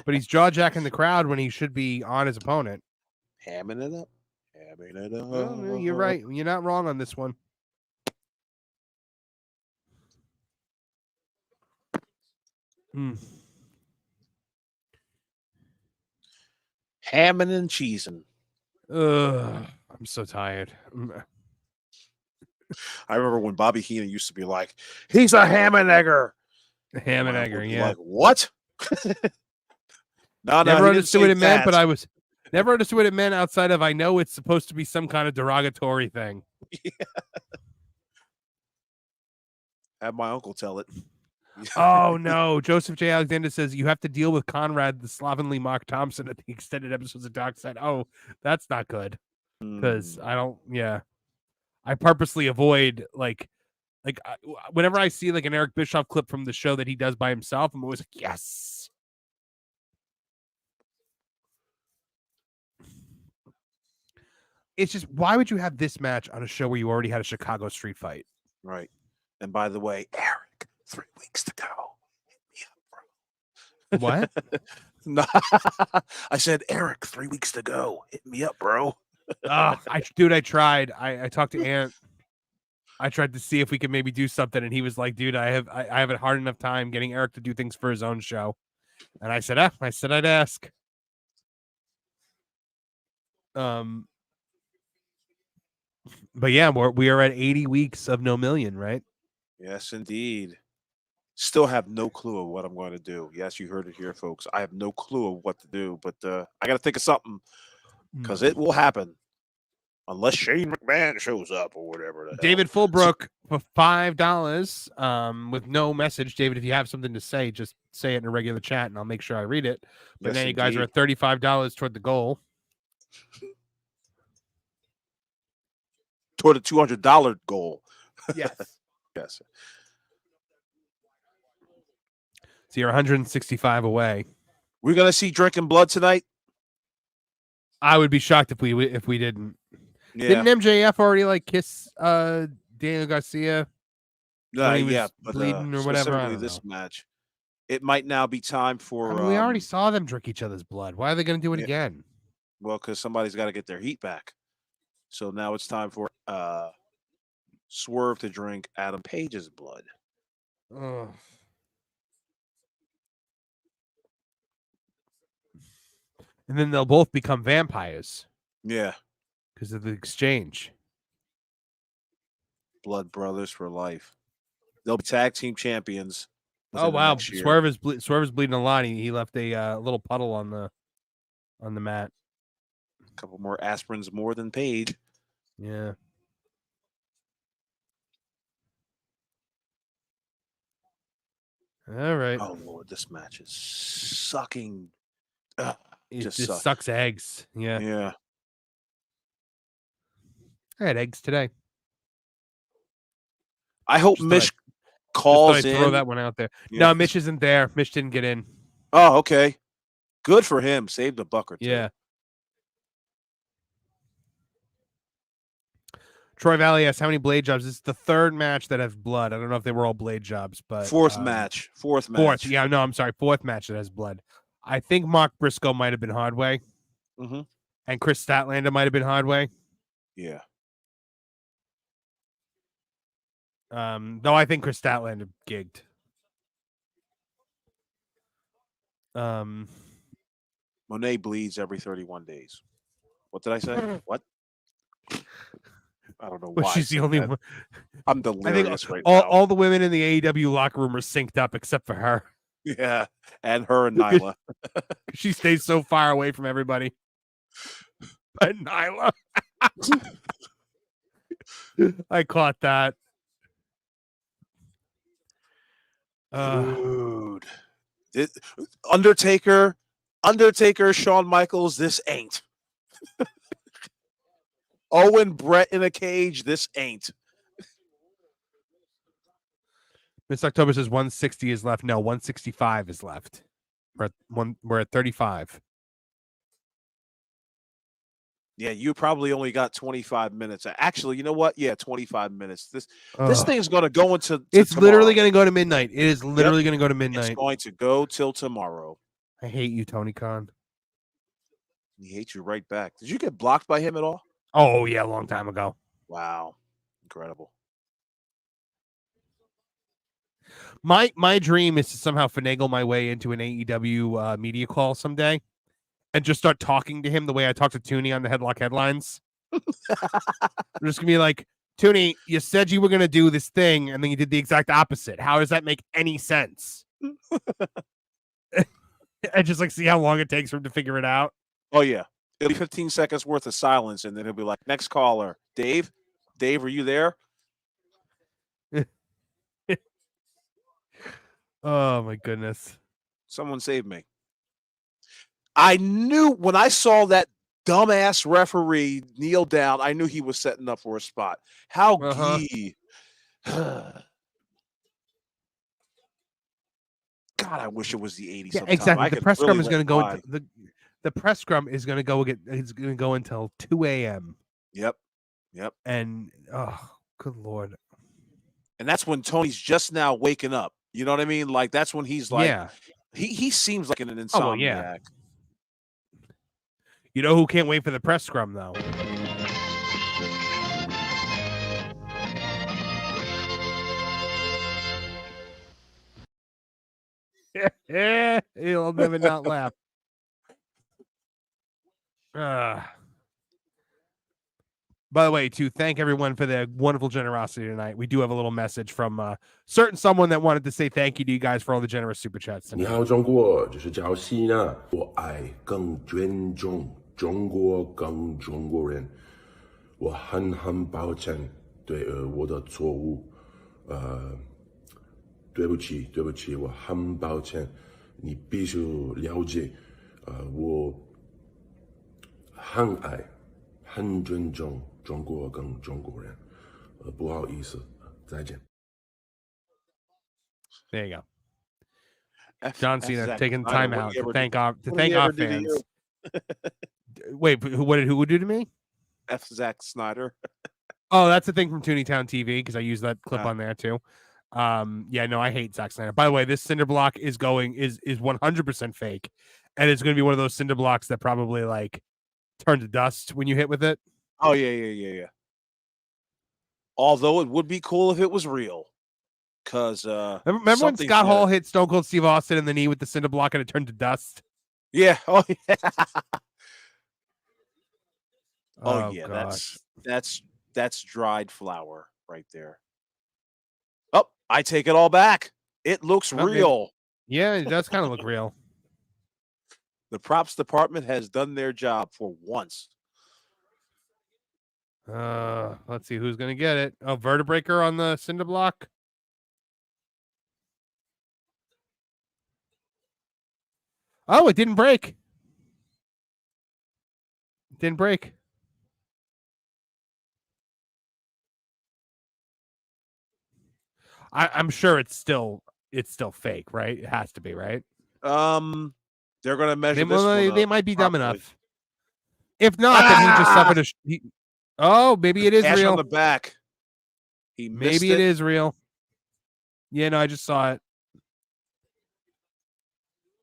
But he's jaw-jacking the crowd when he should be on his opponent. Hamming it up. Well, you're right. You're not wrong on this one. Hamming and cheesing. I'm so tired. I remember when Bobby Heenan used to be like, "He's a ham and egger." Ham and egger, yeah. Like, what? Never understood what it meant, but I was never understood what it meant outside of I know it's supposed to be some kind of derogatory thing. Yeah. Have my uncle tell it. Oh no, Joseph J. Alexander says you have to deal with Conrad, the slovenly Mark Thompson at the extended episodes of Dark Side. Oh, that's not good because I don't. Yeah, I purposely avoid whenever I see like an Eric Bischoff clip from the show that he does by himself, I'm always like, yes. It's just, why would you have this match on a show where you already had a Chicago street fight? Right. And by the way, Eric, 3 weeks to go. Hit me up, bro. What? No, I said, Eric, 3 weeks to go. Hit me up, bro. I tried. I talked to Ant. I tried to see if we could maybe do something, and he was like, "Dude, I have a hard enough time getting Eric to do things for his own show." And I said, I'd ask. But yeah, we are at 80 weeks of no million, right? Yes, indeed. Still have no clue of what I'm going to do. Yes, you heard it here, folks. I have no clue of what to do, but I got to think of something because it will happen unless Shane McMahon shows up or whatever. David Fulbrook for $5 with no message. David, if you have something to say, just say it in a regular chat, and I'll make sure I read it. But yes, now you guys are at $35 toward the goal. Toward the $200 goal. Yes. Yes. So you're 165 away. We're gonna see drinking blood tonight. I would be shocked if we didn't. Yeah. Didn't MJF already kiss Daniel Garcia? Yeah, but bleeding or whatever. I don't this know. match, it might now be time for. we already saw them drink each other's blood. Why are they going to do it again? Well, because somebody's got to get their heat back. So now it's time for Swerve to drink Adam Page's blood. And then they'll both become vampires Yeah. because of the exchange. Blood brothers for life. They'll be tag team champions. Oh within the wow, next year. Swerve is bleeding a lot. He left a little puddle on the mat. A couple more aspirins more than Paige. Yeah. All right. Oh Lord, this match is sucking. It just just sucks. sucks eggs. Yeah. Yeah. I had eggs today. I hope Just Mitch Just calls thought I'd in. throw that one out there. Yeah. No, Mitch isn't there. Mitch didn't get in. Oh, okay. Good for him. Saved a buck or two. Yeah. Troy Valley asks how many blade jobs. This is the third match that has blood. I don't know if they were all blade jobs, but Fourth match. Fourth match. Fourth. Yeah, no, I'm sorry. Fourth match that has blood. I think Mark Briscoe might have been Hardway. Mm-hmm. And Chris Statlander might have been Hardway. Yeah. Though I think Chris Statlander gigged. Monet bleeds every 31 days. What did I say? What? I don't know But why. she's the only one. I'm I delirious think right now. all the women in the AEW locker room are synced up except for her. Yeah. And her and Nyla. She stays so far away from everybody. But Nyla. I caught that. Dude. Undertaker, Shawn Michaels, this ain't. Owen Brett in a cage, this ain't. Miss October says 160 is left. No, 165 is left. We're at 35. Yeah, you probably only got 25 minutes. Actually, you know what? Yeah, 25 minutes. This thing's going to go into It's tomorrow. literally going to go to midnight. It is literally going to go to midnight. It's going to go till tomorrow. I hate you, Tony Khan. He hates you right back. Did you get blocked by him at all? Oh, yeah, a long time ago. Wow. Incredible. My dream is to somehow finagle my way into an AEW media call someday and just start talking to him the way I talk to Tooney on the Headlock Headlines. I'm just going to be like, Tooney, you said you were going to do this thing, and then you did the exact opposite. How does that make any sense? I just like see how long it takes for him to figure it out. Oh, yeah. It'll be 15 seconds worth of silence, and then he'll be like, next caller, Dave? Dave, are you there? Oh, my goodness. Someone save me. I knew when I saw that dumbass referee kneel down, I knew he was setting up for a spot. How gee. God, I wish it was the 80s. Yeah, exactly. The press scrum is going to go into the press scrum is going to go it's going to go until 2 a.m. Yep. And oh, good Lord. And that's when Tony's just now waking up. You know what I mean? Like that's when he's like, yeah. He seems like an insomniac. Oh, well, yeah. You know who can't wait for the press scrum though? He'll never not laugh. By the way, to thank everyone for their wonderful generosity tonight, we do have a little message from certain someone that wanted to say thank you to you guys for all the generous super chats tonight. 你好，中国，这是赵希娜。我爱更尊重中国，更中国人。我很抱歉对我的错误，对不起，我很抱歉。你必须了解，我很爱，很尊重中国跟中国人。不好意思，再见。 There you go. John Cena taking Zack time Snyder, out to what thank did he our ever do to fans. you? Wait, what did who do to me? F. Zack Snyder. Oh, that's the thing from Tooney Town TV because I use that clip on there too. Yeah, no, I hate Zack Snyder. By the way, this cinder block is 100% fake, and it's going to be one of those cinder blocks that probably like turn to dust when you hit with it. Oh yeah. Although it would be cool if it was real, because Remember when Scott Hall hit Stone Cold Steve Austin in the knee with the cinder block and it turned to dust? Yeah. Oh yeah. Oh, yeah. God. That's dried flour right there. Oh, I take it all back. It looks Oh, maybe- real. Yeah, it does kind of look real. The props department has done their job for once. Let's see who's gonna get it. Oh, Vertebreaker on the cinder block. Oh, it didn't break. It didn't break. I'm sure it's still fake, right? It has to be, right? They're gonna measure They, this. they might be dumb properly. enough. If not, then he just suffered a. Oh, maybe it is Cash real. on the back. He missed Maybe it is real. Yeah, no, I just saw it.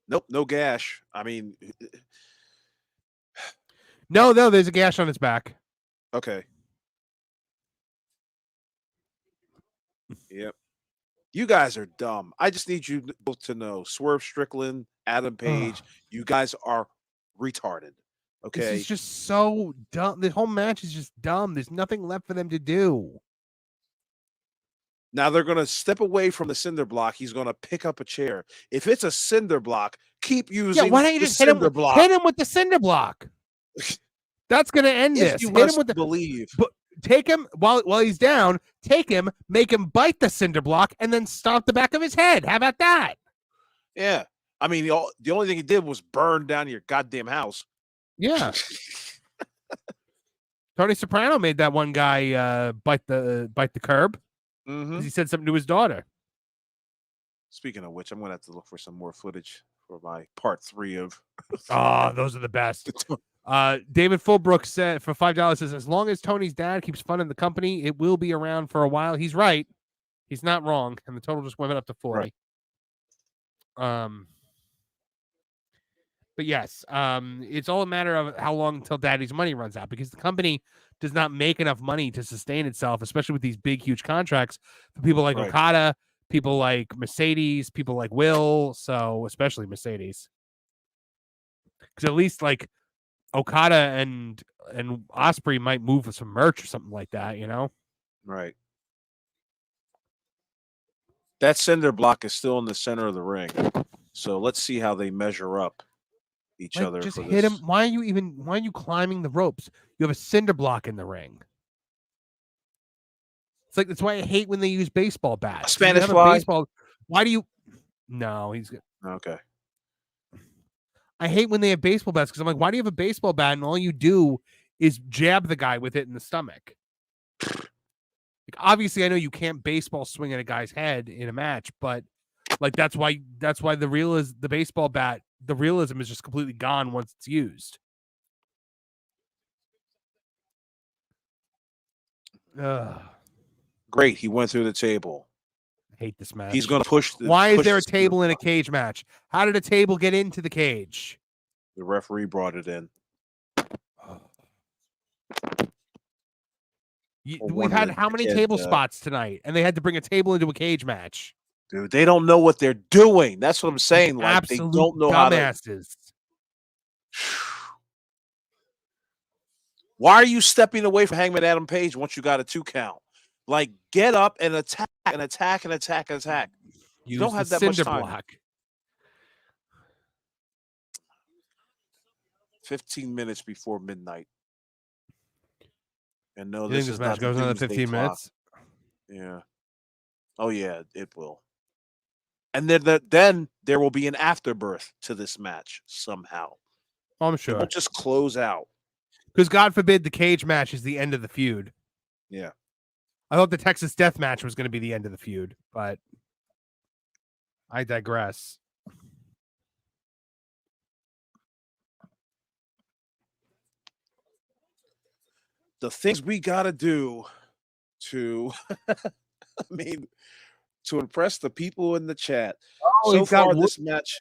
Nope, no gash. I mean, No, there's a gash on its back. okay. Yep. You guys are dumb. I just need you both to know. Swerve Strickland, Adam Page, you guys are retarded. Okay. This is just so dumb. The whole match is just dumb. There's nothing left for them to do. Now they're going to step away from the cinder block. He's going to pick up a chair. If it's a cinder block, keep using why don't you the just hit him with the cinder block? That's going to end If this. you Hit him must with the believe. But take him while he's down. Take him, make him bite the cinder block, and then stomp the back of his head. How about that? Yeah. I mean, the only thing he did was burn down your goddamn house. Yeah. Tony Soprano made that one guy bite the curb because he said something to his daughter. Speaking of which, I'm going to have to look for some more footage for my part 3 of. Oh, those are the best. David Fulbrook said for $5 says, as long as Tony's dad keeps funding the company, it will be around for a while. He's right. He's not wrong. And the total just went up to 40. Right. But yes, it's all a matter of how long until daddy's money runs out, because the company does not make enough money to sustain itself, especially with these big, huge contracts for people like Okada, people like Mercedes, people like Will. So especially Mercedes, because at least like Okada and Osprey might move with some merch or something like that, you know? Right. That cinder block is still in the center of the ring. So let's see how they measure up each other. Just for hit this. him. Why are you climbing the ropes? You have a cinder block in the ring. It's like, that's why I hate when they use baseball bats. A Spanish fly. Why do you? No, he's good. Okay. I hate when they have baseball bats because I'm like, why do you have a baseball bat and all you do is jab the guy with it in the stomach? Like, obviously, I know you can't baseball swing at a guy's head in a match, but like that's why the baseball bat, the realism is just completely gone once it's used. Great, he went through the table. I hate this match. He's going to push. Why is there a table in a cage match? How did a table get into the cage? The referee brought it in. We've had how many table spots tonight, and they had to bring a table into a cage match. Dude, they don't know what they're doing. That's what I'm saying. Like, absolute they don't know how to. Why are you stepping away from Hangman Adam Page once you got a 2 count? Like, get up and attack and attack and attack and attack. You don't have that much time. Block. 15 minutes before midnight. And no, you think this match goes another 15 minutes? Yeah. Oh yeah, it will. And then there will be an afterbirth to this match somehow. I'm sure. It'll just close out. Because God forbid the cage match is the end of the feud. Yeah. I thought the Texas Death Match was going to be the end of the feud, but I digress. The things we got to do to, to impress the people in the chat. So far, this match.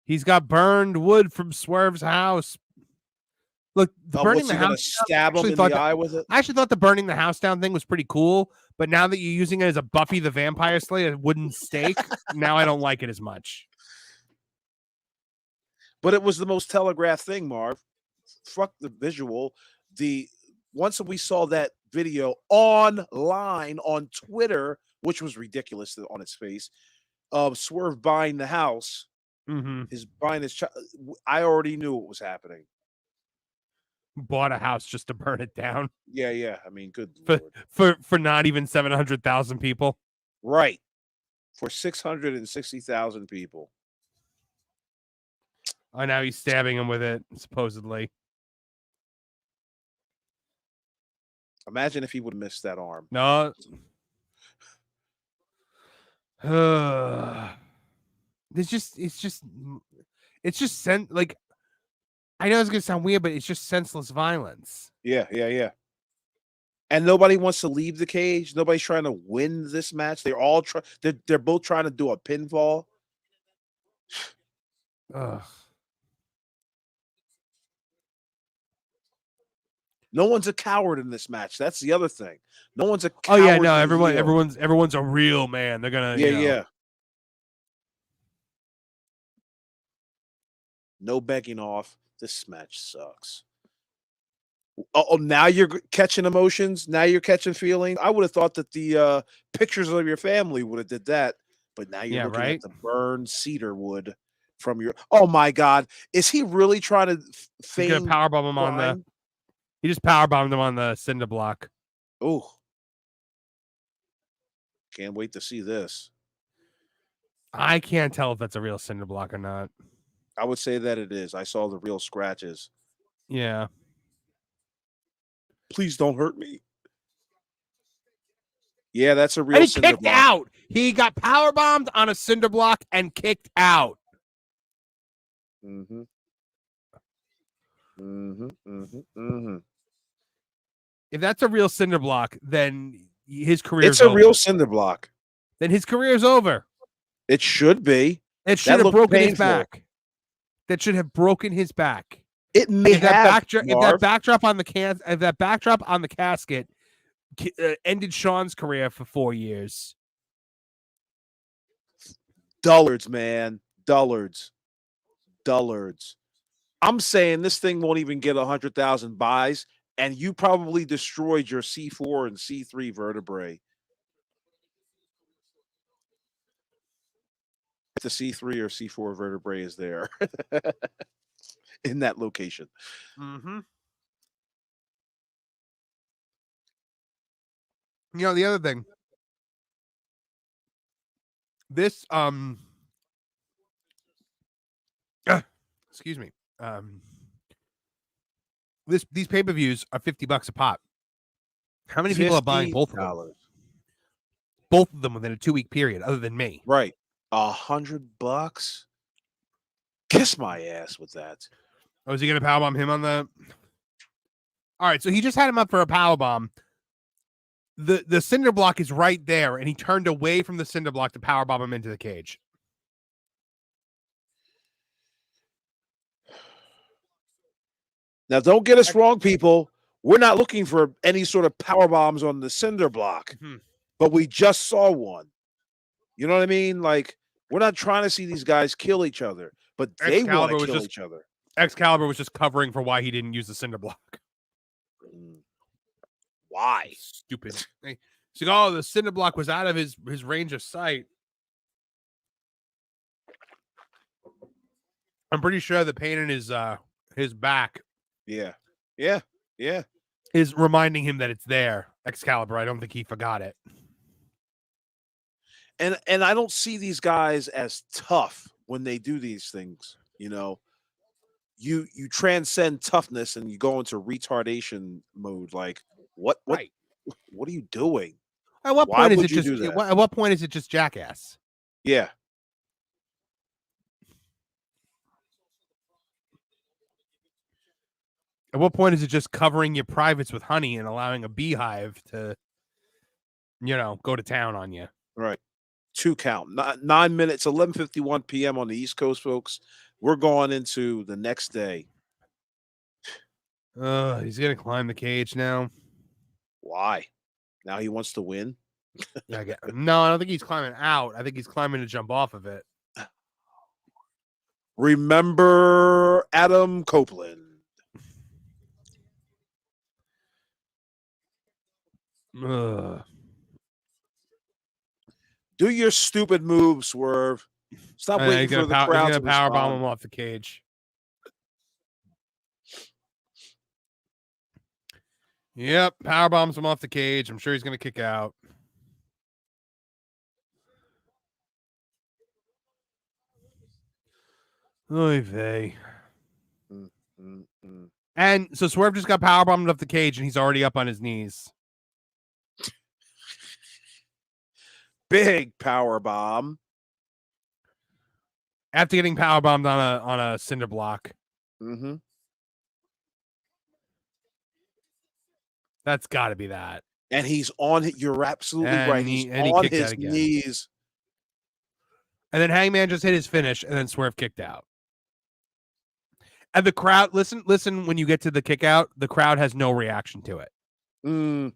He's got burned wood from Swerve's house. Look, the burning the house. Stab him in the eye with it. I actually thought the burning the house down thing was pretty cool, but now that you're using it as a Buffy the Vampire Slayer wooden stake, now I don't like it as much. But it was the most telegraphed thing, Marv. Fuck the visual. Once we saw that video online on Twitter, which was ridiculous on its face, of Swerve buying the house, buying his child. I already knew what was happening. Bought a house just to burn it down. Yeah. I mean, good for not even 700,000 people. Right. For 660,000 people. Oh, now he's stabbing him with it, supposedly. Imagine if he would have missed that arm. No. It's just like, I know it's gonna sound weird, but it's just senseless violence. Yeah. And nobody wants to leave the cage. Nobody's trying to win this match. They're all they're both trying to do a pinfall. Ugh. No one's a coward in this match. That's the other thing. No one's a Oh coward. yeah, no, everyone's a real man. They're gonna Yeah. No begging off. This match sucks. Oh, now you're catching emotions. Now you're catching feelings. I would have thought that the pictures of your family would have did that, but now you're looking at the burned cedar wood from your. Oh my God, is he really trying to He's gonna powerbomb him on the? He just powerbombed him on the cinder block. Oh, can't wait to see this. I can't tell if that's a real cinder block or not. I would say that it is. I saw the real scratches. Yeah. Please don't hurt me. Yeah, that's a real. And he cinder kicked block. out. He got powerbombed on a cinder block and kicked out. If that's a real cinder block, then his career. It's a real cinder block. Then his career's over. It should be. It should have broken his back. That should have broken his back. It may if that backdrop on the casket ended Sean's career for 4 years. Dullards, man. Dullards. I'm saying this thing won't even get 100,000 buys, and you probably destroyed your C4 and C3 vertebrae. The C3 or C4 vertebrae is there in that location. You know, the other thing, this excuse me, these pay-per-views are $50 a pop. How many people are buying both of them? Both of them within a 2-week period, other than me. Right. $100? Kiss my ass with that. Oh, is he gonna powerbomb him on the? All right, so he just had him up for a powerbomb. The cinder block is right there, and he turned away from the cinder block to powerbomb him into the cage. Now, don't get us wrong, people. We're not looking for any sort of power bombs on the cinder block, but we just saw one. You know what I mean? Like, we're not trying to see these guys kill each other, but they want to kill each other. Excalibur was just covering for why he didn't use the cinder block. Why? Stupid. So, oh, the cinder block was out of his range of sight. I'm pretty sure the pain in his back. Yeah. Is reminding him that it's there. Excalibur. I don't think he forgot it. And I don't see these guys as tough when they do these things. You know, you transcend toughness and you go into retardation mode. Like, what are you doing? At what point is it just? At what point is it just jackass? Yeah. At what point is it just covering your privates with honey and allowing a beehive to, go to town on you? Right. 2 count. 9 minutes, 11:51 p.m. on the East Coast, folks. We're going into the next day. He's going to climb the cage now. Why? Now he wants to win? No, I don't think he's climbing out. I think he's climbing to jump off of it. Remember Adam Copeland. Ugh. Do your stupid move, Swerve. Stop waiting for the crowd to power bomb respond. him off the cage. Yep, power bombs him off the cage. I'm sure he's going to kick out. Oy vey. And so Swerve just got power bombed off the cage, and he's already up on his knees. Big power bomb. After getting power bombed on a cinder block. Mm-hmm. That's got to be that. And he's on. You're absolutely right. He's on his knees. And then Hangman just hit his finish, and then Swerve kicked out. And the crowd, listen, when you get to the kick out, the crowd has no reaction to it. Turn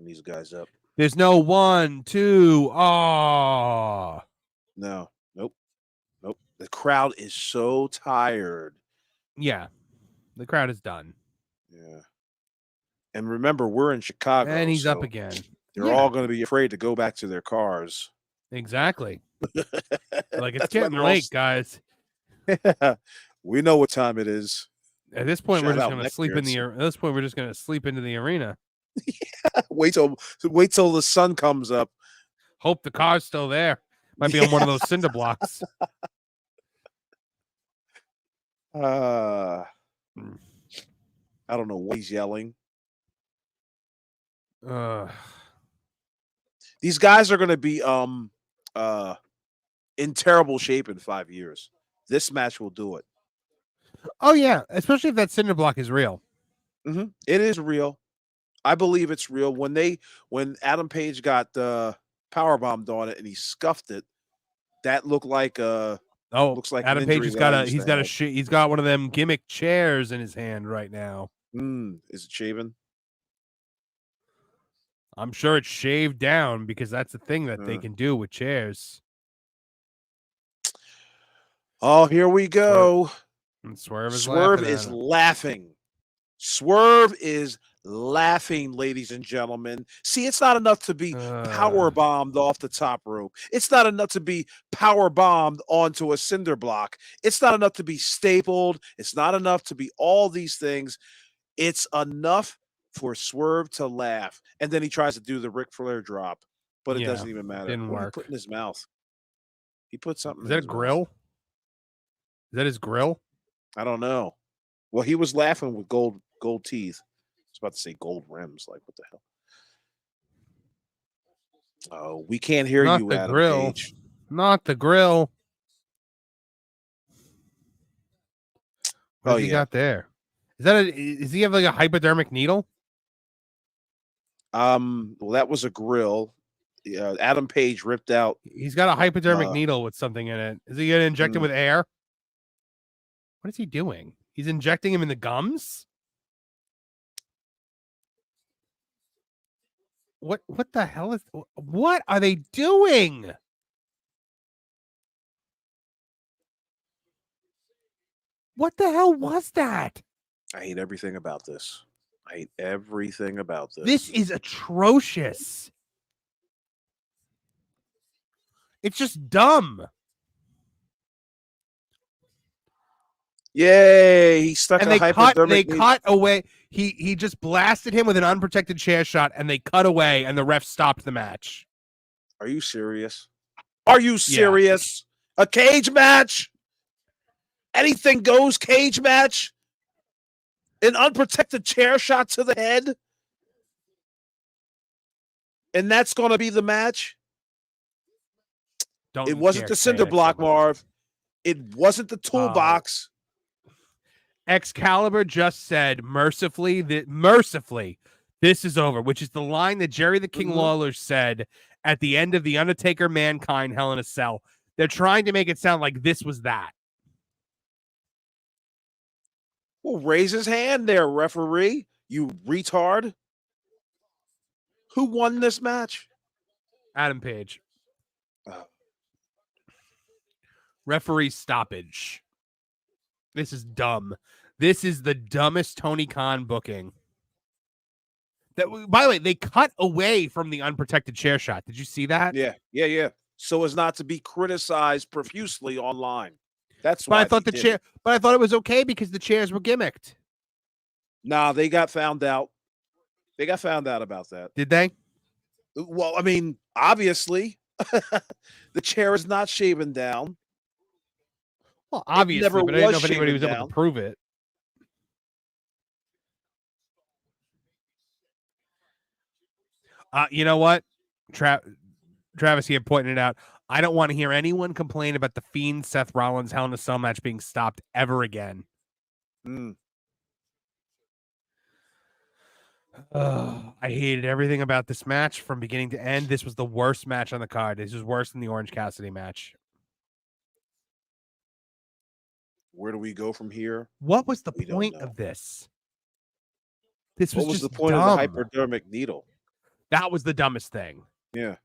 these guys up. There's no 1, 2, oh. No, nope. The crowd is so tired. Yeah, the crowd is done. Yeah. And remember, we're in Chicago. And he's up again. They're all going to be afraid to go back to their cars. Exactly. Like, it's getting late, guys. We know what time it is. At this point, we're just going to sleep in the. At this point, we're just going to sleep into the arena. Wait till the sun comes up. Hope the car's still there. Might be on one of those cinder blocks. I don't know what he's yelling. These guys are going to be in terrible shape in 5 years. This match will do it. Oh yeah, especially if that cinder block is real. Mm-hmm. It is real. I believe it's real. When Adam Page got power bombed on it and he scuffed it, that looked like looks like Adam Page has got he's got one of them gimmick chairs in his hand right now. Is it shaven? I'm sure it's shaved down because that's the thing that they can do with chairs. Oh, here we go. Swerve is laughing. Swerve is laughing, ladies and gentlemen. See, it's not enough to be power bombed off the top rope. It's not enough to be power bombed onto a cinder block. It's not enough to be stapled. It's not enough to be all these things. It's enough for Swerve to laugh. And then he tries to do the Ric Flair drop, but it doesn't even matter. Didn't work. He put in his mouth. He put something. Is that a grill? Mouth. Is that his grill? I don't know. Well, he was laughing with gold teeth. I was about to say gold rims. Like, what the hell? Oh, we can't hear Not you, the Adam grill. Page. Not the grill. What he got there? Is he have like a hypodermic needle? Well, that was a grill. Adam Page ripped out. He's got a hypodermic needle with something in it. Is he gonna inject him with air? What is he doing? He's injecting him in the gums? What the hell is what are they doing? What the hell was that? I hate everything about this. I hate everything about this. This is atrocious. It's just dumb. Yay! He stuck and a hypodermic. They cut away. He just blasted him with an unprotected chair shot, and they cut away, and the ref stopped the match. Are you serious? Are you serious? Yeah. A cage match? Anything goes cage match? An unprotected chair shot to the head? And that's going to be the match? It wasn't the cinder block, Marv. It wasn't the toolbox. Excalibur just said mercifully, this is over, which is the line that Jerry the King Lawler said at the end of the Undertaker Mankind Hell in a Cell. They're trying to make it sound like this was that. Well, raise his hand there, referee. You retard. Who won this match? Adam Page. Referee stoppage. This is dumb. This is the dumbest Tony Khan booking. That, by the way, they cut away from the unprotected chair shot. Did you see that? Yeah. So as not to be criticized profusely online. That's But why I thought they the did chair. it. But I thought it was okay because the chairs were gimmicked. Nah, they got found out. They got found out about that. Did they? Well, I mean, obviously, the chair is not shaven down. Well, obviously, never but I didn't know was if anybody was shaven able to down. prove it. You know what? Travis here pointing it out. I don't want to hear anyone complain about the Fiend Seth Rollins Hell in a Cell match being stopped ever again. I hated everything about this match from beginning to end. This was the worst match on the card. This was worse than the Orange Cassidy match. Where do we go from here? What was the We don't point know. of this? This was What was just the point dumb. of the hypodermic needle? That was the dumbest thing. Yeah,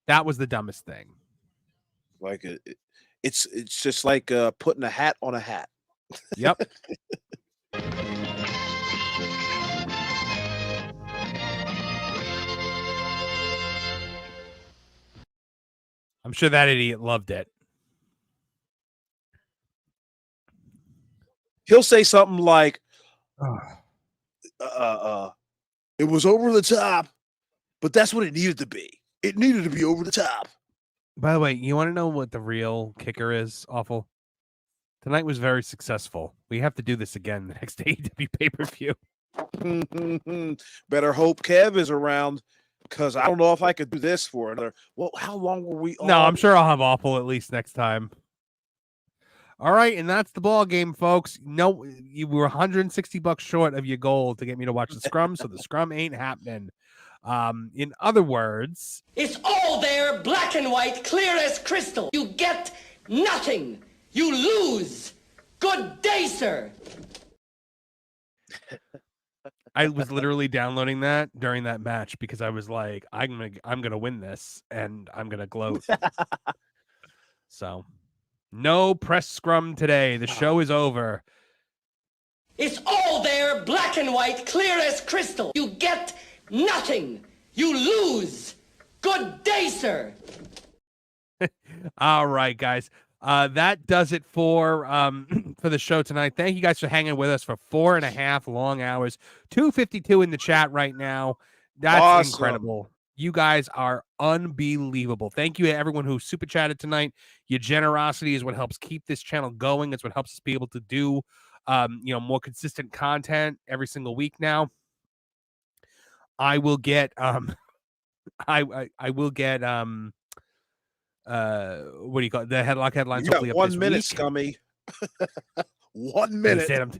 That was the dumbest thing. like it's just like putting a hat on a hat. Yep. I'm sure that idiot loved it. He'll say something like, "It was over the top, but that's what it needed to be. It needed to be over the top." By the way, you want to know what the real kicker is, Awful? Tonight was very successful. We have to do this again the next AEW pay-per-view. Better hope Kev is around, because I don't know if I could do this for another. Well, how long were we on? No, I'm sure I'll have Awful at least next time. All right, and that's the ball game, folks. No, you were $160 short of your goal to get me to watch the scrum, so the scrum ain't happening. In other words, it's all there, black and white, clear as crystal. You get nothing. You lose. Good day, sir. I was literally downloading that during that match because I was like, I'm gonna win this and I'm gonna gloat. So, no press scrum today. The show is over. It's all there, black and white, clear as crystal. You get nothing. You lose. Good day, sir. All right, guys. That does it for the show tonight. Thank you guys for hanging with us for 4.5 long hours. 252 in the chat right now. That's Awesome. incredible. You guys are unbelievable. Thank you to everyone who super chatted tonight. Your generosity is what helps keep this channel going. It's what helps us be able to do more consistent content every single week now. I will get I will get what do you call it? The headlock headlines. You got hopefully up 1 this minute, week. scummy. 1 He minute. said I'm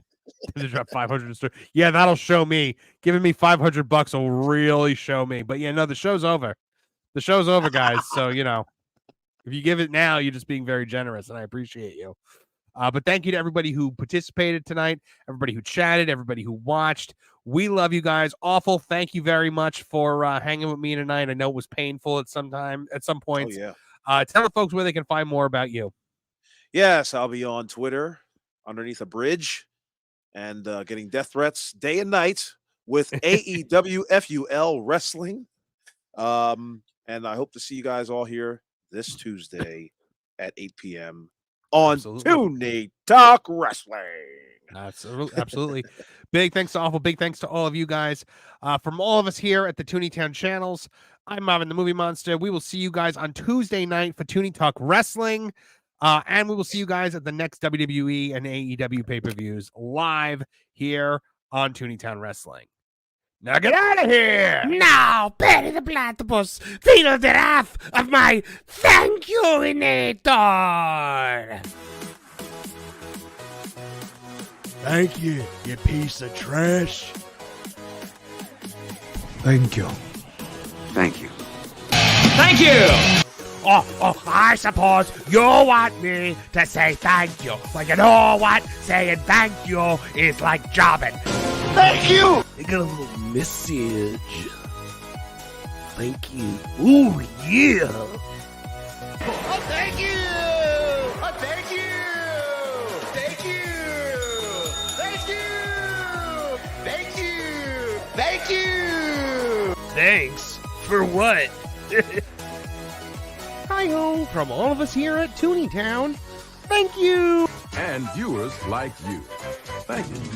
to drop 500. Yeah, that'll show me. Giving me $500 will really show me. But yeah, no, the show's over. The show's over, guys. So if you give it now, you're just being very generous, and I appreciate you. But thank you to everybody who participated tonight, everybody who chatted, everybody who watched. We love you guys. Awful. Thank you very much for hanging with me tonight. I know it was painful at some points. Oh, yeah. Tell the folks where they can find more about you. Yes, I'll be on Twitter underneath a bridge and getting death threats day and night with AEW FUL Wrestling. And I hope to see you guys all here this Tuesday at 8 p.m. on Tooney Talk Wrestling. Absolutely. Big thanks to Awful. Big thanks to all of you guys. From all of us here at the Tooney Town channels, I'm Marvin the Movie Monster. We will see you guys on Tuesday night for Tooney Talk Wrestling. And we will see you guys at the next WWE and AEW pay-per-views live here on Tooney Town Wrestling. Now get out of here! Now, Perry the Platypus, feel the wrath of my thank you-inator! Thank you, you piece of trash. Thank you. Thank you. Thank you! Oh, I suppose you want me to say thank you. But you know what? Saying thank you is like jobbing. Thank you! I got a little message. Thank you. Ooh, yeah! Oh, thank you! Oh, thank Thank you. Thanks for what? Hi-ho from all of us here at Tooney Town. Thank you. And viewers like you. Thank you.